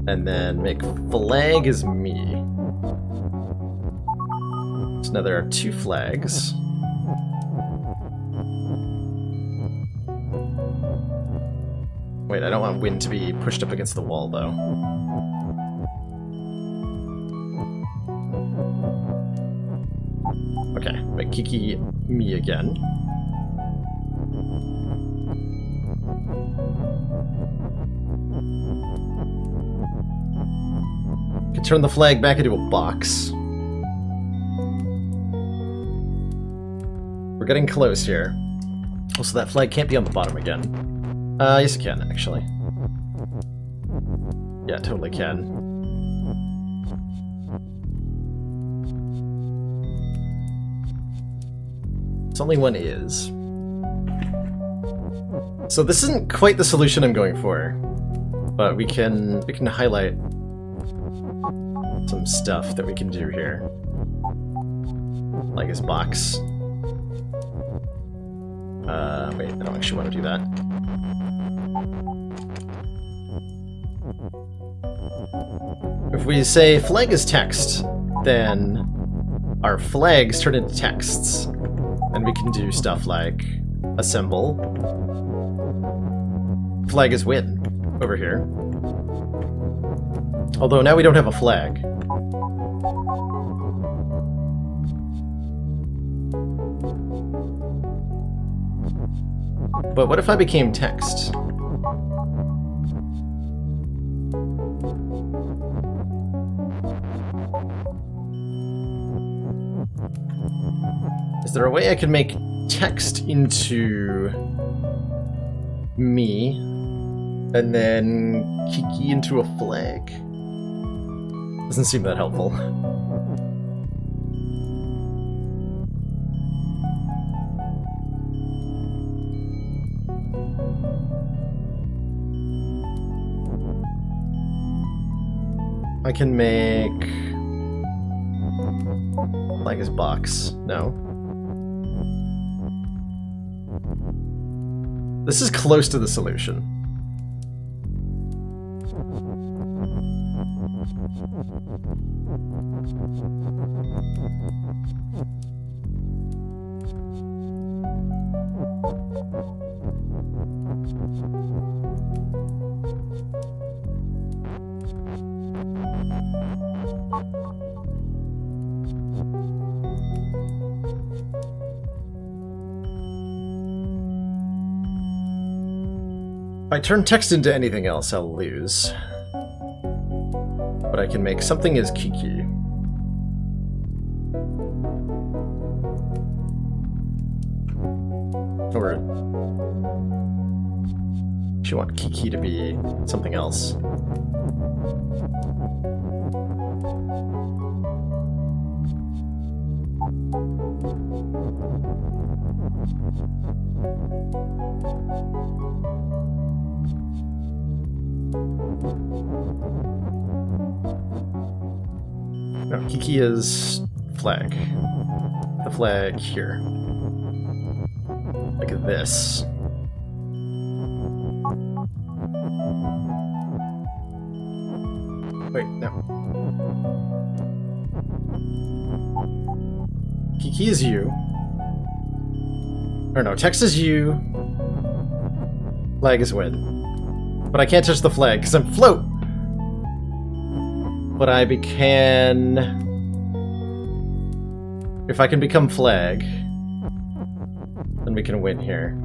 And then make flag as me. So now there are 2 flags. Wait, I don't want wind to be pushed up against the wall, though. Okay, make Kiki me again. turn the flag back into a box. We're getting close here. Also, that flag can't be on the bottom again. Yes it can, actually. Yeah, it totally can. It's only one is. So this isn't quite the solution I'm going for, but we can highlight some stuff that we can do here, like his box. Wait, I don't actually want to do that. If we say flag is text, then our flags turn into texts, and we can do stuff like assemble. Flag is win over here. Although now we don't have a flag. But what if I became text? Is there a way I can make text into me and then Kiki into a flag? Doesn't seem that helpful. I can make like his box. No. This is close to the solution. If I turn text into anything else, I'll lose. But I can make something as Kiki. Or do you want Kiki to be something else? No, Kiki is flag. The flag here. Like this. Wait, no. Kiki is you. Or no, text is you. Flag is win. But I can't touch the flag because I'm float. But I can... If I can become flag, then we can win here.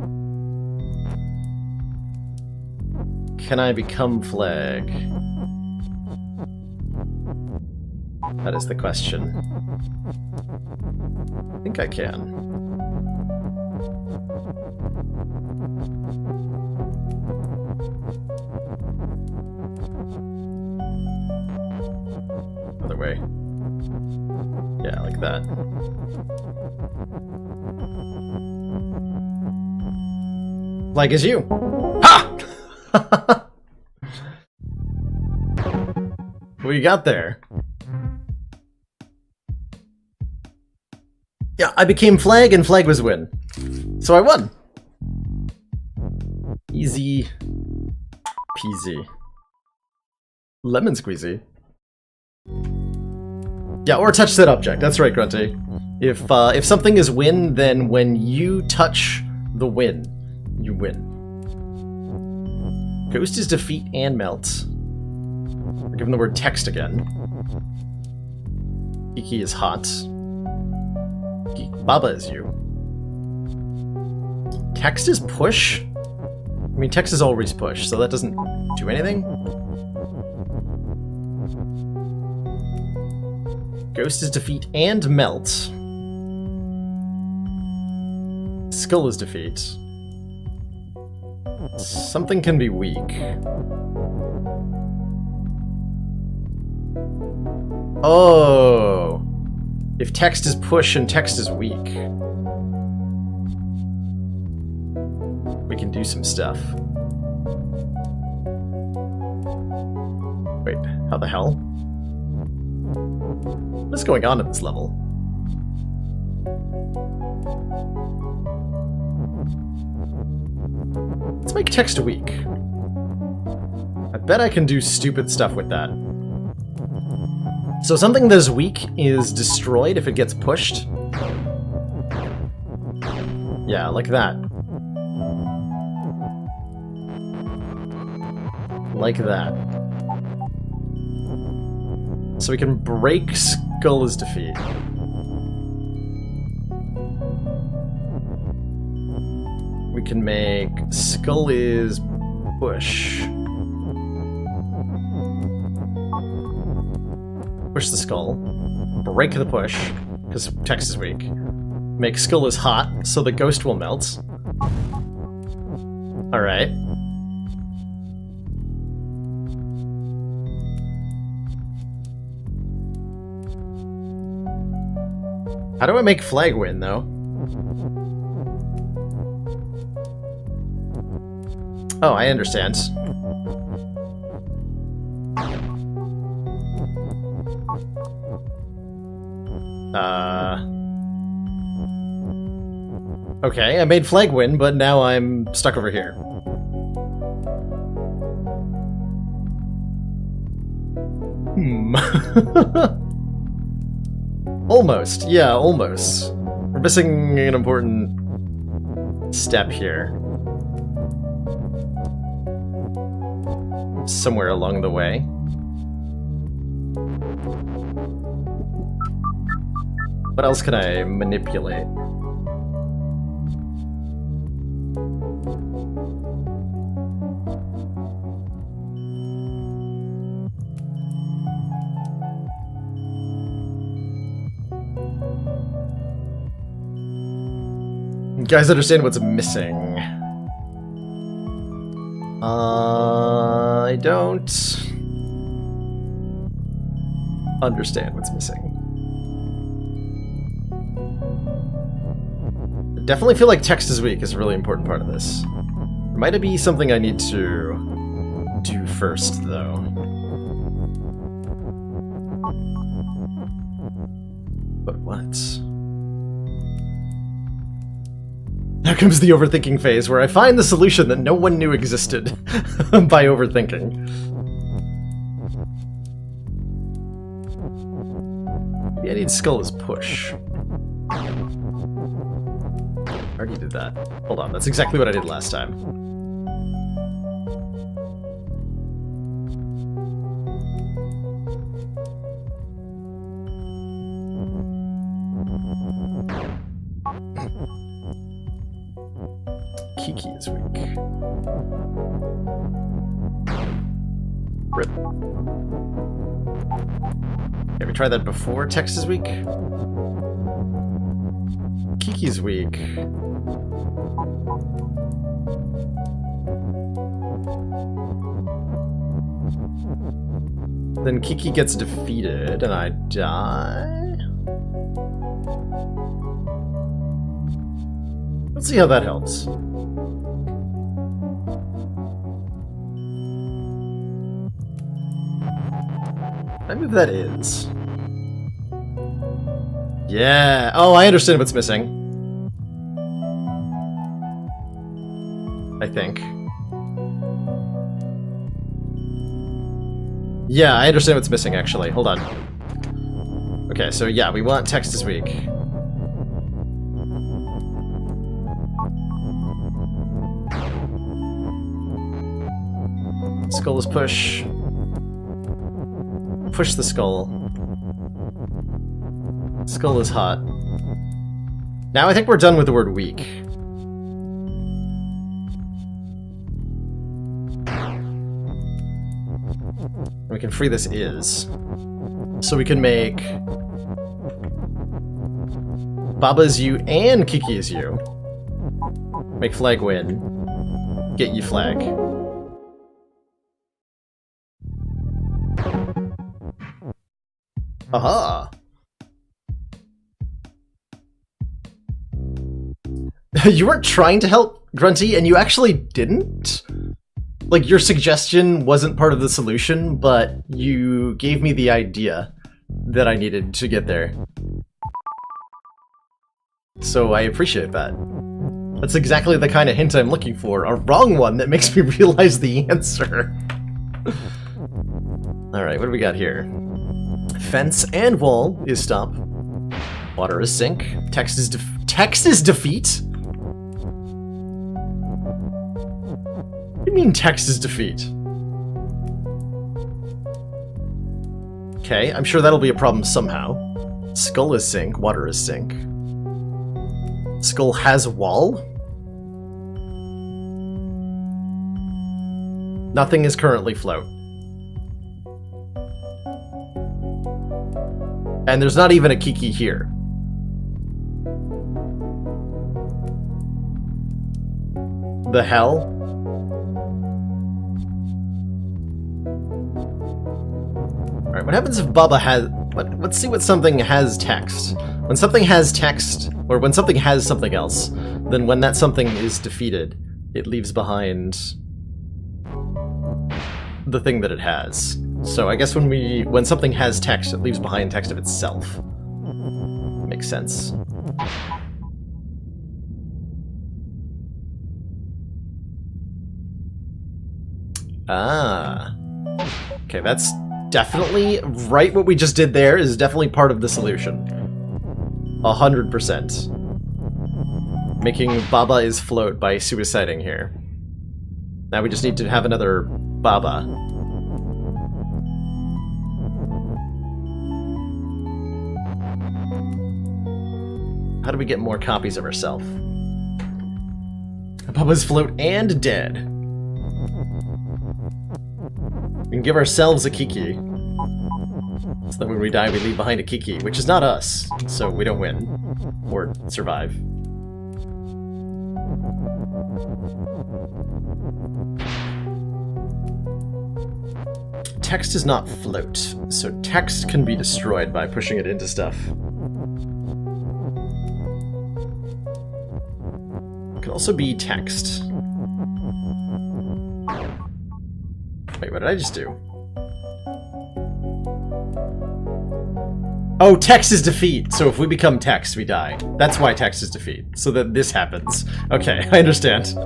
Can I become flag? That is the question. I think I can. Other way. Yeah, like that. Flag is you. Ha! What you got there? Yeah, I became flag and flag was win. So I won. Easy peasy. Lemon squeezy. Yeah, or touch that object. That's right, Grunty. If something is win, then when you touch the win, you win. Ghost is defeat and melt. We're given the word text again. Kiki is hot. Baba is you. Text is push? I mean, text is always push, so that doesn't do anything? Ghost is defeat and melt. Skull is defeat. Something can be weak. Oh! If text is push and text is weak, we can do some stuff. Wait, how the hell? What's going on at this level? Let's make text weak. I bet I can do stupid stuff with that. So something that is weak is destroyed if it gets pushed. Yeah, like that. Like that. So we can break Skull is defeat. We can make Skull is push. Push the skull. Break the push, because text is weak. Make Skull is hot, so the ghost will melt. Alright. How do I make Flag win, though? Oh, I understand. Okay, I made Flag win, but now I'm stuck over here. Almost. Yeah, almost. We're missing an important step here. Somewhere along the way. What else can I manipulate? You guys understand what's missing? I don't understand what's missing. I definitely feel like text is weak is a really important part of this. There might be something I need to do first, though. But what? Now comes the overthinking phase, where I find the solution that no one knew existed by overthinking. Maybe I need Skull as push. I already did that. Hold on, that's exactly what I did last time. Kiki is weak. Rip. Okay, we tried that before. Text is weak. Kiki's weak. Then Kiki gets defeated and I die? Let's see how that helps. I move that is. Yeah. Oh, I understand what's missing. I think. Yeah, I understand what's missing, actually. Hold on. Okay, so yeah, we want text is weak. Skull is push. Push the skull. Skull is hot. Now I think we're done with the word weak. We can free this is. So we can make Baba is you and Kiki is you. Make flag win. Get you flag. Aha! You weren't trying to help, Grunty, and you actually didn't? Like, your suggestion wasn't part of the solution, but you gave me the idea that I needed to get there. So I appreciate that. That's exactly the kind of hint I'm looking for. A wrong one that makes me realize the answer. Alright, what do we got here? Fence and wall is stop. Water is sink. Text is defeat? What do you mean text is defeat? Okay, I'm sure that'll be a problem somehow. Skull is sink, water is sink. Skull has wall? Nothing is currently float. And there's not even a Kiki here. The hell? Alright, what happens if Baba has... Let's see what something has text. When something has text, or when something has something else, then when that something is defeated, it leaves behind the thing that it has. So I guess when something has text, it leaves behind text of itself. Makes sense. Ah. Okay, that's definitely right. What we just did there is definitely part of the solution. 100%. Making Baba is float by suiciding here. Now we just need to have another Baba. How do we get more copies of ourselves? Baba's float and dead. We can give ourselves a Kiki. So that when we die, we leave behind a Kiki, which is not us, so we don't win. Or survive. Text is not float, so text can be destroyed by pushing it into stuff. It could also be text. Wait, what did I just do? Oh, text is defeat. So if we become text, we die. That's why text is defeat. So that this happens. Okay, I understand.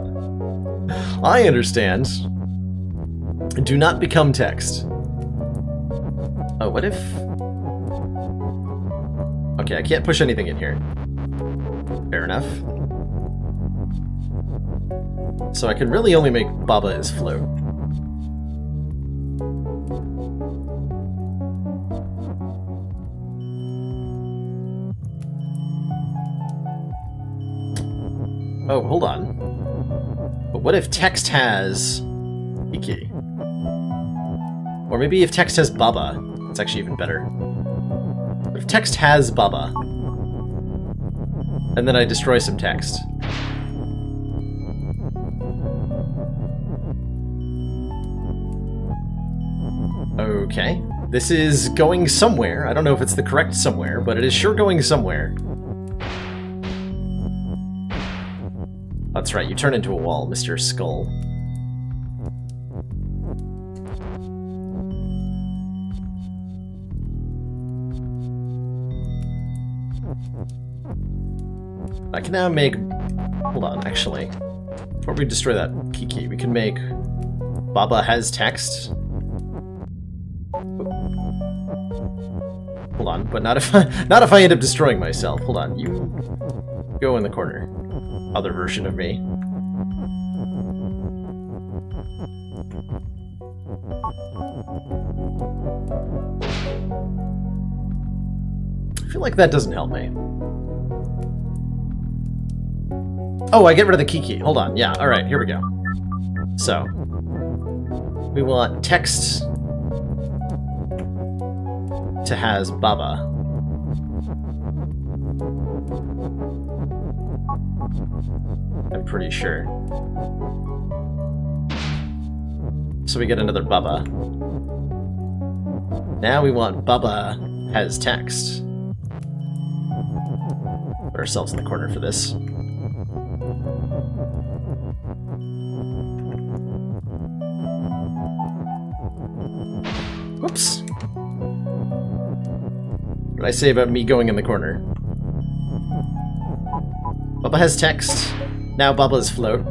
I understand. Do not become text. Oh, what if... Okay, I can't push anything in here. Fair enough. So I can really only make Baba as float. Oh, hold on. But what if text has Iki? Or maybe if text has Baba. It's actually even better. What if text has Baba? And then I destroy some text. Okay. This is going somewhere. I don't know if it's the correct somewhere, but it is sure going somewhere. That's right, you turn into a wall, Mr. Skull. I can now make... Hold on, actually. Before we destroy that Kiki, we can make... Baba has text. Hold on, but not if I end up destroying myself. Hold on, you go in the corner. Other version of me. I feel like that doesn't help me. Oh, I get rid of the Kiki. Hold on. Yeah, alright, here we go. So, we want text to has Baba. I'm pretty sure. So we get another Bubba. Now we want Bubba has text. Put ourselves in the corner for this. Whoops. What did I say about me going in the corner? Bubba has text. Now Bubba's float.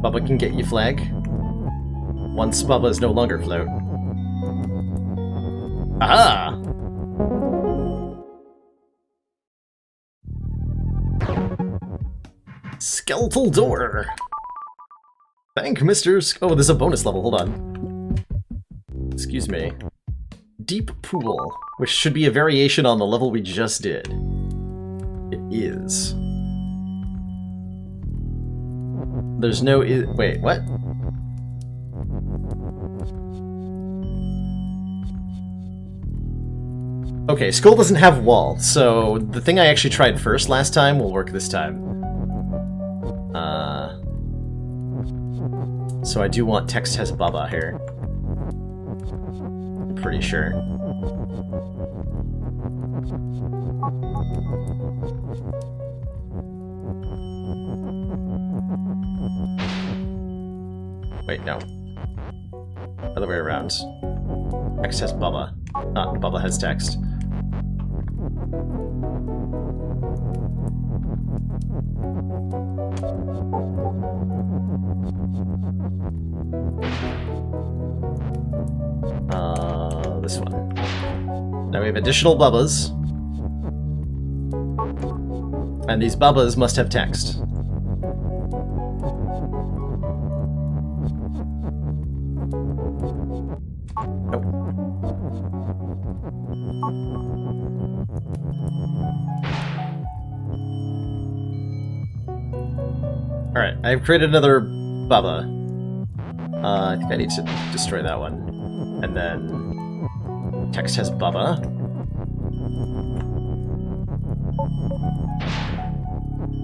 Bubba can get you flag. Once Bubba is no longer float. Aha! Skeletal door! Thank Mr. Oh, there's a bonus level, hold on. Excuse me. Deep Pool, which should be a variation on the level we just did. It is. There's no wait, what? Okay, Skull doesn't have wall, so the thing I actually tried first last time will work this time. So I do want text has Bubba here. I'm pretty sure. Wait, no. Other way around. Text has Bubba, not Bubba has text. This one. Now we have additional Bubbas. And these Bubbas must have text. Nope. Alright, I've created another Bubba. I think I need to destroy that one. And then text has Bubba.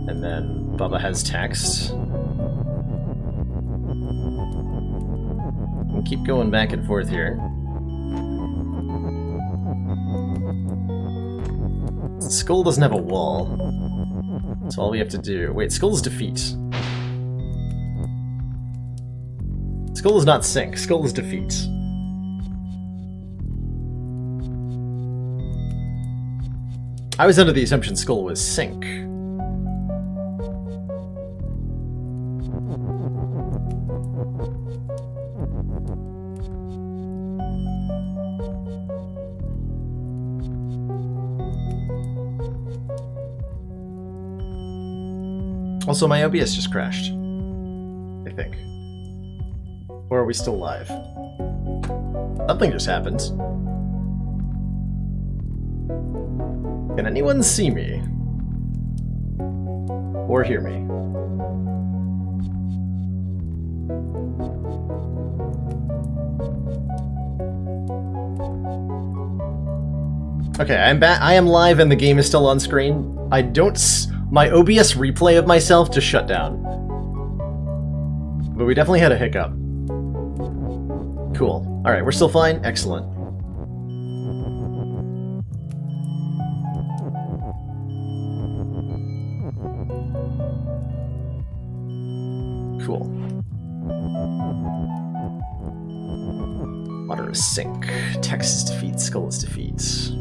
And then Bubba has text. We'll keep going back and forth here. Skull doesn't have a wall. So all we have to do... Wait, Skull's defeat. Skull is not sync. Skull is defeat. I was under the assumption Skull was sync. Also, my OBS just crashed. I think. Or are we still live? Something just happened. Can anyone see me? Or hear me? Okay, I'm back. I am live and the game is still on screen. I don't... My OBS replay of myself just shut down. But we definitely had a hiccup. Cool. Alright, we're still fine? Excellent. Cool. Water is sink. Text is defeat. Skull is defeat.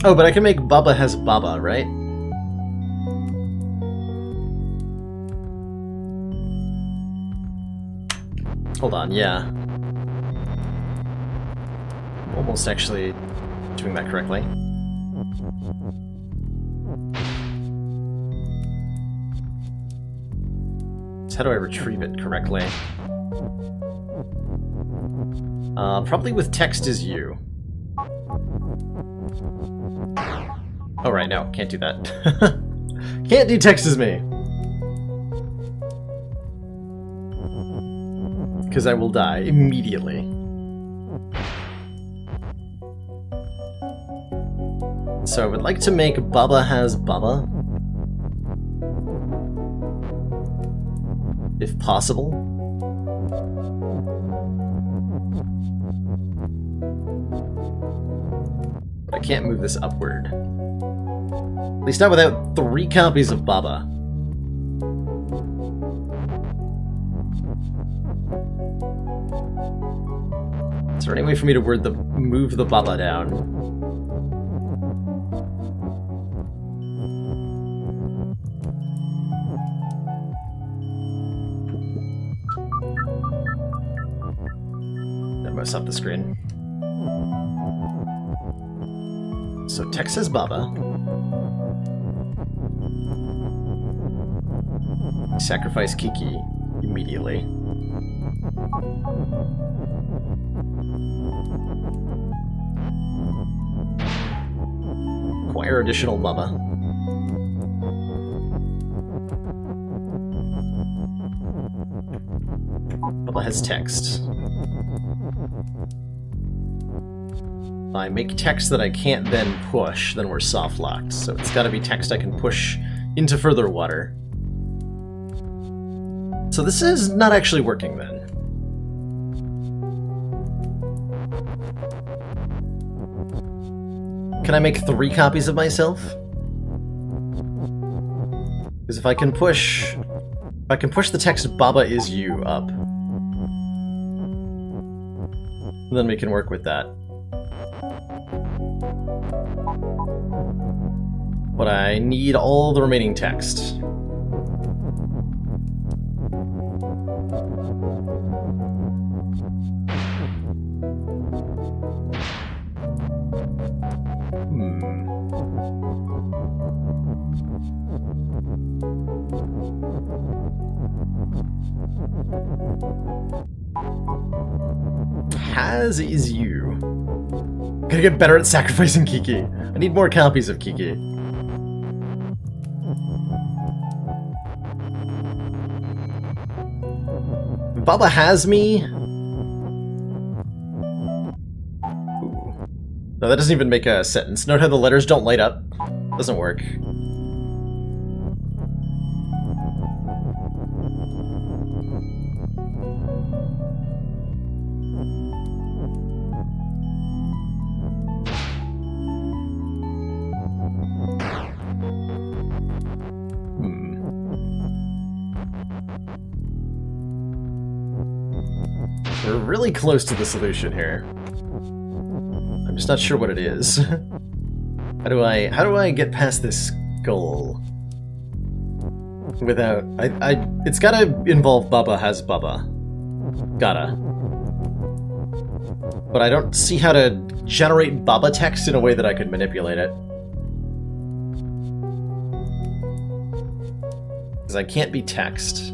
Oh, but I can make Bubba has Bubba, right? Hold on, yeah. I'm almost actually doing that correctly. So how do I retrieve it correctly? Probably with text is you. Oh, right, no, can't do that. Can't do text as me. because I will die immediately. So I would like to make Baba has Baba, if possible. But I can't move this upward. At least not without 3 copies of Baba. Is there any way for me to move the Baba down? That must up the screen. So text says Baba. Sacrifice Kiki immediately. Acquire additional Baba. Baba has text. If I make text that I can't then push, then we're soft locked. So it's gotta be text I can push into further water. So this is not actually working then. Can I make 3 copies of myself? Because if I can push the text Baba is you up, then we can work with that. But I need all the remaining text. Has is you. Gotta get better at sacrificing Kiki. I need more copies of Kiki. Baba has me. Ooh. No, that doesn't even make a sentence. Note how the letters don't light up. Doesn't work. We're really close to the solution here. I'm just not sure what it is. How do I get past this goal without it's gotta involve Baba has Baba. Gotta. But I don't see how to generate Baba text in a way that I could manipulate it. Because I can't be text.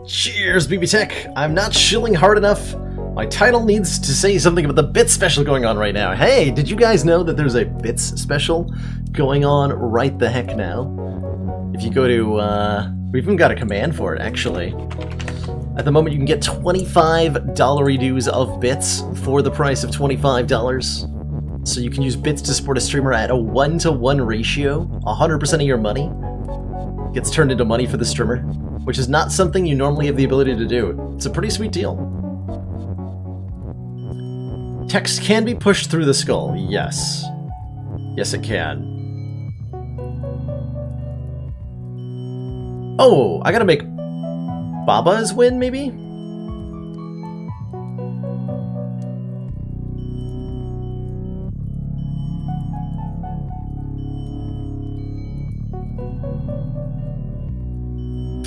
Cheers, BB Tech! I'm not shilling hard enough. My title needs to say something about the Bits special going on right now. Hey, did you guys know that there's a Bits special going on right the heck now? If you go to, we've even got a command for it, actually. At the moment, you can get $25 redos of Bits for the price of $25. So you can use Bits to support a streamer at a 1-to-1 ratio. 100% of your money gets turned into money for the streamer, which is not something you normally have the ability to do. It's a pretty sweet deal. Text can be pushed through the skull, yes. Yes, it can. Oh, I gotta make Baba's win, maybe?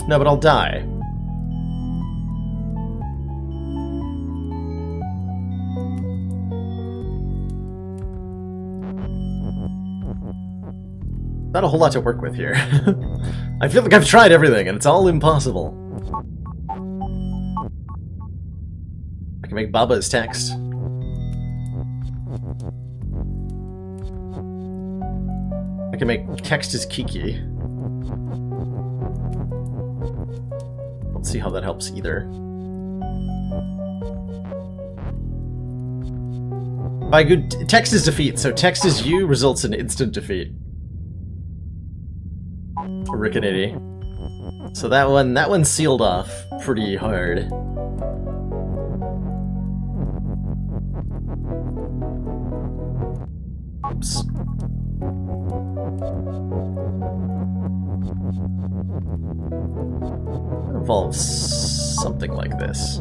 No, but I'll die. Not a whole lot to work with here. I feel like I've tried everything, and it's all impossible. I can make Baba as text. I can make text as Kiki. don't see how that helps either. By good, text is defeat, so text is you results in instant defeat. Rickinity. So that one's sealed off pretty hard. Oops. It involves something like this.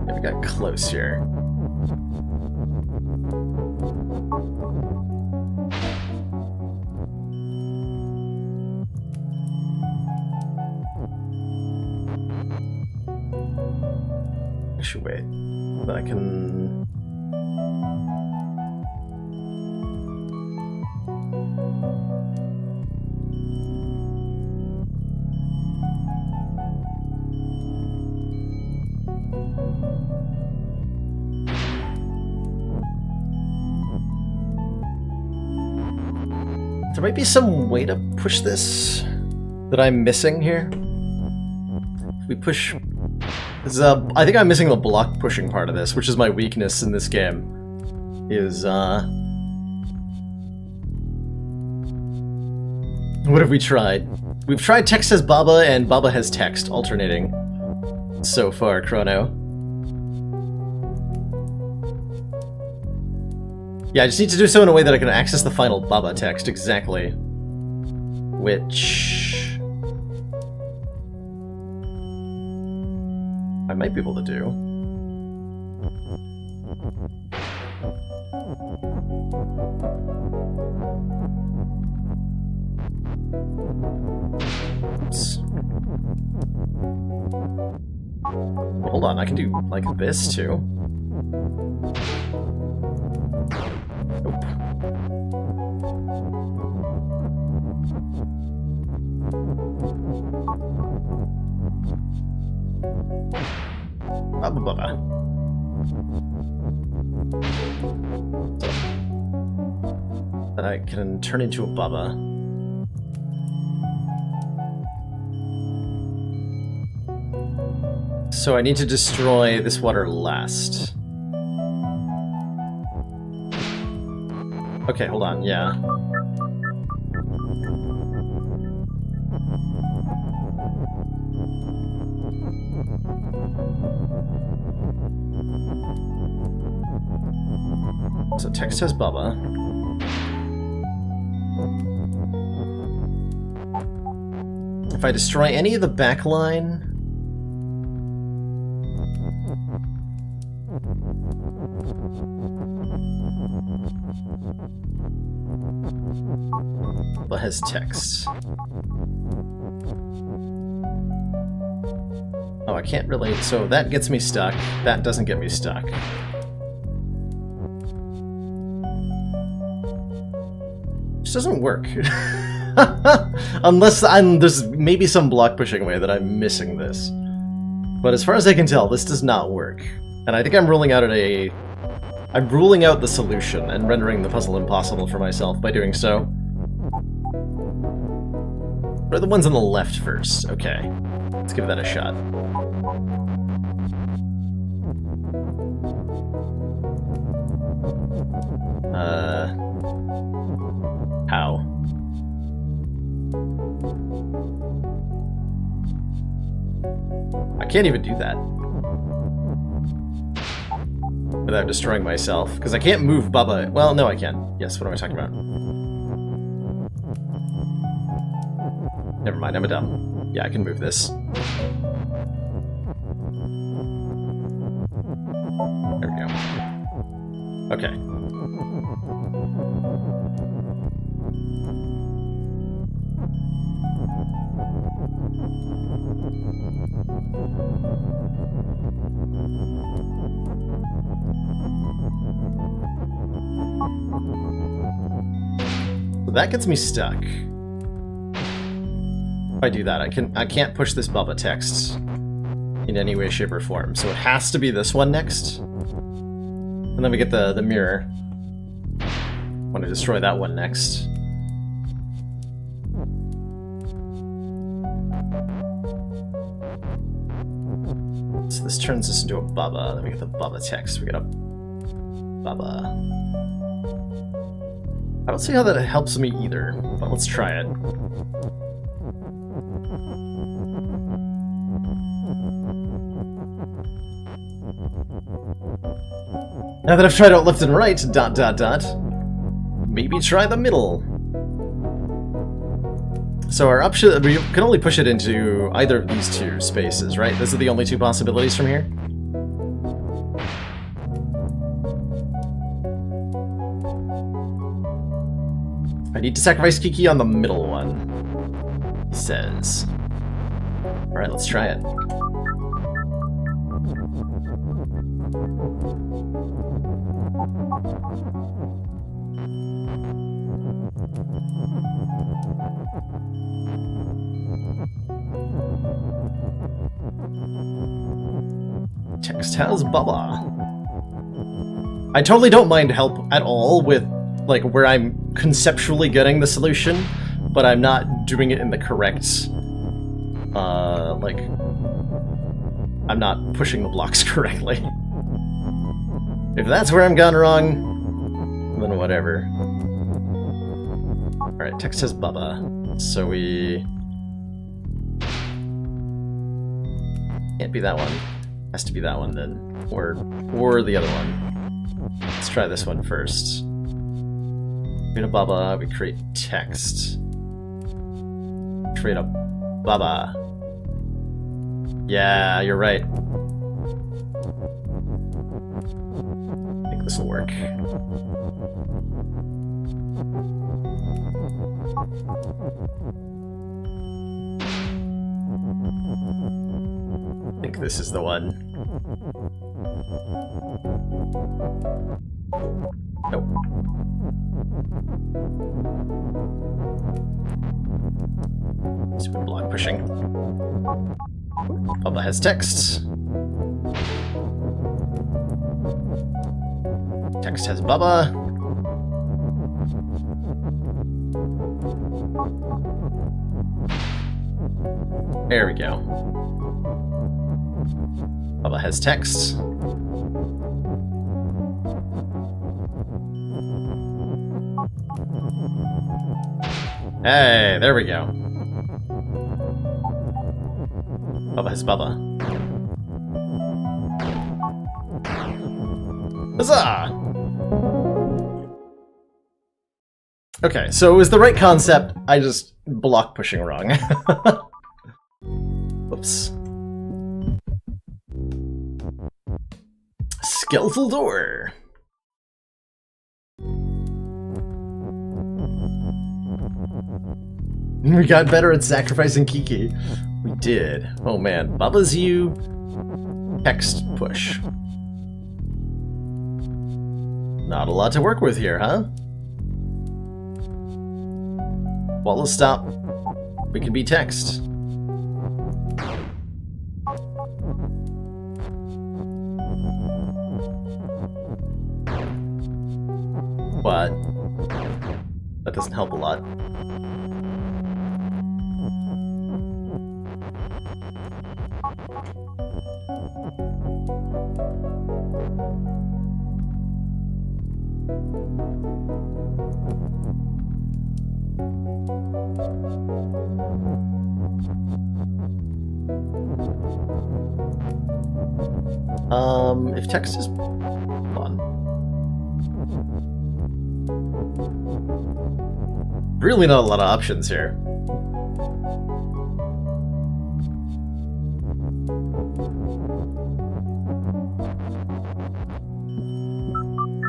Yeah, we got close here. Actually, wait. But I can... There might be some way to push this that I'm missing here. If we push... I think I'm missing the block pushing part of this, which is my weakness in this game. What have we tried? We've tried text has Baba and Baba has text, alternating. So far, Chrono. Yeah, I just need to do so in a way that I can access the final Baba text, exactly. Which... I might be able to do. Oops. Hold on, I can do like this too. Nope. Baba Baba. So, that I can turn into a Baba. So I need to destroy this water last. Okay, hold on, yeah. So text has Baba. If I destroy any of the backline... Baba has text. Oh, I can't really... So that gets me stuck. That doesn't get me stuck. Doesn't work. Unless there's maybe some block pushing way that I'm missing this. But as far as I can tell, this does not work. And I think I'm ruling out I'm ruling out the solution and rendering the puzzle impossible for myself by doing so. What are the ones on the left first? Okay. Let's give that a shot. How? I can't even do that without destroying myself, because I can't move Baba. Well, no, I can. Yes, what am I talking about? Never mind, I'm a dumb. Yeah, I can move this. There we go. Okay. So that gets me stuck. If I do that, I can't push this Baba text in any way, shape, or form. So it has to be this one next. And then we get the mirror. Want to destroy that one next. So this turns us into a Bubba. Then we get the Bubba text. We get a Bubba. I don't see how that helps me either, but let's try it. Now that I've tried out left and right, ... maybe try the middle. So our option, we can only push it into either of these two spaces, right? Those are the only two possibilities from here? I need to sacrifice Kiki on the middle one, he says. Alright, let's try it. Text has Bubba. I totally don't mind help at all with, like, where I'm conceptually getting the solution, but I'm not doing it in the correct, like, I'm not pushing the blocks correctly. If that's where I'm gone wrong, then whatever. Alright, text has Bubba, so we... can't be that one. Has to be that one then, or the other one. Let's try this one first. Create a Bubba, we create text. Create a Bubba. Yeah, you're right. I think this will work. I think this is the one. Nope. Stupid block pushing. Bubba has text. Text has Bubba. There we go. Bubba has text. Hey, there we go. Bubba has Bubba. Huzzah! Okay, so it was the right concept, I just block pushing wrong. Whoops. Skeletal door. We got better at sacrificing Kiki. We did. Oh man, Bubba's you. Text push. Not a lot to work with here, huh? Wallace, stop. We can be text. What? That doesn't help a lot. If text is on. Really not a lot of options here.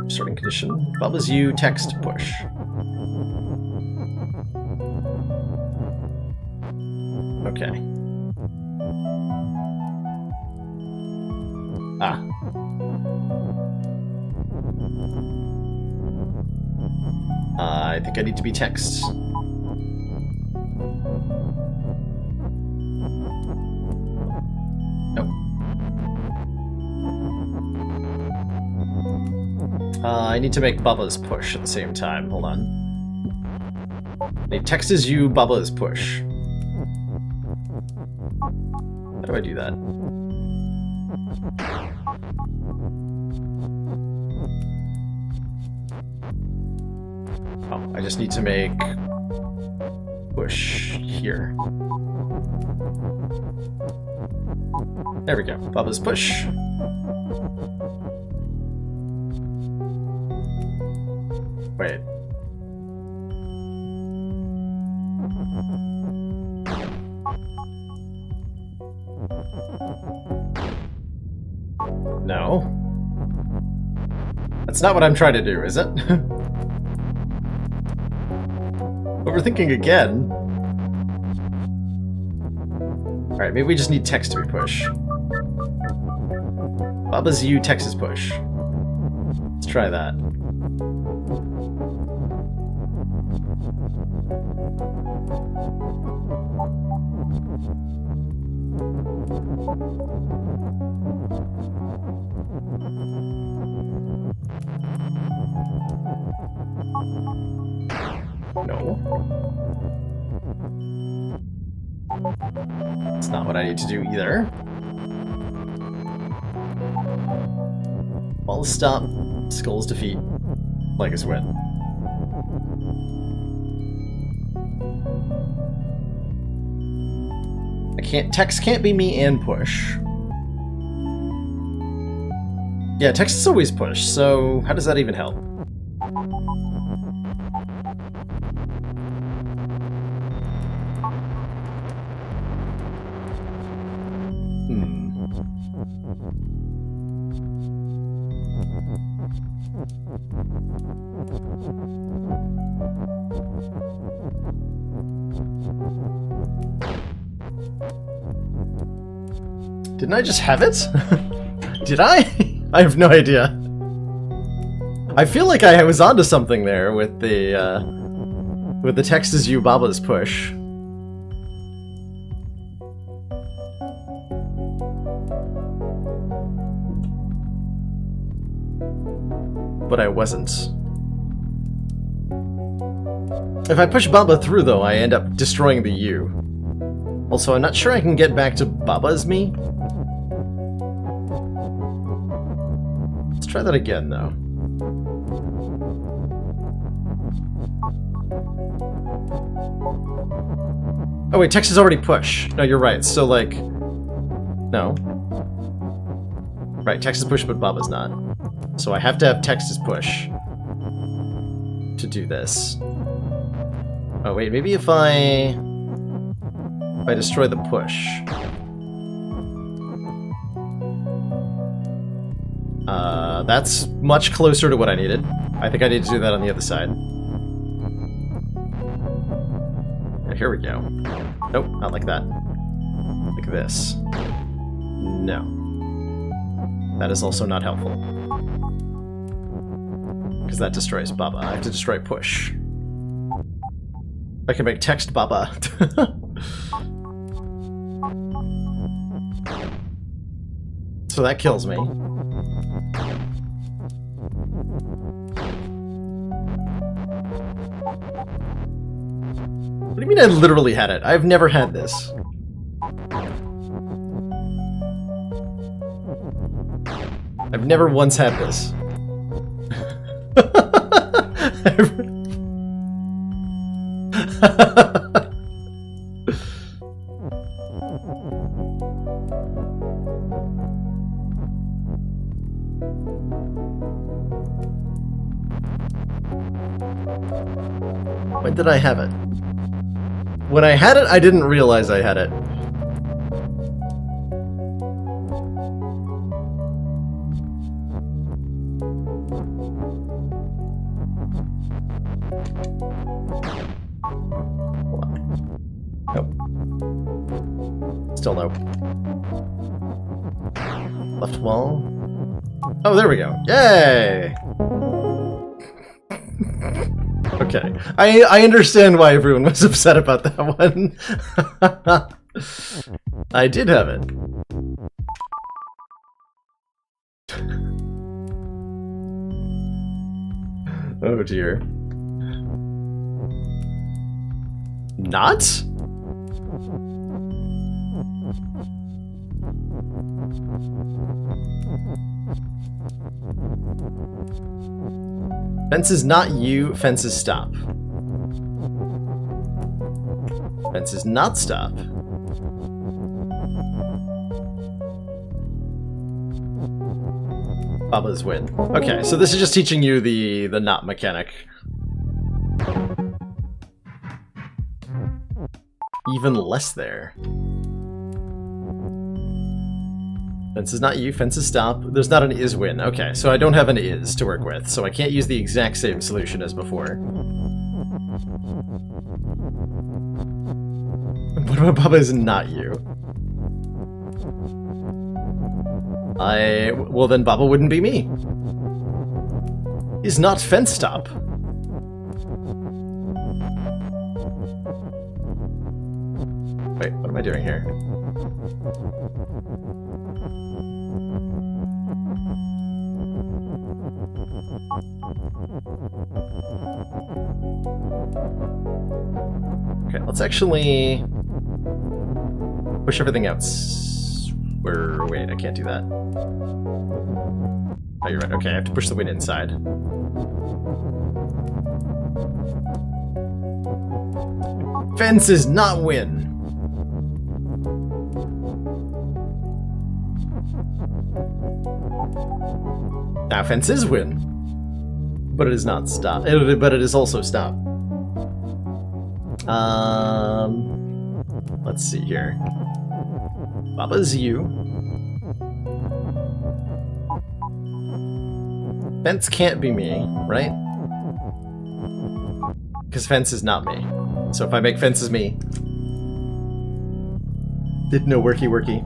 Starting condition. Bubba's you, text push. Okay. Ah. I think I need to be text. Nope. I need to make Bubba's push at the same time. Hold on. Hey, text is you, Bubba's push. How do I do that? Oh, I just need to make push here. There we go. Bubba's push. Wait. No. That's not what I'm trying to do, is it? Overthinking again. Alright, maybe we just need text to be push. Bubba's you, text is push. Let's try that. No. That's not what I need to do either. Balls stop, skulls defeat, Legas win. Text can't be me and push. Yeah, text is always push, so how does that even help? Didn't I just have it? Did I? I have no idea. I feel like I was onto something there with the text is you, Bubba's push. But I wasn't. If I push Bubba through, though, I end up destroying the U. Also, I'm not sure I can get back to Bubba's me. Let's try that again, though. Oh wait, text is already push. No, you're right. So, like... No. Right, text is push, but Bubba's not. So I have to have text as push to do this. Oh wait, maybe if I destroy the push. That's much closer to what I needed. I think I need to do that on the other side. Here we go. Nope, not like that. Like this. No. That is also not helpful. Because that destroys Bubba. I have to destroy push. I can make text Bubba. So that kills me. What do you mean I literally had it? I've never had this. I've never once had this. When did I have it? When I had it, I didn't realize I had it. Nope. Still nope. Left wall. Oh, there we go. Yay! Okay. I understand why everyone was upset about that one. I did have it. Oh dear. Not? Fence is not you, fence is stop. Fence is not stop. Baba's win. Okay, so this is just teaching you the not mechanic. Even less there. Fence is not you, fence is stop. There's not an is win. Okay, so I don't have an is to work with, so I can't use the exact same solution as before. What about Baba is not you? Well then Baba wouldn't be me. He's not fence stop. Wait, what am I doing here? Okay, let's actually push everything out. Wait, I can't do that. Oh, you're right. Okay, I have to push the win inside. Fence is not win. Now fence is win. But it is not stop. But it is also stop. Let's see here. Baba's you. Fence can't be me, right? Because fence is not me. So if I make fence as me... Did no worky worky.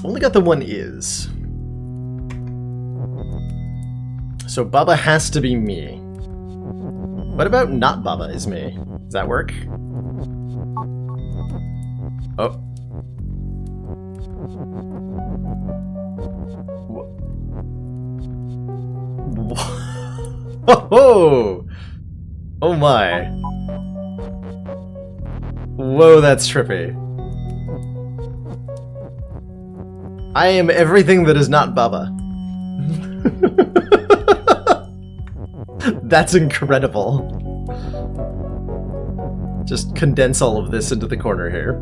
Only got the one is. So Baba has to be me. What about not Baba is me? Does that work? Oh. Whoa! Oh my. Whoa, that's trippy. I am everything that is not Baba. That's incredible. Just condense all of this into the corner here.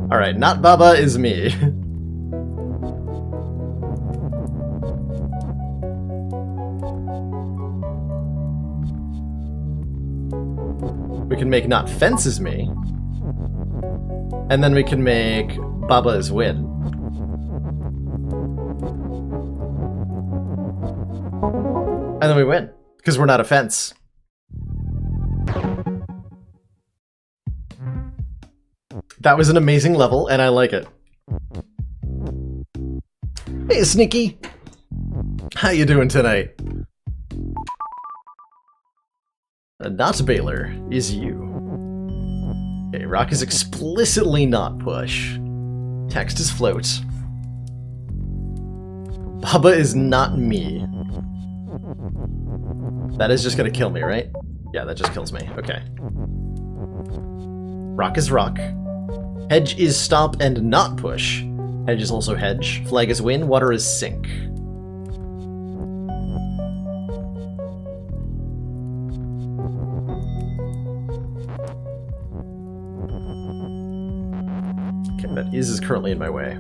Alright, not Baba is me. We can make not fence is me. And then we can make Baba is win. And then we win, because we're not a fence. That was an amazing level, and I like it. Hey, Sneaky! How you doing tonight? Not Baylor is you. Okay, rock is explicitly not push. Text is float. Baba is not me. That is just gonna kill me, right? Yeah, that just kills me. Okay. Rock is rock. Hedge is stop and not push. Hedge is also hedge. Flag is win. Water is sink. Okay, that is currently in my way.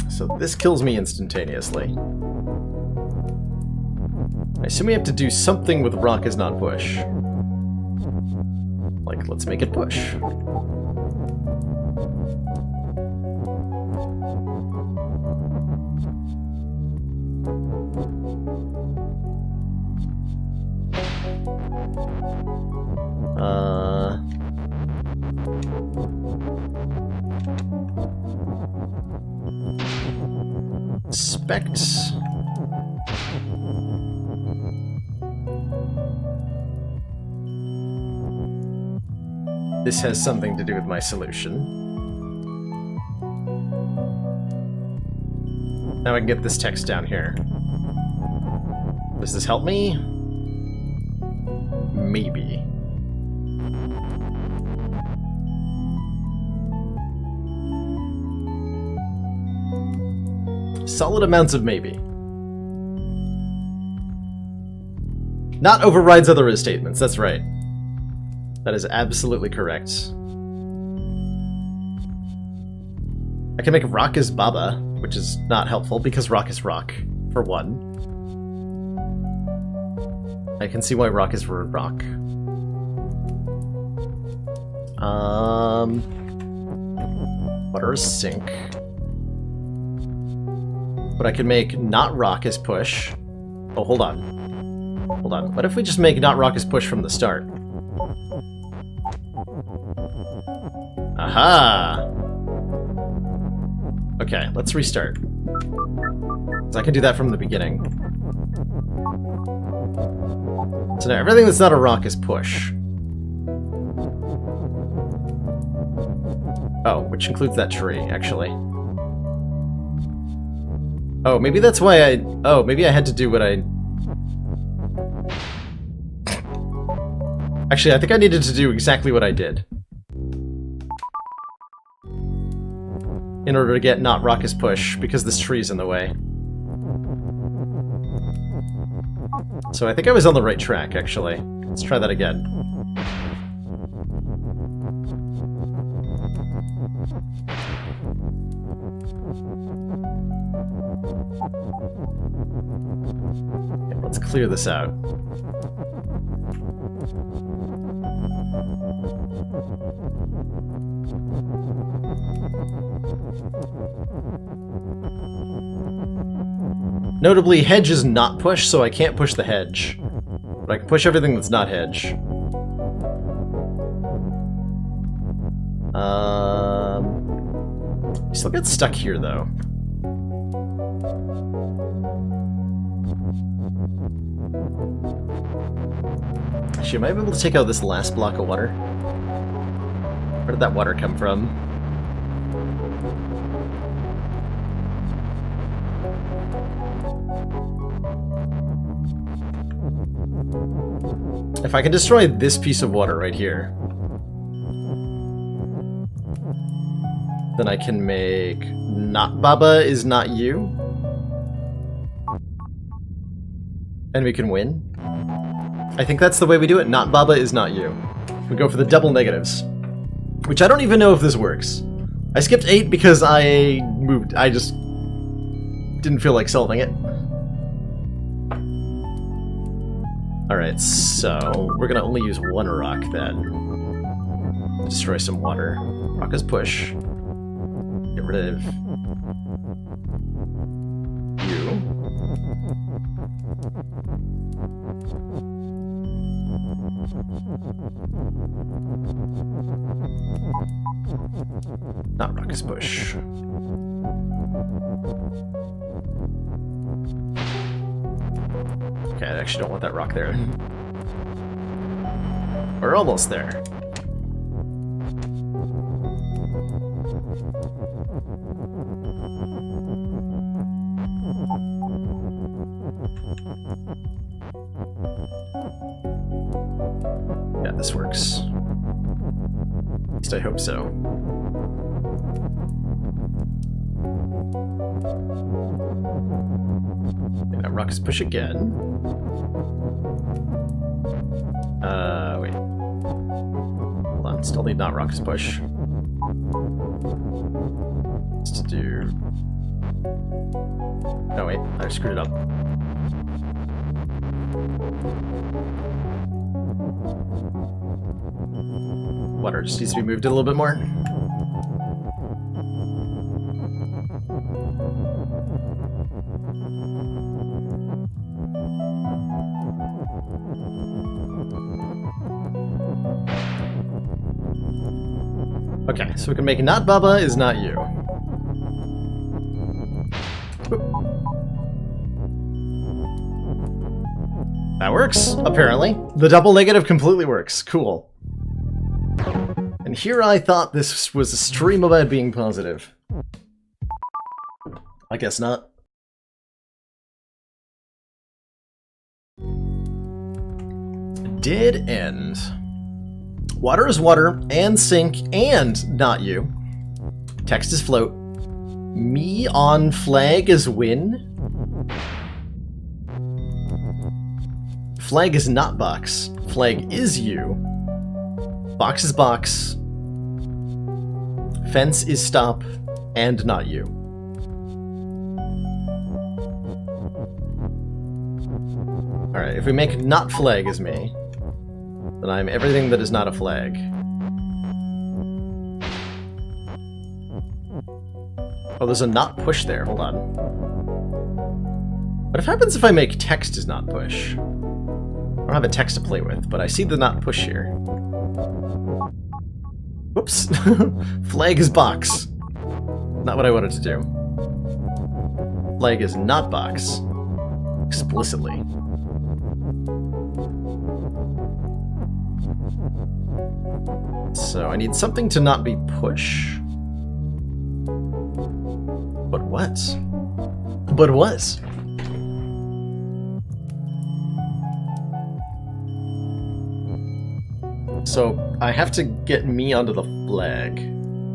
So this kills me instantaneously. I assume we have to do something with rock is not push. Like, let's make it push. Inspect. This has something to do with my solution. Now I can get this text down here. Does this help me? Maybe. Solid amounts of maybe. Not overrides other is statements, that's right. That is absolutely correct. I can make rock as Baba, which is not helpful because rock is rock, for one. I can see why rock is rock. Water is sink. But I can make not rock as push. Oh, hold on. Hold on. What if we just make not rock as push from the start? Aha! Okay, let's restart. So I can do that from the beginning. So now everything that's not a rock is push. Oh, which includes that tree, actually. Oh, maybe that's why I... Oh, maybe I had to do what I... Actually, I think I needed to do exactly what I did. In order to get not rock as push, because this tree's in the way. So I think I was on the right track, actually. Let's try that again. Okay, let's clear this out. Notably, hedge is not push, so I can't push the hedge. But I can push everything that's not hedge. Still get stuck here, though. Actually, am I able to take out this last block of water? Where did that water come from? If I can destroy this piece of water right here, then I can make not Baba is not you. And we can win. I think that's the way we do it. Not Baba is not you. We go for the double negatives. Which I don't even know if this works. I skipped 8 because I moved. I just didn't feel like solving it. Alright, so we're gonna only use one rock then. Destroy some water. Rock is push. Get rid of you. Not rock is push. Okay, I actually don't want that rock there. We're almost there. Yeah, this works. At least I hope so. Okay, now rock is push again. Wait. Hold on, still need not rock is push. Let's do... Oh wait, I screwed it up. Water just needs to be moved a little bit more. Okay, so we can make not Bubba is not you. That works, apparently. The double negative completely works. Cool. And here I thought this was a stream about being positive. I guess not. Did end. Water is water, and sink, and not you. Text is float. Me on flag is win. Flag is not box. Flag is you. Box is box. Fence is stop, and not you. Alright, if we make not flag as me, then I'm everything that is not a flag. Oh, there's a not push there. Hold on. What happens if I make text is not push? I don't have a text to play with, but I see the not push here. Whoops. Flag is box. Not what I wanted to do. Flag is not box. Explicitly. So I need something to not be push. But what? But what? So I have to get me onto the flag.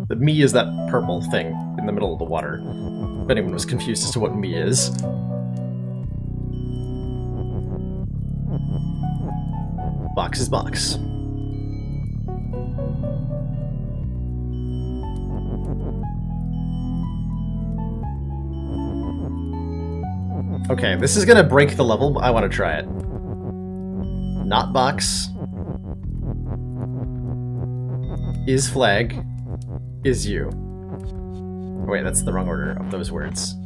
The me is that purple thing in the middle of the water. If anyone was confused as to what me is. Box is box. Okay, this is gonna break the level, but I want to try it. Not box. Is flag. Is you. Wait, that's the wrong order of those words.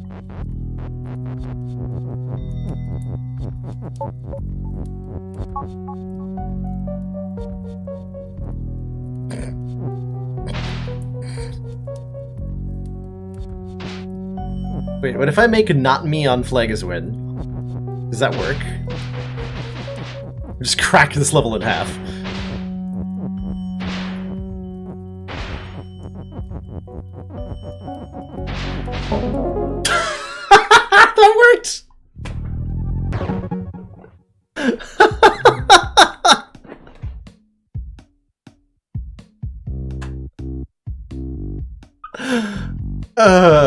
Wait, what if I make not me on flag is win? Does that work? Just crack this level in half. That worked!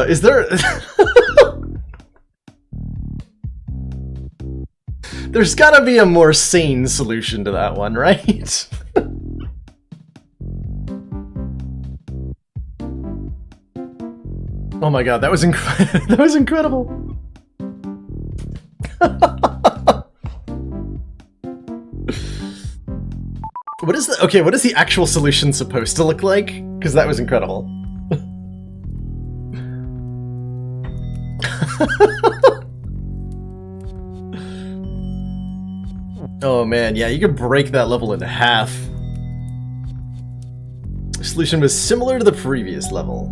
Is there... There's gotta be a more sane solution to that one, right? Oh my god, that was that was incredible. What is the actual solution supposed to look like? Because that was incredible. Oh man, yeah, you could break that level into half. The solution was similar to the previous level.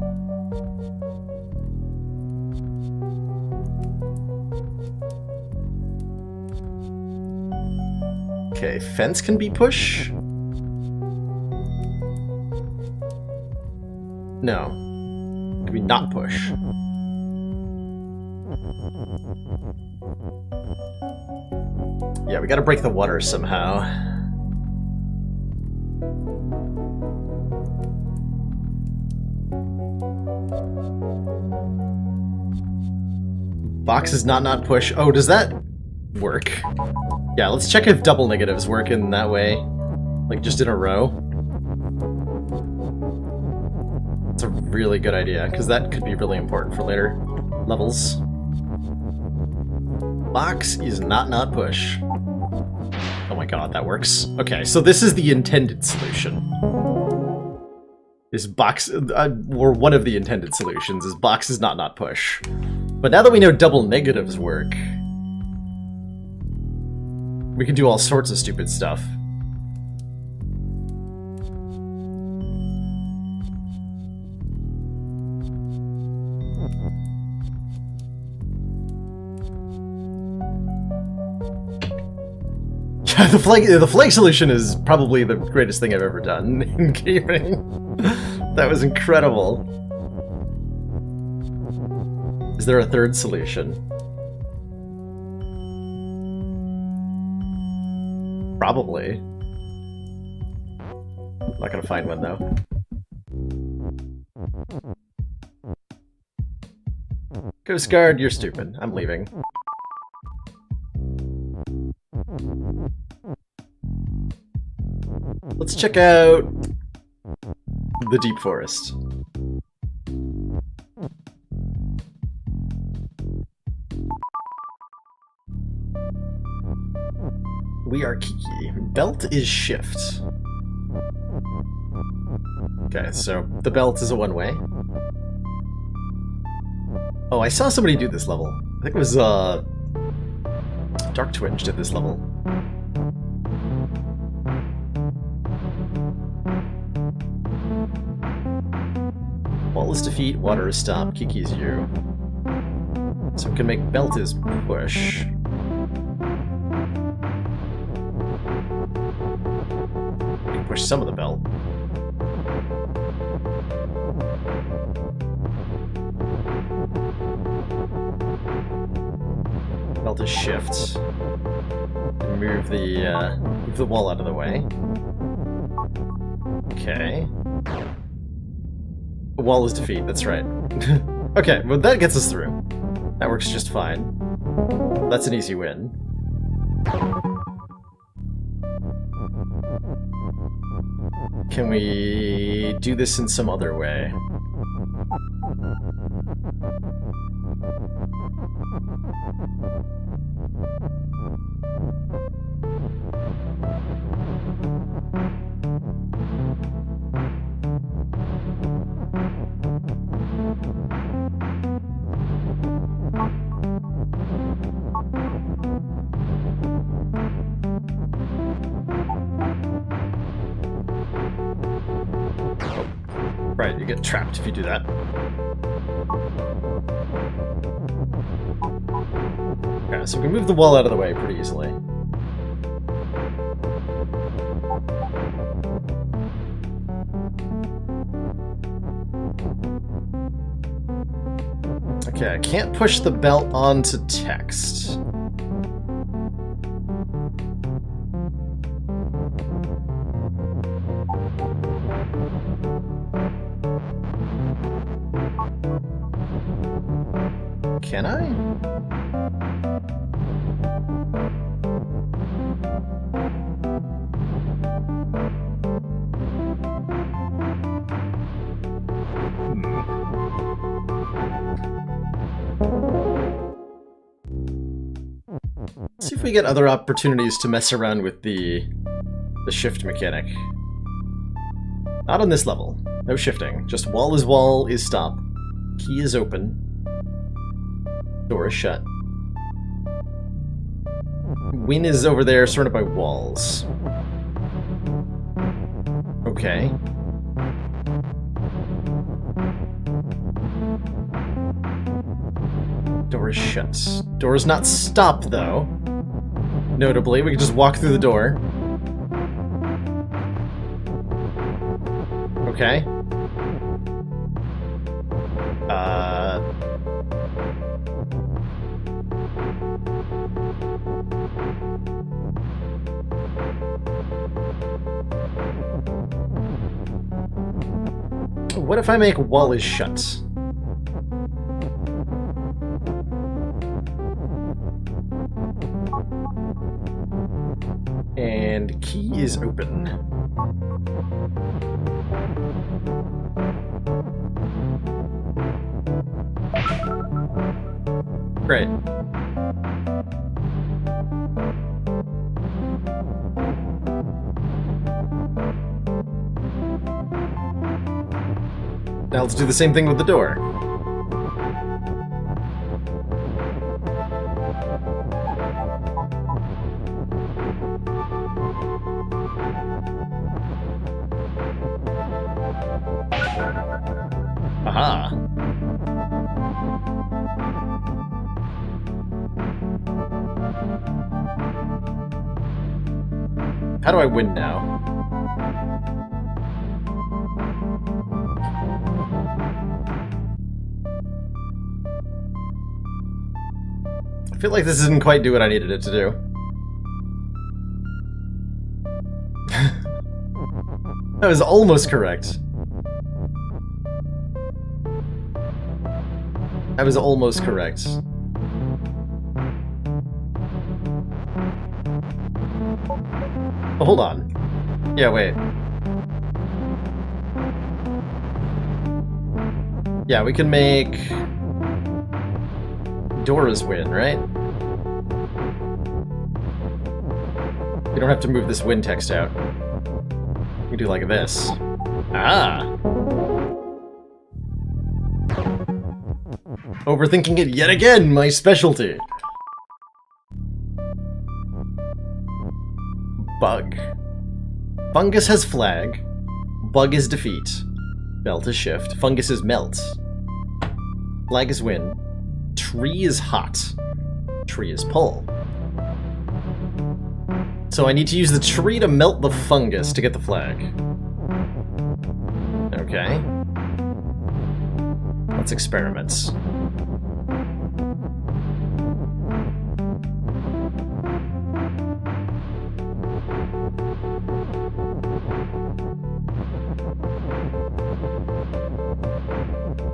Okay, fence can be push? No. It can be not push. Yeah, we gotta break the water somehow. Box is not push. Oh, does that work? Yeah, let's check if double negatives work in that way. Like, just in a row. It's a really good idea, because that could be really important for later levels. Box is not push. Oh my god, that works. Okay, so this is the intended solution. Is box, or one of the intended solutions, is box is not push. But now that we know double negatives work, we can do all sorts of stupid stuff. The flag solution is probably the greatest thing I've ever done in gaming. That was incredible. Is there a third solution? Probably. Not gonna find one though. Coast Guard, you're stupid. I'm leaving. Let's check out the Deep Forest. We are Kiki. Belt is shift. Okay, so the belt is a one-way. Oh, I saw somebody do this level. I think it was, Dark Twinge did this level. Wall is defeat, water is stop, Kiki's you. So we can make belt is push. We can push some of the belt. Belt is shift. Move the wall out of the way. Okay. The wall is defeat, that's right. Okay, well that gets us through. That works just fine. That's an easy win. Can we do this in some other way? Right, you get trapped if you do that. Okay, so we can move the wall out of the way pretty easily. Okay, I can't push the belt onto text. Can I? Let's see if we get other opportunities to mess around with the shift mechanic. Not on this level. No shifting. Just wall is stop. Key is open. Door is shut. Win is over there, surrounded by walls. Okay. Door is shut. Door is not stop, though. Notably, we can just walk through the door. Okay. What if I make wall is shut? And key is open. Great. Now let's do the same thing with the door. Aha. How do I win now? I feel like this didn't quite do what I needed it to do. That was almost correct. I was almost correct. Oh, hold on. Yeah, wait. Yeah, we can make Dora's win, right? We don't have to move this win text out. We do like this. Ah! Overthinking it yet again, my specialty! Bug. Fungus has flag. Bug is defeat. Belt is shift. Fungus is melt. Flag is win. Tree is hot. Tree is pull. So I need to use the tree to melt the fungus to get the flag. Okay. Let's experiment.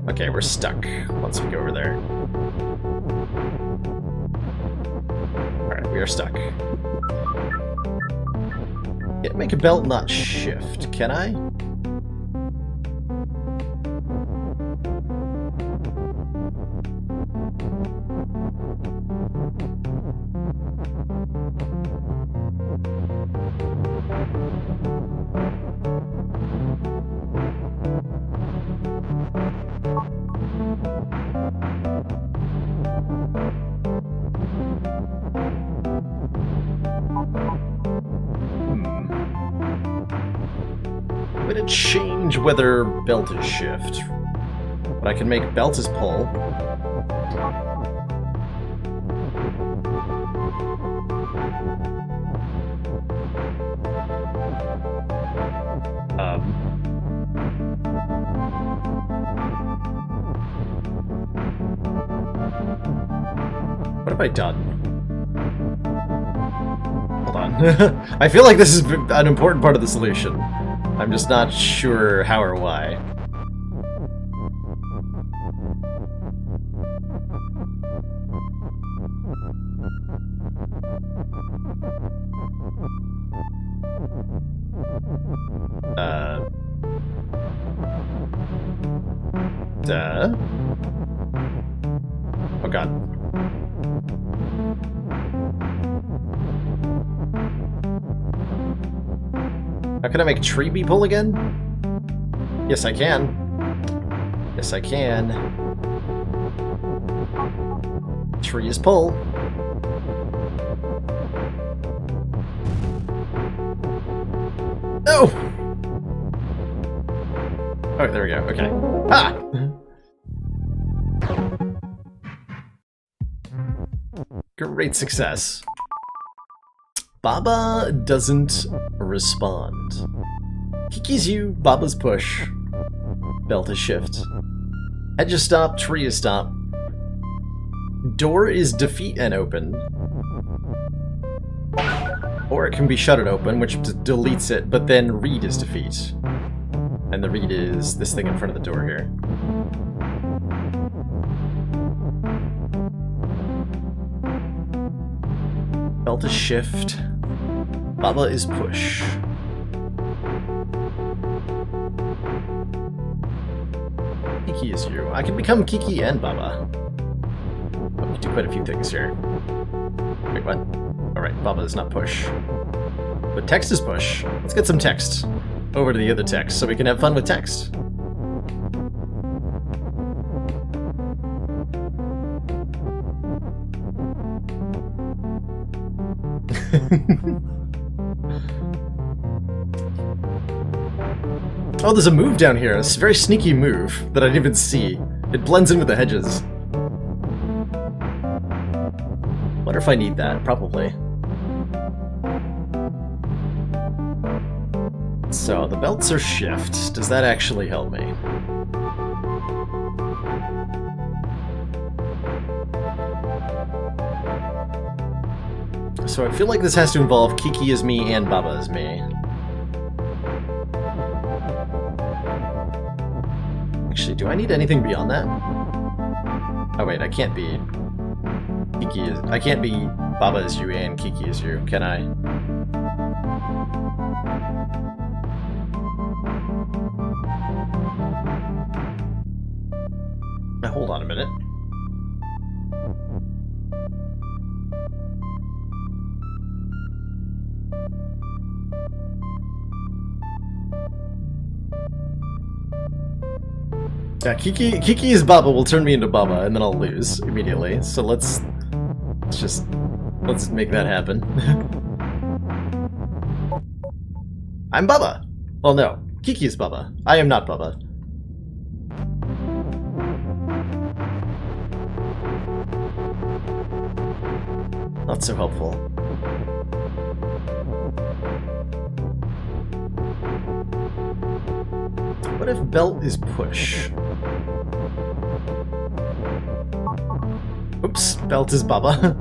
Okay, we're stuck once we go over there. Alright, we are stuck. Can't make a belt not shift, can I? I'm gonna change whether belt is shift. But I can make belt is pull. What have I done? Hold on. I feel like this is an important part of the solution. I'm just not sure how or why. Oh god. How can I make tree be pull again? Yes, I can. Yes, I can. Tree is pull. No! Oh, there we go. Okay. Ah! Great success. Baba doesn't respond. Kiki's you, Baba's push. Belt is shift. Edge is stop, tree is stop. Door is defeat and open. Or it can be shut and open, which deletes it, but then read is defeat. And the read is this thing in front of the door here. Belt is shift. Baba is push. Kiki is you. I can become Kiki and Baba. Oh, we do quite a few things here. Wait, what? Alright, Baba is not push. But text is push. Let's get some text over to the other text so we can have fun with text. Oh, there's a move down here. It's a very sneaky move that I didn't even see. It blends in with the hedges. Wonder if I need that. Probably. So, the belts are shift. Does that actually help me? So I feel like this has to involve Kiki as me and Baba as me. Actually, do I need anything beyond that? Oh wait, I can't be Kiki as I can't be Baba as you and Kiki as you, can I? Now hold on a minute. Yeah, Kiki's Baba will turn me into Baba, and then I'll lose immediately. So let's make that happen. I'm Baba! Well, no. Kiki's Baba. I am not Baba. Not so helpful. What if belt is push? Oops, belt is Baba.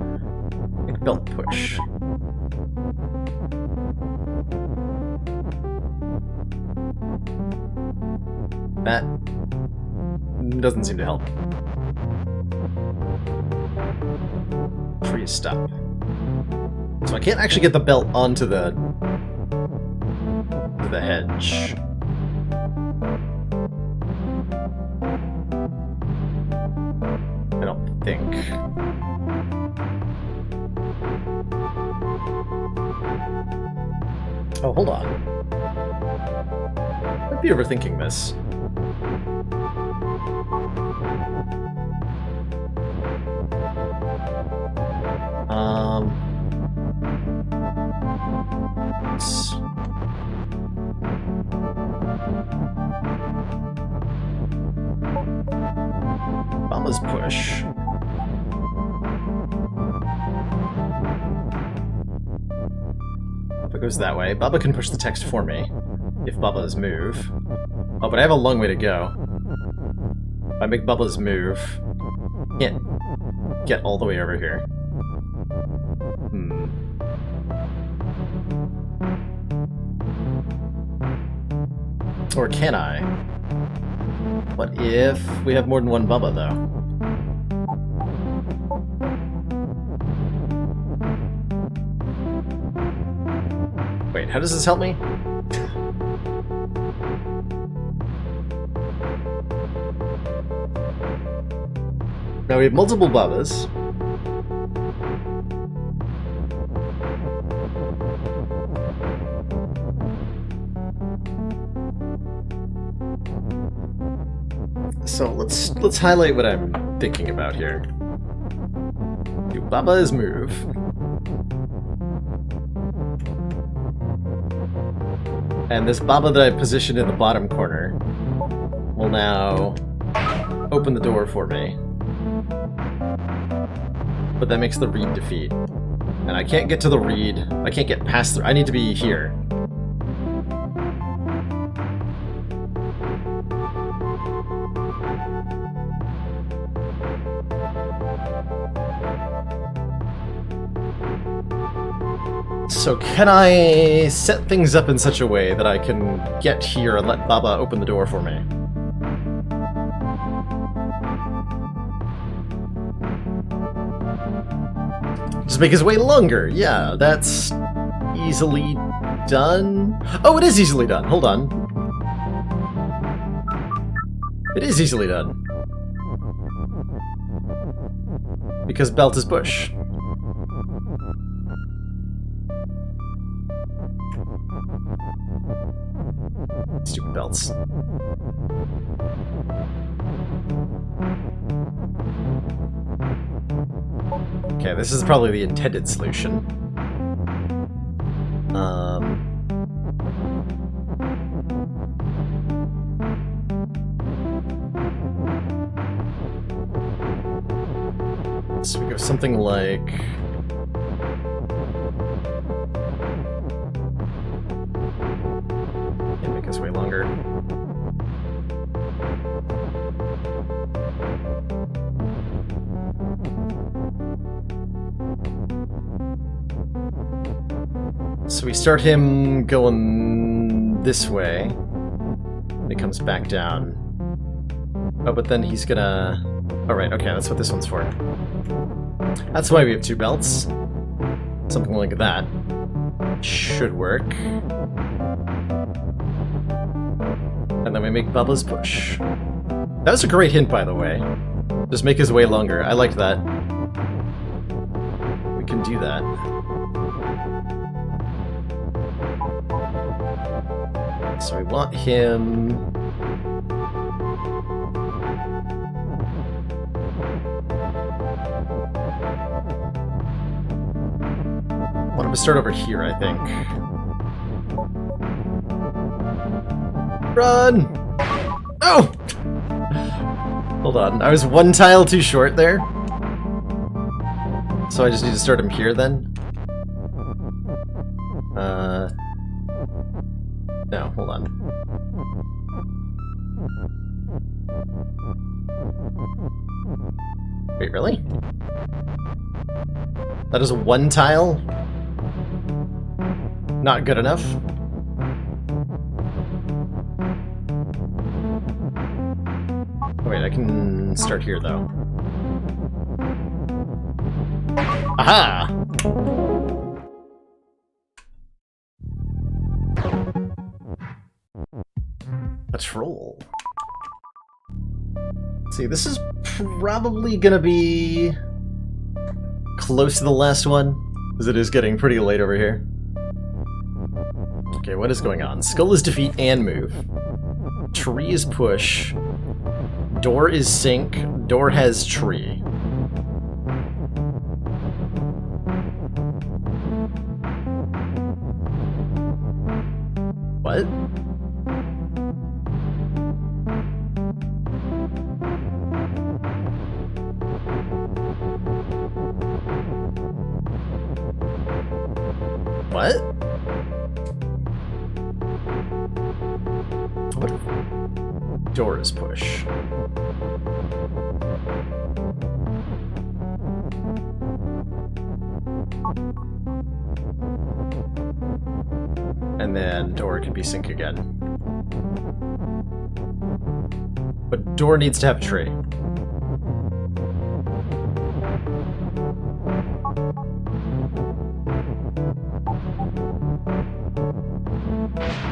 Make belt push. That doesn't seem to help. Tree stop. So I can't actually get the belt onto the hedge. I don't think. Oh, hold on. Might be overthinking this. Baba's push. If it goes that way, Baba can push the text for me. If Baba's move. Oh, but I have a long way to go. If I make Baba's move, can't get all the way over here. Or can I? What if we have more than one Baba, though? Wait, how does this help me? Now we have multiple Babas. So let's highlight what I'm thinking about here. Do Baba's move. And this Baba that I positioned in the bottom corner will now open the door for me. But that makes the reed defeat. And I can't get to the reed. I can't get past the... I need to be here. So can I set things up in such a way that I can get here and let Baba open the door for me? Just make his way longer. Yeah, that's easily done. Oh, it is easily done. Hold on. It is easily done. Because belt is push. Stupid belts. Okay, this is probably the intended solution. So we go something like... longer. So we start him going this way, and he comes back down. Oh, but then he's gonna... Alright, okay, that's what this one's for. That's why we have 2 belts. Something like that. Should work. And then we make Bubba's push. That was a great hint, by the way. Just make his way longer. I liked that. We can do that. So we want him... want him to start over here, I think. Run! Oh! Hold on, I was 1 tile too short there. So I just need to start him here then? No, hold on. Wait, really? That is 1 tile? Not good enough? Wait, I can start here, though. Aha! A troll. Let's see, this is probably gonna be close to the last one, as it is getting pretty late over here. Okay, what is going on? Skull is defeat and move. Tree is push. Door is sink. Door has tree. What? What? What if door is push? And then door can be sink again. But door needs to have a tree.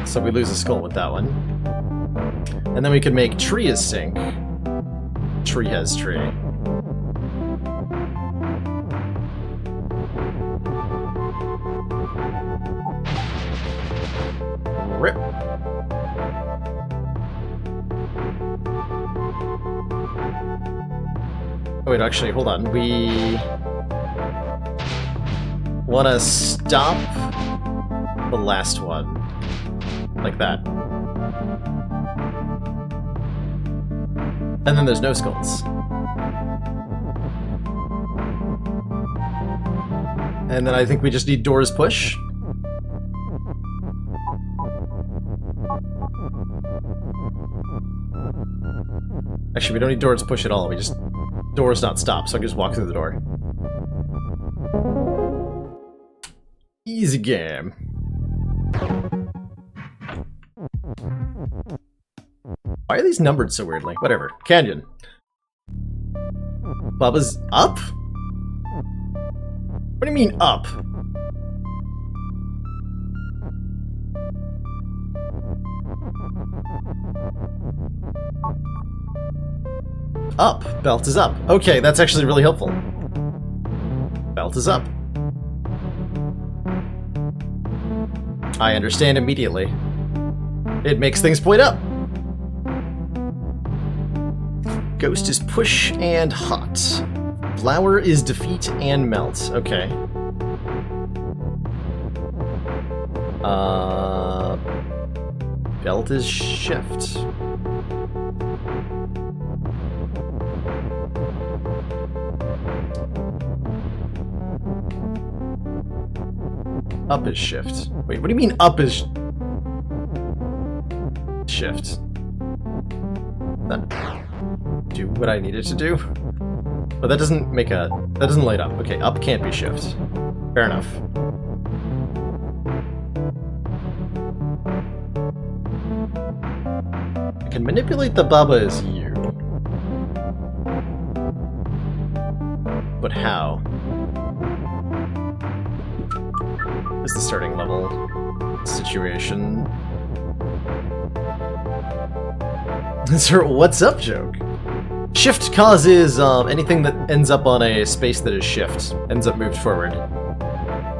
So we lose a skull with that one. And then we can make tree as sink. Tree has tree. Rip. Oh wait, actually, hold on. We want to stop the last one. Like that. And then there's no skulls. And then I think we just need doors push. Actually, we don't need doors push at all. We just... doors not stop, so I can just walk through the door. Easy game. Why are these numbered so weirdly? Whatever. Canyon. Bubba's up? What do you mean up? Up. Belt is up. Okay, that's actually really helpful. Belt is up. I understand immediately. It makes things point up. Ghost is push and hot. Flower is defeat and melt. Okay. Belt is shift. Up is shift. Wait, what do you mean up is... shift. That do what I needed to do? But that doesn't make a... that doesn't light up. Okay, up can't be shift. Fair enough. I can manipulate the Baba as you. But how? Is the starting level situation? Sir, what's up joke? Shift causes anything that ends up on a space that is shift ends up moved forward.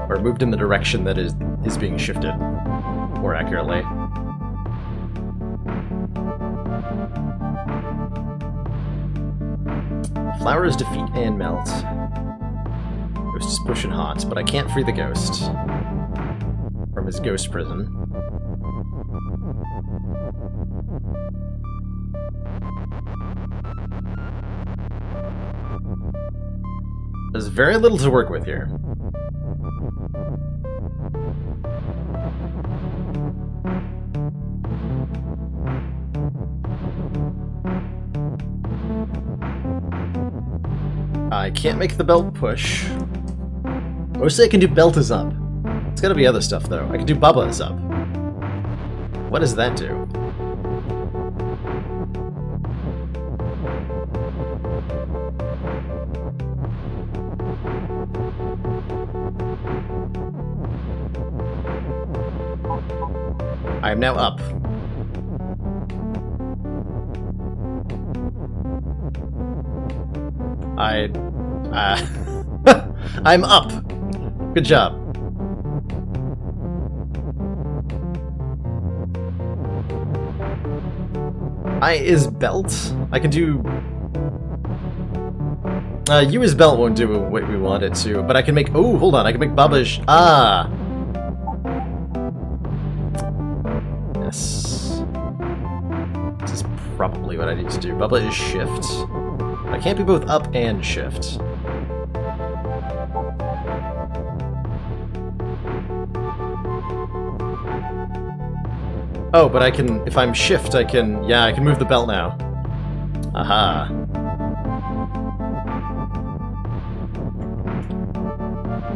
Or moved in the direction that is being shifted, more accurately. Flowers defeat and melt. Ghost is pushing hot, but I can't free the ghost from his ghost prison. There's very little to work with here. I can't make the belt push. Mostly I can do belt is up. It's gotta be other stuff though. I can do Baba is up. What does that do? I am now up. I'm up. Good job. I is belt. I can do... U is belt won't do what we want it to, but I can make... Oh, hold on. I can make Baba's... Ah! Yes. This is probably what I need to do. Baba is shift. I can't be both up and shift. Oh, but I can, if I'm shift, I can, yeah, I can move the belt now. Aha.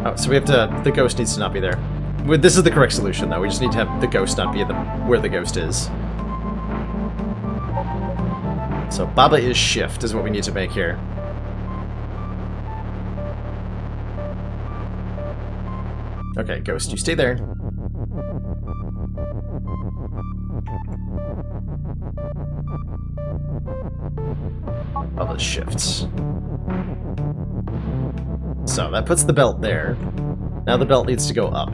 Oh, so we have to, the ghost needs to not be there. This is the correct solution, though. We just need to have the ghost not be where the ghost is. So Baba is shift is what we need to make here. Okay, ghost, you stay there. Baba shifts. So that puts the belt there. Now the belt needs to go up.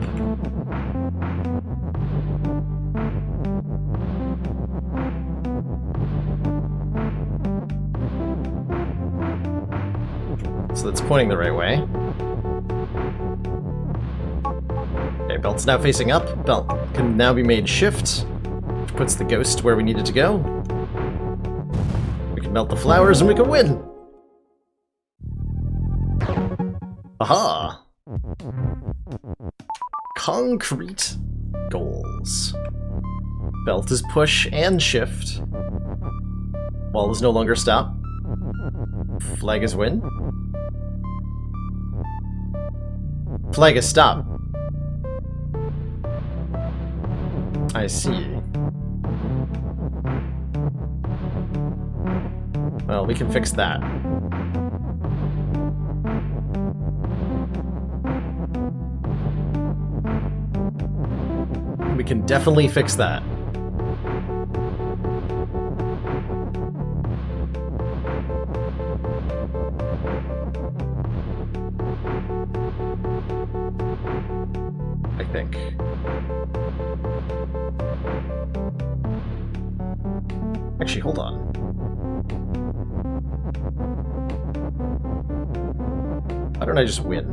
So that's pointing the right way. Okay, belt's now facing up. Belt can now be made shift, which puts the ghost where we need it to go. We can melt the flowers and we can win! Aha! Concrete goals. Belt is push and shift. Wall is no longer stop. Flag is win. Flag is stop. I see. Well, we can fix that. We can definitely fix that. I think. Actually, hold on. Why don't I just win?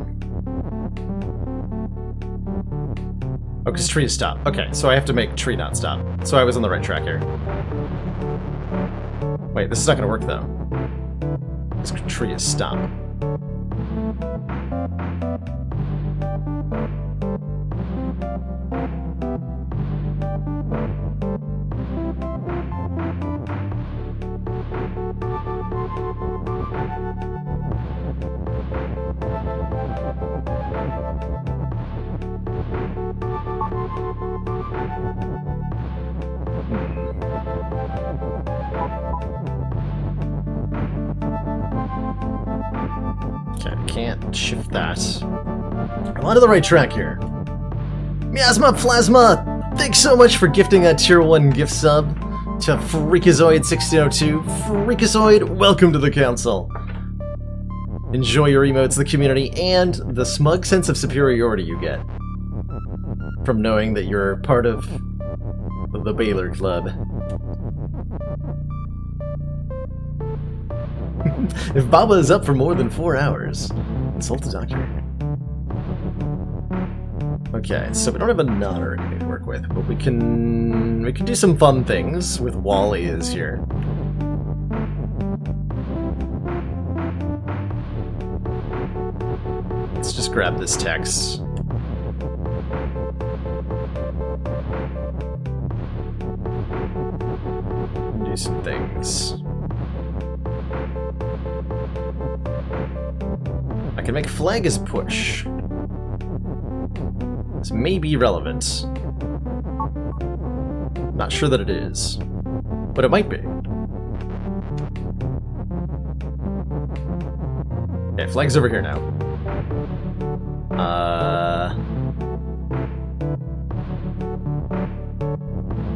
Oh, because tree is stop. Okay, so I have to make tree not stop. So I was on the right track here. Wait, this is not going to work, though. This tree is stop. can't shift that. I'm onto the right track here. Miasma Plasma! Thanks so much for gifting that tier 1 gift sub to Freakazoid1602. Freakazoid, welcome to the council. Enjoy your emotes, the community, and the smug sense of superiority you get from knowing that you're part of the Baylor Club. If Baba is up for more than 4 hours, consult a doctor. Okay, so we don't have a nodder to work with, but we can do some fun things with Wally is here. Let's just grab this text. And do some things. I can make flag as push. This may be relevant. Not sure that it is, but it might be. Okay, flag's over here now.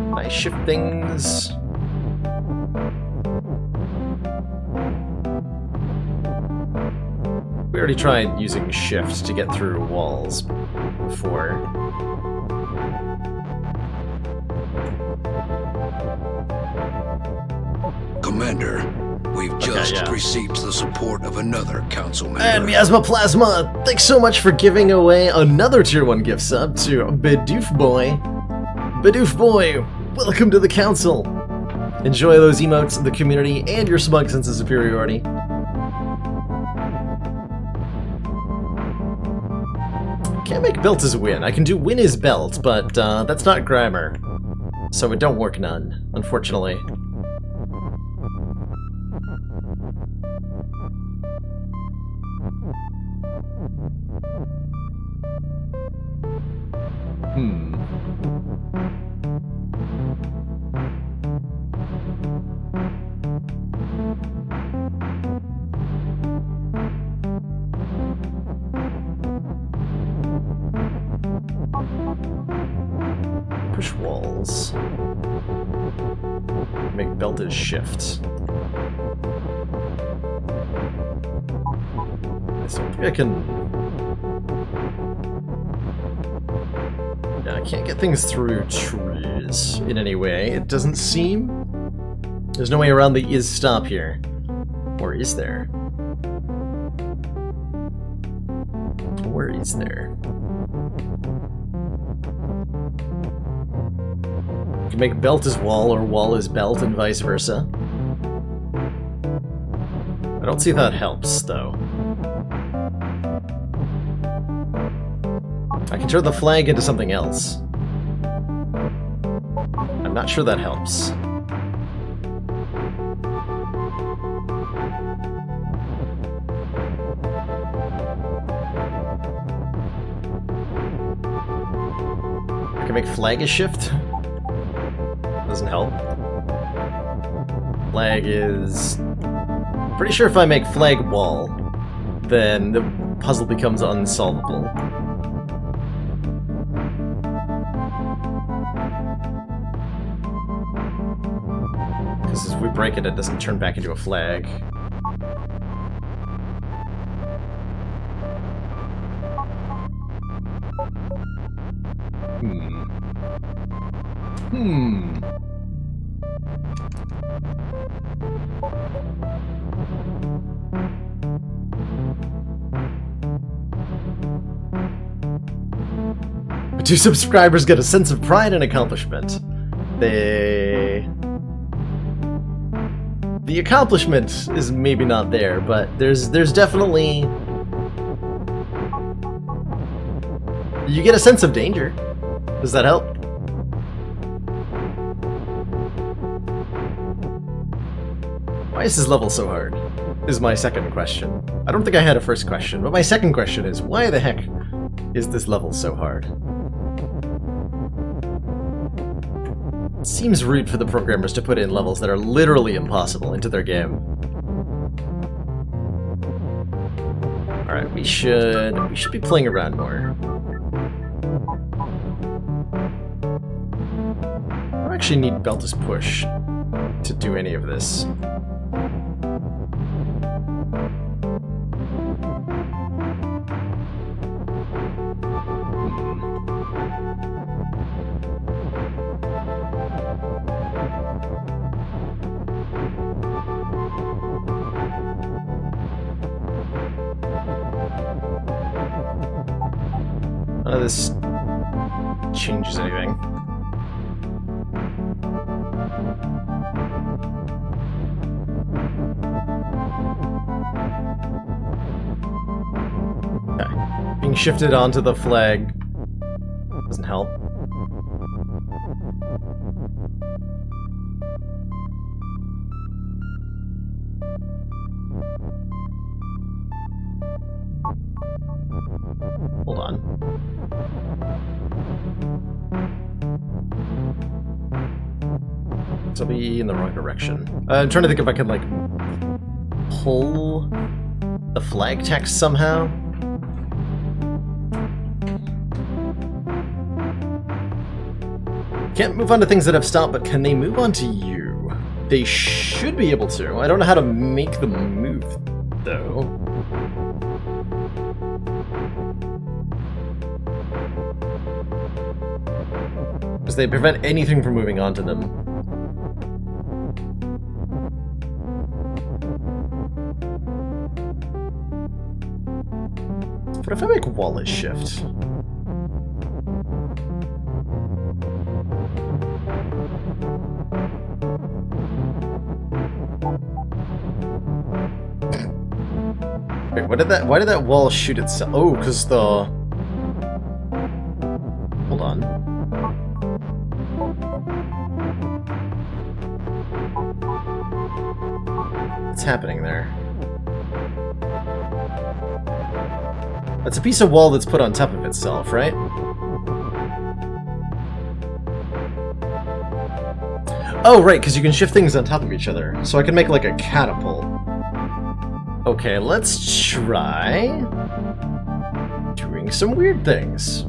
Can I shift things? We already tried using shift to get through walls before. Commander, we've just received the support of another council member. And Miasma Plasma, thanks so much for giving away another tier 1 gift sub to Bidoof Boy. Bidoof Boy, welcome to the council. Enjoy those emotes, the community, and your smug sense of superiority. Can't make belt as win. I can do win as belt, but that's not grammar. So it don't work none, unfortunately. Push walls. Make belt as shift. I think I can... Yeah, I can't get things through trees in any way. It doesn't seem... There's no way around the is stop here. Or is there? Where is there? You can make belt as wall or wall as belt and vice versa. I don't see if that helps, though. I can turn the flag into something else. I'm not sure that helps. I can make flag a shift. Doesn't help. Flag is... Pretty sure if I make flag wall, then the puzzle becomes unsolvable. Because if we break it, it doesn't turn back into a flag. Do subscribers get a sense of pride and accomplishment? The accomplishment is maybe not there, but there's definitely... You get a sense of danger. Does that help? Why is this level so hard? Is my second question. I don't think I had a first question, but my second question is, why the heck is this level so hard? It seems rude for the programmers to put in levels that are literally impossible into their game. Alright, Alright, we should be playing around more. I don't actually need Beltus Push to do any of this. None of this changes anything. Okay. Being shifted onto the flag doesn't help. Hold on. This will be in the wrong direction. I'm trying to think if I can, like, pull the flag text somehow. Can't move on to things that have stopped, but can they move on to you? They should be able to. I don't know how to make them move, though. Because they prevent anything from moving onto them. What if I make Wallace shift? Wait, why did that wall shoot itself? Oh, because the... Hold on. What's happening there? That's a piece of wall that's put on top of itself, right? Oh, right, because you can shift things on top of each other. So I can make, like, a catapult. Okay, let's try doing some weird things.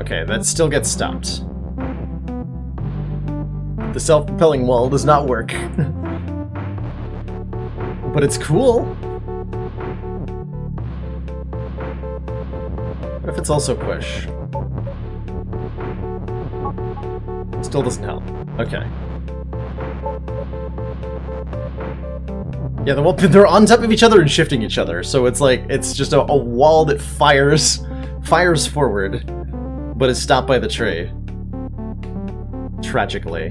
Okay, that still gets stopped. The self-propelling wall does not work. But it's cool. What if it's also push? Still doesn't help. Okay. Yeah, they're on top of each other and shifting each other, so it's like, it's just a wall that fires forward, but is stopped by the tree. Tragically.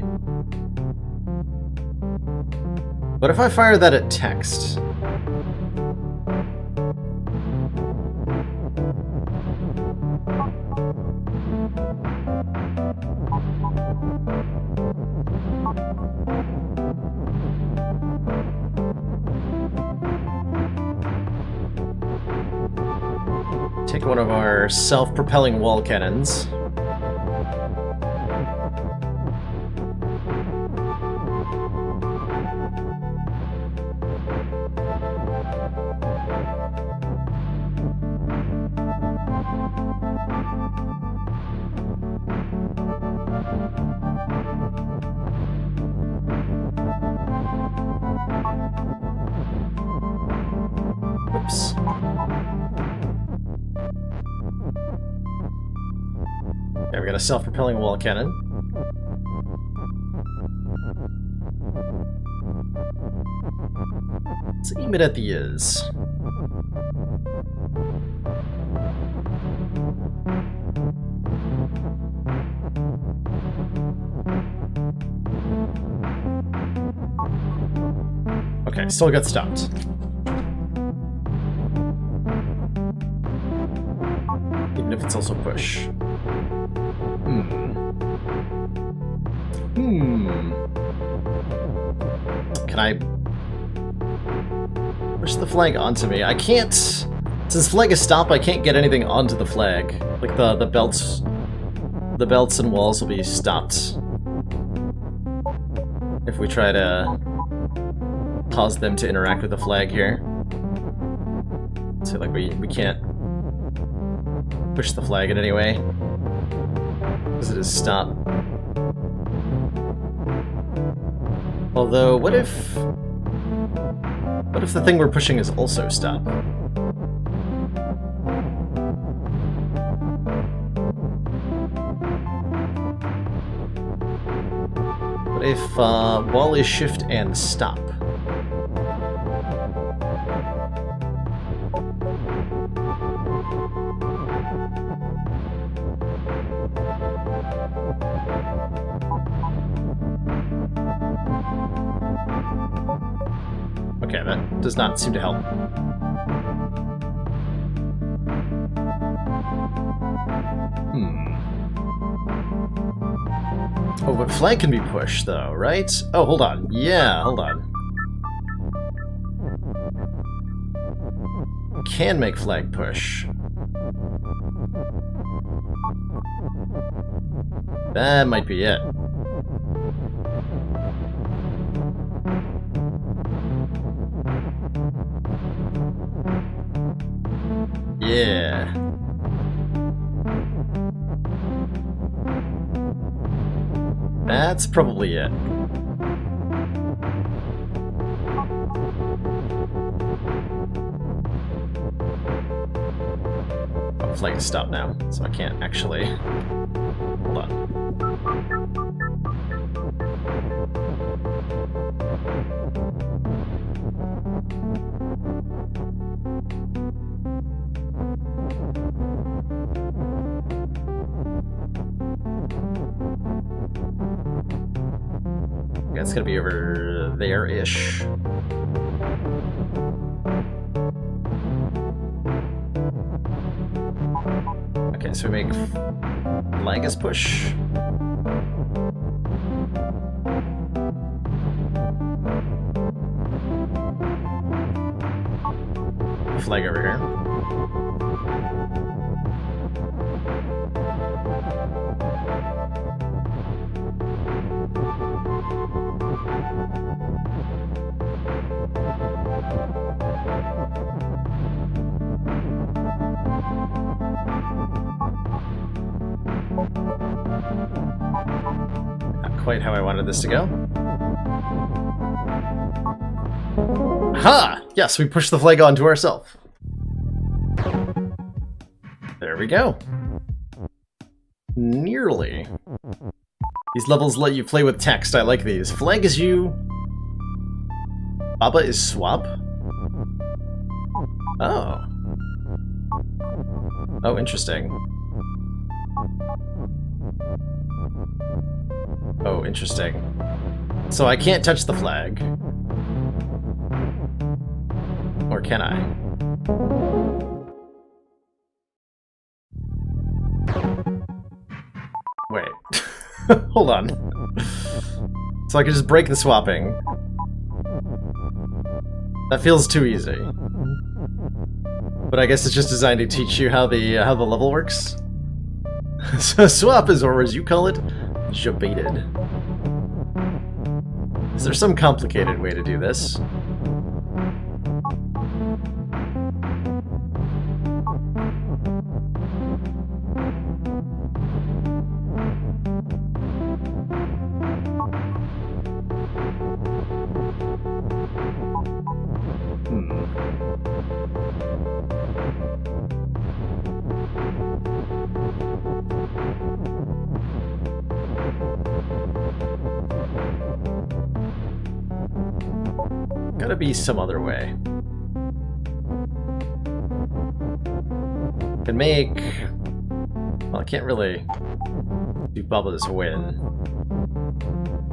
What if I fire that at text? Take one of our self-propelling wall cannons. Whoops. Okay, we got a self-propelling wall cannon. Let's aim it at the is. Okay, still got stopped. push. Can I push the flag onto me? I can't. Since flag is stop, I can't get anything onto the flag. Like the belts and walls will be stopped if we try to cause them to interact with the flag here. So like we can't push the flag in any way because it is stop. Although, what if the thing we're pushing is also stop? What if wall is shift and stop? Okay, that does not seem to help. Oh, but flag can be pushed, though, right? Oh, hold on. Yeah, hold on. Can make flag push. That might be it. Yeah. That's probably it. Oh, flag is stopped now, so I can't actually. Hold on. It's gonna be over there-ish. Okay, so we make Lagus push. Flag over here. Quite how I wanted this to go. Ha! Yes, we pushed the flag onto ourselves. There we go. Nearly. These levels let you play with text. I like these. Flag is you. Baba is swap. Oh. Oh, interesting. Oh, interesting. So I can't touch the flag. Or can I? Wait. Hold on. So I can just break the swapping. That feels too easy. But I guess it's just designed to teach you how the level works. So swap is, or as you call it, jebaited. Is there some complicated way to do this? Gotta be some other way. Can make... Well, I can't really do Bubba's win.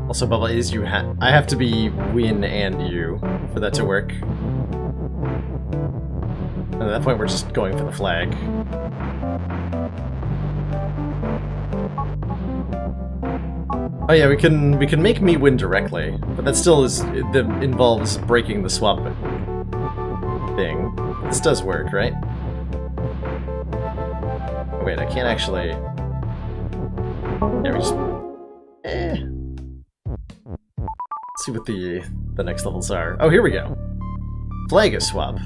Also, Bubba is you. I have to be win and you for that to work. And at that point, we're just going for the flag. Oh yeah, we can make me win directly, but that still involves breaking the swap thing. This does work, right? Wait, I can't actually. Yeah, we just. Let's see what the next levels are. Oh, here we go. Flag is swap.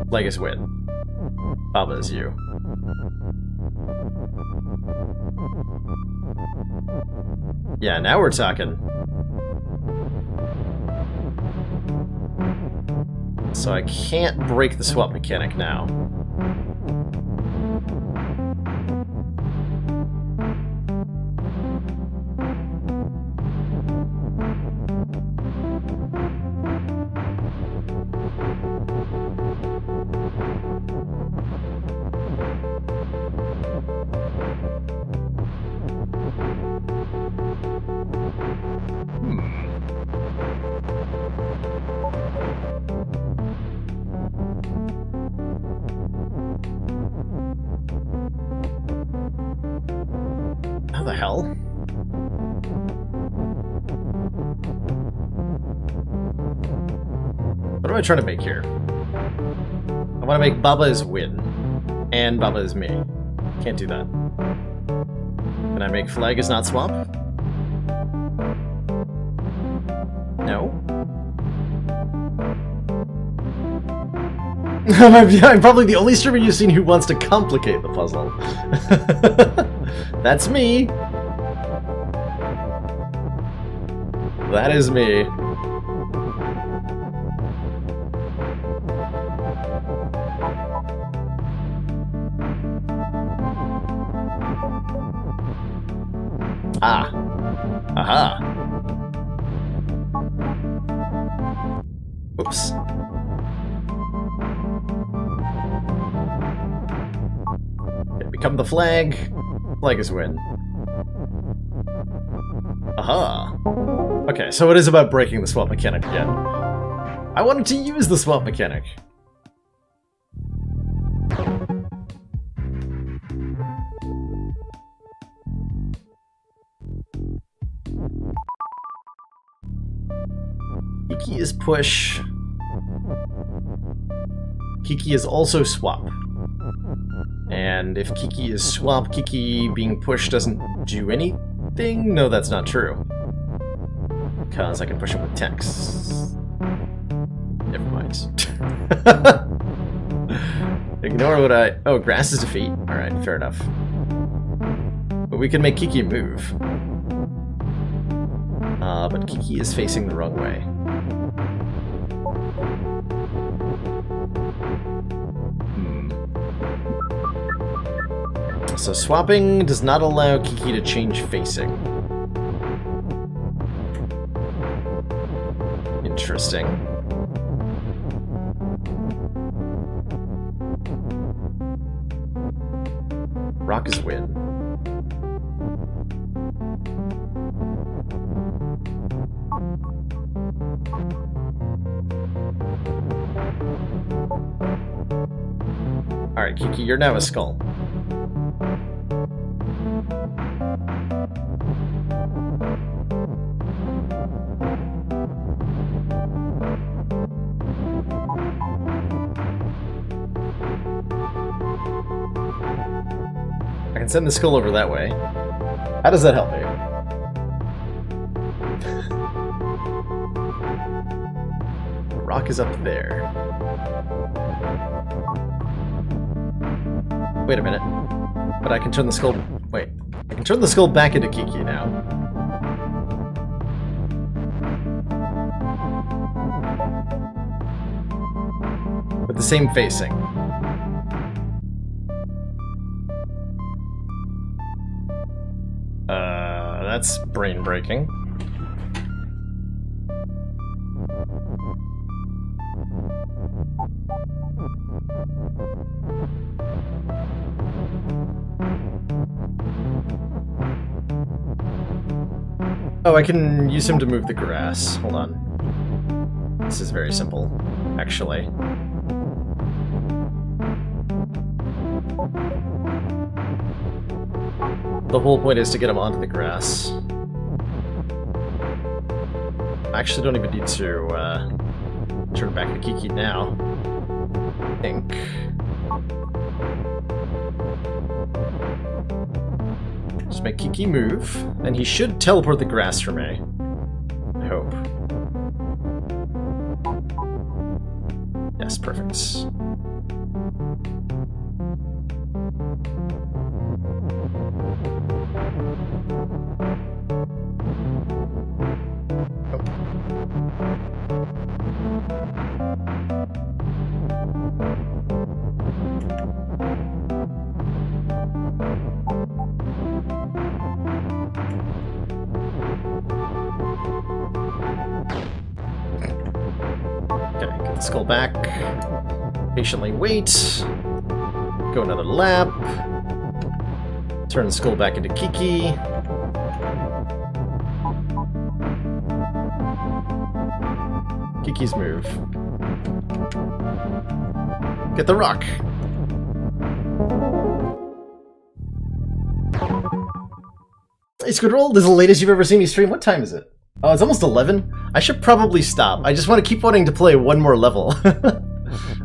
Flag is win. Baba is you. Yeah, now we're talking. So I can't break the swap mechanic now. How the hell? What am I trying to make here? I want to make Baba is win, and Baba is me. Can't do that. Can I make flag is not swap? No. I'm probably the only streamer you've seen who wants to complicate the puzzle. That's me. That is me. Ah. Aha. Oops. Okay, become the flag. Flag is win. Aha. Okay, so it is about breaking the swap mechanic again. I wanted to use the swap mechanic. Kiki is push. Kiki is also swap. And if Kiki is swap, Kiki being pushed doesn't do anything? No, that's not true. Because I can push him with text. Never mind. Ignore what I... Oh, grass is defeat. Alright, fair enough. But we can make Kiki move. But Kiki is facing the wrong way. So swapping does not allow Kiki to change facing. Interesting. Rock is win. Alright, Kiki, you're now a skull. I can send the skull over that way. How does that help you? The rock is up there. Wait a minute. But I can turn the skull... Wait. I can turn the skull back into Kiki now. With the same facing. That's brain-breaking. Oh, I can use him to move the grass. Hold on. This is very simple, actually. The whole point is to get him onto the grass. actually don't even need to turn back to Kiki now. I think. Just make Kiki move, and he should teleport the grass for me. I hope. Yes, perfect. Skull back. Patiently wait. Go another lap. Turn the skull back into Kiki. Kiki's move. Get the rock. Hey, Squidroll, this is the latest you've ever seen me stream. What time is it? Oh, it's almost 11? I should probably stop. I just want to keep wanting to play one more level.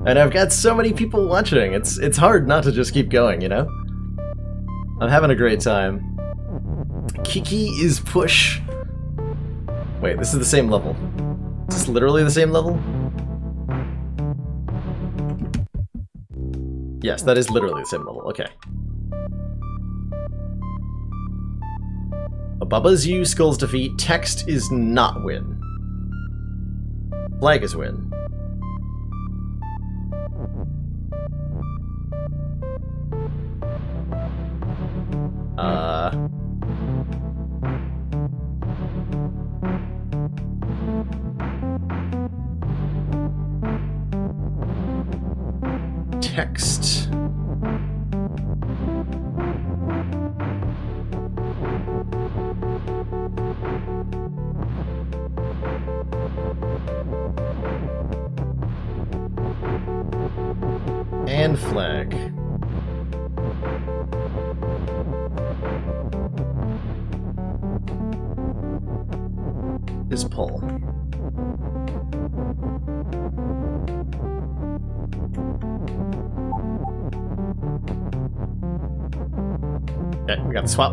And I've got so many people watching. It's hard not to just keep going, you know? I'm having a great time. Kiki is push. Wait, this is the same level. Is this literally the same level? Yes, that is literally the same level. Okay. Bubba's U, Skull's defeat. Text is not win. Flag is win. Text. And flag. Is pull. Okay, we got the swap.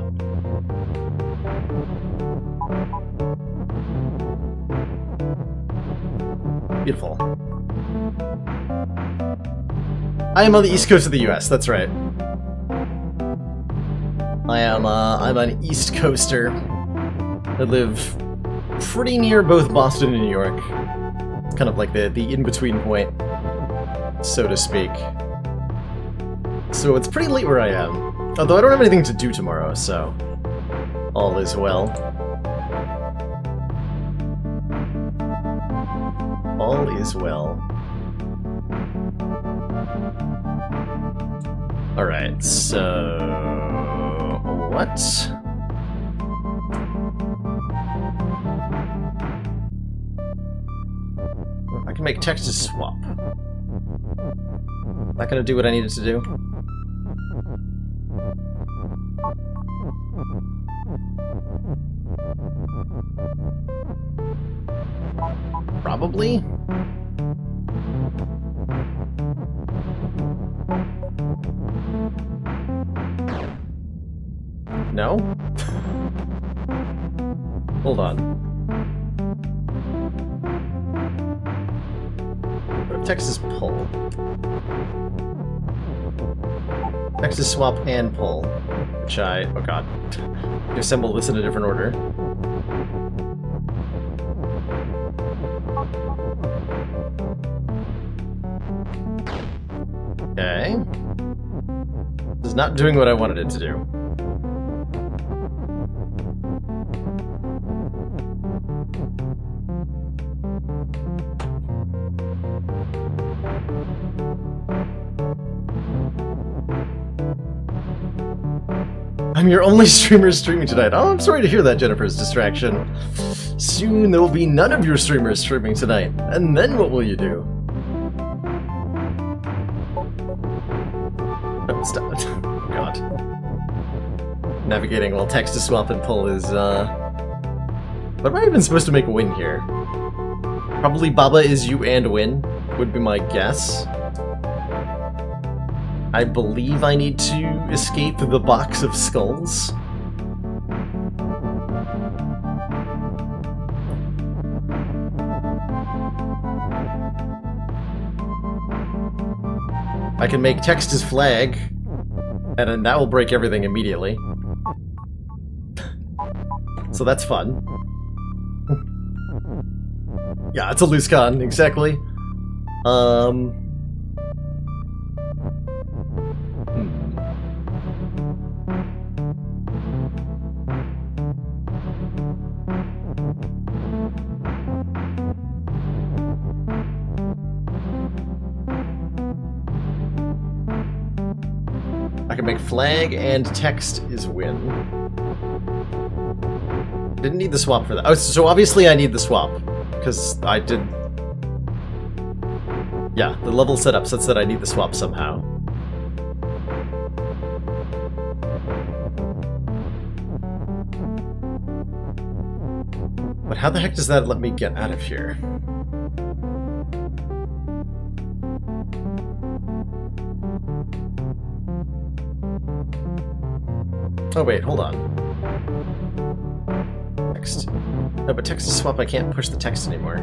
Beautiful. I am on the east coast of the US, that's right. I'm an East Coaster. I live pretty near both Boston and New York. It's kind of like the in-between point, so to speak. So it's pretty late where I am. Although I don't have anything to do tomorrow, so all is well. All is well. Alright, so... what? I can make text to swap. Not gonna do what I needed to do. Probably? No? Hold on. Text is pull. Text is swap and pull. Which I... oh god. You assemble this in a different order. Okay. This is not doing what I wanted it to do. I'm your only streamer streaming tonight. Oh, I'm sorry to hear that, Jennifer's distraction. Soon there will be none of your streamers streaming tonight. And then what will you do? Oh, stop it. Oh, God. Navigating while text to swap and pull is, but What am I even supposed to make Win here? Probably Baba is you and Win, would be my guess. I believe I need to escape the box of skulls. I can make text his flag, and then that will break everything immediately. So that's fun. Yeah, it's a loose con, exactly. I can make flag and text is Win. Didn't need the swap for that. Oh, so obviously I need the swap. Because I did... Yeah, the level setup says that I need the swap somehow. But how the heck does that let me get out of here? Oh wait, hold on. Text. No, but text to swap, I can't push the text anymore.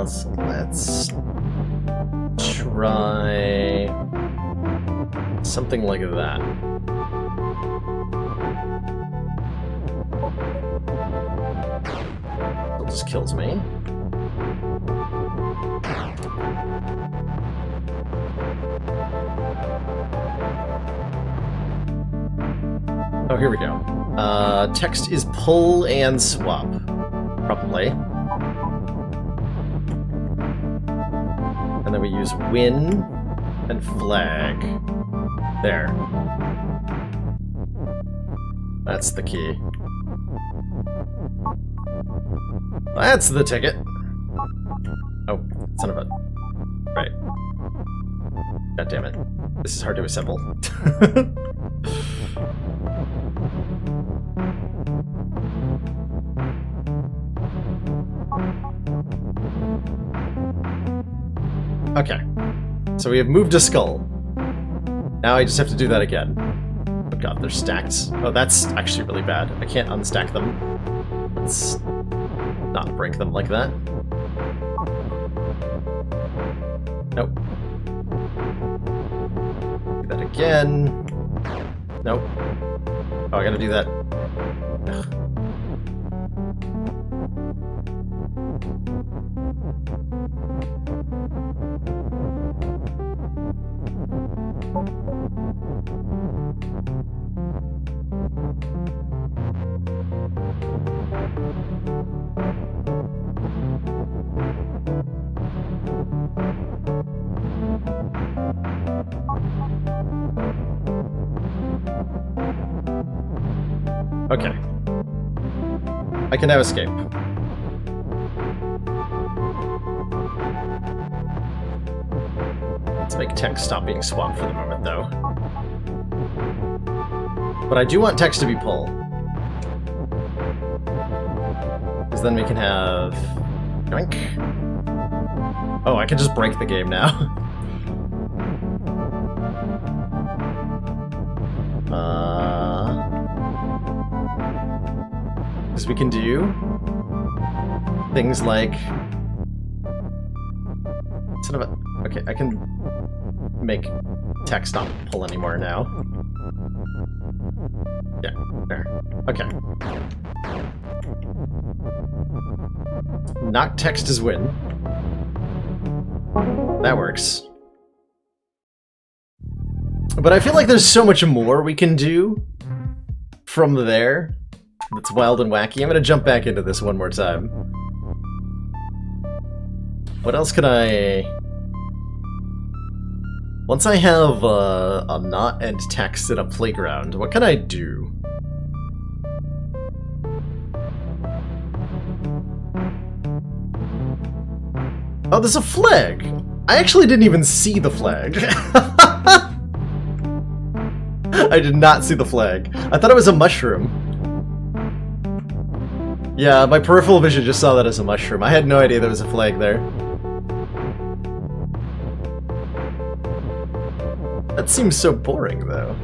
So let's try something like that. It just kills me. Oh, here we go. Text is pull and swap. Probably. And then we use win and flag. There. That's the key. That's the ticket. Oh, son of a... Right. God damn it. This is hard to assemble. Okay. So we have moved a skull. Now I just have to do that again. Oh god, they're stacked. Oh, that's actually really bad. I can't unstack them. Let's not break them like that. Nope. Do that again. Nope. Oh, I gotta do that. Ugh. Okay. I can now escape. Let's make text stop being swapped for the moment, though. But I do want text to be pull. Because then we can have... Yoink. Oh, I can just break the game now. Because we can do things like... Sort of a... Okay, I can make text not pull anymore now. Yeah, there. Okay. Knock text as win. That works. But I feel like there's so much more we can do from there that's wild and wacky. I'm gonna jump back into this one more time. What else can I... Once I have a knot and text in a playground, what can I do? Oh, there's a flag! I actually didn't even see the flag. I did not see the flag. I thought it was a mushroom. Yeah, my peripheral vision just saw that as a mushroom. I had no idea there was a flag there. That seems so boring, though.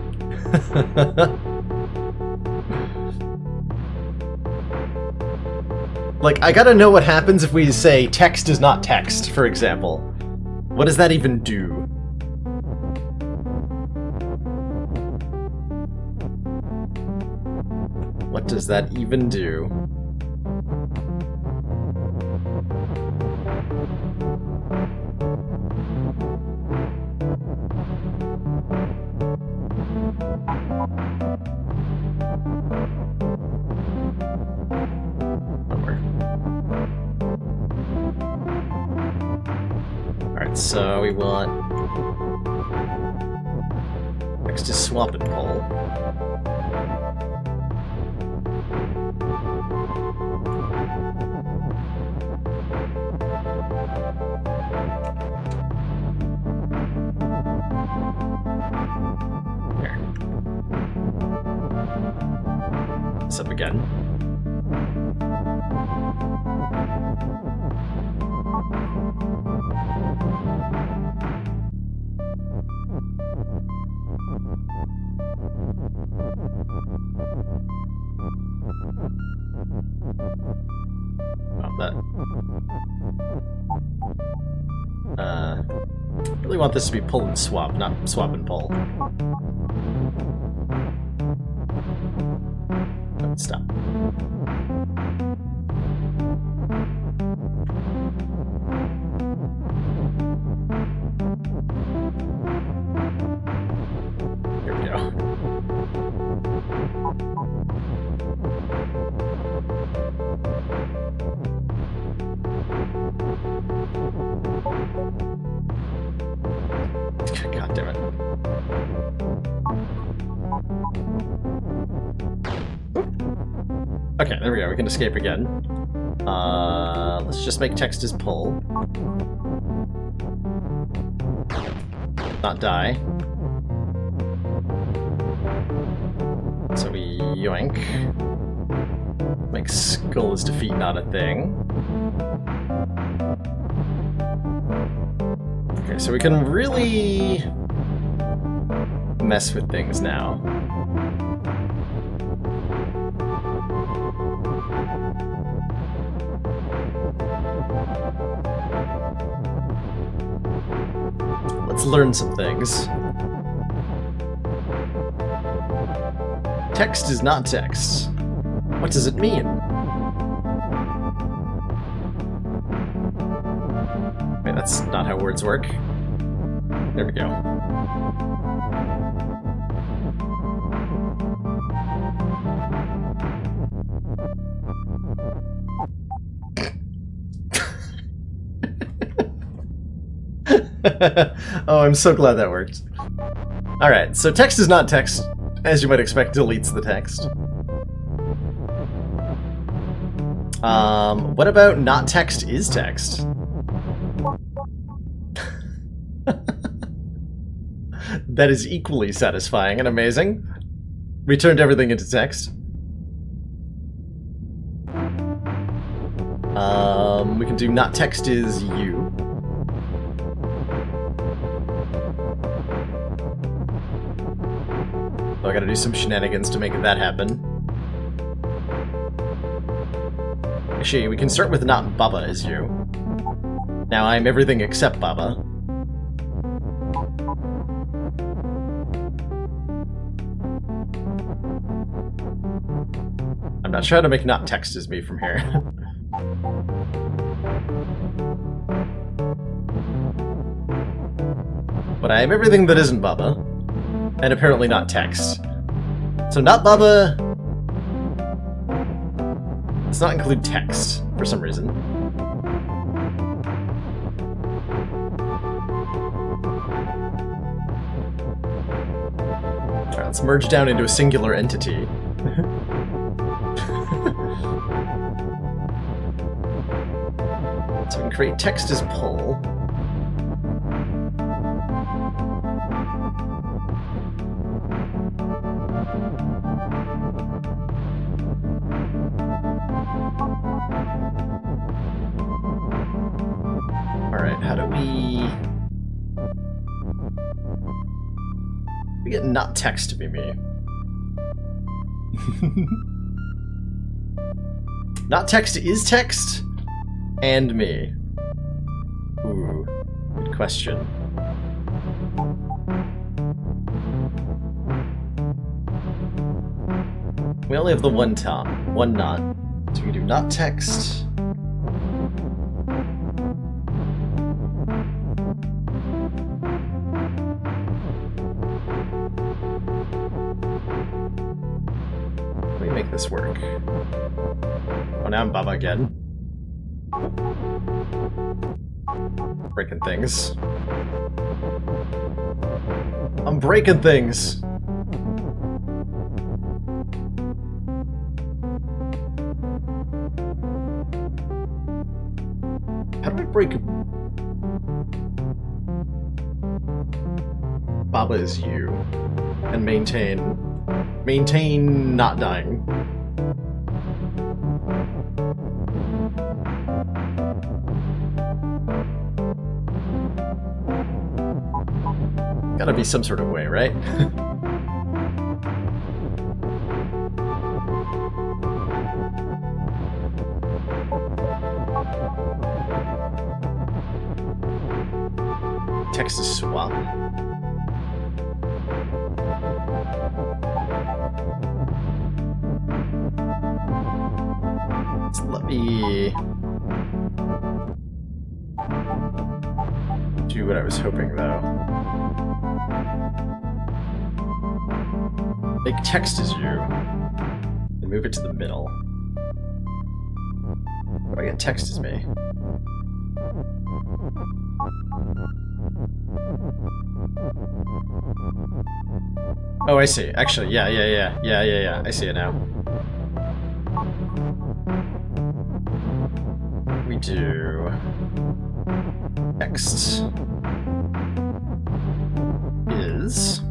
Like, I gotta know what happens if we say text is not text, for example. What does that even do? What does that even do? Alright, so we want next is swap and pull. Here. This up again. Really want this to be pull and swap, not swap and pull. Oh, stop. Here we go. God damn it. Okay, there we go. We can escape again. Let's just make text as pull. Not die. So we yoink. Make skull as defeat not a thing. Okay, so we can really mess with things now. Let's learn some things. Text is not text. What does it mean? Wait, that's not how words work. There we go. Oh, I'm so glad that worked. Alright, so text is not text. As you might expect, deletes the text. What about not text is text? That is equally satisfying and amazing. We turned everything into text. We can do not text is you. So I gotta do some shenanigans to make that happen. Actually, we can start with not Bubba is you. Now I'm everything except Bubba. I'm not sure how to make not text as me from here. But I am everything that isn't Bubba. And apparently not text. So not Bubba does not include text for some reason. Alright, let's merge down into a singular entity. So we can create text as pull. We get not text to be me. Not text is text, and me. Ooh, good question. We only have the one not. So we can do not text. Let me make this work. Oh, now I'm Baba again. Breaking things. I'm breaking things! How do I break... Baba is you. And maintain... Maintain not dying. Gotta be some sort of way, right? Text is swap. So let me do what I was hoping, though. Make text as you, and move it to the middle. But I get text as me. Oh, I see. Actually, yeah. I see it now. We do text is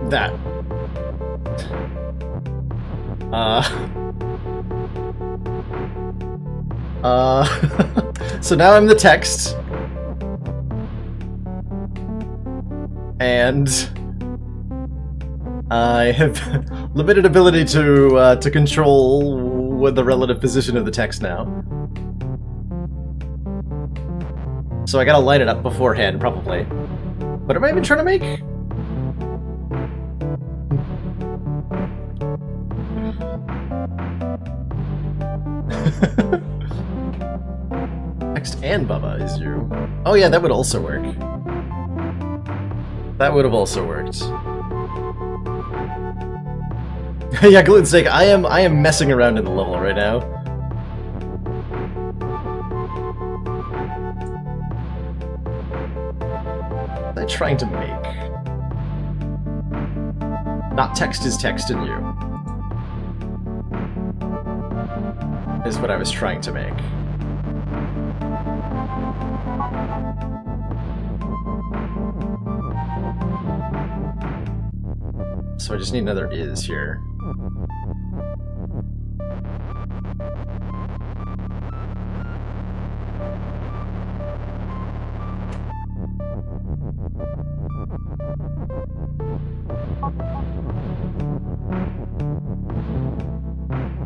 that. So now I'm the text. And I have limited ability to control what the relative position of the text now. So I gotta line it up beforehand, probably. What am I even trying to make? Text and Bubba is you. Oh yeah, that would also work. That would have also worked. Yeah, Gluten's sake, I am messing around in the level right now. What am I trying to make? Not text is text in you. Is what I was trying to make. So I just need another is here.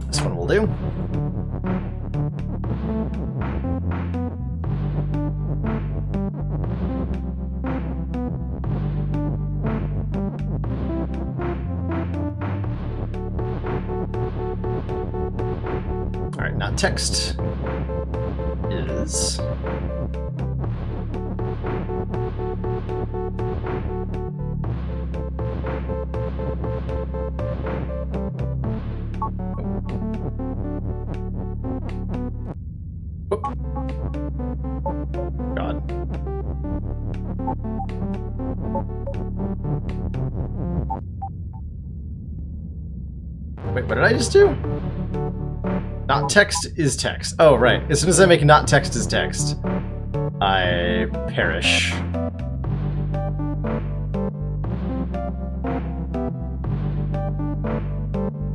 This one will do. Alright, not text is God. Wait, what did I just do? Not text is text. Oh, right. As soon as I make not text is text, I perish.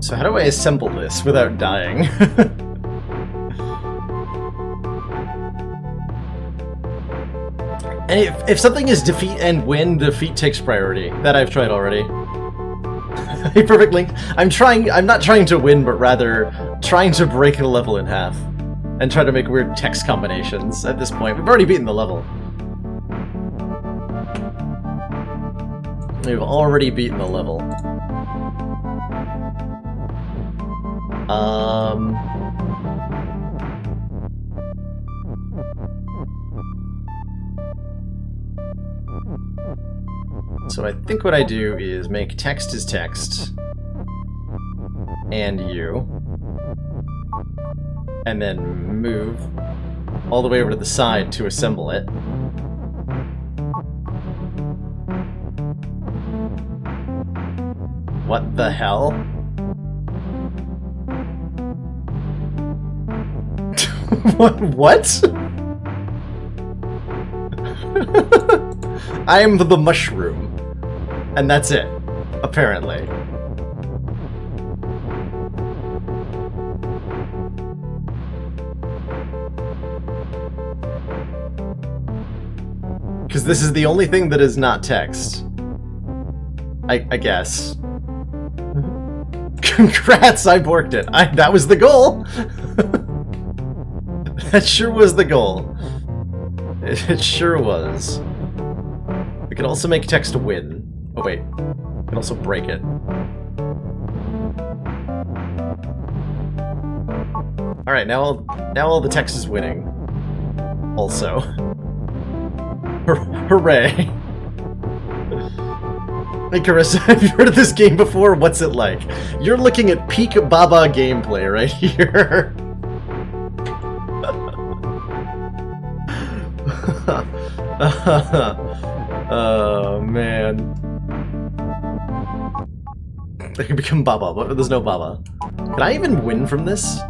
So how do I assemble this without dying? And if something is defeat and win, defeat takes priority. That I've tried already. A perfect link. I'm not trying to win, but rather trying to break the level in half. And try to make weird text combinations at this point. We've already beaten the level. We've already beaten the level. So I think what I do is make text is text. And you. And then move all the way over to the side to assemble it. What the hell? What? I am the mushroom. And that's it, apparently. Because this is the only thing that is not text. I guess. Congrats, I borked it. That was the goal! That sure was the goal. It sure was. We can also make text win. Oh wait, we can also break it. Alright, now all the text is winning. Also. Hooray! Hey Carissa, have you heard of this game before? What's it like? You're looking at peak Baba gameplay right here. Oh man. I can become Baba, but there's no Baba. Can I even win from this?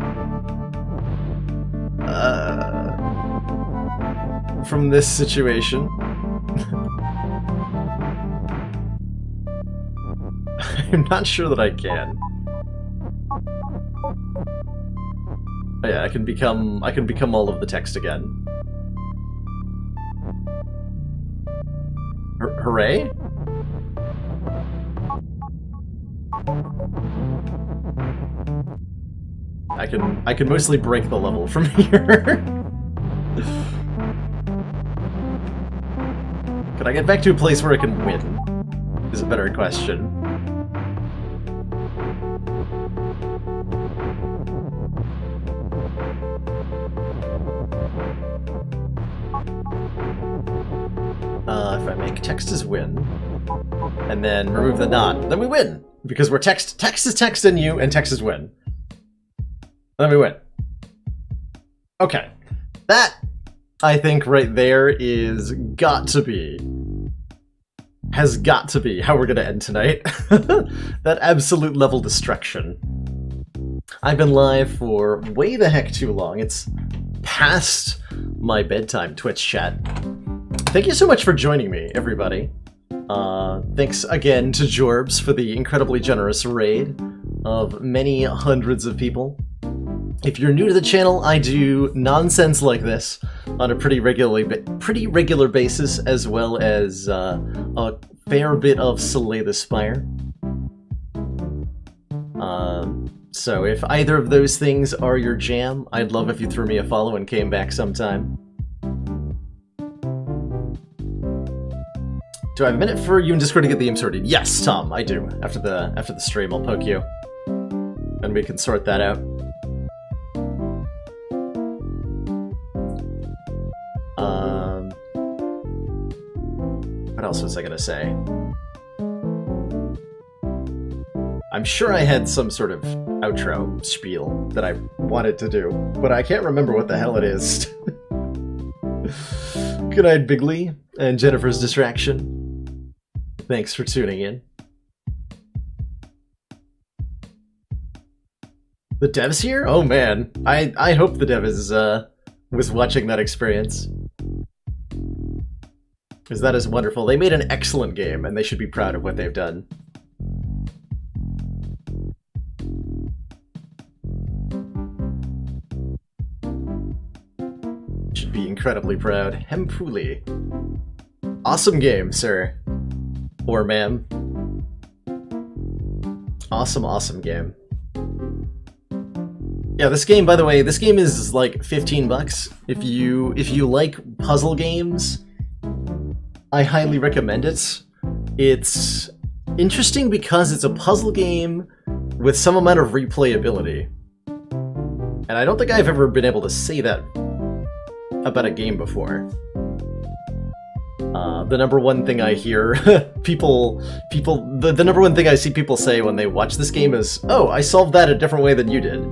From this situation? I'm not sure that I can. Oh yeah, I can become all of the text again. Hooray? I can mostly break the level from here. Can I get back to a place where I can win? Is a better question. If I make text as win, and then remove the not, then we win! Because we're text is text and you, and text is win. Then we win. Okay. That, I think right there has got to be how we're gonna end tonight. That absolute level destruction. I've been live for way the heck too long. It's past my bedtime Twitch chat. Thank you so much for joining me, everybody. Thanks again to Jorbs for the incredibly generous raid of many hundreds of people. If you're new to the channel, I do nonsense like this on a pretty regular basis, as well as a fair bit of Slay the Spire. So if either of those things are your jam, I'd love if you threw me a follow and came back sometime. Do I have a minute for you in Discord to get the game sorted? Yes, Tom, I do. After the stream, I'll poke you, and we can sort that out. What else was I gonna say? I'm sure I had some sort of outro spiel that I wanted to do, but I can't remember what the hell it is. Good night, Bigley, and Jennifer's Distraction. Thanks for tuning in. The dev's here? Oh man, I hope the dev is was watching that experience. Because that is wonderful. They made an excellent game, and they should be proud of what they've done. be incredibly proud. Hempuli. Awesome game, sir. Or ma'am. Awesome game. Yeah, this game, by the way, this game is like $15. If you like puzzle games, I highly recommend it. It's interesting because it's a puzzle game with some amount of replayability. And I don't think I've ever been able to say that about a game before. The number one thing I hear the number one thing I see people say when they watch this game is, "Oh, I solved that a different way than you did."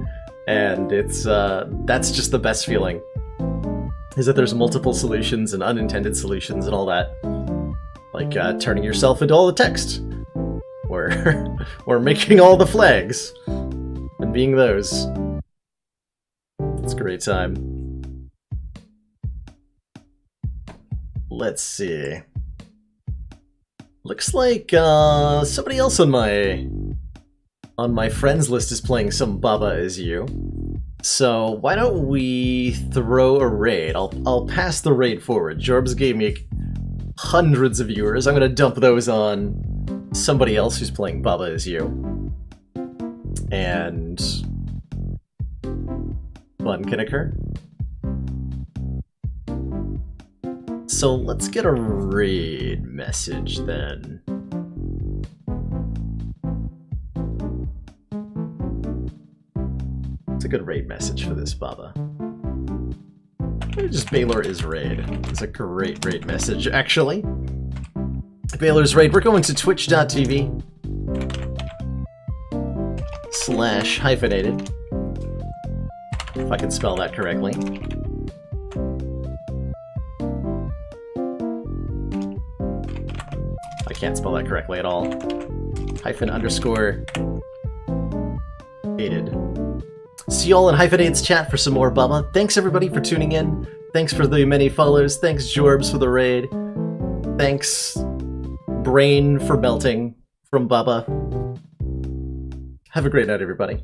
And it's, that's just the best feeling. Is that there's multiple solutions and unintended solutions and all that. Like, turning yourself into all the text. Or making all the flags. And being those. It's a great time. Let's see. Looks like somebody else on my friends list is playing some Baba Is You. So why don't we throw a raid? I'll pass the raid forward. Jorbs gave me hundreds of viewers. I'm gonna dump those on somebody else who's playing Baba Is You. And fun can occur. So let's get a raid message then. It's a good raid message for this Baba. Just Baylor is raid. It's a great raid message, actually. Baylor's raid. We're going to twitch.tv/hyphenated. If I can spell that correctly. I can't spell that correctly at all. _aided. See y'all in Hyphenate's chat for some more Baba. Thanks everybody for tuning in. Thanks for the many follows. Thanks Jorbs for the raid. Thanks Brain for melting from Baba. Have a great night, everybody.